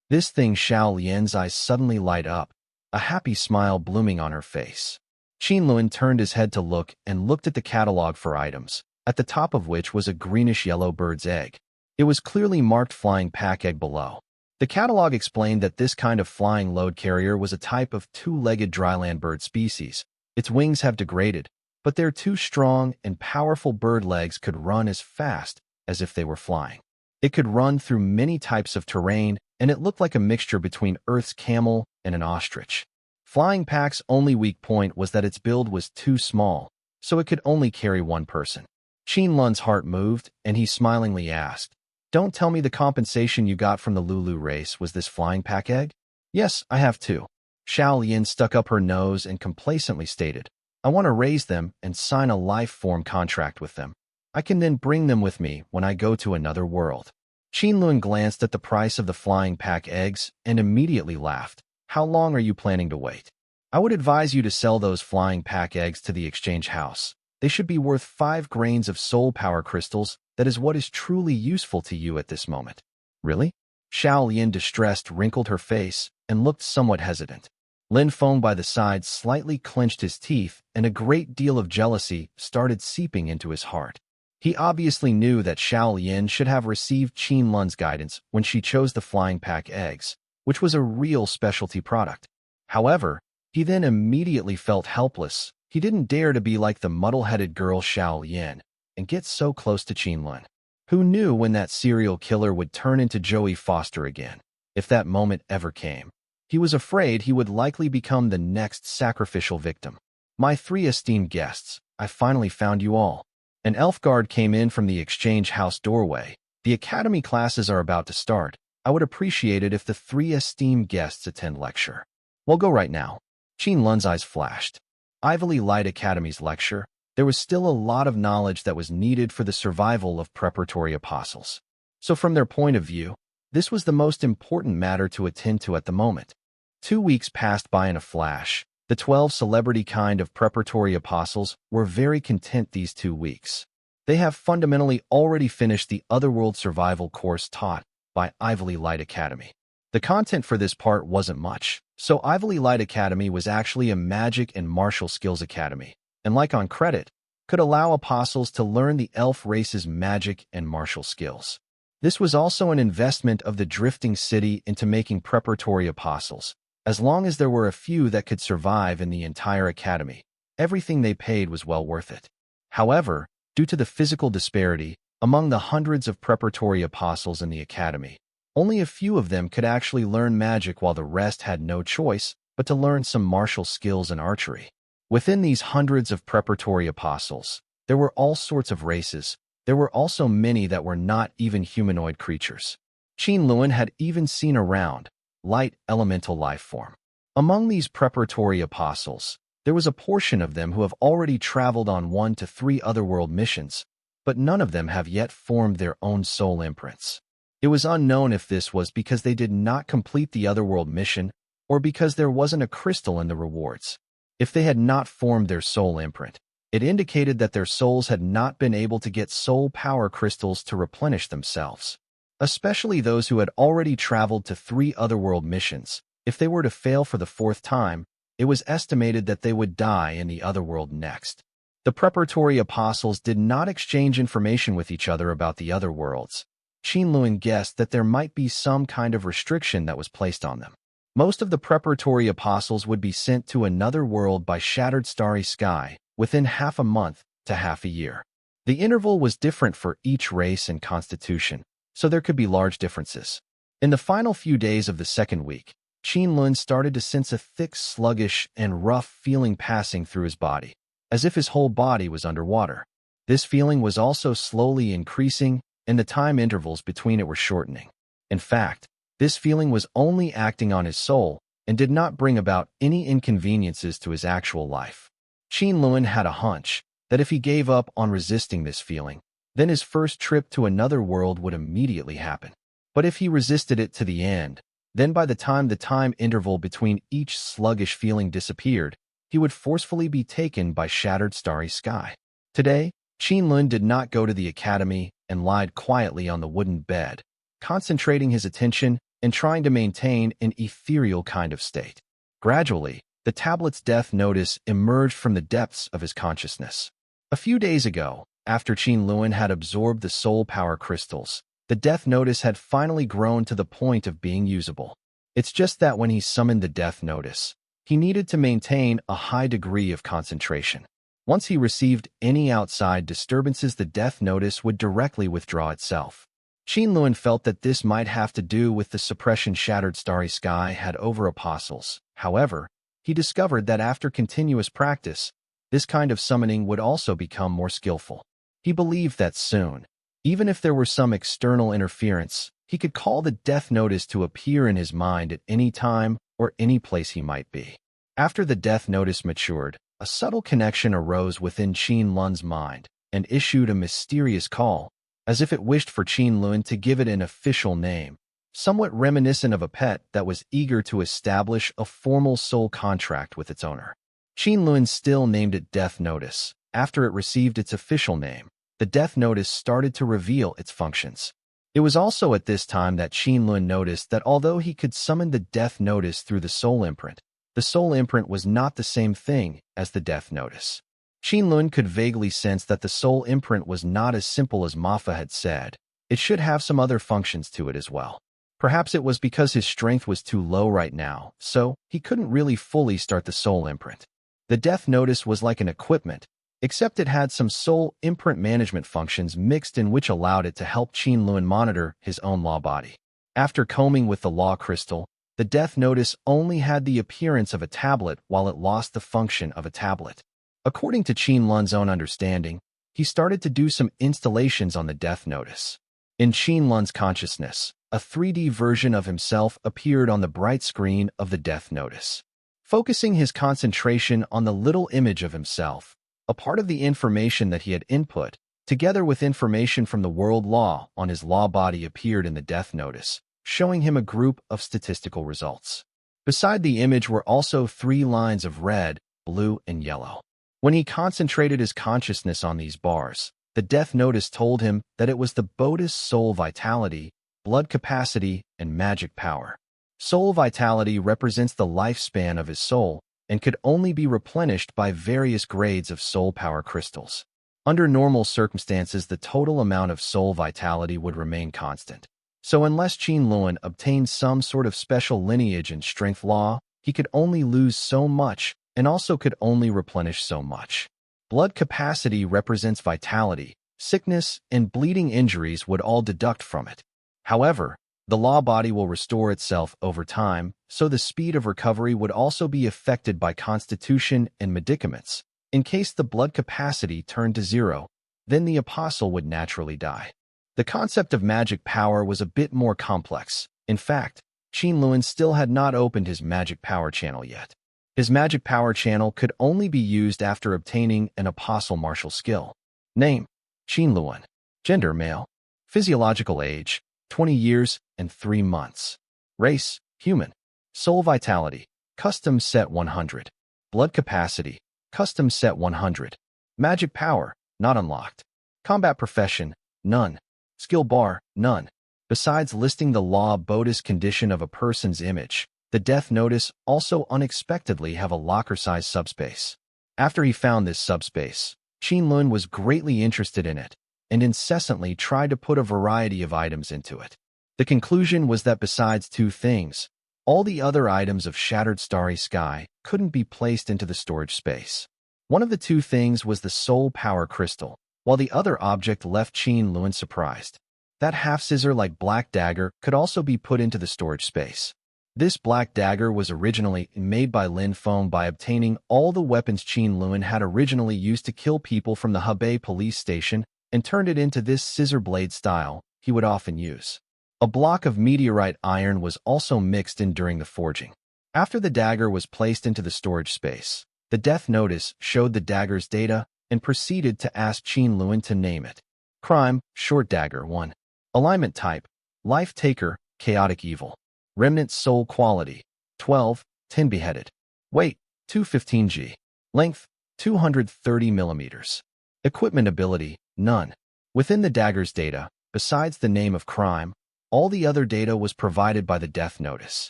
This thing. Xiao Yan's eyes suddenly light up, a happy smile blooming on her face. Qin Lun turned his head to look and looked at the catalog for items, at the top of which was a greenish-yellow bird's egg. It was clearly marked flying pack egg below. The The catalog explained that this kind of flying load carrier was a type of two-legged dryland bird species. Its wings have degraded, but their two strong and powerful bird legs could run as fast as if they were flying. It could run through many types of terrain, and it looked like a mixture between Earth's camel and an ostrich. Flying Pack's only weak point was that its build was too small, so it could only carry one person. Qin Lun's heart moved, and he smilingly asked, "Don't tell me the compensation you got from the Lulu race was this flying pack egg?" "Yes, I have two." Xiao Yin stuck up her nose and complacently stated, "I want to raise them and sign a life-form contract with them. I can then bring them with me when I go to another world." Qin Lun glanced at the price of the flying pack eggs and immediately laughed. "How long are you planning to wait?" "I would advise you to sell those flying pack eggs to the exchange house. They should be worth 5 grains of soul power crystals. That is what is truly useful to you at this moment." "Really?" Xiao Yin, distressed, wrinkled her face and looked somewhat hesitant. Lin Feng by the side slightly clenched his teeth, and a great deal of jealousy started seeping into his heart. He obviously knew that Xiao Yin should have received Qin Lun's guidance when she chose the flying pack eggs, which was a real specialty product. However, he then immediately felt helpless. He didn't dare to be like the muddle-headed girl Xiao Yin and get so close to Qin Lun. Who knew when that serial killer would turn into Joey Foster again? If that moment ever came, he was afraid he would likely become the next sacrificial victim. "My 3 esteemed guests, I finally found you all." An elf guard came in from the exchange house doorway. "The academy classes are about to start. I would appreciate it if the 3 esteemed guests attend lecture." "We'll go right now." Qin Lun's eyes flashed. Ivy Light Academy's lecture. There was still a lot of knowledge that was needed for the survival of preparatory apostles. So from their point of view, this was the most important matter to attend to at the moment. 2 weeks passed by in a flash. The 12 celebrity kind of preparatory apostles were very content these 2 weeks. They have fundamentally already finished the Otherworld Survival course taught by Ivy Light Academy. The content for this part wasn't much, so Ivy Light Academy was actually a magic and martial skills academy, and like on credit, could allow apostles to learn the elf race's magic and martial skills. This was also an investment of the Drifting City into making preparatory apostles. As long as there were a few that could survive in the entire academy, everything they paid was well worth it. However, due to the physical disparity among the hundreds of preparatory apostles in the academy, only a few of them could actually learn magic, while the rest had no choice but to learn some martial skills and archery. Within these hundreds of preparatory apostles, there were all sorts of races. There were also many that were not even humanoid creatures. Qin Lun had even seen around light elemental life form. Among these preparatory apostles, there was a portion of them who have already traveled on 1 to 3 otherworld missions, but none of them have yet formed their own soul imprints. It was unknown if this was because they did not complete the otherworld mission or because there wasn't a crystal in the rewards. If they had not formed their soul imprint, it indicated that their souls had not been able to get soul power crystals to replenish themselves. Especially those who had already traveled to 3 otherworld missions. If they were to fail for the 4th time, it was estimated that they would die in the otherworld next. The preparatory apostles did not exchange information with each other about the other worlds. Qin Lun guessed that there might be some kind of restriction that was placed on them. Most of the preparatory apostles would be sent to another world by Shattered Starry Sky within half a month to half a year. The interval was different for each race and constitution, so there could be large differences. In the final few days of the 2nd week, Qin Lun started to sense a thick, sluggish, and rough feeling passing through his body, as if his whole body was underwater. This feeling was also slowly increasing, and the time intervals between it were shortening. In fact, this feeling was only acting on his soul and did not bring about any inconveniences to his actual life. Qin Lun had a hunch that if he gave up on resisting this feeling, then his first trip to another world would immediately happen. But if he resisted it to the end, then by the time interval between each sluggish feeling disappeared, he would forcefully be taken by Shattered Starry Sky. Today, Qin Lun did not go to the academy and lied quietly on the wooden bed, concentrating his attention and trying to maintain an ethereal kind of state. Gradually, the tablet's death notice emerged from the depths of his consciousness. A few days ago, after Qin Lun had absorbed the soul power crystals, The death notice had finally grown to the point of being usable. It's just that when he summoned the death notice, he needed to maintain a high degree of concentration. Once he received any outside disturbances, the death notice would directly withdraw itself. Qin Lun felt that this might have to do with the suppression Shattered Starry Sky had over apostles. However, he discovered that after continuous practice, this kind of summoning would also become more skillful. He believed that soon, even if there were some external interference, he could call the death notice to appear in his mind at any time or any place he might be. After the death notice matured, a subtle connection arose within Qin Lun's mind and issued a mysterious call, as if it wished for Qin Lun to give it an official name, somewhat reminiscent of a pet that was eager to establish a formal soul contract with its owner. Qin Lun still named it Death Notice. After it received its official name, the Death Notice started to reveal its functions. It was also at this time that Qin Lun noticed that although he could summon the Death Notice through the Soul Imprint, the Soul Imprint was not the same thing as the Death Notice. Qin Lun could vaguely sense that the Soul Imprint was not as simple as Mafa had said. It should have some other functions to it as well. Perhaps it was because his strength was too low right now, so he couldn't really fully start the Soul Imprint. The Death Notice was like an equipment, except it had some Soul Imprint management functions mixed in which allowed it to help Qin Lun monitor his own law body. After combing with the Law Crystal, the Death Notice only had the appearance of a tablet while it lost the function of a tablet. According to Qin Lun's own understanding, he started to do some installations on the Death Notice. In Qin Lun's consciousness, a 3D version of himself appeared on the bright screen of the Death Notice. Focusing his concentration on the little image of himself, a part of the information that he had input, together with information from the world law on his law body appeared in the Death Notice, showing him a group of statistical results. Beside the image were also 3 lines of red, blue, and yellow. When he concentrated his consciousness on these bars, the Death Notice told him that it was the Bodhi's soul vitality, blood capacity, and magic power. Soul vitality represents the lifespan of his soul and could only be replenished by various grades of soul power crystals. Under normal circumstances, the total amount of soul vitality would remain constant. So unless Qin Lun obtained some sort of special lineage and strength law, he could only lose so much and also could only replenish so much. Blood capacity represents vitality. Sickness and bleeding injuries would all deduct from it. However, the law body will restore itself over time, so the speed of recovery would also be affected by constitution and medicaments. In case the blood capacity turned to 0, then the apostle would naturally die. The concept of magic power was a bit more complex. In fact, Qin Lun still had not opened his magic power channel yet. His magic power channel could only be used after obtaining an apostle martial skill. Name: Qin Lun. Gender: male. Physiological age: 20 years and 3 months. Race: human. Soul vitality: custom set 100. Blood capacity: custom set 100. Magic power: not unlocked. Combat profession: none. Skill bar: none. Besides listing the law Bodhi's condition of a person's image, the Death Notice also unexpectedly have a locker-sized subspace. After he found this subspace, Qin Lun was greatly interested in it and incessantly tried to put a variety of items into it. The conclusion was that besides 2 things, all the other items of Shattered Starry Sky couldn't be placed into the storage space. One of the 2 things was the Soul Power Crystal, while the other object left Qin Lun surprised. That half-scissor-like black dagger could also be put into the storage space. This black dagger was originally made by Lin Feng by obtaining all the weapons Qin Lun had originally used to kill people from the Hebei police station and turned it into this scissor blade style he would often use. A block of meteorite iron was also mixed in during the forging. After the dagger was placed into the storage space, the Death Notice showed the dagger's data and proceeded to ask Qin Lun to name it. Crime: short dagger 1. Alignment type: life taker, chaotic evil. Remnant soul quality: 12, 10 beheaded. Weight: 215 g. Length: 230 millimeters. Equipment ability: none. Within the dagger's data, besides the name of crime, all the other data was provided by the Death Notice.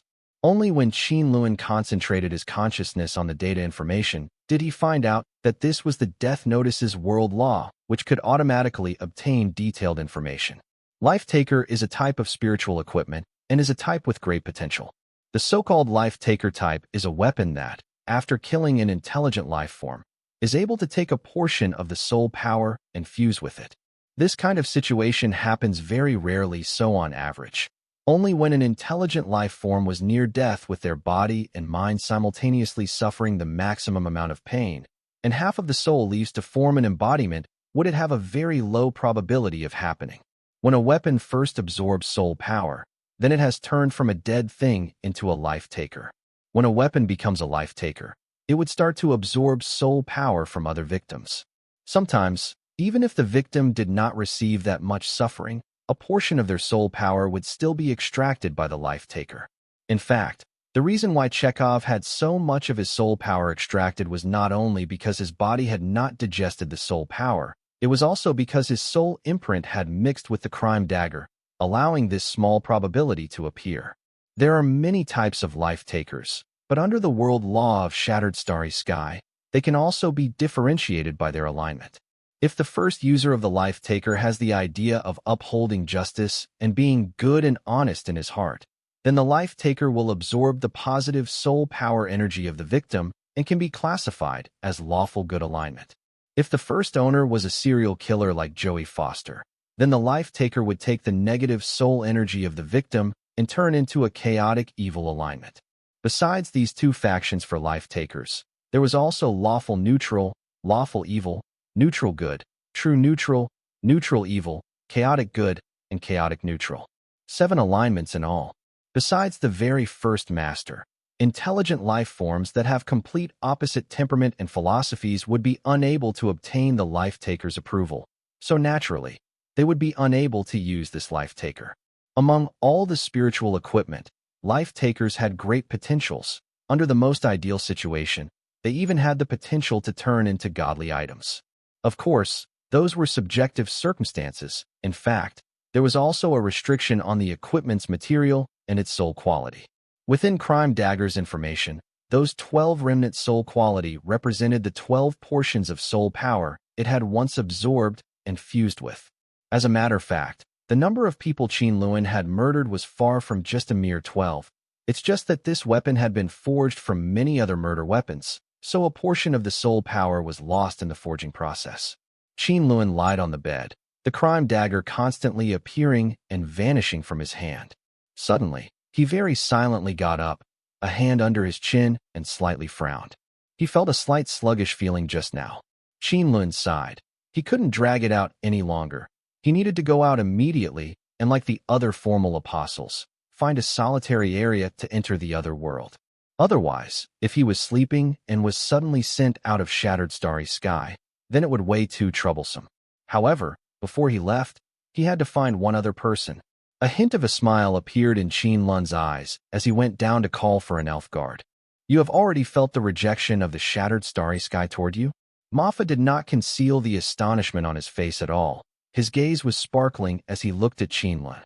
Only when Qin Lun concentrated his consciousness on the data information did he find out that this was the Death Notice's world law, which could automatically obtain detailed information. Life Taker is a type of spiritual equipment and is a type with great potential. The so-called Life Taker type is a weapon that, after killing an intelligent life form, is able to take a portion of the soul power and fuse with it. This kind of situation happens very rarely, so on average, only when an intelligent life form was near death with their body and mind simultaneously suffering the maximum amount of pain, and half of the soul leaves to form an embodiment, would it have a very low probability of happening. When a weapon first absorbs soul power, then it has turned from a dead thing into a life taker. When a weapon becomes a life taker, it would start to absorb soul power from other victims. Sometimes, even if the victim did not receive that much suffering, a portion of their soul power would still be extracted by the life taker. In fact, the reason why Chekhov had so much of his soul power extracted was not only because his body had not digested the soul power, it was also because his soul imprint had mixed with the crime dagger, allowing this small probability to appear. There are many types of life takers, but under the world law of shattered starry sky, they can also be differentiated by their alignment. If the first user of the life taker has the idea of upholding justice and being good and honest in his heart, then the life taker will absorb the positive soul power energy of the victim and can be classified as lawful good alignment. If the first owner was a serial killer like Joey Foster, then the life taker would take the negative soul energy of the victim and turn into a chaotic evil alignment. Besides these two factions for life takers, there was also lawful neutral, lawful evil, neutral good, true neutral, neutral evil, chaotic good, and chaotic neutral. 7 alignments in all. Besides the very first master, intelligent life forms that have complete opposite temperament and philosophies would be unable to obtain the life taker's approval, so naturally, they would be unable to use this life taker. Among all the spiritual equipment, life takers had great potentials. Under the most ideal situation, they even had the potential to turn into godly items. Of course, those were subjective circumstances. In fact, there was also a restriction on the equipment's material and its soul quality. Within Crime Dagger's information, those 12 remnant soul quality represented the 12 portions of soul power it had once absorbed and fused with. As a matter of fact, the number of people Qin Lun had murdered was far from just a mere 12. It's just that this weapon had been forged from many other murder weapons, so a portion of the soul power was lost in the forging process. Qin Lun lied on the bed, the crime dagger constantly appearing and vanishing from his hand. Suddenly, he very silently got up, a hand under his chin, and slightly frowned. He felt a slight sluggish feeling just now. Qin Lun sighed. He couldn't drag it out any longer. He needed to go out immediately and, like the other formal apostles, find a solitary area to enter the other world. Otherwise, if he was sleeping and was suddenly sent out of shattered starry sky, then it would way too troublesome. However, before he left, he had to find one other person. A hint of a smile appeared in Qin Lun's eyes as he went down to call for an elf guard. You have already felt the rejection of the shattered starry sky toward you? Maffa did not conceal the astonishment on his face at all. His gaze was sparkling as he looked at Qin Lun.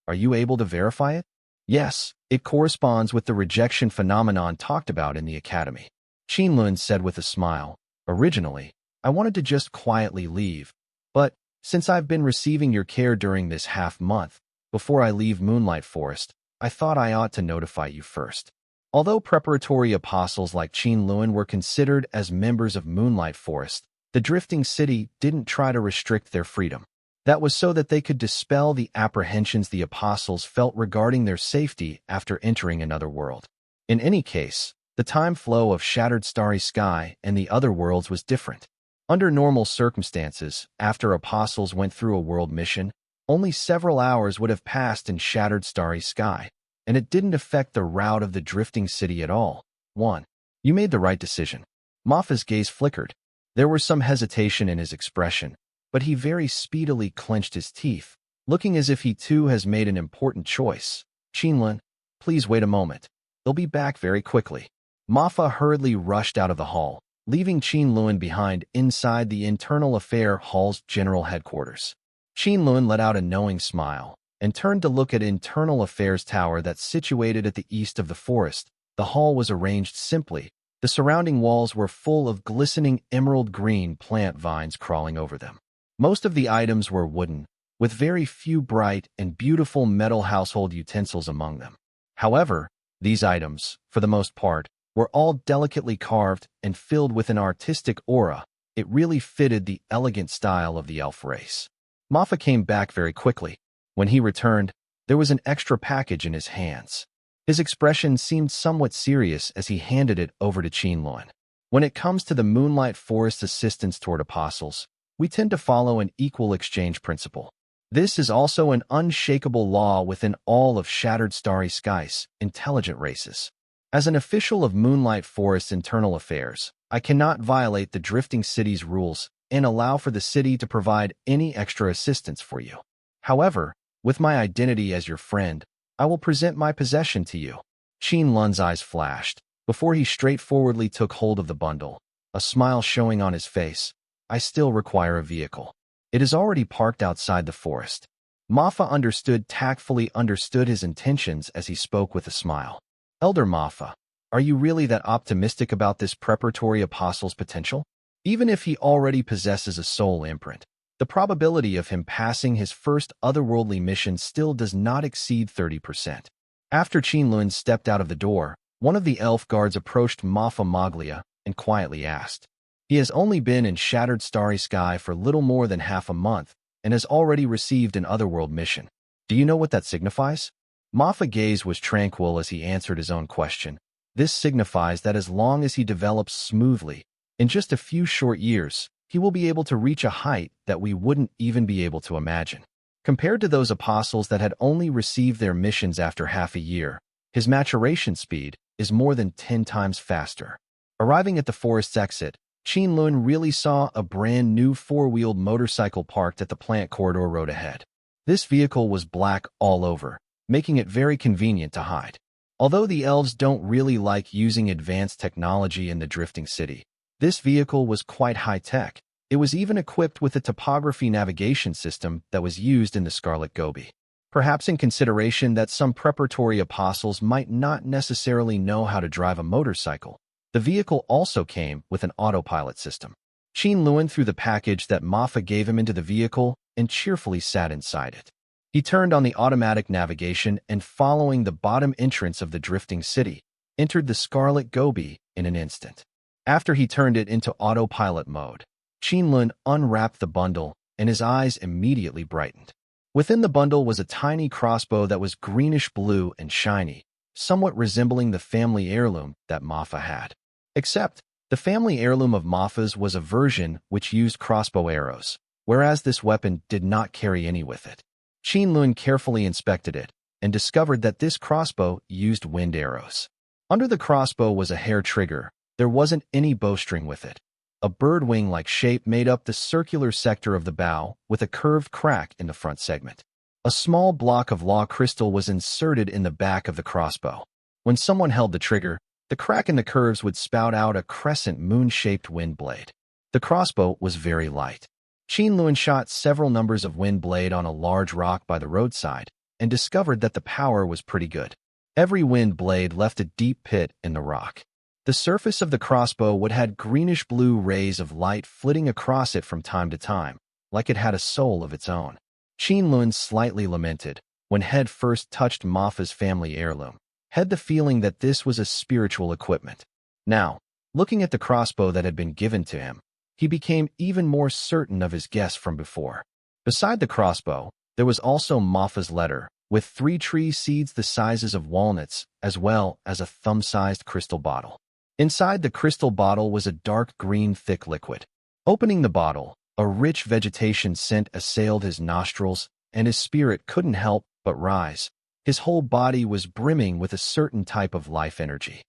Are you able to verify it? Yes, it corresponds with the rejection phenomenon talked about in the academy. Qin Lun said with a smile. Originally, I wanted to just quietly leave, but since I've been receiving your care during this half-month, before I leave Moonlight Forest, I thought I ought to notify you first. Although preparatory apostles like Qin Lun were considered as members of Moonlight Forest, the Drifting City didn't try to restrict their freedom. That was so that they could dispel the apprehensions the apostles felt regarding their safety after entering another world. In any case, the time flow of Shattered Starry Sky and the other worlds was different. Under normal circumstances, after apostles went through a world mission, only several hours would have passed in Shattered Starry Sky, and it didn't affect the route of the Drifting City at all. 1. You made the right decision. Maffa's gaze flickered. There was some hesitation in his expression, but he very speedily clenched his teeth, looking as if he too has made an important choice. Qin Lun, please wait a moment. They'll be back very quickly. Maffa hurriedly rushed out of the hall, leaving Qin Lun behind inside the Internal Affair Hall's general headquarters. Qin Lun let out a knowing smile and turned to look at Internal Affairs Tower that's situated at the east of the forest. The hall was arranged simply. The surrounding walls were full of glistening emerald green plant vines crawling over them. Most of the items were wooden, with very few bright and beautiful metal household utensils among them. However, these items, for the most part, were all delicately carved and filled with an artistic aura. It really fitted the elegant style of the elf race. Mafa came back very quickly. When he returned, there was an extra package in his hands. His expression seemed somewhat serious as he handed it over to Qin Lun. When it comes to the Moonlight Forest's assistance toward apostles, we tend to follow an equal exchange principle. This is also an unshakable law within all of Shattered Starry Skies, intelligent races. As an official of Moonlight Forest's internal affairs, I cannot violate the Drifting City's rules and allow for the city to provide any extra assistance for you. However, with my identity as your friend, I will present my possession to you. Qin Lun's eyes flashed, before he straightforwardly took hold of the bundle, a smile showing on his face. I still require a vehicle. It is already parked outside the forest. Mafa tactfully understood his intentions as he spoke with a smile. Elder Mafa, are you really that optimistic about this preparatory apostle's potential? Even if he already possesses a soul imprint, the probability of him passing his first otherworldly mission still does not exceed 30%. After Qin Lun stepped out of the door, one of the elf guards approached Mafa Maglia and quietly asked. He has only been in Shattered Starry Sky for little more than half a month and has already received an otherworld mission. Do you know what that signifies? Mafa's gaze was tranquil as he answered his own question. This signifies that as long as he develops smoothly, in just a few short years, he will be able to reach a height that we wouldn't even be able to imagine. Compared to those apostles that had only received their missions after half a year, his maturation speed is more than 10 times faster. Arriving at the forest's exit, Qin Lun really saw a brand new four-wheeled motorcycle parked at the plant corridor road ahead. This vehicle was black all over, making it very convenient to hide. Although the elves don't really like using advanced technology in the Drifting City, this vehicle was quite high-tech. It was even equipped with a topography navigation system that was used in the Scarlet Gobi. Perhaps in consideration that some preparatory apostles might not necessarily know how to drive a motorcycle, the vehicle also came with an autopilot system. Qin Lun threw the package that Mafa gave him into the vehicle and cheerfully sat inside it. He turned on the automatic navigation and, following the bottom entrance of the Drifting City, entered the Scarlet Gobi in an instant. After he turned it into autopilot mode, Qin Lun unwrapped the bundle and his eyes immediately brightened. Within the bundle was a tiny crossbow that was greenish-blue and shiny, somewhat resembling the family heirloom that Mafa had. Except, the family heirloom of Mafa's was a version which used crossbow arrows, whereas this weapon did not carry any with it. Qin Lun carefully inspected it and discovered that this crossbow used wind arrows. Under the crossbow was a hair trigger. There wasn't any bowstring with it. A bird wing-like shape made up the circular sector of the bow with a curved crack in the front segment. A small block of law crystal was inserted in the back of the crossbow. When someone held the trigger, the crack in the curves would spout out a crescent moon-shaped wind blade. The crossbow was very light. Qin Lun shot several numbers of wind blade on a large rock by the roadside and discovered that the power was pretty good. Every wind blade left a deep pit in the rock. The surface of the crossbow would have greenish-blue rays of light flitting across it from time to time, like it had a soul of its own. Qin Lun slightly lamented when Head first touched Mafa's family heirloom. Had the feeling that this was a spiritual equipment. Now, looking at the crossbow that had been given to him, he became even more certain of his guess from before. Beside the crossbow, there was also Mafa's letter, with 3 tree seeds the sizes of walnuts, as well as a thumb-sized crystal bottle. Inside the crystal bottle was a dark green thick liquid. Opening the bottle, a rich vegetation scent assailed his nostrils, and his spirit couldn't help but rise. His whole body was brimming with a certain type of life energy.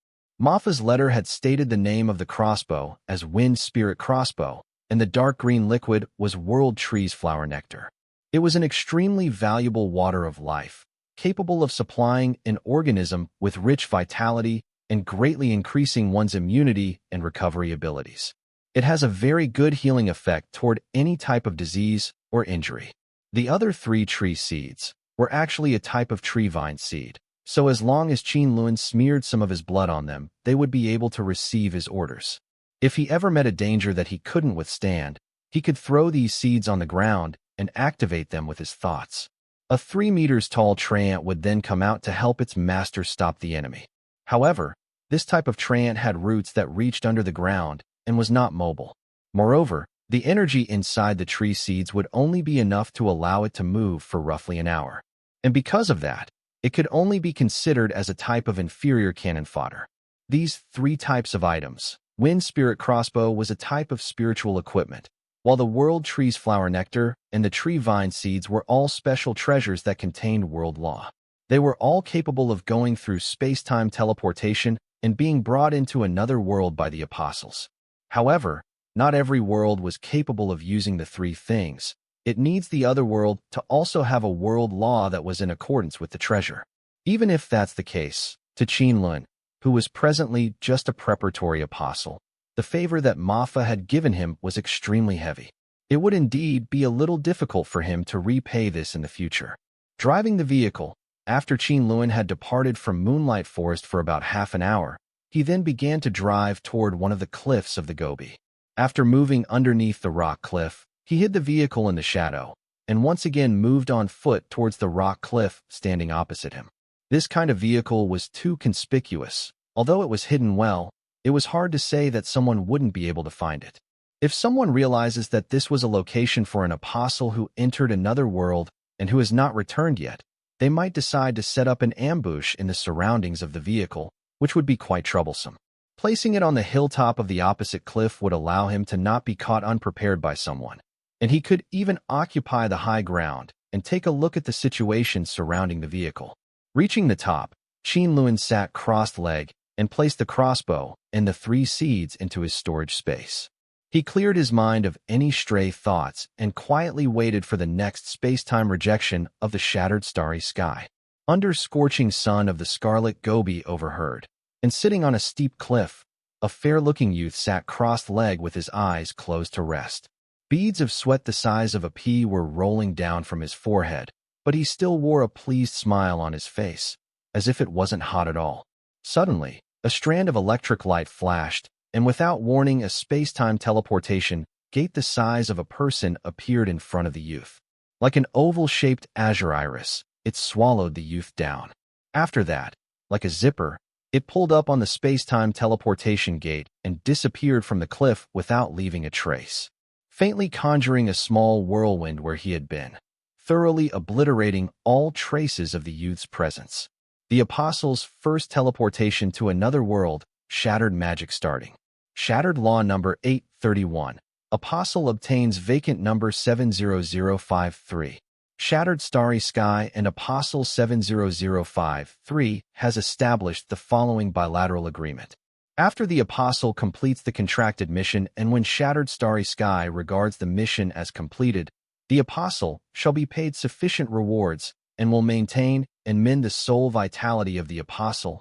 Mafa's letter had stated the name of the crossbow as Wind Spirit Crossbow, and the dark green liquid was World Tree's flower nectar. It was an extremely valuable water of life, capable of supplying an organism with rich vitality and greatly increasing one's immunity and recovery abilities. It has a very good healing effect toward any type of disease or injury. The other 3 tree seeds were actually a type of tree vine seed, so as long as Qin Lun smeared some of his blood on them, they would be able to receive his orders. If he ever met a danger that he couldn't withstand, he could throw these seeds on the ground and activate them with his thoughts. A 3 meters tall treant would then come out to help its master stop the enemy. However, this type of treant had roots that reached under the ground and was not mobile. Moreover, the energy inside the tree seeds would only be enough to allow it to move for roughly an hour. And because of that, it could only be considered as a type of inferior cannon fodder. These 3 types of items. Wind Spirit Crossbow was a type of spiritual equipment, while the World Tree's flower nectar and the tree vine seeds were all special treasures that contained world law. They were all capable of going through space-time teleportation and being brought into another world by the apostles. However, not every world was capable of using the 3 things. It needs the other world to also have a world law that was in accordance with the treasure. Even if that's the case, to Qin Lun, who was presently just a preparatory apostle, the favor that Mafa had given him was extremely heavy. It would indeed be a little difficult for him to repay this in the future. Driving the vehicle, after Qin Lun had departed from Moonlight Forest for about half an hour, he then began to drive toward one of the cliffs of the Gobi. After moving underneath the rock cliff, he hid the vehicle in the shadow, and once again moved on foot towards the rock cliff standing opposite him. This kind of vehicle was too conspicuous. Although it was hidden well, it was hard to say that someone wouldn't be able to find it. If someone realizes that this was a location for an apostle who entered another world and who has not returned yet, they might decide to set up an ambush in the surroundings of the vehicle, which would be quite troublesome. Placing it on the hilltop of the opposite cliff would allow him to not be caught unprepared by someone, and he could even occupy the high ground and take a look at the situation surrounding the vehicle. Reaching the top, Qin Lun sat crossed-legged and placed the crossbow and the 3 seeds into his storage space. He cleared his mind of any stray thoughts and quietly waited for the next space-time rejection of the shattered starry sky. Under scorching sun of the scarlet Gobi overhead, and sitting on a steep cliff, a fair-looking youth sat crossed-legged with his eyes closed to rest. Beads of sweat the size of a pea were rolling down from his forehead, but he still wore a pleased smile on his face, as if it wasn't hot at all. Suddenly, a strand of electric light flashed, and without warning, a space-time teleportation gate the size of a person appeared in front of the youth. Like an oval-shaped azure iris, it swallowed the youth down. After that, like a zipper, it pulled up on the space-time teleportation gate and disappeared from the cliff without leaving a trace, faintly conjuring a small whirlwind where he had been, thoroughly obliterating all traces of the youth's presence. The apostle's first teleportation to another world, shattered magic starting. Shattered law number 831. Apostle obtains vacant number 70053. Shattered starry sky and Apostle 70053 has established the following bilateral agreement. After the apostle completes the contracted mission and when shattered starry sky regards the mission as completed, the apostle shall be paid sufficient rewards and will maintain and mend the soul vitality of the apostle.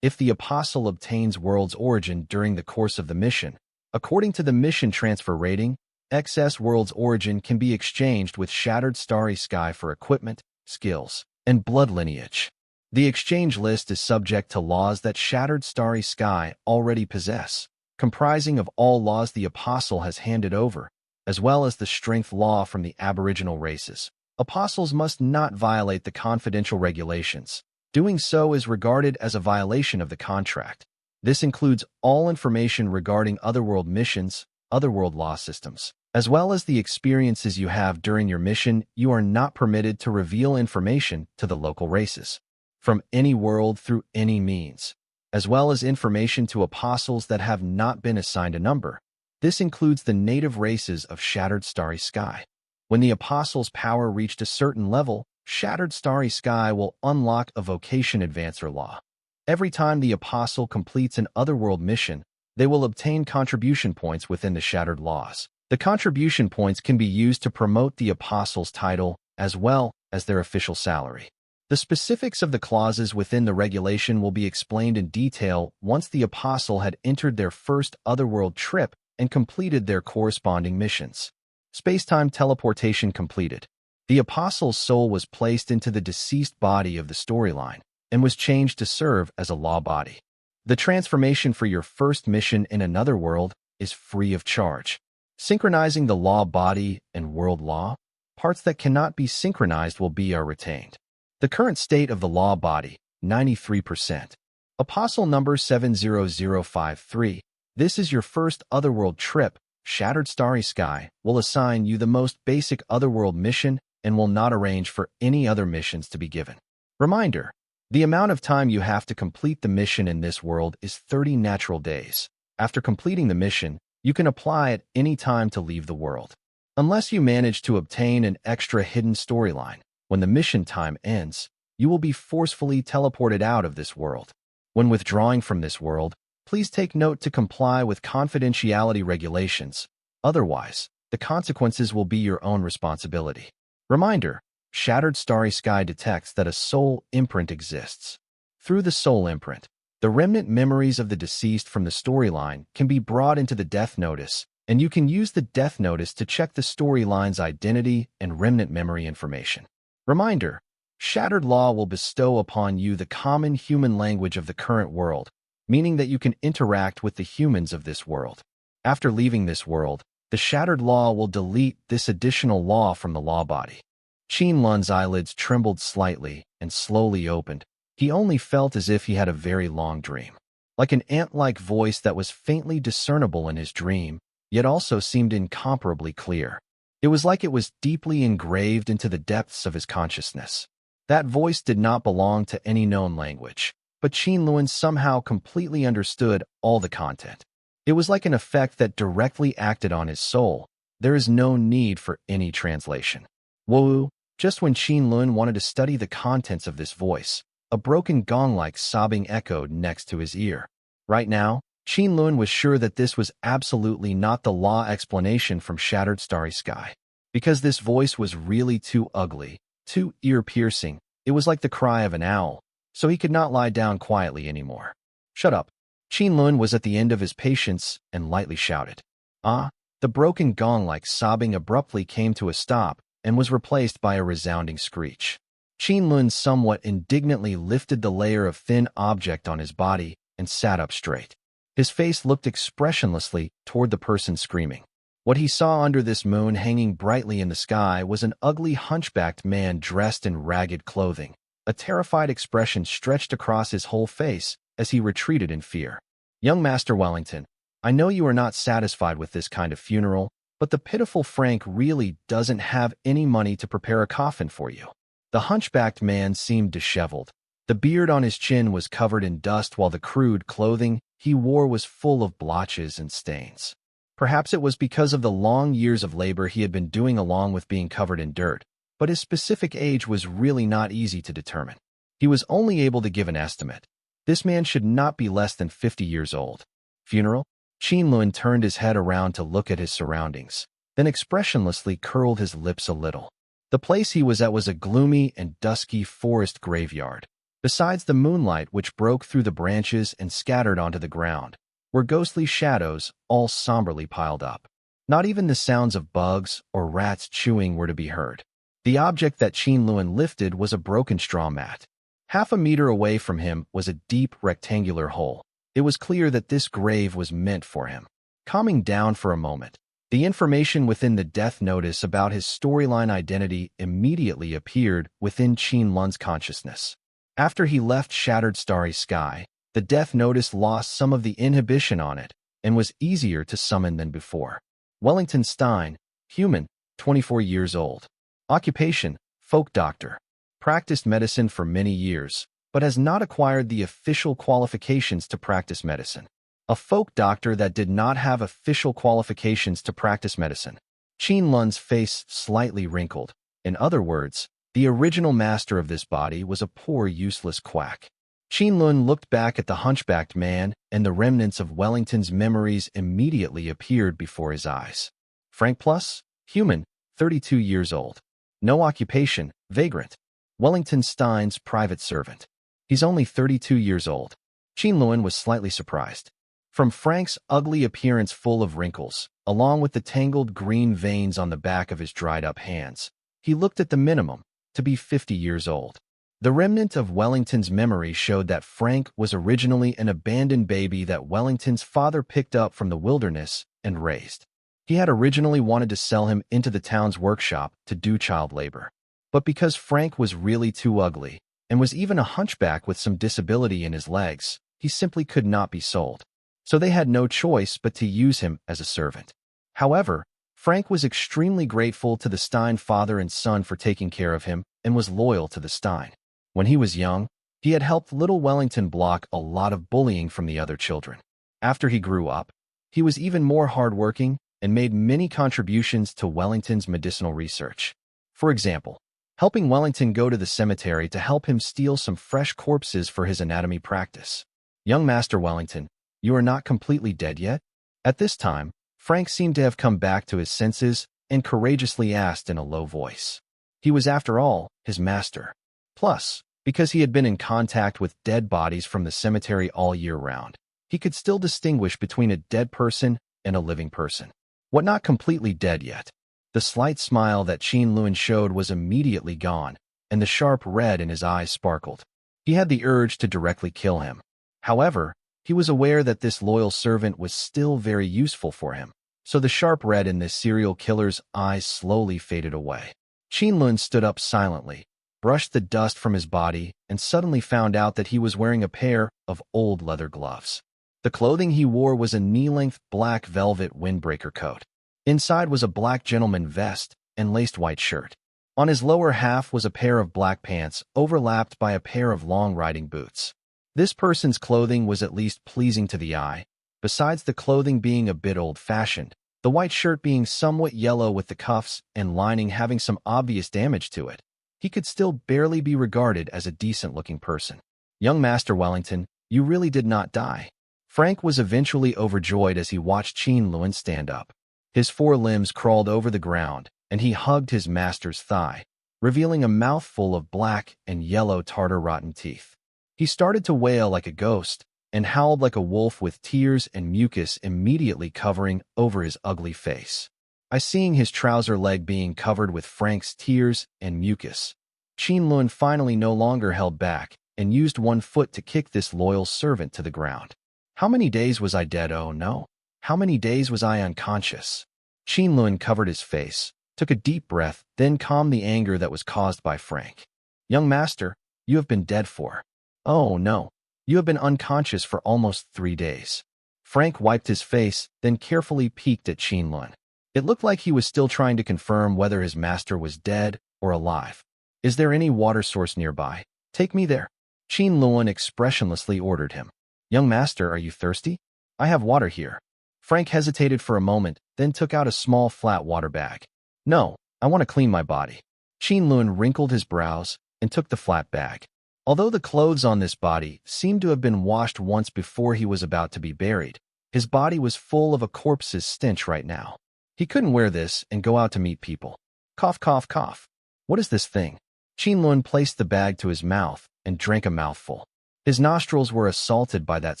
If the apostle obtains world's origin during the course of the mission, according to the mission transfer rating, excess world's origin can be exchanged with shattered starry sky for equipment, skills, and blood lineage. The exchange list is subject to laws that shattered starry sky already possess, comprising of all laws the apostle has handed over, as well as the strength law from the aboriginal races. Apostles must not violate the confidential regulations. Doing so is regarded as a violation of the contract. This includes all information regarding otherworld missions, otherworld law systems, as well as the experiences you have during your mission. You are not permitted to reveal information to the local races from any world through any means, as well as information to apostles that have not been assigned a number. This includes the native races of Shattered Starry Sky. When the apostle's power reached a certain level, Shattered Starry Sky will unlock a vocation advancer law. Every time the apostle completes an otherworld mission, they will obtain contribution points within the Shattered Laws. The contribution points can be used to promote the apostle's title as well as their official salary. The specifics of the clauses within the regulation will be explained in detail once the apostle had entered their first otherworld trip and completed their corresponding missions. Spacetime teleportation completed. The apostle's soul was placed into the deceased body of the storyline and was changed to serve as a law body. The transformation for your first mission in another world is free of charge. Synchronizing the law body and world law. parts that cannot be synchronized are retained. The current state of the law body, 93%. Apostle number 70053. This is your first Otherworld trip. Shattered Starry Sky will assign you the most basic Otherworld mission and will not arrange for any other missions to be given. Reminder: the amount of time you have to complete the mission in this world is 30 natural days. After completing the mission, you can apply at any time to leave the world. Unless you manage to obtain an extra hidden storyline, when the mission time ends, you will be forcefully teleported out of this world. When withdrawing from this world, please take note to comply with confidentiality regulations. Otherwise, the consequences will be your own responsibility. Reminder: Shattered Starry Sky detects that a soul imprint exists. Through the soul imprint, the remnant memories of the deceased from the storyline can be brought into the death notice, and you can use the death notice to check the storyline's identity and remnant memory information. Reminder: Shattered Law will bestow upon you the common human language of the current world, meaning that you can interact with the humans of this world. After leaving this world, the Shattered Law will delete this additional law from the law body. Qin Lun's eyelids trembled slightly and slowly opened. He only felt as if he had a very long dream. Like an ant-like voice that was faintly discernible in his dream, yet also seemed incomparably clear. It was like it was deeply engraved into the depths of his consciousness. That voice did not belong to any known language, but Qin Lun somehow completely understood all the content. It was like an effect that directly acted on his soul. There is no need for any translation. Whoa! Just when Qin Lun wanted to study the contents of this voice, a broken gong-like sobbing echoed next to his ear. Right now, Qin Lun was sure that this was absolutely not the law explanation from Shattered Starry Sky. Because this voice was really too ugly, too ear-piercing, it was like the cry of an owl, so he could not lie down quietly anymore. Shut up. Qin Lun was at the end of his patience and lightly shouted. Ah! The broken gong-like sobbing abruptly came to a stop and was replaced by a resounding screech. Qin Lun somewhat indignantly lifted the layer of thin object on his body and sat up straight. His face looked expressionlessly toward the person screaming. What he saw under this moon hanging brightly in the sky was an ugly hunchbacked man dressed in ragged clothing. A terrified expression stretched across his whole face as he retreated in fear. Young Master Wellington, I know you are not satisfied with this kind of funeral, but the pitiful Frank really doesn't have any money to prepare a coffin for you. The hunchbacked man seemed disheveled. The beard on his chin was covered in dust while the crude clothing he wore was full of blotches and stains. Perhaps it was because of the long years of labor he had been doing along with being covered in dirt, but his specific age was really not easy to determine. He was only able to give an estimate. This man should not be less than 50 years old. Funeral? Qin Lun turned his head around to look at his surroundings, then expressionlessly curled his lips a little. The place he was at was a gloomy and dusky forest graveyard. Besides the moonlight which broke through the branches and scattered onto the ground, were ghostly shadows, all somberly piled up. Not even the sounds of bugs or rats chewing were to be heard. The object that Qin Lun lifted was a broken straw mat. Half a meter away from him was a deep rectangular hole. It was clear that this grave was meant for him. Calming down for a moment, the information within the death notice about his storyline identity immediately appeared within Qin Lun's consciousness. After he left Shattered Starry Sky, the death notice lost some of the inhibition on it and was easier to summon than before. Wellington Stein, human, 24 years old. Occupation, folk doctor. Practiced medicine for many years, but has not acquired the official qualifications to practice medicine. A folk doctor that did not have official qualifications to practice medicine. Qin Lun's face slightly wrinkled. In other words, the original master of this body was a poor, useless quack. Qin Lun looked back at the hunchbacked man, and the remnants of Wellington's memories immediately appeared before his eyes. Frank Plus, human, 32 years old. No occupation, vagrant. Wellington Stein's private servant. He's only 32 years old. Qin Lun was slightly surprised. From Frank's ugly appearance full of wrinkles, along with the tangled green veins on the back of his dried-up hands, he looked at the minimum, to be 50 years old. The remnant of Wellington's memory showed that Frank was originally an abandoned baby that Wellington's father picked up from the wilderness and raised. He had originally wanted to sell him into the town's workshop to do child labor. But because Frank was really too ugly, and was even a hunchback with some disability in his legs, he simply could not be sold. So they had no choice but to use him as a servant. However, Frank was extremely grateful to the Stein father and son for taking care of him and was loyal to the Stein. When he was young, he had helped little Wellington block a lot of bullying from the other children. After he grew up, he was even more hardworking and made many contributions to Wellington's medicinal research. For example, helping Wellington go to the cemetery to help him steal some fresh corpses for his anatomy practice. Young Master Wellington, you are not completely dead yet? At this time, Frank seemed to have come back to his senses and courageously asked in a low voice. He was, after all, his master. Plus, because he had been in contact with dead bodies from the cemetery all year round, he could still distinguish between a dead person and a living person. What, not completely dead yet? The slight smile that Qin Lun showed was immediately gone, and the sharp red in his eyes sparkled. He had the urge to directly kill him. However, he was aware that this loyal servant was still very useful for him, so the sharp red in this serial killer's eyes slowly faded away. Qin Lun stood up silently, brushed the dust from his body, and suddenly found out that he was wearing a pair of old leather gloves. The clothing he wore was a knee-length black velvet windbreaker coat. Inside was a black gentleman vest and laced white shirt. On his lower half was a pair of black pants overlapped by a pair of long riding boots. This person's clothing was at least pleasing to the eye, besides the clothing being a bit old-fashioned, the white shirt being somewhat yellow with the cuffs and lining having some obvious damage to it. He could still barely be regarded as a decent-looking person. Young Master Wellington, you really did not die. Frank was eventually overjoyed as he watched Qin Lun stand up. His four limbs crawled over the ground, and he hugged his master's thigh, revealing a mouthful of black and yellow tartar-rotten teeth. He started to wail like a ghost and howled like a wolf with tears and mucus immediately covering over his ugly face. Seeing his trouser leg being covered with Frank's tears and mucus, Qin Lun finally no longer held back and used one foot to kick this loyal servant to the ground. How many days was I dead? Oh no. How many days was I unconscious? Qin Lun covered his face, took a deep breath, then calmed the anger that was caused by Frank. Young master, you have been dead for. Oh no. You have been unconscious for almost 3 days. Frank wiped his face, then carefully peeked at Qin Lun. It looked like he was still trying to confirm whether his master was dead or alive. Is there any water source nearby? Take me there. Qin Lun expressionlessly ordered him. Young master, are you thirsty? I have water here. Frank hesitated for a moment, then took out a small flat water bag. No, I want to clean my body. Qin Lun wrinkled his brows and took the flat bag. Although the clothes on this body seemed to have been washed once before he was about to be buried, his body was full of a corpse's stench right now. He couldn't wear this and go out to meet people. Cough, cough, cough. What is this thing? Qin Lun placed the bag to his mouth and drank a mouthful. His nostrils were assaulted by that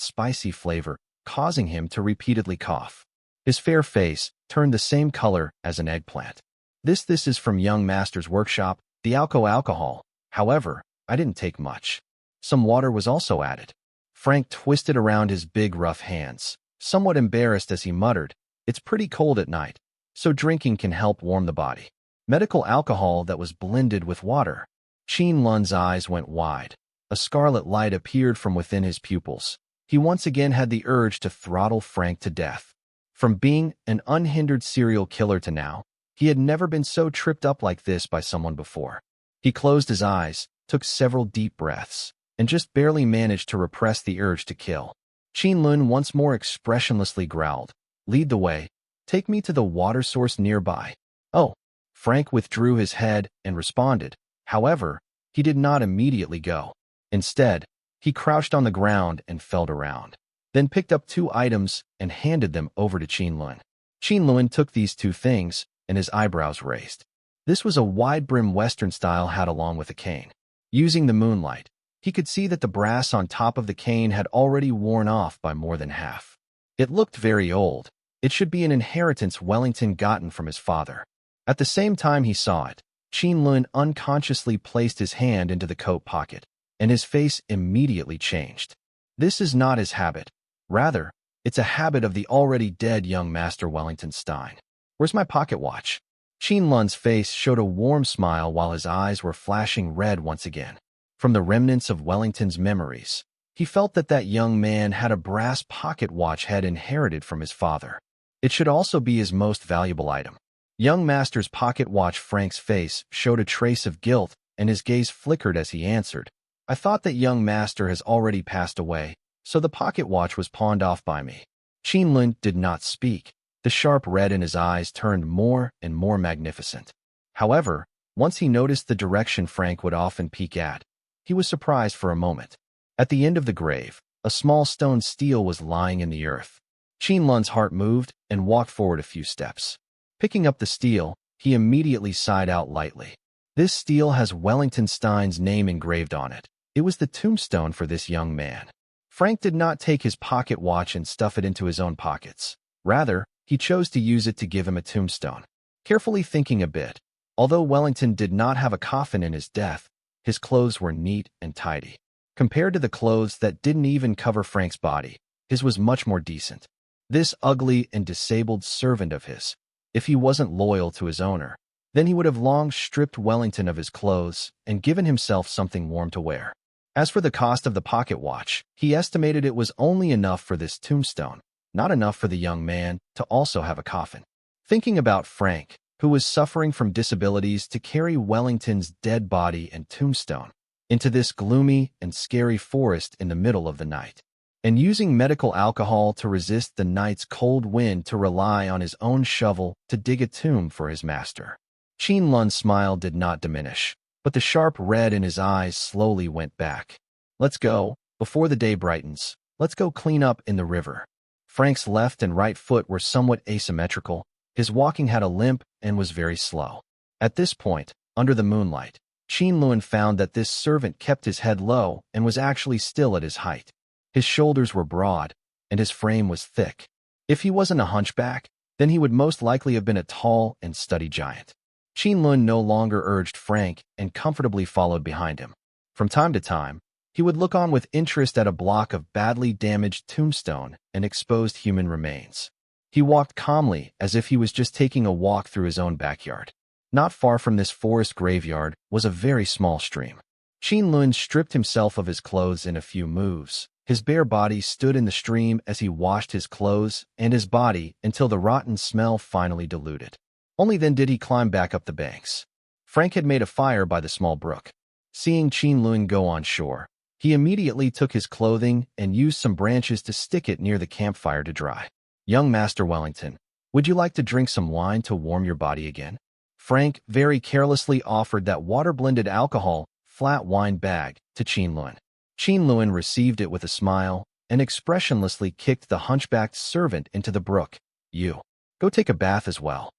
spicy flavor, causing him to repeatedly cough. His fair face turned the same color as an eggplant. This is from young master's workshop, the alcohol. However, I didn't take much. Some water was also added. Frank twisted around his big rough hands, somewhat embarrassed as he muttered, it's pretty cold at night, so drinking can help warm the body. Medical alcohol that was blended with water. Qin Lun's eyes went wide. A scarlet light appeared from within his pupils. He once again had the urge to throttle Frank to death. From being an unhindered serial killer to now, he had never been so tripped up like this by someone before. He closed his eyes, took several deep breaths, and just barely managed to repress the urge to kill. Qin Lun once more expressionlessly growled, lead the way. Take me to the water source nearby. Oh. Frank withdrew his head and responded. However, he did not immediately go. Instead, he crouched on the ground and felt around, then picked up 2 items and handed them over to Qin Lun. Qin Lun took these 2 things, and his eyebrows raised. This was a wide-brim Western-style hat along with a cane. Using the moonlight, he could see that the brass on top of the cane had already worn off by more than half. It looked very old. It should be an inheritance Wellington gotten from his father. At the same time he saw it, Qin Lun unconsciously placed his hand into the coat pocket, and his face immediately changed. This is not his habit. Rather, it's a habit of the already dead young Master Wellington Stein. Where's my pocket watch? Qin Lun's face showed a warm smile while his eyes were flashing red once again. From the remnants of Wellington's memories, he felt that that young man had a brass pocket watch had inherited from his father. It should also be his most valuable item. Young master's pocket watch. Frank's face showed a trace of guilt, and his gaze flickered as he answered, I thought that young master has already passed away, so the pocket watch was pawned off by me. Qin Lun did not speak. The sharp red in his eyes turned more and more magnificent. However, once he noticed the direction Frank would often peek at, he was surprised for a moment. At the end of the grave, a small stone stele was lying in the earth. Qin Lun's heart moved and walked forward a few steps. Picking up the stele, he immediately sighed out lightly. This stele has Wellington Stein's name engraved on it. It was the tombstone for this young man. Frank did not take his pocket watch and stuff it into his own pockets. Rather, he chose to use it to give him a tombstone. Carefully thinking a bit, although Wellington did not have a coffin in his death, his clothes were neat and tidy. Compared to the clothes that didn't even cover Frank's body, his was much more decent. This ugly and disabled servant of his, if he wasn't loyal to his owner, then he would have long stripped Wellington of his clothes and given himself something warm to wear. As for the cost of the pocket watch, he estimated it was only enough for this tombstone, not enough for the young man to also have a coffin. Thinking about Frank, who was suffering from disabilities, to carry Wellington's dead body and tombstone into this gloomy and scary forest in the middle of the night, and using medical alcohol to resist the night's cold wind, to rely on his own shovel to dig a tomb for his master. Qin Lun's smile did not diminish, but the sharp red in his eyes slowly went back. Let's go, before the day brightens. Let's go clean up in the river. Frank's left and right foot were somewhat asymmetrical. His walking had a limp and was very slow. At this point, under the moonlight, Qin Lun found that this servant kept his head low and was actually still at his height. His shoulders were broad, and his frame was thick. If he wasn't a hunchback, then he would most likely have been a tall and stutty giant. Qin Lun no longer urged Frank and comfortably followed behind him. From time to time, he would look on with interest at a block of badly damaged tombstone and exposed human remains. He walked calmly as if he was just taking a walk through his own backyard. Not far from this forest graveyard was a very small stream. Qin Lun stripped himself of his clothes in a few moves. His bare body stood in the stream as he washed his clothes and his body until the rotten smell finally diluted. Only then did he climb back up the banks. Frank had made a fire by the small brook. Seeing Qin Lun go on shore, he immediately took his clothing and used some branches to stick it near the campfire to dry. Young Master Wellington, would you like to drink some wine to warm your body again? Frank very carelessly offered that water-blended alcohol, flat wine bag to Qin Lun. Qin Lun received it with a smile and expressionlessly kicked the hunchbacked servant into the brook. You, go take a bath as well.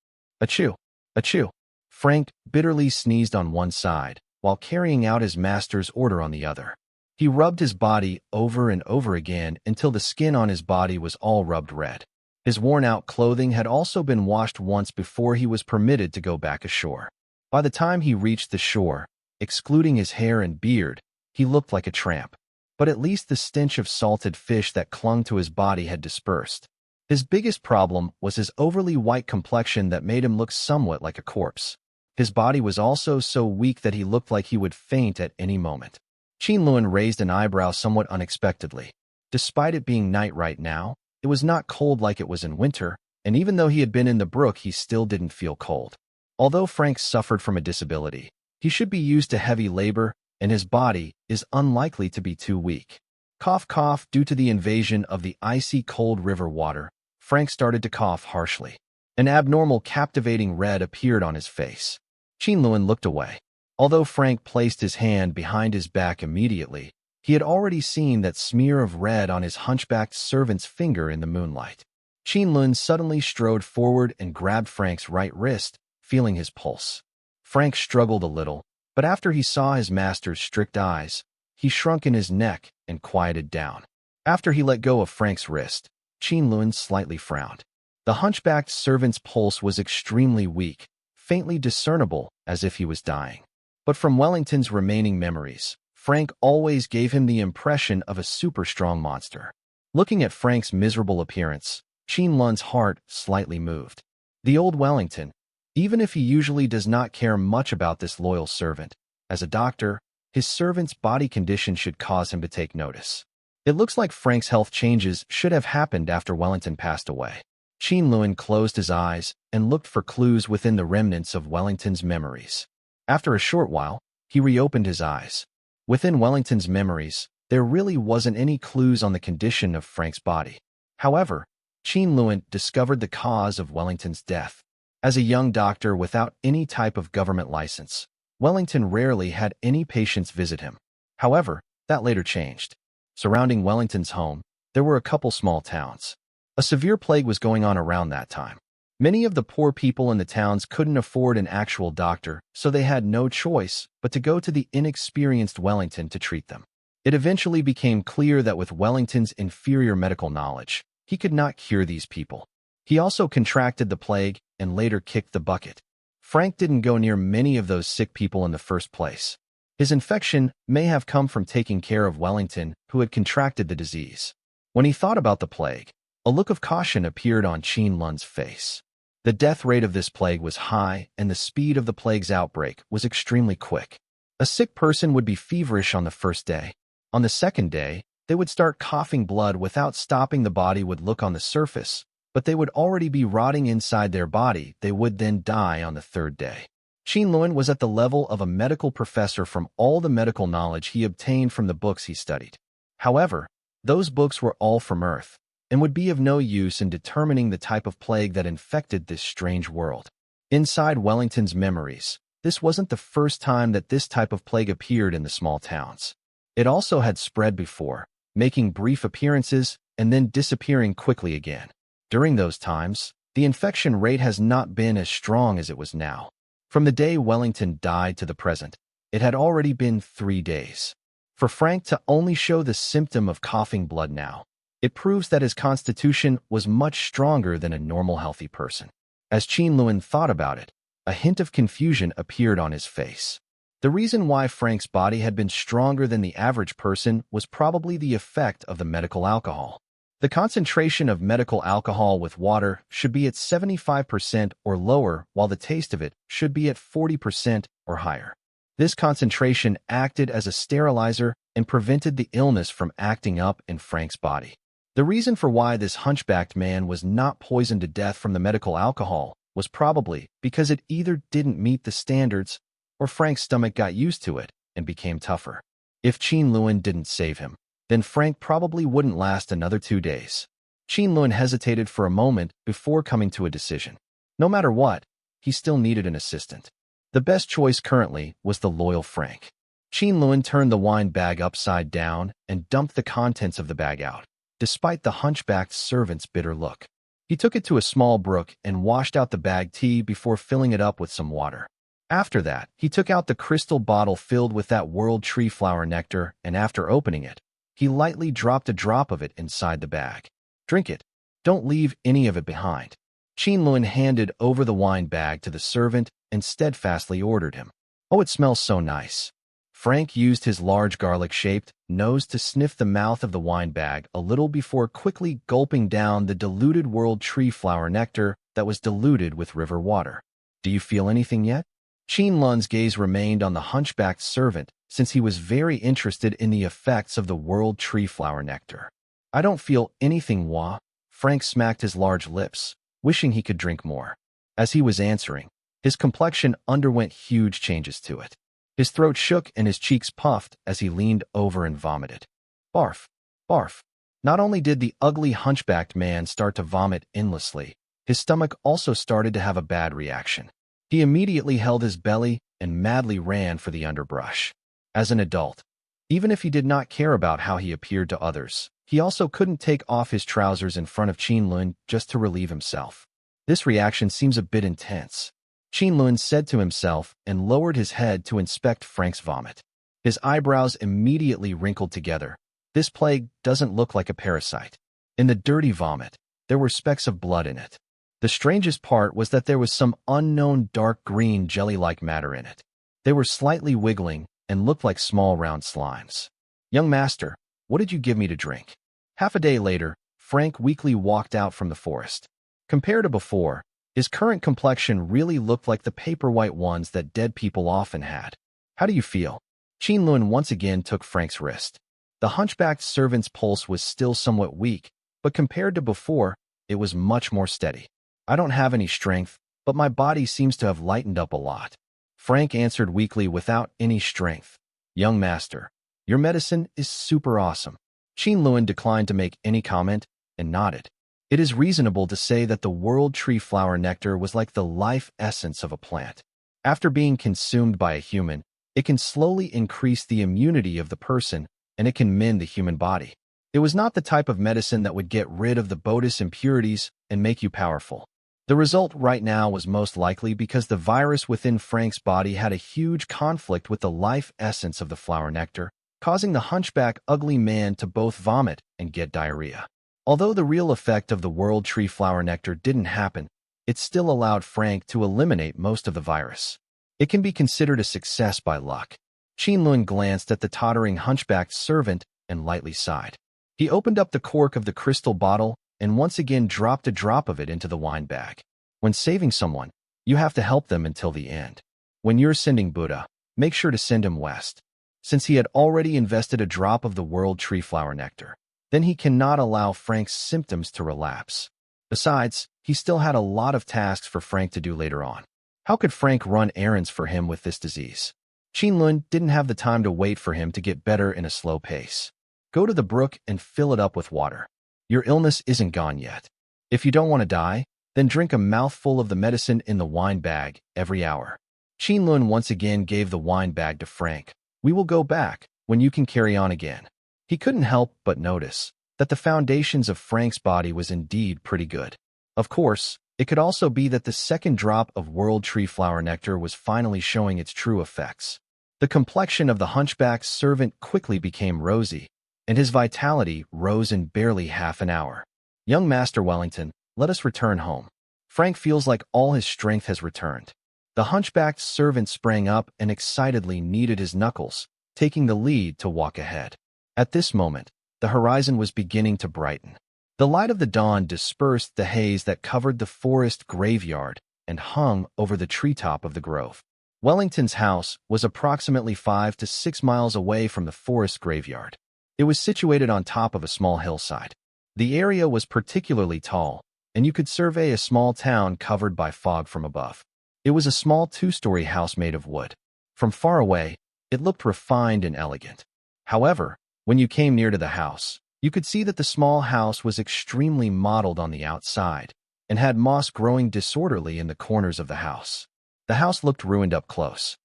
Achoo! Achoo! Frank bitterly sneezed on one side while carrying out his master's order on the other. He rubbed his body over and over again until the skin on his body was all rubbed red. His worn-out clothing had also been washed once before he was permitted to go back ashore. By the time he reached the shore, excluding his hair and beard, he looked like a tramp. But at least the stench of salted fish that clung to his body had dispersed. His biggest problem was his overly white complexion that made him look somewhat like a corpse. His body was also so weak that he looked like he would faint at any moment. Qin Lun raised an eyebrow somewhat unexpectedly. Despite it being night right now, it was not cold like it was in winter, and even though he had been in the brook, he still didn't feel cold. Although Frank suffered from a disability, he should be used to heavy labor, and his body is unlikely to be too weak. Cough, cough. Due to the invasion of the icy cold river water, Frank started to cough harshly. An abnormal, captivating red appeared on his face. Qin Lun looked away. Although Frank placed his hand behind his back immediately, he had already seen that smear of red on his hunchbacked servant's finger in the moonlight. Qin Lun suddenly strode forward and grabbed Frank's right wrist, feeling his pulse. Frank struggled a little, but after he saw his master's strict eyes, he shrunk in his neck and quieted down. After he let go of Frank's wrist, Qin Lun slightly frowned. The hunchbacked servant's pulse was extremely weak, faintly discernible, as if he was dying. But from Wellington's remaining memories, Frank always gave him the impression of a super strong monster. Looking at Frank's miserable appearance, Qin Lun's heart slightly moved. The old Wellington, even if he usually does not care much about this loyal servant, as a doctor, his servant's body condition should cause him to take notice. It looks like Frank's health changes should have happened after Wellington passed away. Qin Lun closed his eyes and looked for clues within the remnants of Wellington's memories. After a short while, he reopened his eyes. Within Wellington's memories, there really wasn't any clues on the condition of Frank's body. However, Qin Lun discovered the cause of Wellington's death. As a young doctor without any type of government license, Wellington rarely had any patients visit him. However, that later changed. Surrounding Wellington's home, there were a couple small towns. A severe plague was going on around that time. Many of the poor people in the towns couldn't afford an actual doctor, so they had no choice but to go to the inexperienced Wellington to treat them. It eventually became clear that with Wellington's inferior medical knowledge, he could not cure these people. He also contracted the plague and later kicked the bucket. Frank didn't go near many of those sick people in the first place. His infection may have come from taking care of Wellington, who had contracted the disease. When he thought about the plague, a look of caution appeared on Qin Lun's face. The death rate of this plague was high, and the speed of the plague's outbreak was extremely quick. A sick person would be feverish on the first day. On the second day, they would start coughing blood without stopping. The body would look on the surface, but they would already be rotting inside their body. They would then die on the third day. Qin Lun was at the level of a medical professor from all the medical knowledge he obtained from the books he studied. However, those books were all from Earth, and would be of no use in determining the type of plague that infected this strange world. Inside Wellington's memories, this wasn't the first time that this type of plague appeared in the small towns. It also had spread before, making brief appearances and then disappearing quickly again. During those times, the infection rate has not been as strong as it was now. From the day Wellington died to the present, it had already been 3 days. For Frank to only show the symptom of coughing blood now, it proves that his constitution was much stronger than a normal healthy person. As Qin Lun thought about it, a hint of confusion appeared on his face. The reason why Frank's body had been stronger than the average person was probably the effect of the medical alcohol. The concentration of medical alcohol with water should be at 75% or lower, while the taste of it should be at 40% or higher. This concentration acted as a sterilizer and prevented the illness from acting up in Frank's body. The reason for why this hunchbacked man was not poisoned to death from the medical alcohol was probably because it either didn't meet the standards or Frank's stomach got used to it and became tougher. If Qin Lun didn't save him, then Frank probably wouldn't last another 2 days. Qin Lun hesitated for a moment before coming to a decision. No matter what, he still needed an assistant. The best choice currently was the loyal Frank. Qin Lun turned the wine bag upside down and dumped the contents of the bag out, despite the hunchbacked servant's bitter look. He took it to a small brook and washed out the bag tea before filling it up with some water. After that, he took out the crystal bottle filled with that world tree flower nectar, and after opening it, he lightly dropped a drop of it inside the bag. Drink it. Don't leave any of it behind. Qin Lun handed over the wine bag to the servant and steadfastly ordered him. Oh, it smells so nice. Frank used his large garlic-shaped nose to sniff the mouth of the wine bag a little before quickly gulping down the diluted world tree flower nectar that was diluted with river water. Do you feel anything yet? Qin Lun's gaze remained on the hunchbacked servant since he was very interested in the effects of the world tree flower nectar. I don't feel anything, Wah. Frank smacked his large lips, wishing he could drink more. As he was answering, his complexion underwent huge changes to it. His throat shook and his cheeks puffed as he leaned over and vomited. Barf, barf. Not only did the ugly hunchbacked man start to vomit endlessly, his stomach also started to have a bad reaction. He immediately held his belly and madly ran for the underbrush. As an adult, even if he did not care about how he appeared to others, he also couldn't take off his trousers in front of Qin Lun just to relieve himself. This reaction seems a bit intense. Qin Lun said to himself and lowered his head to inspect Frank's vomit. His eyebrows immediately wrinkled together. This plague doesn't look like a parasite. In the dirty vomit, there were specks of blood in it. The strangest part was that there was some unknown dark green jelly-like matter in it. They were slightly wiggling and looked like small round slimes. Young master, what did you give me to drink? Half a day later, Frank weakly walked out from the forest. Compared to before, His current complexion really looked like the paper-white ones that dead people often had. How do you feel? Qin Lun once again took Frank's wrist. The hunchbacked servant's pulse was still somewhat weak, but compared to before, it was much more steady. I don't have any strength, but my body seems to have lightened up a lot. Frank answered weakly without any strength. Young master, your medicine is super awesome. Qin Lun declined to make any comment and nodded. It is reasonable to say that the world tree flower nectar was like the life essence of a plant. After being consumed by a human, it can slowly increase the immunity of the person, and it can mend the human body. It was not the type of medicine that would get rid of the bogus impurities and make you powerful. The result right now was most likely because the virus within Frank's body had a huge conflict with the life essence of the flower nectar, causing the hunchback ugly man to both vomit and get diarrhea. Although the real effect of the world tree flower nectar didn't happen, it still allowed Frank to eliminate most of the virus. It can be considered a success by luck. Qin Lun glanced at the tottering hunchbacked servant and lightly sighed. He opened up the cork of the crystal bottle and once again dropped a drop of it into the wine bag. When saving someone, you have to help them until the end. When you're sending Buddha, make sure to send him west. Since he had already invested a drop of the world tree flower nectar, then he cannot allow Frank's symptoms to relapse. Besides, he still had a lot of tasks for Frank to do later on. How could Frank run errands for him with this disease? Qin Lun didn't have the time to wait for him to get better in a slow pace. Go to the brook and fill it up with water. Your illness isn't gone yet. If you don't want to die, then drink a mouthful of the medicine in the wine bag every hour. Qin Lun once again gave the wine bag to Frank. We will go back when you can carry on again. He couldn't help but notice that the foundations of Frank's body was indeed pretty good. Of course, it could also be that the second drop of world tree flower nectar was finally showing its true effects. The complexion of the hunchback's servant quickly became rosy, and his vitality rose in barely half an hour. Young Master Wellington, let us return home. Frank feels like all his strength has returned. The hunchbacked servant sprang up and excitedly kneaded his knuckles, taking the lead to walk ahead. At this moment, the horizon was beginning to brighten. The light of the dawn dispersed the haze that covered the forest graveyard and hung over the treetop of the grove. Wellington's house was approximately 5 to 6 miles away from the forest graveyard. It was situated on top of a small hillside. The area was particularly tall, and you could survey a small town covered by fog from above. It was a small 2-story house made of wood. From far away, it looked refined and elegant. However, when you came near to the house, you could see that the small house was extremely mottled on the outside and had moss growing disorderly in the corners of the house. The house looked ruined up close.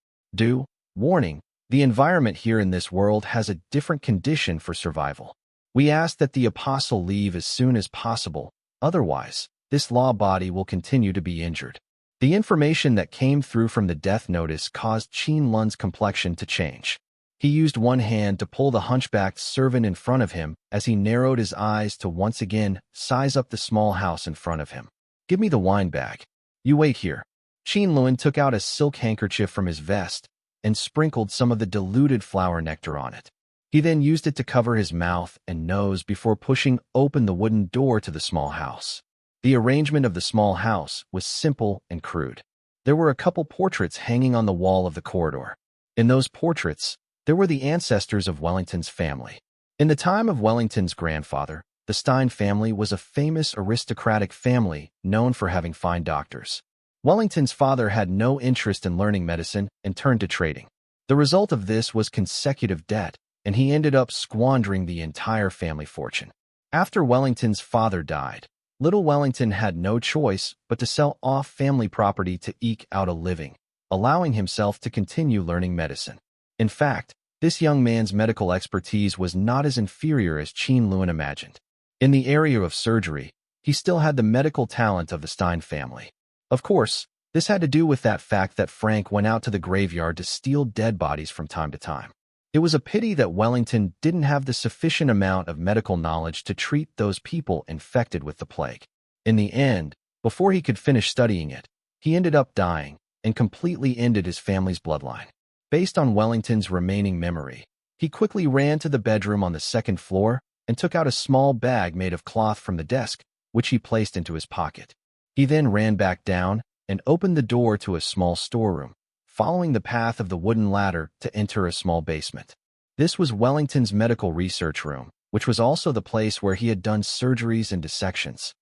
Warning, the environment here in this world has a different condition for survival. We ask that the apostle leave as soon as possible, otherwise, this law body will continue to be injured. The information that came through from the death notice caused Qin Lun's complexion to change. He used one hand to pull the hunchbacked servant in front of him as he narrowed his eyes to once again size up the small house in front of him. Give me the wine bag. You wait here. Qin Lun took out a silk handkerchief from his vest and sprinkled some of the diluted flower nectar on it. He then used it to cover his mouth and nose before pushing open the wooden door to the small house. The arrangement of the small house was simple and crude. There were a couple portraits hanging on the wall of the corridor. In those portraits, there were the ancestors of Wellington's family. In the time of Wellington's grandfather, the Stein family was a famous aristocratic family known for having fine doctors. Wellington's father had no interest in learning medicine and turned to trading. The result of this was consecutive debt, and he ended up squandering the entire family fortune. After Wellington's father died, little Wellington had no choice but to sell off family property to eke out a living, allowing himself to continue learning medicine. In fact, this young man's medical expertise was not as inferior as Qin Lun imagined. In the area of surgery, he still had the medical talent of the Stein family. Of course, this had to do with that fact that Frank went out to the graveyard to steal dead bodies from time to time. It was a pity that Wellington didn't have the sufficient amount of medical knowledge to treat those people infected with the plague. In the end, before he could finish studying it, he ended up dying and completely ended his family's bloodline. Based on Wellington's remaining memory, he quickly ran to the bedroom on the second floor and took out a small bag made of cloth from the desk, which he placed into his pocket. He then ran back down and opened the door to a small storeroom, following the path of the wooden ladder to enter a small basement. This was Wellington's medical research room, which was also the place where he had done surgeries and dissections.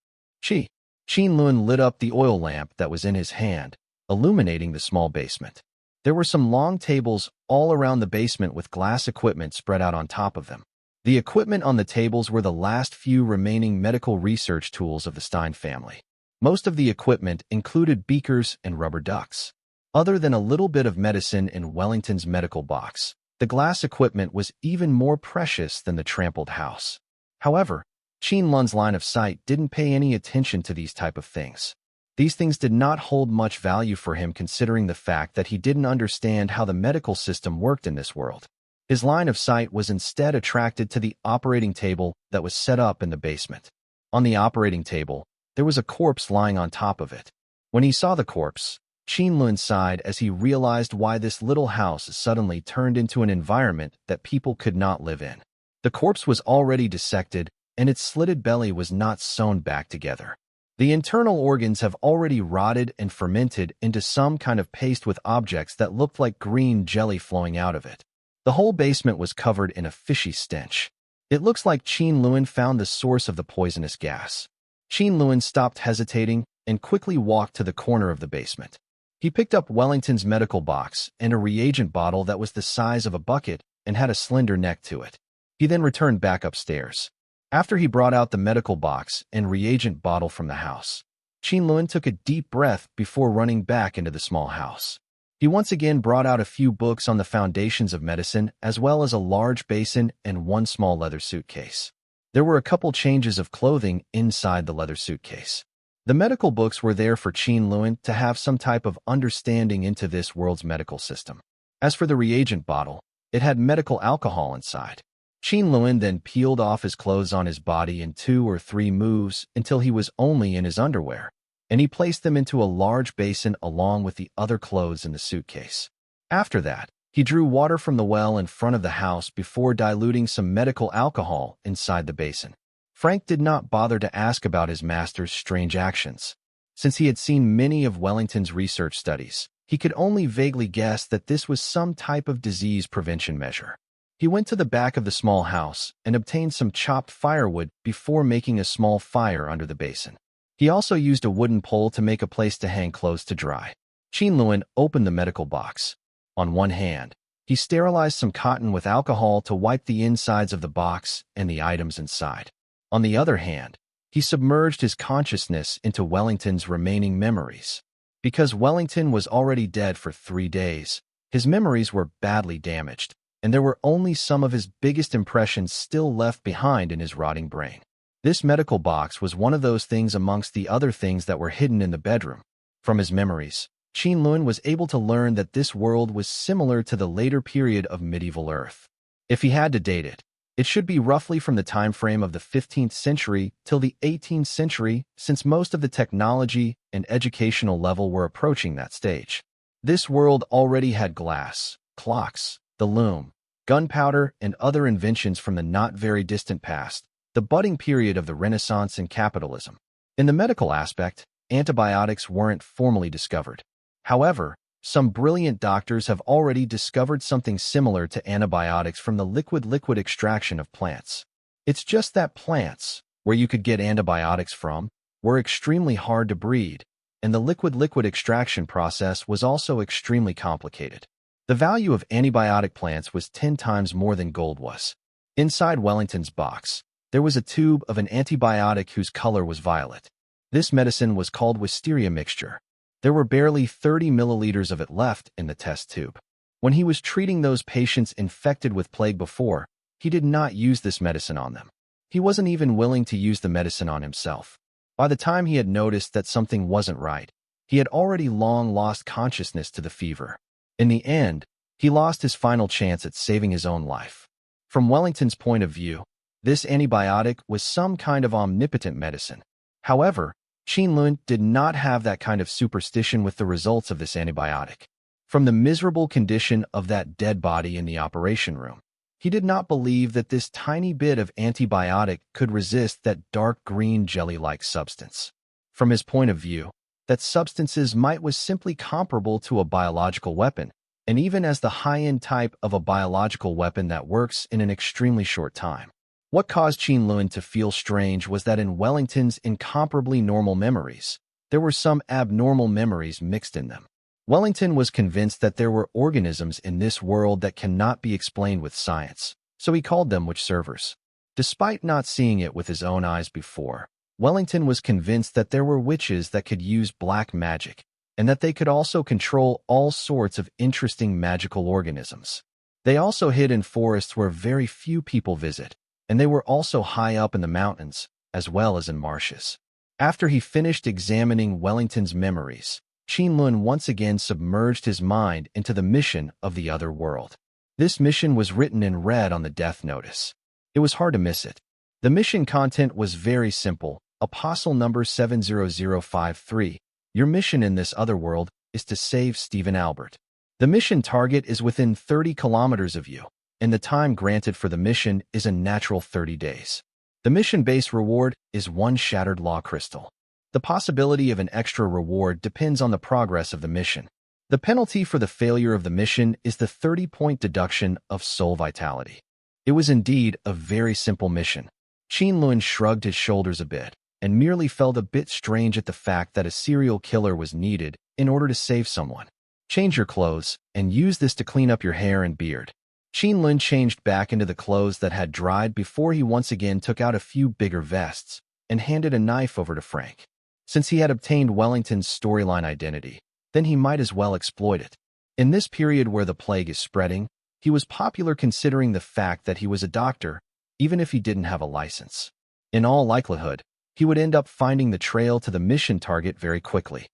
Qin Lun lit up the oil lamp that was in his hand, illuminating the small basement. There were some long tables all around the basement with glass equipment spread out on top of them. The equipment on the tables were the last few remaining medical research tools of the Stein family. Most of the equipment included beakers and rubber ducks. Other than a little bit of medicine in Wellington's medical box, the glass equipment was even more precious than the trampled house. However, Qin Lun's line of sight didn't pay any attention to these type of things. These things did not hold much value for him considering the fact that he didn't understand how the medical system worked in this world. His line of sight was instead attracted to the operating table that was set up in the basement. On the operating table, there was a corpse lying on top of it. When he saw the corpse, Qin Lun sighed as he realized why this little house suddenly turned into an environment that people could not live in. The corpse was already dissected, and its slitted belly was not sewn back together. The internal organs have already rotted and fermented into some kind of paste with objects that looked like green jelly flowing out of it. The whole basement was covered in a fishy stench. It looks like Qin Lun found the source of the poisonous gas. Qin Lun stopped hesitating and quickly walked to the corner of the basement. He picked up Wellington's medical box and a reagent bottle that was the size of a bucket and had a slender neck to it. He then returned back upstairs. After he brought out the medical box and reagent bottle from the house, Qin Lun took a deep breath before running back into the small house. He once again brought out a few books on the foundations of medicine, as well as a large basin and one small leather suitcase. There were a couple changes of clothing inside the leather suitcase. The medical books were there for Qin Lun to have some type of understanding into this world's medical system. As for the reagent bottle, it had medical alcohol inside. Qin Lun then peeled off his clothes on his body in 2 or 3 moves until he was only in his underwear, and he placed them into a large basin along with the other clothes in the suitcase. After that, he drew water from the well in front of the house before diluting some medical alcohol inside the basin. Frank did not bother to ask about his master's strange actions. Since he had seen many of Wellington's research studies, he could only vaguely guess that this was some type of disease prevention measure. He went to the back of the small house and obtained some chopped firewood before making a small fire under the basin. He also used a wooden pole to make a place to hang clothes to dry. Qin Lun opened the medical box. On one hand, he sterilized some cotton with alcohol to wipe the insides of the box and the items inside. On the other hand, he submerged his consciousness into Wellington's remaining memories. Because Wellington was already dead for 3 days, his memories were badly damaged, and there were only some of his biggest impressions still left behind in his rotting brain. This medical box was one of those things amongst the other things that were hidden in the bedroom. From his memories, Qin Lun was able to learn that this world was similar to the later period of medieval Earth. If he had to date it, it should be roughly from the time frame of the 15th century till the 18th century, since most of the technology and educational level were approaching that stage. This world already had glass, clocks, the loom, gunpowder, and other inventions from the not very distant past, the budding period of the Renaissance and capitalism. In the medical aspect, antibiotics weren't formally discovered. However, some brilliant doctors have already discovered something similar to antibiotics from the liquid extraction of plants. It's just that plants, where you could get antibiotics from, were extremely hard to breed, and the liquid extraction process was also extremely complicated. The value of antibiotic plants was 10 times more than gold was. Inside Wellington's box, there was a tube of an antibiotic whose color was violet. This medicine was called wisteria mixture. There were barely 30 milliliters of it left in the test tube. When he was treating those patients infected with plague before, he did not use this medicine on them. He wasn't even willing to use the medicine on himself. By the time he had noticed that something wasn't right, he had already long lost consciousness to the fever. In the end, he lost his final chance at saving his own life. From Wellington's point of view, this antibiotic was some kind of omnipotent medicine. However, Qin Lun did not have that kind of superstition with the results of this antibiotic. From the miserable condition of that dead body in the operation room, he did not believe that this tiny bit of antibiotic could resist that dark green jelly-like substance. From his point of view, that substance's might was simply comparable to a biological weapon, and even as the high-end type of a biological weapon that works in an extremely short time. What caused Qin Lun to feel strange was that in Wellington's incomparably normal memories, there were some abnormal memories mixed in them. Wellington was convinced that there were organisms in this world that cannot be explained with science, so he called them witch servers. Despite not seeing it with his own eyes before, Wellington was convinced that there were witches that could use black magic, and that they could also control all sorts of interesting magical organisms. They also hid in forests where very few people visit, and they were also high up in the mountains, as well as in marshes. After he finished examining Wellington's memories, Qin Lun once again submerged his mind into the mission of the other world. This mission was written in red on the death notice. It was hard to miss it. The mission content was very simple. Apostle number 70053. Your mission in this other world is to save Stephen Albert. The mission target is within 30 kilometers of you, and the time granted for the mission is a natural 30 days. The mission base reward is 1 shattered law crystal. The possibility of an extra reward depends on the progress of the mission. The penalty for the failure of the mission is the 30-point deduction of soul vitality. It was indeed a very simple mission. Qin Lun shrugged his shoulders a bit, and merely felt a bit strange at the fact that a serial killer was needed in order to save someone. Change your clothes, and use this to clean up your hair and beard. Qin Lun changed back into the clothes that had dried before he once again took out a few bigger vests and handed a knife over to Frank. Since he had obtained Wellington's storyline identity, then he might as well exploit it. In this period where the plague is spreading, he was popular considering the fact that he was a doctor, even if he didn't have a license. In all likelihood, he would end up finding the trail to the mission target very quickly.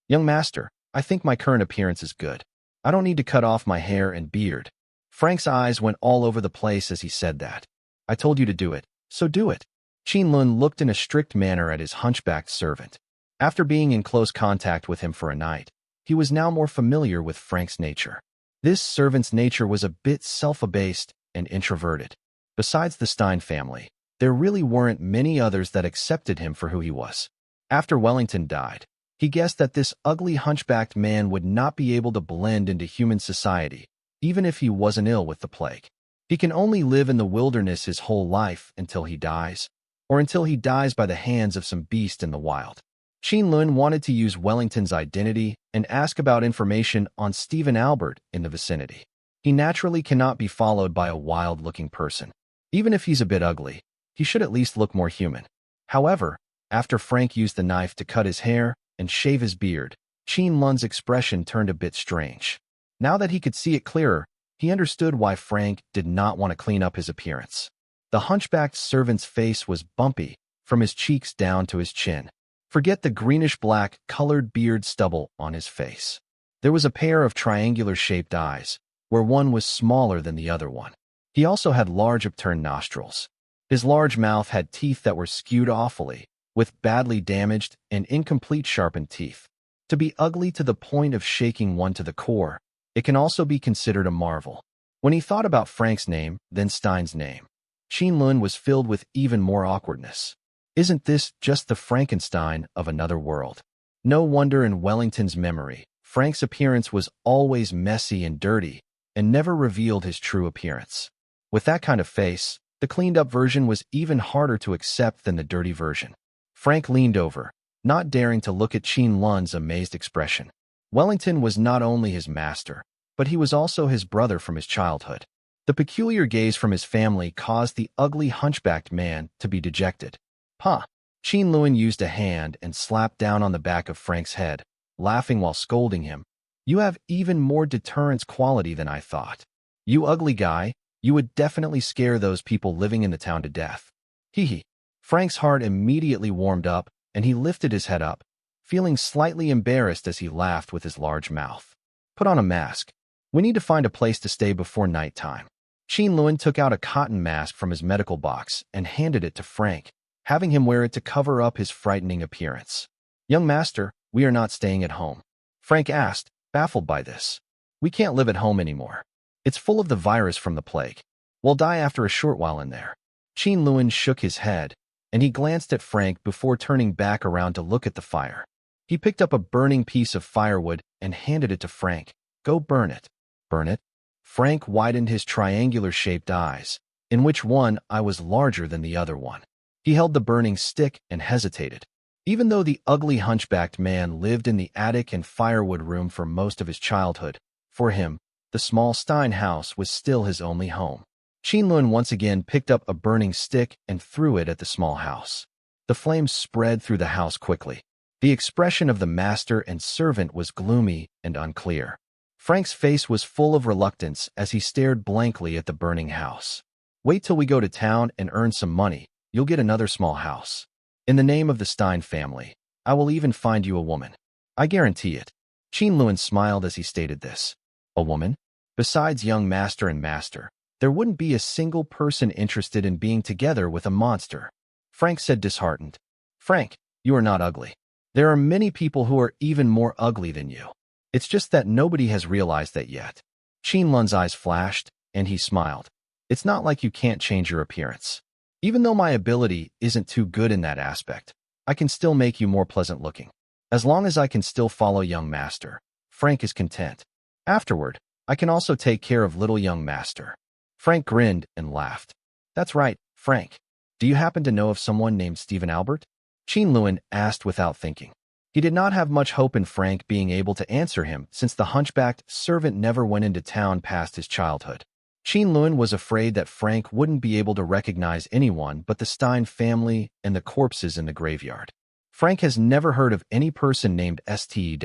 Young master, I think my current appearance is good. I don't need to cut off my hair and beard. Frank's eyes went all over the place as he said that. I told you to do it, so do it. Qin Lun looked in a strict manner at his hunchbacked servant. After being in close contact with him for a night, he was now more familiar with Frank's nature. This servant's nature was a bit self-abased and introverted. Besides the Stein family, there really weren't many others that accepted him for who he was. After Wellington died, he guessed that this ugly hunchbacked man would not be able to blend into human society, even if he wasn't ill with the plague. He can only live in the wilderness his whole life until he dies, or until he dies by the hands of some beast in the wild. Qin Lun wanted to use Wellington's identity and ask about information on Stephen Albert in the vicinity. He naturally cannot be followed by a wild-looking person. Even if he's a bit ugly, he should at least look more human. However, after Frank used the knife to cut his hair and shave his beard, Qin Lun's expression turned a bit strange. Now that he could see it clearer, he understood why Frank did not want to clean up his appearance. The hunchbacked servant's face was bumpy, from his cheeks down to his chin. Forget the greenish-black colored beard stubble on his face. There was a pair of triangular-shaped eyes, where one was smaller than the other one. He also had large upturned nostrils. His large mouth had teeth that were skewed awfully, with badly damaged and incomplete sharpened teeth. To be ugly to the point of shaking one to the core, it can also be considered a marvel. When he thought about Frank's name, then Stein's name, Qin Lun was filled with even more awkwardness. Isn't this just the Frankenstein of another world? No wonder in Wellington's memory, Frank's appearance was always messy and dirty, and never revealed his true appearance. With that kind of face, the cleaned-up version was even harder to accept than the dirty version. Frank leaned over, not daring to look at Qin Lun's amazed expression. Wellington was not only his master, but he was also his brother from his childhood. The peculiar gaze from his family caused the ugly hunchbacked man to be dejected. Qin Lun used a hand and slapped down on the back of Frank's head, laughing while scolding him. You have even more deterrence quality than I thought. You ugly guy, you would definitely scare those people living in the town to death. Hee. Frank's heart immediately warmed up, and he lifted his head up, feeling slightly embarrassed as he laughed with his large mouth. Put on a mask. We need to find a place to stay before nighttime. Qin Lun took out a cotton mask from his medical box and handed it to Frank, having him wear it to cover up his frightening appearance. Young master, we are not staying at home. Frank asked, baffled by this. We can't live at home anymore. It's full of the virus from the plague. We'll die after a short while in there. Qin Lun shook his head, and he glanced at Frank before turning back around to look at the fire. He picked up a burning piece of firewood and handed it to Frank. Go burn it. Burn it? Frank widened his triangular-shaped eyes, in which one eye was larger than the other one. He held the burning stick and hesitated. Even though the ugly hunchbacked man lived in the attic and firewood room for most of his childhood, for him, the small Stein house was still his only home. Qin Lun once again picked up a burning stick and threw it at the small house. The flames spread through the house quickly. The expression of the master and servant was gloomy and unclear. Frank's face was full of reluctance as he stared blankly at the burning house. Wait till we go to town and earn some money. You'll get another small house. In the name of the Stein family, I will even find you a woman. I guarantee it. Qin Lun smiled as he stated this. A woman? Besides young master and master, there wouldn't be a single person interested in being together with a monster. Frank said disheartened. Frank, you are not ugly. There are many people who are even more ugly than you. It's just that nobody has realized that yet. Qin Lun's eyes flashed, and he smiled. It's not like you can't change your appearance. Even though my ability isn't too good in that aspect, I can still make you more pleasant looking. As long as I can still follow young master, Frank is content. Afterward, I can also take care of little young master. Frank grinned and laughed. That's right, Frank. Do you happen to know of someone named Stephen Albert? Qin Lun asked without thinking. He did not have much hope in Frank being able to answer him since the hunchbacked servant never went into town past his childhood. Qin Lun was afraid that Frank wouldn't be able to recognize anyone but the Stein family and the corpses in the graveyard. Frank has never heard of any person named Ste.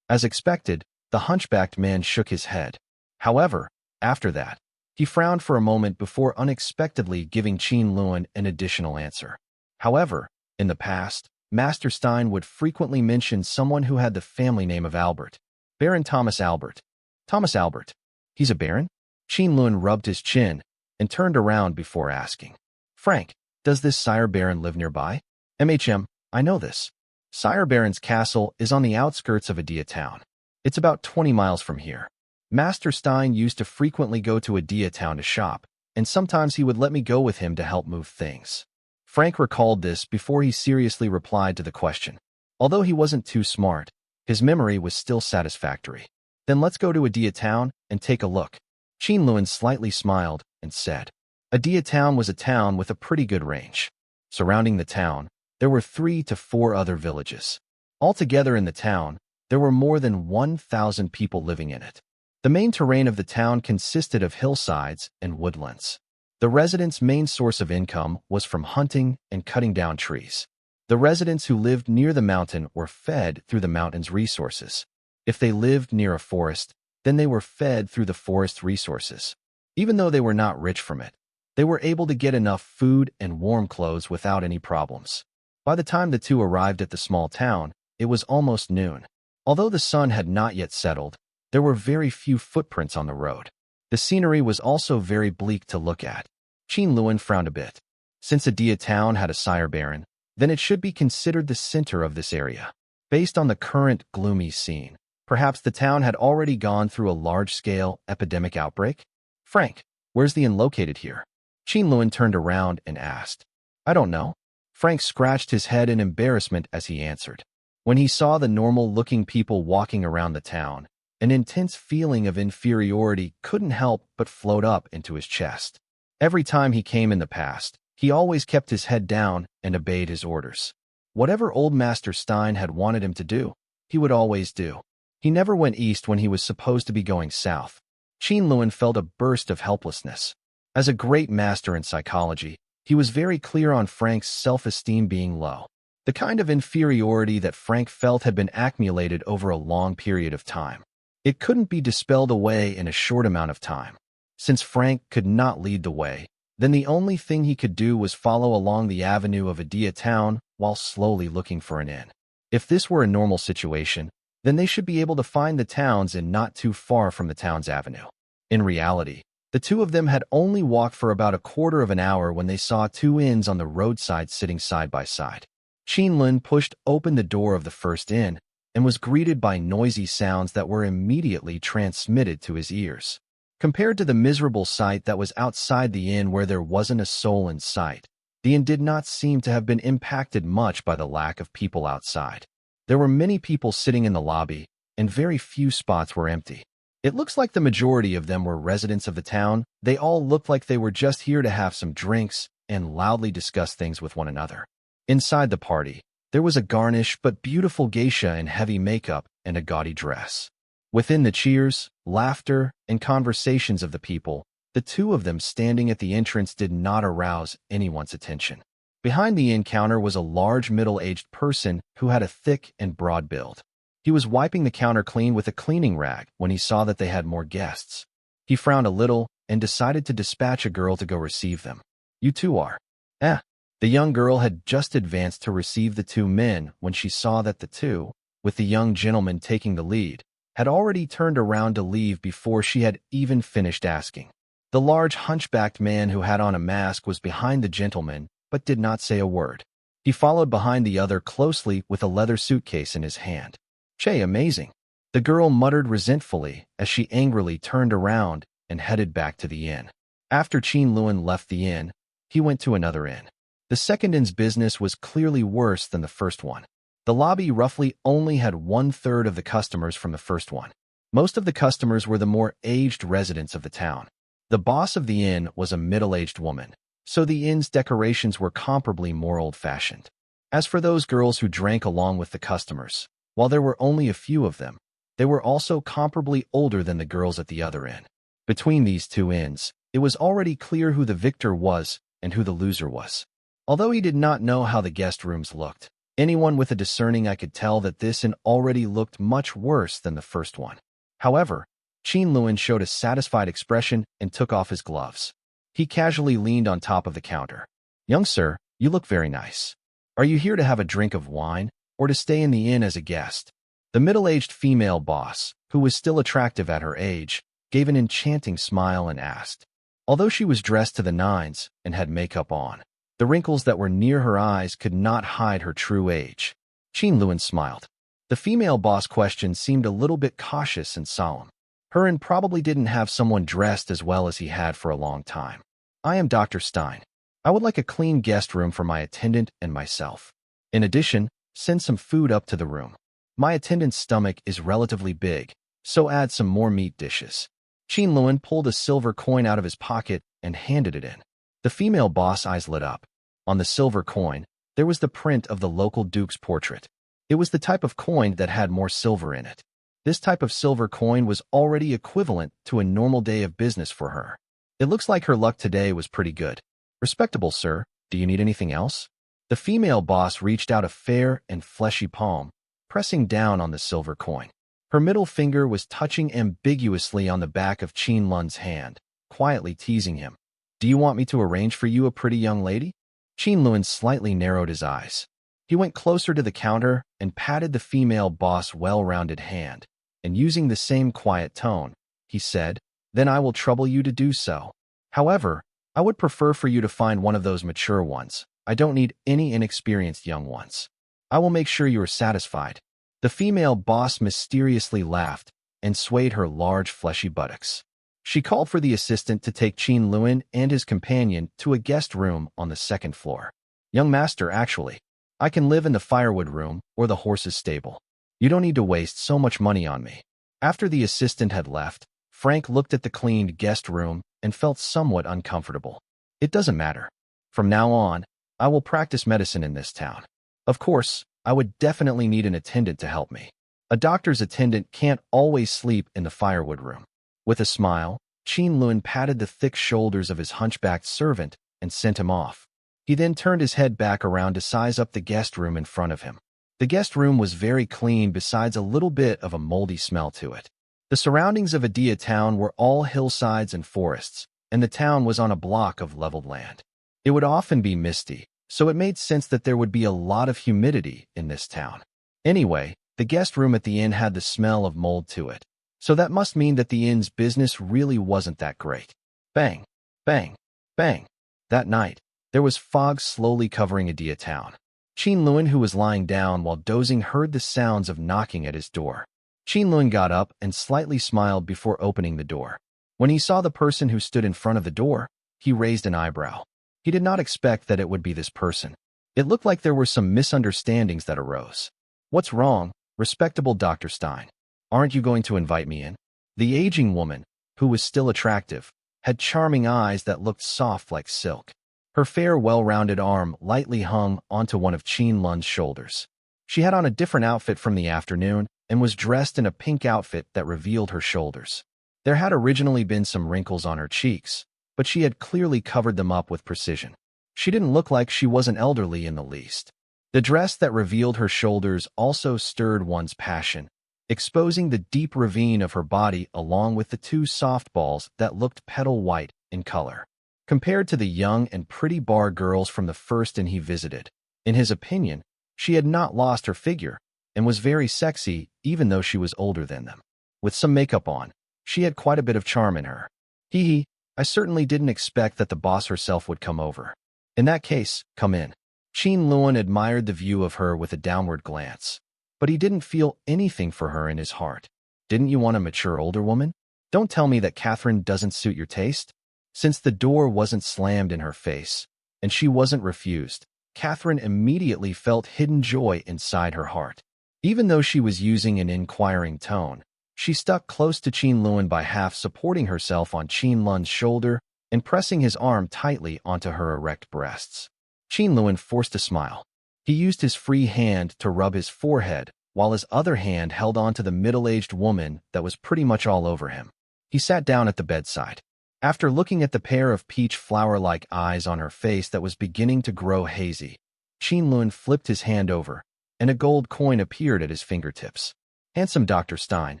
As expected, the hunchbacked man shook his head. However, after that, he frowned for a moment before unexpectedly giving Qin Lun an additional answer. However, in the past, Master Stein would frequently mention someone who had the family name of Albert. Baron Thomas Albert. Thomas Albert. He's a baron? Qin Lun rubbed his chin and turned around before asking. Frank, does this Sire Baron live nearby? I know this. Sire Baron's castle is on the outskirts of Adia town. It's about 20 miles from here. Master Stein used to frequently go to Adia town to shop, and sometimes he would let me go with him to help move things. Frank recalled this before he seriously replied to the question. Although he wasn't too smart, his memory was still satisfactory. Then let's go to Adia town and take a look. Qin Lun slightly smiled and said. Adia town was a town with a pretty good range. Surrounding the town, there were 3 to 4 other villages. Altogether in the town, there were more than 1,000 people living in it. The main terrain of the town consisted of hillsides and woodlands. The residents' main source of income was from hunting and cutting down trees. The residents who lived near the mountain were fed through the mountain's resources. If they lived near a forest, then they were fed through the forest's resources. Even though they were not rich from it, they were able to get enough food and warm clothes without any problems. By the time the two arrived at the small town, it was almost noon. Although the sun had not yet settled, there were very few footprints on the road. The scenery was also very bleak to look at. Qin Lun frowned a bit. Since Adia town had a Sire Baron, then it should be considered the center of this area. Based on the current gloomy scene, perhaps the town had already gone through a large-scale epidemic outbreak? Frank, where's the inn located here? Qin Lun turned around and asked. I don't know. Frank scratched his head in embarrassment as he answered. When he saw the normal-looking people walking around the town, an intense feeling of inferiority couldn't help but float up into his chest. Every time he came in the past, he always kept his head down and obeyed his orders. Whatever old Master Stein had wanted him to do, he would always do. He never went east when he was supposed to be going south. Qin Lun felt a burst of helplessness. As a great master in psychology, he was very clear on Frank's self-esteem being low. The kind of inferiority that Frank felt had been accumulated over a long period of time. It couldn't be dispelled away in a short amount of time. Since Frank could not lead the way, then the only thing he could do was follow along the avenue of Adia town while slowly looking for an inn. If this were a normal situation, then they should be able to find the town's inn not too far from the town's avenue. In reality, the two of them had only walked for about a quarter of an hour when they saw 2 inns on the roadside sitting side by side. Qin Lun pushed open the door of the first inn and was greeted by noisy sounds that were immediately transmitted to his ears. Compared to the miserable sight that was outside the inn where there wasn't a soul in sight, The inn did not seem to have been impacted much by the lack of people outside. There were many people sitting in the lobby, and very few spots were empty. It looks like the majority of them were residents of the town. They all looked like they were just here to have some drinks and loudly discuss things with one another. Inside the party, there was a garnish but beautiful geisha in heavy makeup and a gaudy dress. Within the cheers, laughter, and conversations of the people, the two of them standing at the entrance did not arouse anyone's attention. Behind the inn counter was a large middle-aged person who had a thick and broad build. He was wiping the counter clean with a cleaning rag when he saw that they had more guests. He frowned a little and decided to dispatch a girl to go receive them. "You two are?" The young girl had just advanced to receive the two men when she saw that the two, with the young gentleman taking the lead, had already turned around to leave before she had even finished asking. The large hunchbacked man who had on a mask was behind the gentleman, but did not say a word. He followed behind the other closely with a leather suitcase in his hand. "Che, amazing," the girl muttered resentfully as she angrily turned around and headed back to the inn. After Qin Lun left the inn, he went to another inn. The second inn's business was clearly worse than the first one. The lobby roughly only had 1/3 of the customers from the first one. Most of the customers were the more aged residents of the town. The boss of the inn was a middle-aged woman, so the inn's decorations were comparably more old-fashioned. As for those girls who drank along with the customers, while there were only a few of them, they were also comparably older than the girls at the other inn. Between these two inns, it was already clear who the victor was and who the loser was. Although he did not know how the guest rooms looked, anyone with a discerning eye could tell that this inn already looked much worse than the first one. However, Qin Lun showed a satisfied expression and took off his gloves. He casually leaned on top of the counter. "Young sir, you look very nice. Are you here to have a drink of wine, or to stay in the inn as a guest?" The middle-aged female boss, who was still attractive at her age, gave an enchanting smile and asked. Although she was dressed to the nines and had makeup on, the wrinkles that were near her eyes could not hide her true age. Qin Lun smiled. The female boss question seemed a little bit cautious and solemn. Her inn probably didn't have someone dressed as well as he had for a long time. "I am Dr. Stein. I would like a clean guest room for my attendant and myself. In addition, send some food up to the room. My attendant's stomach is relatively big, so add some more meat dishes." Qin Lun pulled a silver coin out of his pocket and handed it in. The female boss' eyes lit up. On the silver coin, there was the print of the local duke's portrait. It was the type of coin that had more silver in it. This type of silver coin was already equivalent to a normal day of business for her. It looks like her luck today was pretty good. "Respectable, sir. Do you need anything else?" The female boss reached out a fair and fleshy palm, pressing down on the silver coin. Her middle finger was touching ambiguously on the back of Qin Lun's hand, quietly teasing him. "Do you want me to arrange for you a pretty young lady?" Qin Lun slightly narrowed his eyes. He went closer to the counter and patted the female boss' well-rounded hand, and using the same quiet tone, he said, "Then I will trouble you to do so. However, I would prefer for you to find one of those mature ones. I don't need any inexperienced young ones. I will make sure you are satisfied." The female boss mysteriously laughed and swayed her large fleshy buttocks. She called for the assistant to take Qin Lun and his companion to a guest room on the second floor. "Young master, actually, I can live in the firewood room or the horse's stable. You don't need to waste so much money on me." After the assistant had left, Frank looked at the cleaned guest room and felt somewhat uncomfortable. "It doesn't matter. From now on, I will practice medicine in this town. Of course, I would definitely need an attendant to help me. A doctor's attendant can't always sleep in the firewood room." With a smile, Qin Lun patted the thick shoulders of his hunchbacked servant and sent him off. He then turned his head back around to size up the guest room in front of him. The guest room was very clean besides a little bit of a moldy smell to it. The surroundings of Adia town were all hillsides and forests, and the town was on a block of leveled land. It would often be misty, so it made sense that there would be a lot of humidity in this town. Anyway, the guest room at the inn had the smell of mold to it, so that must mean that the inn's business really wasn't that great. Bang, bang, bang. That night, there was fog slowly covering Adia town. Qin Lun, who was lying down while dozing, heard the sounds of knocking at his door. Qin Lun got up and slightly smiled before opening the door. When he saw the person who stood in front of the door, he raised an eyebrow. He did not expect that it would be this person. It looked like there were some misunderstandings that arose. What's wrong, respectable Dr. Stein? Aren't you going to invite me in? The aging woman, who was still attractive, had charming eyes that looked soft like silk. Her fair, well-rounded arm lightly hung onto one of Qin Lun's shoulders. She had on a different outfit from the afternoon and was dressed in a pink outfit that revealed her shoulders. There had originally been some wrinkles on her cheeks, but she had clearly covered them up with precision. She didn't look like she wasn't elderly in the least. The dress that revealed her shoulders also stirred one's passion, exposing the deep ravine of her body along with the two softballs that looked petal white in color. Compared to the young and pretty bar girls from the first inn he visited, in his opinion, she had not lost her figure and was very sexy even though she was older than them. With some makeup on, she had quite a bit of charm in her. Hee, I certainly didn't expect that the boss herself would come over. In that case, come in. Qin Lun admired the view of her with a downward glance, but he didn't feel anything for her in his heart. Didn't you want a mature older woman? Don't tell me that Catherine doesn't suit your taste? Since the door wasn't slammed in her face, and she wasn't refused, Catherine immediately felt hidden joy inside her heart. Even though she was using an inquiring tone, she stuck close to Qin Lun by half supporting herself on Qin Lun's shoulder and pressing his arm tightly onto her erect breasts. Qin Lun forced a smile. He used his free hand to rub his forehead, while his other hand held onto the middle-aged woman that was pretty much all over him. He sat down at the bedside. After looking at the pair of peach flower-like eyes on her face that was beginning to grow hazy, Qin Lun flipped his hand over, and a gold coin appeared at his fingertips. Handsome Dr. Stein,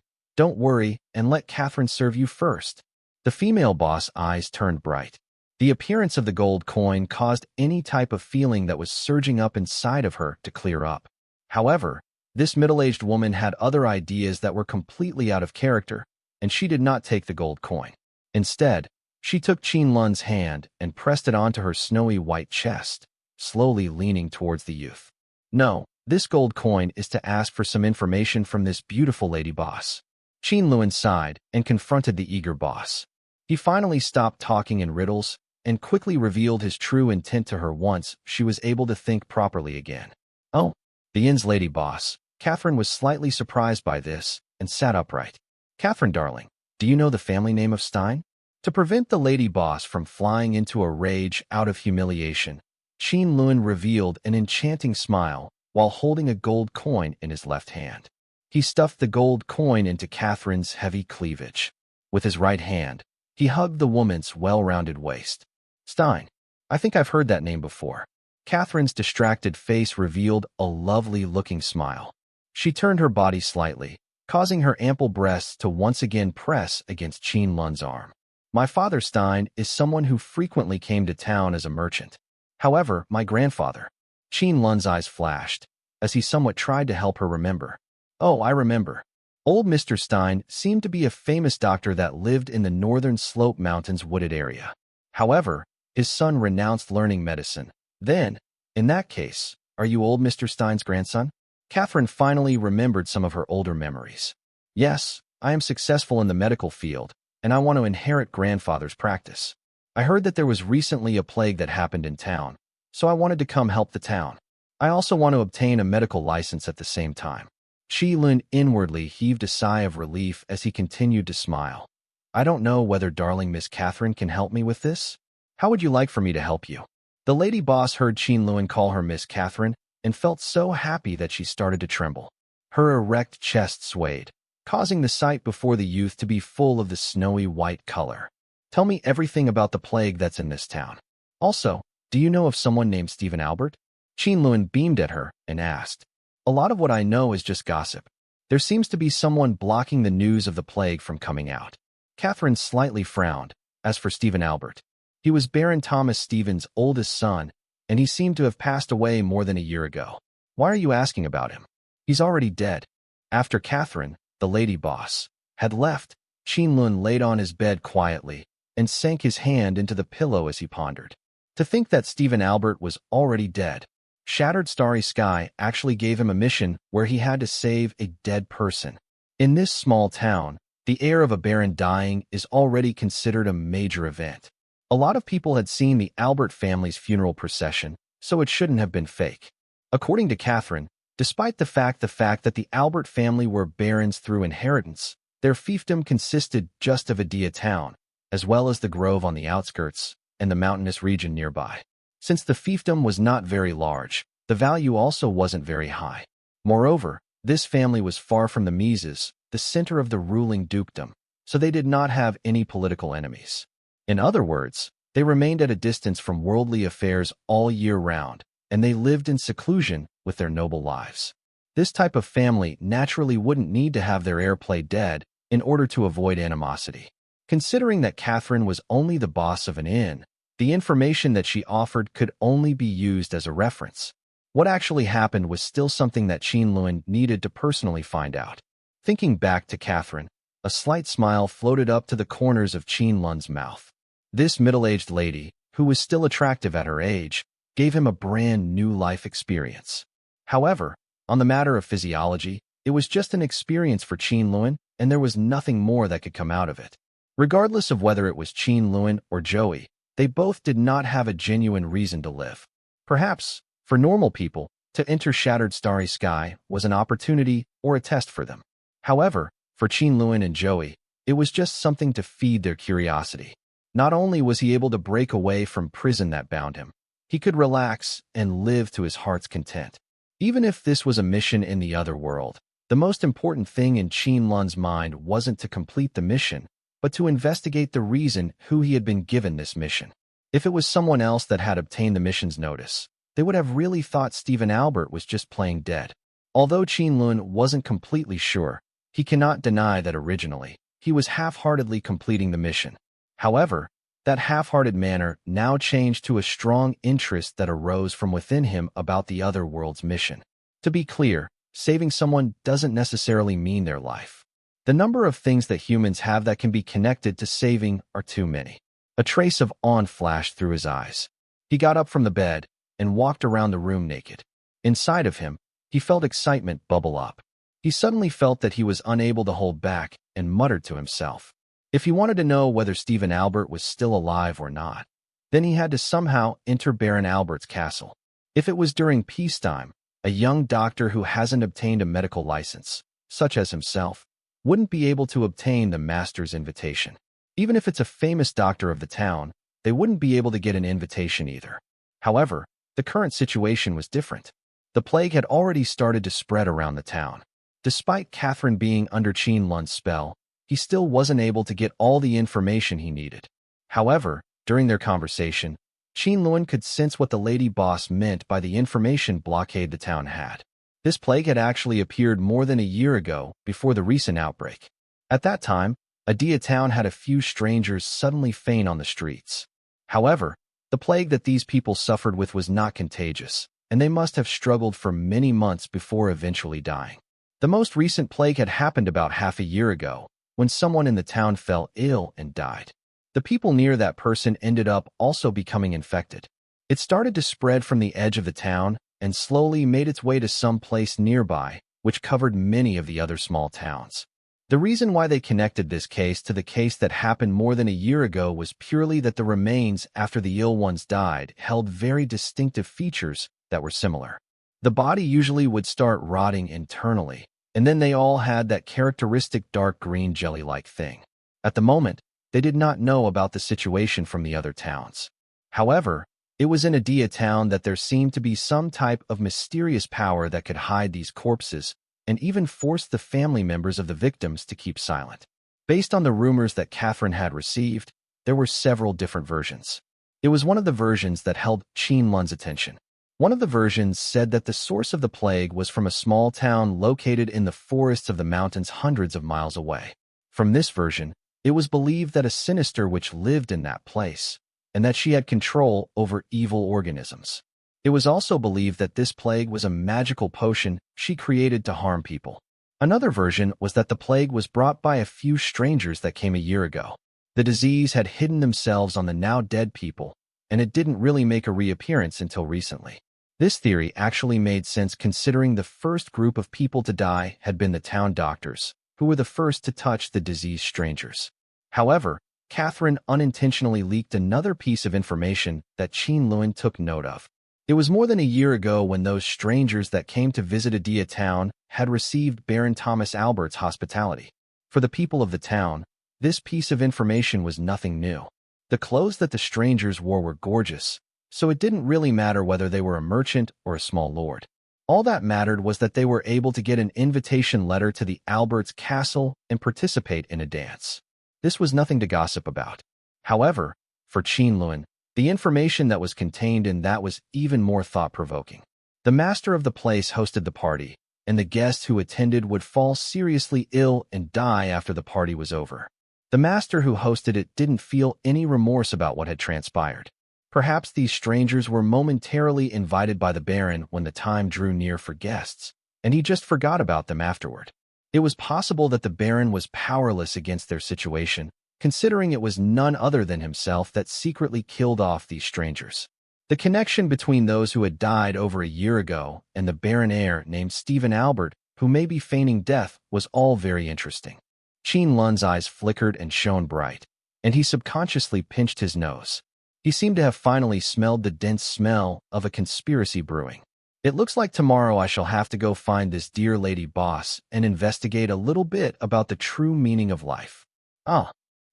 don't worry and let Catherine serve you first. The female boss' eyes turned bright. The appearance of the gold coin caused any type of feeling that was surging up inside of her to clear up. However, this middle-aged woman had other ideas that were completely out of character, and she did not take the gold coin. Instead, she took Qin Lun's hand and pressed it onto her snowy white chest, slowly leaning towards the youth. No, this gold coin is to ask for some information from this beautiful lady boss. Qin Lun sighed and confronted the eager boss. He finally stopped talking in riddles and quickly revealed his true intent to her once she was able to think properly again. Oh, the inn's lady boss. Catherine was slightly surprised by this and sat upright. Catherine, darling, do you know the family name of Stein? To prevent the lady boss from flying into a rage out of humiliation, Qin Lun revealed an enchanting smile while holding a gold coin in his left hand. He stuffed the gold coin into Catherine's heavy cleavage. With his right hand, he hugged the woman's well-rounded waist. Stein, I think I've heard that name before. Catherine's distracted face revealed a lovely-looking smile. She turned her body slightly, causing her ample breasts to once again press against Qin Lun's arm. My father Stein is someone who frequently came to town as a merchant. However, my grandfather. Qin Lun's eyes flashed, as he somewhat tried to help her remember. Oh, I remember. Old Mr. Stein seemed to be a famous doctor that lived in the northern Slope Mountains wooded area. However, his son renounced learning medicine. Then, in that case, are you old Mr. Stein's grandson? Catherine finally remembered some of her older memories. Yes, I am successful in the medical field, and I want to inherit grandfather's practice. I heard that there was recently a plague that happened in town, so I wanted to come help the town. I also want to obtain a medical license at the same time. Qin Lun inwardly heaved a sigh of relief as he continued to smile. I don't know whether darling Miss Catherine can help me with this. How would you like for me to help you? The lady boss heard Qin Lun call her Miss Catherine and felt so happy that she started to tremble. Her erect chest swayed, causing the sight before the youth to be full of the snowy white color. Tell me everything about the plague that's in this town. Also, do you know of someone named Stephen Albert? Qin Lun beamed at her and asked. A lot of what I know is just gossip. There seems to be someone blocking the news of the plague from coming out. Catherine slightly frowned. As for Stephen Albert, he was Baron Thomas Stephen's oldest son, and he seemed to have passed away more than a year ago. Why are you asking about him? He's already dead. After Catherine, the lady boss, had left, Qin Lun laid on his bed quietly and sank his hand into the pillow as he pondered. To think that Stephen Albert was already dead. Shattered Starry Sky actually gave him a mission where he had to save a dead person. In this small town, the heir of a baron dying is already considered a major event. A lot of people had seen the Albert family's funeral procession, so it shouldn't have been fake. According to Catherine, despite the fact that the Albert family were barons through inheritance, their fiefdom consisted just of Adia town, as well as the grove on the outskirts and the mountainous region nearby. Since the fiefdom was not very large, the value also wasn't very high. Moreover, this family was far from the Mises, the center of the ruling dukedom, so they did not have any political enemies. In other words, they remained at a distance from worldly affairs all year round, and they lived in seclusion with their noble lives. This type of family naturally wouldn't need to have their heir play dead in order to avoid animosity. Considering that Catherine was only the boss of an inn, the information that she offered could only be used as a reference. What actually happened was still something that Qin Lun needed to personally find out. Thinking back to Catherine, a slight smile floated up to the corners of Qin Lun's mouth. This middle-aged lady, who was still attractive at her age, gave him a brand new life experience. However, on the matter of physiology, it was just an experience for Qin Lun, and there was nothing more that could come out of it. Regardless of whether it was Qin Lun or Joey, they both did not have a genuine reason to live. Perhaps, for normal people, to enter shattered starry sky was an opportunity or a test for them. However, for Qin Lun and Joey, it was just something to feed their curiosity. Not only was he able to break away from prison that bound him, he could relax and live to his heart's content. Even if this was a mission in the other world, the most important thing in Qin Lun's mind wasn't to complete the mission, but to investigate the reason who he had been given this mission. If it was someone else that had obtained the mission's notice, they would have really thought Stephen Albert was just playing dead. Although Qin Lun wasn't completely sure, he cannot deny that originally, he was half-heartedly completing the mission. However, that half-hearted manner now changed to a strong interest that arose from within him about the other world's mission. To be clear, saving someone doesn't necessarily mean their life. The number of things that humans have that can be connected to saving are too many. A trace of awe flashed through his eyes. He got up from the bed and walked around the room naked. Inside of him, he felt excitement bubble up. He suddenly felt that he was unable to hold back and muttered to himself. If he wanted to know whether Stephen Albert was still alive or not, then he had to somehow enter Baron Albert's castle. If it was during peacetime, a young doctor who hasn't obtained a medical license, such as himself, wouldn't be able to obtain the master's invitation. Even if it's a famous doctor of the town, they wouldn't be able to get an invitation either. However, the current situation was different. The plague had already started to spread around the town. Despite Catherine being under Qin Lun's spell, he still wasn't able to get all the information he needed. However, during their conversation, Qin Lun could sense what the lady boss meant by the information blockade the town had. This plague had actually appeared more than a year ago, before the recent outbreak. At that time, Adia town had a few strangers suddenly faint on the streets. However, the plague that these people suffered with was not contagious, and they must have struggled for many months before eventually dying. The most recent plague had happened about half a year ago, when someone in the town fell ill and died. The people near that person ended up also becoming infected. It started to spread from the edge of the town and slowly made its way to some place nearby, which covered many of the other small towns. The reason why they connected this case to the case that happened more than a year ago was purely that the remains after the ill ones died held very distinctive features that were similar. The body usually would start rotting internally, and then they all had that characteristic dark green jelly-like thing. At the moment, they did not know about the situation from the other towns. However, it was in Adia town that there seemed to be some type of mysterious power that could hide these corpses and even force the family members of the victims to keep silent. Based on the rumors that Catherine had received, there were several different versions. It was one of the versions that held Qin Lun's attention. One of the versions said that the source of the plague was from a small town located in the forests of the mountains hundreds of miles away. From this version, it was believed that a sinister witch lived in that place, and that she had control over evil organisms. It was also believed that this plague was a magical potion she created to harm people. Another version was that the plague was brought by a few strangers that came a year ago. The disease had hidden themselves on the now dead people, and it didn't really make a reappearance until recently. This theory actually made sense considering the first group of people to die had been the town doctors, who were the first to touch the diseased strangers. However, Catherine unintentionally leaked another piece of information that Qin Lun took note of. It was more than a year ago when those strangers that came to visit Adia town had received Baron Thomas Albert's hospitality. For the people of the town, this piece of information was nothing new. The clothes that the strangers wore were gorgeous, so it didn't really matter whether they were a merchant or a small lord. All that mattered was that they were able to get an invitation letter to the Alberts' castle and participate in a dance. This was nothing to gossip about. However, for Qin Lun, the information that was contained in that was even more thought-provoking. The master of the place hosted the party, and the guests who attended would fall seriously ill and die after the party was over. The master who hosted it didn't feel any remorse about what had transpired. Perhaps these strangers were momentarily invited by the Baron when the time drew near for guests, and he just forgot about them afterward. It was possible that the Baron was powerless against their situation, considering it was none other than himself that secretly killed off these strangers. The connection between those who had died over a year ago and the Baron heir named Stephen Albert, who may be feigning death, was all very interesting. Qin Lun's eyes flickered and shone bright, and he subconsciously pinched his nose. He seemed to have finally smelled the dense smell of a conspiracy brewing. It looks like tomorrow I shall have to go find this dear lady boss and investigate a little bit about the true meaning of life.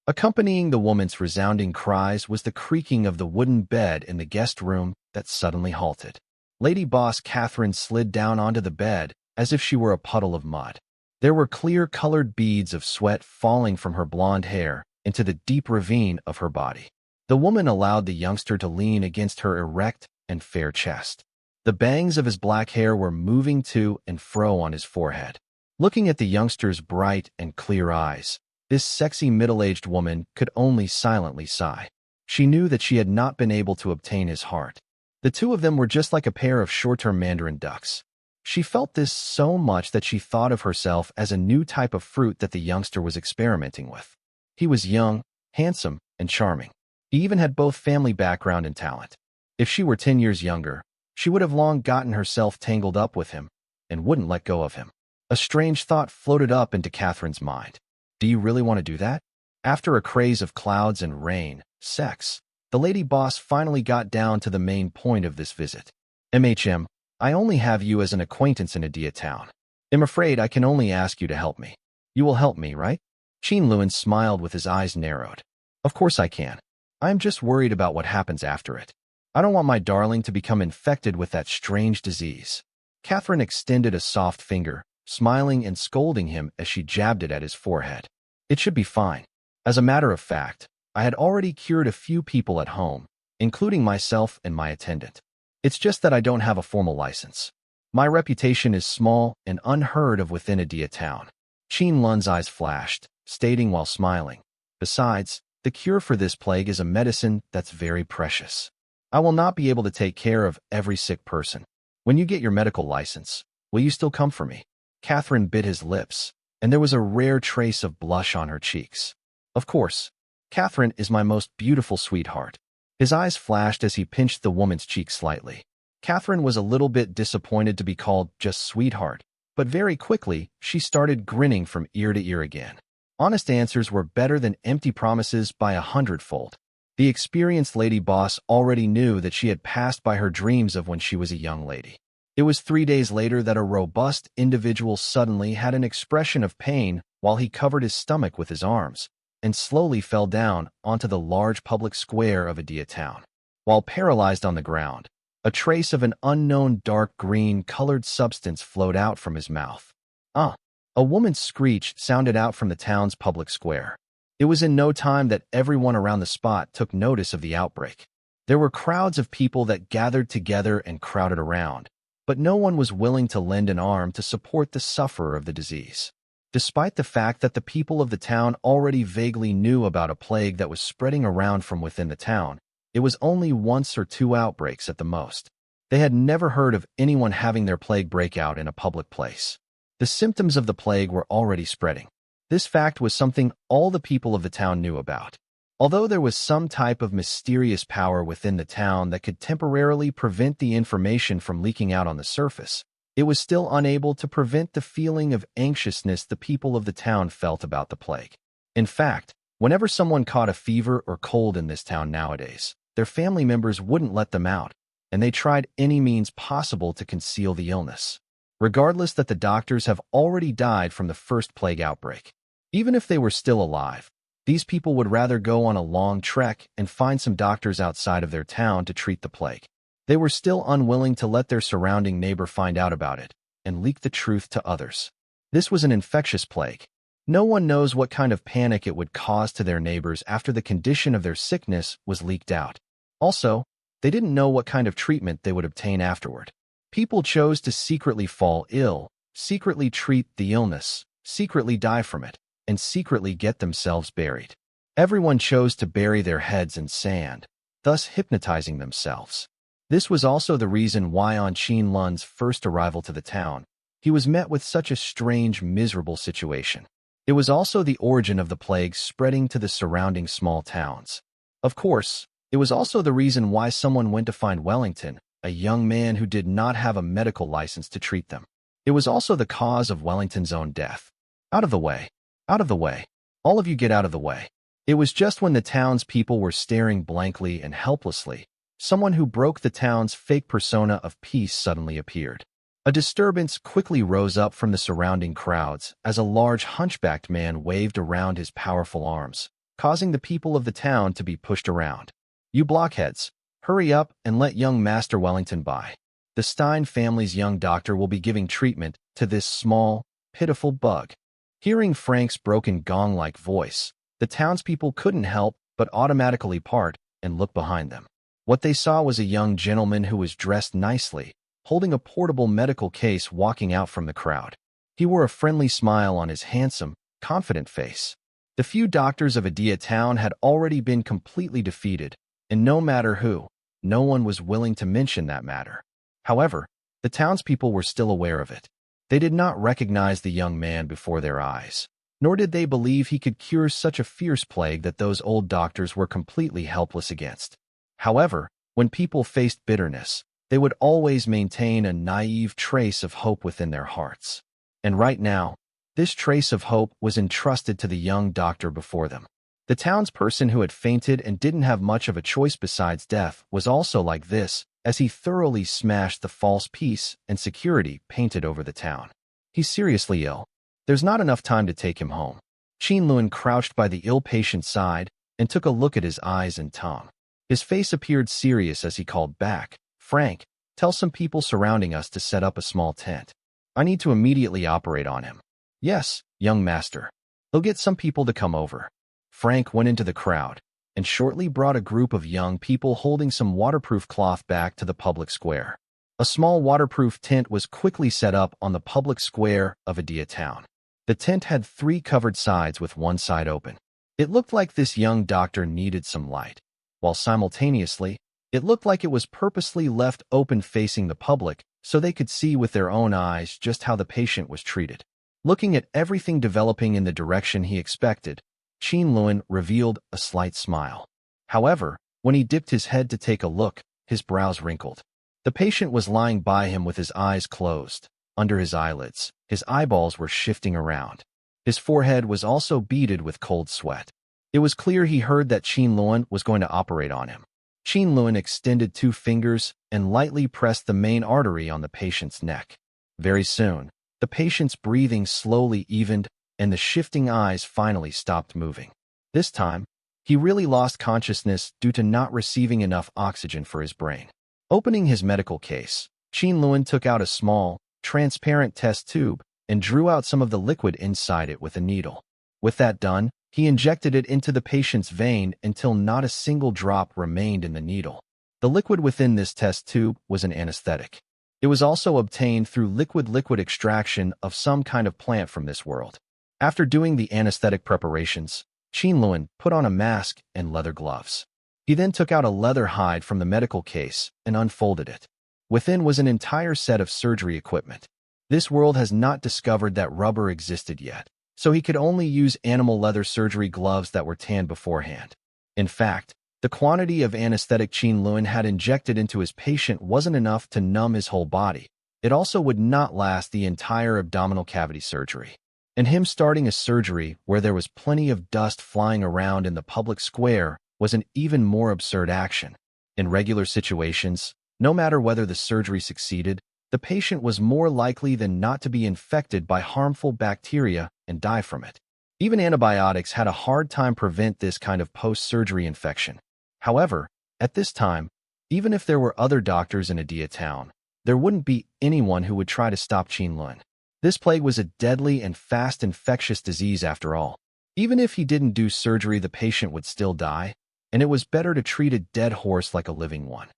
Accompanying the woman's resounding cries was the creaking of the wooden bed in the guest room that suddenly halted. Lady Boss Catherine slid down onto the bed as if she were a puddle of mud. There were clear-colored beads of sweat falling from her blonde hair into the deep ravine of her body. The woman allowed the youngster to lean against her erect and fair chest. The bangs of his black hair were moving to and fro on his forehead. Looking at the youngster's bright and clear eyes, this sexy middle-aged woman could only silently sigh. She knew that she had not been able to obtain his heart. The two of them were just like a pair of short-term mandarin ducks. She felt this so much that she thought of herself as a new type of fruit that the youngster was experimenting with. He was young, handsome, and charming. He even had both family background and talent. If she were 10 years younger, she would have long gotten herself tangled up with him and wouldn't let go of him. A strange thought floated up into Catherine's mind. Do you really want to do that? After a craze of clouds and rain, sex, the lady boss finally got down to the main point of this visit. I only have you as an acquaintance in Adia town. I'm afraid I can only ask you to help me. You will help me, right? Qin Lun smiled with his eyes narrowed. Of course I can. I'm just worried about what happens after it. I don't want my darling to become infected with that strange disease. Catherine extended a soft finger, smiling and scolding him as she jabbed it at his forehead. It should be fine. As a matter of fact, I had already cured a few people at home, including myself and my attendant. It's just that I don't have a formal license. My reputation is small and unheard of within Adia town. Qin Lun's eyes flashed, stating while smiling. Besides, the cure for this plague is a medicine that's very precious. I will not be able to take care of every sick person. When you get your medical license, will you still come for me? Catherine bit his lips, and there was a rare trace of blush on her cheeks. Of course. Catherine is my most beautiful sweetheart. His eyes flashed as he pinched the woman's cheek slightly. Catherine was a little bit disappointed to be called just sweetheart, but very quickly she started grinning from ear to ear again. Honest answers were better than empty promises by 100-fold. The experienced lady boss already knew that she had passed by her dreams of when she was a young lady. It was 3 days later that a robust individual suddenly had an expression of pain while he covered his stomach with his arms and slowly fell down onto the large public square of Adia town. While paralyzed on the ground, a trace of an unknown dark green-colored substance flowed out from his mouth. A woman's screech sounded out from the town's public square. It was in no time that everyone around the spot took notice of the outbreak. There were crowds of people that gathered together and crowded around, but no one was willing to lend an arm to support the sufferer of the disease. Despite the fact that the people of the town already vaguely knew about a plague that was spreading around from within the town, it was only 1 or 2 outbreaks at the most. They had never heard of anyone having their plague break out in a public place. The symptoms of the plague were already spreading. This fact was something all the people of the town knew about. Although there was some type of mysterious power within the town that could temporarily prevent the information from leaking out on the surface, it was still unable to prevent the feeling of anxiousness the people of the town felt about the plague. In fact, Whenever someone caught a fever or cold in this town nowadays, their family members wouldn't let them out, and they tried any means possible to conceal the illness, regardless that the doctors have already died from the first plague outbreak. Even if they were still alive, these people would rather go on a long trek and find some doctors outside of their town to treat the plague. They were still unwilling to let their surrounding neighbor find out about it and leak the truth to others. This was an infectious plague. No one knows what kind of panic it would cause to their neighbors after the condition of their sickness was leaked out. Also, they didn't know what kind of treatment they would obtain afterward. People chose to secretly fall ill, secretly treat the illness, secretly die from it, and secretly get themselves buried. Everyone chose to bury their heads in sand, thus hypnotizing themselves. This was also the reason why on Qin Lun's first arrival to the town, he was met with such a strange, miserable situation. It was also the origin of the plague spreading to the surrounding small towns. Of course, it was also the reason why someone went to find Wellington, a young man who did not have a medical license to treat them. It was also the cause of Wellington's own death. Out of the way. Out of the way. All of you get out of the way. It was just when the townspeople were staring blankly and helplessly, someone who broke the town's fake persona of peace suddenly appeared. A disturbance quickly rose up from the surrounding crowds as a large hunchbacked man waved around his powerful arms, causing the people of the town to be pushed around. You blockheads, hurry up and let young Master Wellington by. The Stein family's young doctor will be giving treatment to this small, pitiful bug. Hearing Frank's broken gong-like voice, the townspeople couldn't help but automatically part and look behind them. What they saw was a young gentleman who was dressed nicely, holding a portable medical case walking out from the crowd. He wore a friendly smile on his handsome, confident face. The few doctors of Adia town had already been completely defeated, and no matter who, no one was willing to mention that matter. However, the townspeople were still aware of it. They did not recognize the young man before their eyes, nor did they believe he could cure such a fierce plague that those old doctors were completely helpless against. However, when people faced bitterness, they would always maintain a naive trace of hope within their hearts. And right now, this trace of hope was entrusted to the young doctor before them. The townsperson who had fainted and didn't have much of a choice besides death was also like this, as he thoroughly smashed the false peace and security painted over the town. He's seriously ill. There's not enough time to take him home. Qin Lun crouched by the ill patient's side and took a look at his eyes and tongue. His face appeared serious as he called back, Frank, tell some people surrounding us to set up a small tent. I need to immediately operate on him. Yes, young master. He'll get some people to come over. Frank went into the crowd and shortly brought a group of young people holding some waterproof cloth back to the public square. A small waterproof tent was quickly set up on the public square of Adia town. The tent had 3 covered sides with one side open. It looked like this young doctor needed some light, while simultaneously, it looked like it was purposely left open facing the public so they could see with their own eyes just how the patient was treated. Looking at everything developing in the direction he expected, Qin Lun revealed a slight smile. However, when he dipped his head to take a look, his brows wrinkled. The patient was lying by him with his eyes closed. Under his eyelids, his eyeballs were shifting around. His forehead was also beaded with cold sweat. It was clear he heard that Qin Lun was going to operate on him. Qin Lun extended 2 fingers and lightly pressed the main artery on the patient's neck. Very soon, the patient's breathing slowly evened and the shifting eyes finally stopped moving. This time, he really lost consciousness due to not receiving enough oxygen for his brain. Opening his medical case, Qin Lun took out a small, transparent test tube and drew out some of the liquid inside it with a needle. With that done, he injected it into the patient's vein until not a single drop remained in the needle. The liquid within this test tube was an anesthetic. It was also obtained through liquid extraction of some kind of plant from this world. After doing the anesthetic preparations, Qin Lun put on a mask and leather gloves. He then took out a leather hide from the medical case and unfolded it. Within was an entire set of surgery equipment. This world has not discovered that rubber existed yet, so he could only use animal leather surgery gloves that were tanned beforehand. In fact, the quantity of anesthetic Qin Lun had injected into his patient wasn't enough to numb his whole body. It also would not last the entire abdominal cavity surgery. And him starting a surgery where there was plenty of dust flying around in the public square was an even more absurd action. In regular situations, no matter whether the surgery succeeded, the patient was more likely than not to be infected by harmful bacteria and die from it. Even antibiotics had a hard time prevent this kind of post-surgery infection. However, at this time, even if there were other doctors in Adia town, there wouldn't be anyone who would try to stop Qin Lun. This plague was a deadly and fast infectious disease after all. Even if he didn't do surgery, the patient would still die, and it was better to treat a dead horse like a living one.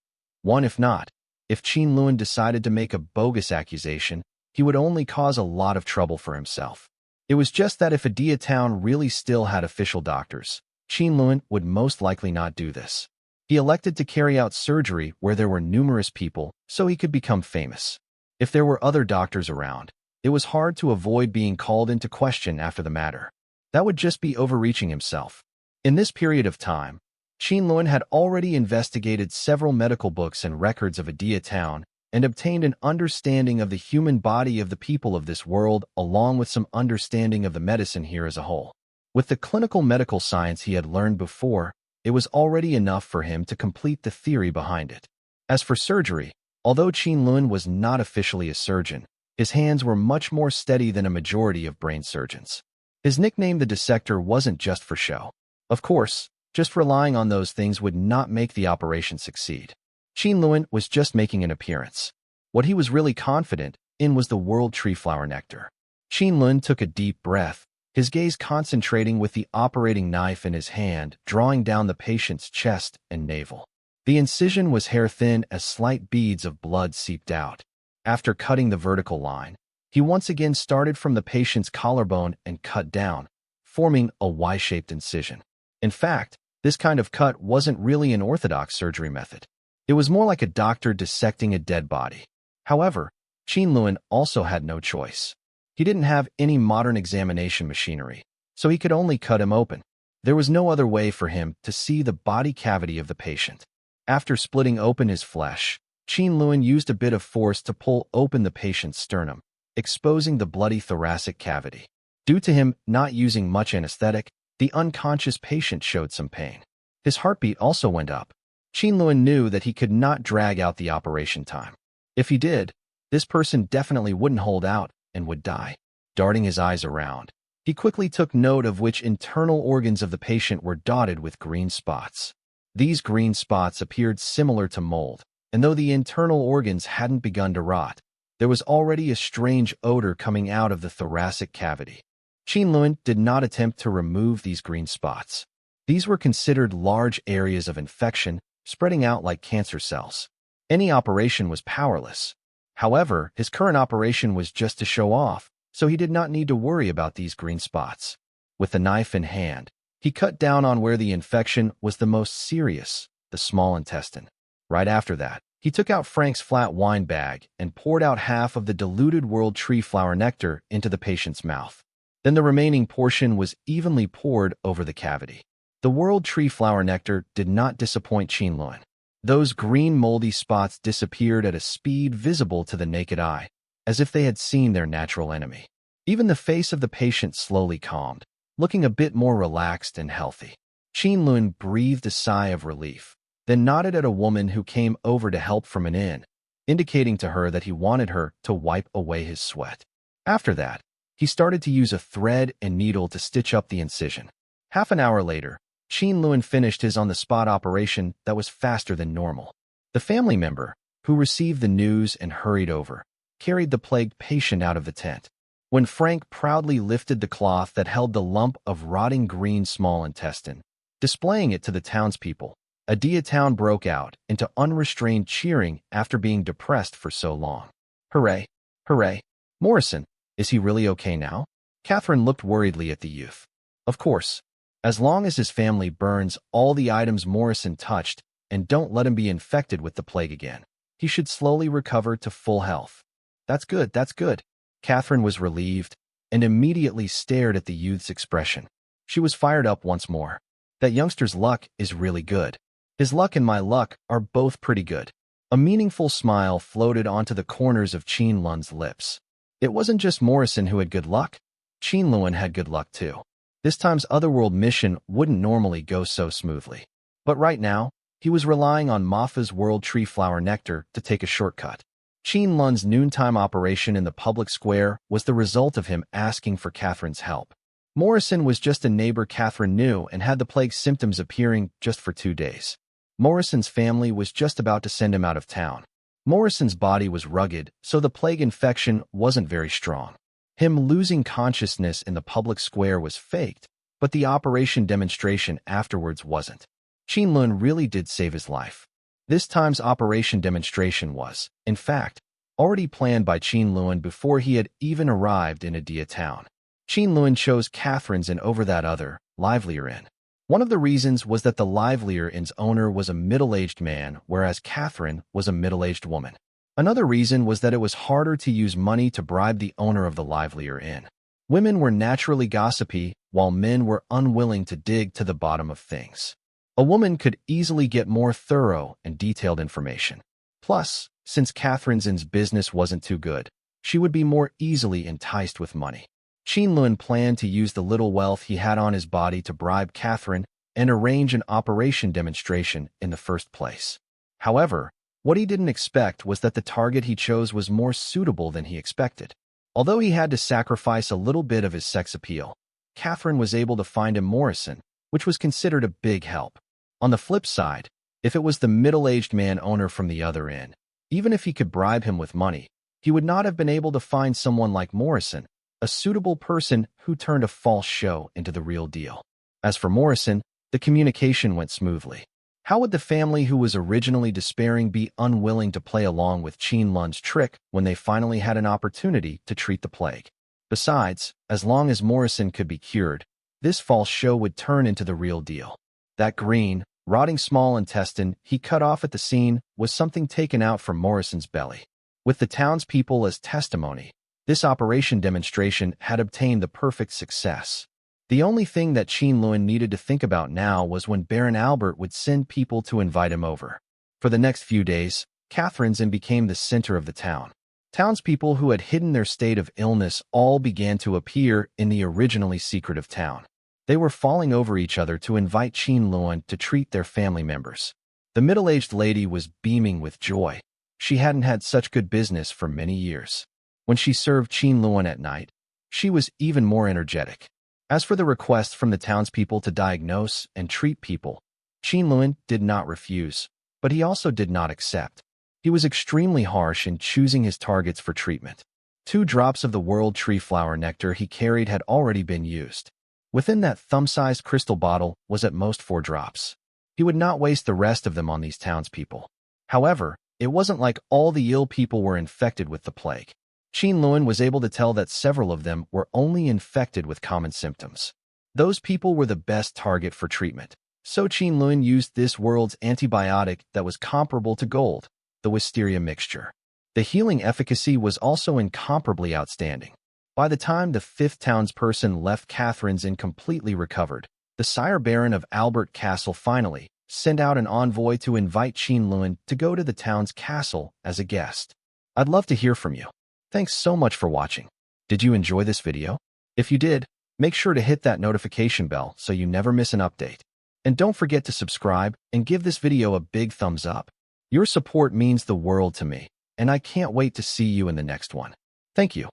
If not, if Qin Lun decided to make a bogus accusation, he would only cause a lot of trouble for himself. It was just that if Adia town really still had official doctors, Qin Lun would most likely not do this. He elected to carry out surgery where there were numerous people so he could become famous. If there were other doctors around, it was hard to avoid being called into question after the matter. That would just be overreaching himself. In this period of time, Qin Lun had already investigated several medical books and records of Adia town and obtained an understanding of the human body of the people of this world along with some understanding of the medicine here as a whole. With the clinical medical science he had learned before, it was already enough for him to complete the theory behind it. As for surgery, although Qin Lun was not officially a surgeon, his hands were much more steady than a majority of brain surgeons. His nickname the dissector wasn't just for show. Of course, just relying on those things would not make the operation succeed. Qin Lun was just making an appearance. What he was really confident in was the world tree flower nectar. Qin Lun took a deep breath, his gaze concentrating with the operating knife in his hand, drawing down the patient's chest and navel. The incision was hair-thin as slight beads of blood seeped out. After cutting the vertical line, he once again started from the patient's collarbone and cut down, forming a Y-shaped incision. In fact, this kind of cut wasn't really an orthodox surgery method. It was more like a doctor dissecting a dead body. However, Qin Lun also had no choice. He didn't have any modern examination machinery, so he could only cut him open. There was no other way for him to see the body cavity of the patient. After splitting open his flesh, Qin Lun used a bit of force to pull open the patient's sternum, exposing the bloody thoracic cavity. Due to him not using much anesthetic, the unconscious patient showed some pain. His heartbeat also went up. Qin Lun knew that he could not drag out the operation time. If he did, this person definitely wouldn't hold out and would die. Darting his eyes around, he quickly took note of which internal organs of the patient were dotted with green spots. These green spots appeared similar to mold, and though the internal organs hadn't begun to rot, there was already a strange odor coming out of the thoracic cavity. Qin Lun did not attempt to remove these green spots. These were considered large areas of infection, spreading out like cancer cells. Any operation was powerless. However, his current operation was just to show off, so he did not need to worry about these green spots. With the knife in hand, he cut down on where the infection was the most serious, the small intestine. Right after that, he took out Frank's flat wine bag and poured out half of the diluted world tree flower nectar into the patient's mouth. Then the remaining portion was evenly poured over the cavity. The world tree flower nectar did not disappoint Qin Lun. Those green moldy spots disappeared at a speed visible to the naked eye, as if they had seen their natural enemy. Even the face of the patient slowly calmed, looking a bit more relaxed and healthy. Qin Lun breathed a sigh of relief, then nodded at a woman who came over to help from an inn, indicating to her that he wanted her to wipe away his sweat. After that, he started to use a thread and needle to stitch up the incision. Half an hour later, Qin Lun finished his on-the-spot operation that was faster than normal. The family member, who received the news and hurried over, carried the plagued patient out of the tent. When Frank proudly lifted the cloth that held the lump of rotting green small intestine, displaying it to the townspeople, Adia town broke out into unrestrained cheering after being depressed for so long. Hooray! Hooray! Morrison, is he really okay now? Catherine looked worriedly at the youth. Of course. As long as his family burns all the items Morrison touched and don't let him be infected with the plague again, he should slowly recover to full health. That's good, that's good. Catherine was relieved and immediately stared at the youth's expression. She was fired up once more. That youngster's luck is really good. His luck and my luck are both pretty good. A meaningful smile floated onto the corners of Qin Lun's lips. It wasn't just Morrison who had good luck. Qin Lun had good luck too. This time's otherworld mission wouldn't normally go so smoothly. But right now, he was relying on Mafa's world tree flower nectar to take a shortcut. Qin Lun's noontime operation in the public square was the result of him asking for Catherine's help. Morrison was just a neighbor Catherine knew and had the plague symptoms appearing just for 2 days. Morrison's family was just about to send him out of town. Morrison's body was rugged, so the plague infection wasn't very strong. Him losing consciousness in the public square was faked, but the operation demonstration afterwards wasn't. Qin Lun really did save his life. This time's operation demonstration was, in fact, already planned by Qin Lun before he had even arrived in Adia town. Qin Lun chose Catherine's Inn over that other, livelier inn. One of the reasons was that the livelier inn's owner was a middle-aged man, whereas Catherine was a middle-aged woman. Another reason was that it was harder to use money to bribe the owner of the livelier inn. Women were naturally gossipy, while men were unwilling to dig to the bottom of things. A woman could easily get more thorough and detailed information. Plus, since Catherine's Inn's business wasn't too good, she would be more easily enticed with money. Qin Lun planned to use the little wealth he had on his body to bribe Catherine and arrange an operation demonstration in the first place. However, what he didn't expect was that the target he chose was more suitable than he expected. Although he had to sacrifice a little bit of his sex appeal, Catherine was able to find him Morrison, which was considered a big help. On the flip side, if it was the middle-aged man owner from the other inn, even if he could bribe him with money, he would not have been able to find someone like Morrison, a suitable person who turned a false show into the real deal. As for Morrison, the communication went smoothly. How would the family who was originally despairing be unwilling to play along with Qin Lun's trick when they finally had an opportunity to treat the plague? Besides, as long as Morrison could be cured, this false show would turn into the real deal. That green, rotting small intestine he cut off at the scene was something taken out from Morrison's belly. With the townspeople as testimony, this operation demonstration had obtained the perfect success. The only thing that Qin Lun needed to think about now was when Baron Albert would send people to invite him over. For the next few days, Catherine's Inn became the center of the town. Townspeople who had hidden their state of illness all began to appear in the originally secretive town. They were falling over each other to invite Qin Lun to treat their family members. The middle-aged lady was beaming with joy. She hadn't had such good business for many years. When she served Qin Lun at night, she was even more energetic. As for the request from the townspeople to diagnose and treat people, Qin Lun did not refuse, but he also did not accept. He was extremely harsh in choosing his targets for treatment. 2 drops of the world tree flower nectar he carried had already been used. Within that thumb-sized crystal bottle was at most 4 drops. He would not waste the rest of them on these townspeople. However, it wasn't like all the ill people were infected with the plague. Qin Lun was able to tell that several of them were only infected with common symptoms. Those people were the best target for treatment. So Qin Lun used this world's antibiotic that was comparable to gold, the wisteria mixture. The healing efficacy was also incomparably outstanding. By the time the 5th townsperson left Catherine's Inn completely recovered, the Sire Baron of Albert Castle finally sent out an envoy to invite Qin Lun to go to the town's castle as a guest. I'd love to hear from you. Thanks so much for watching. Did you enjoy this video? If you did, make sure to hit that notification bell so you never miss an update. And don't forget to subscribe and give this video a big thumbs up. Your support means the world to me, and I can't wait to see you in the next one. Thank you.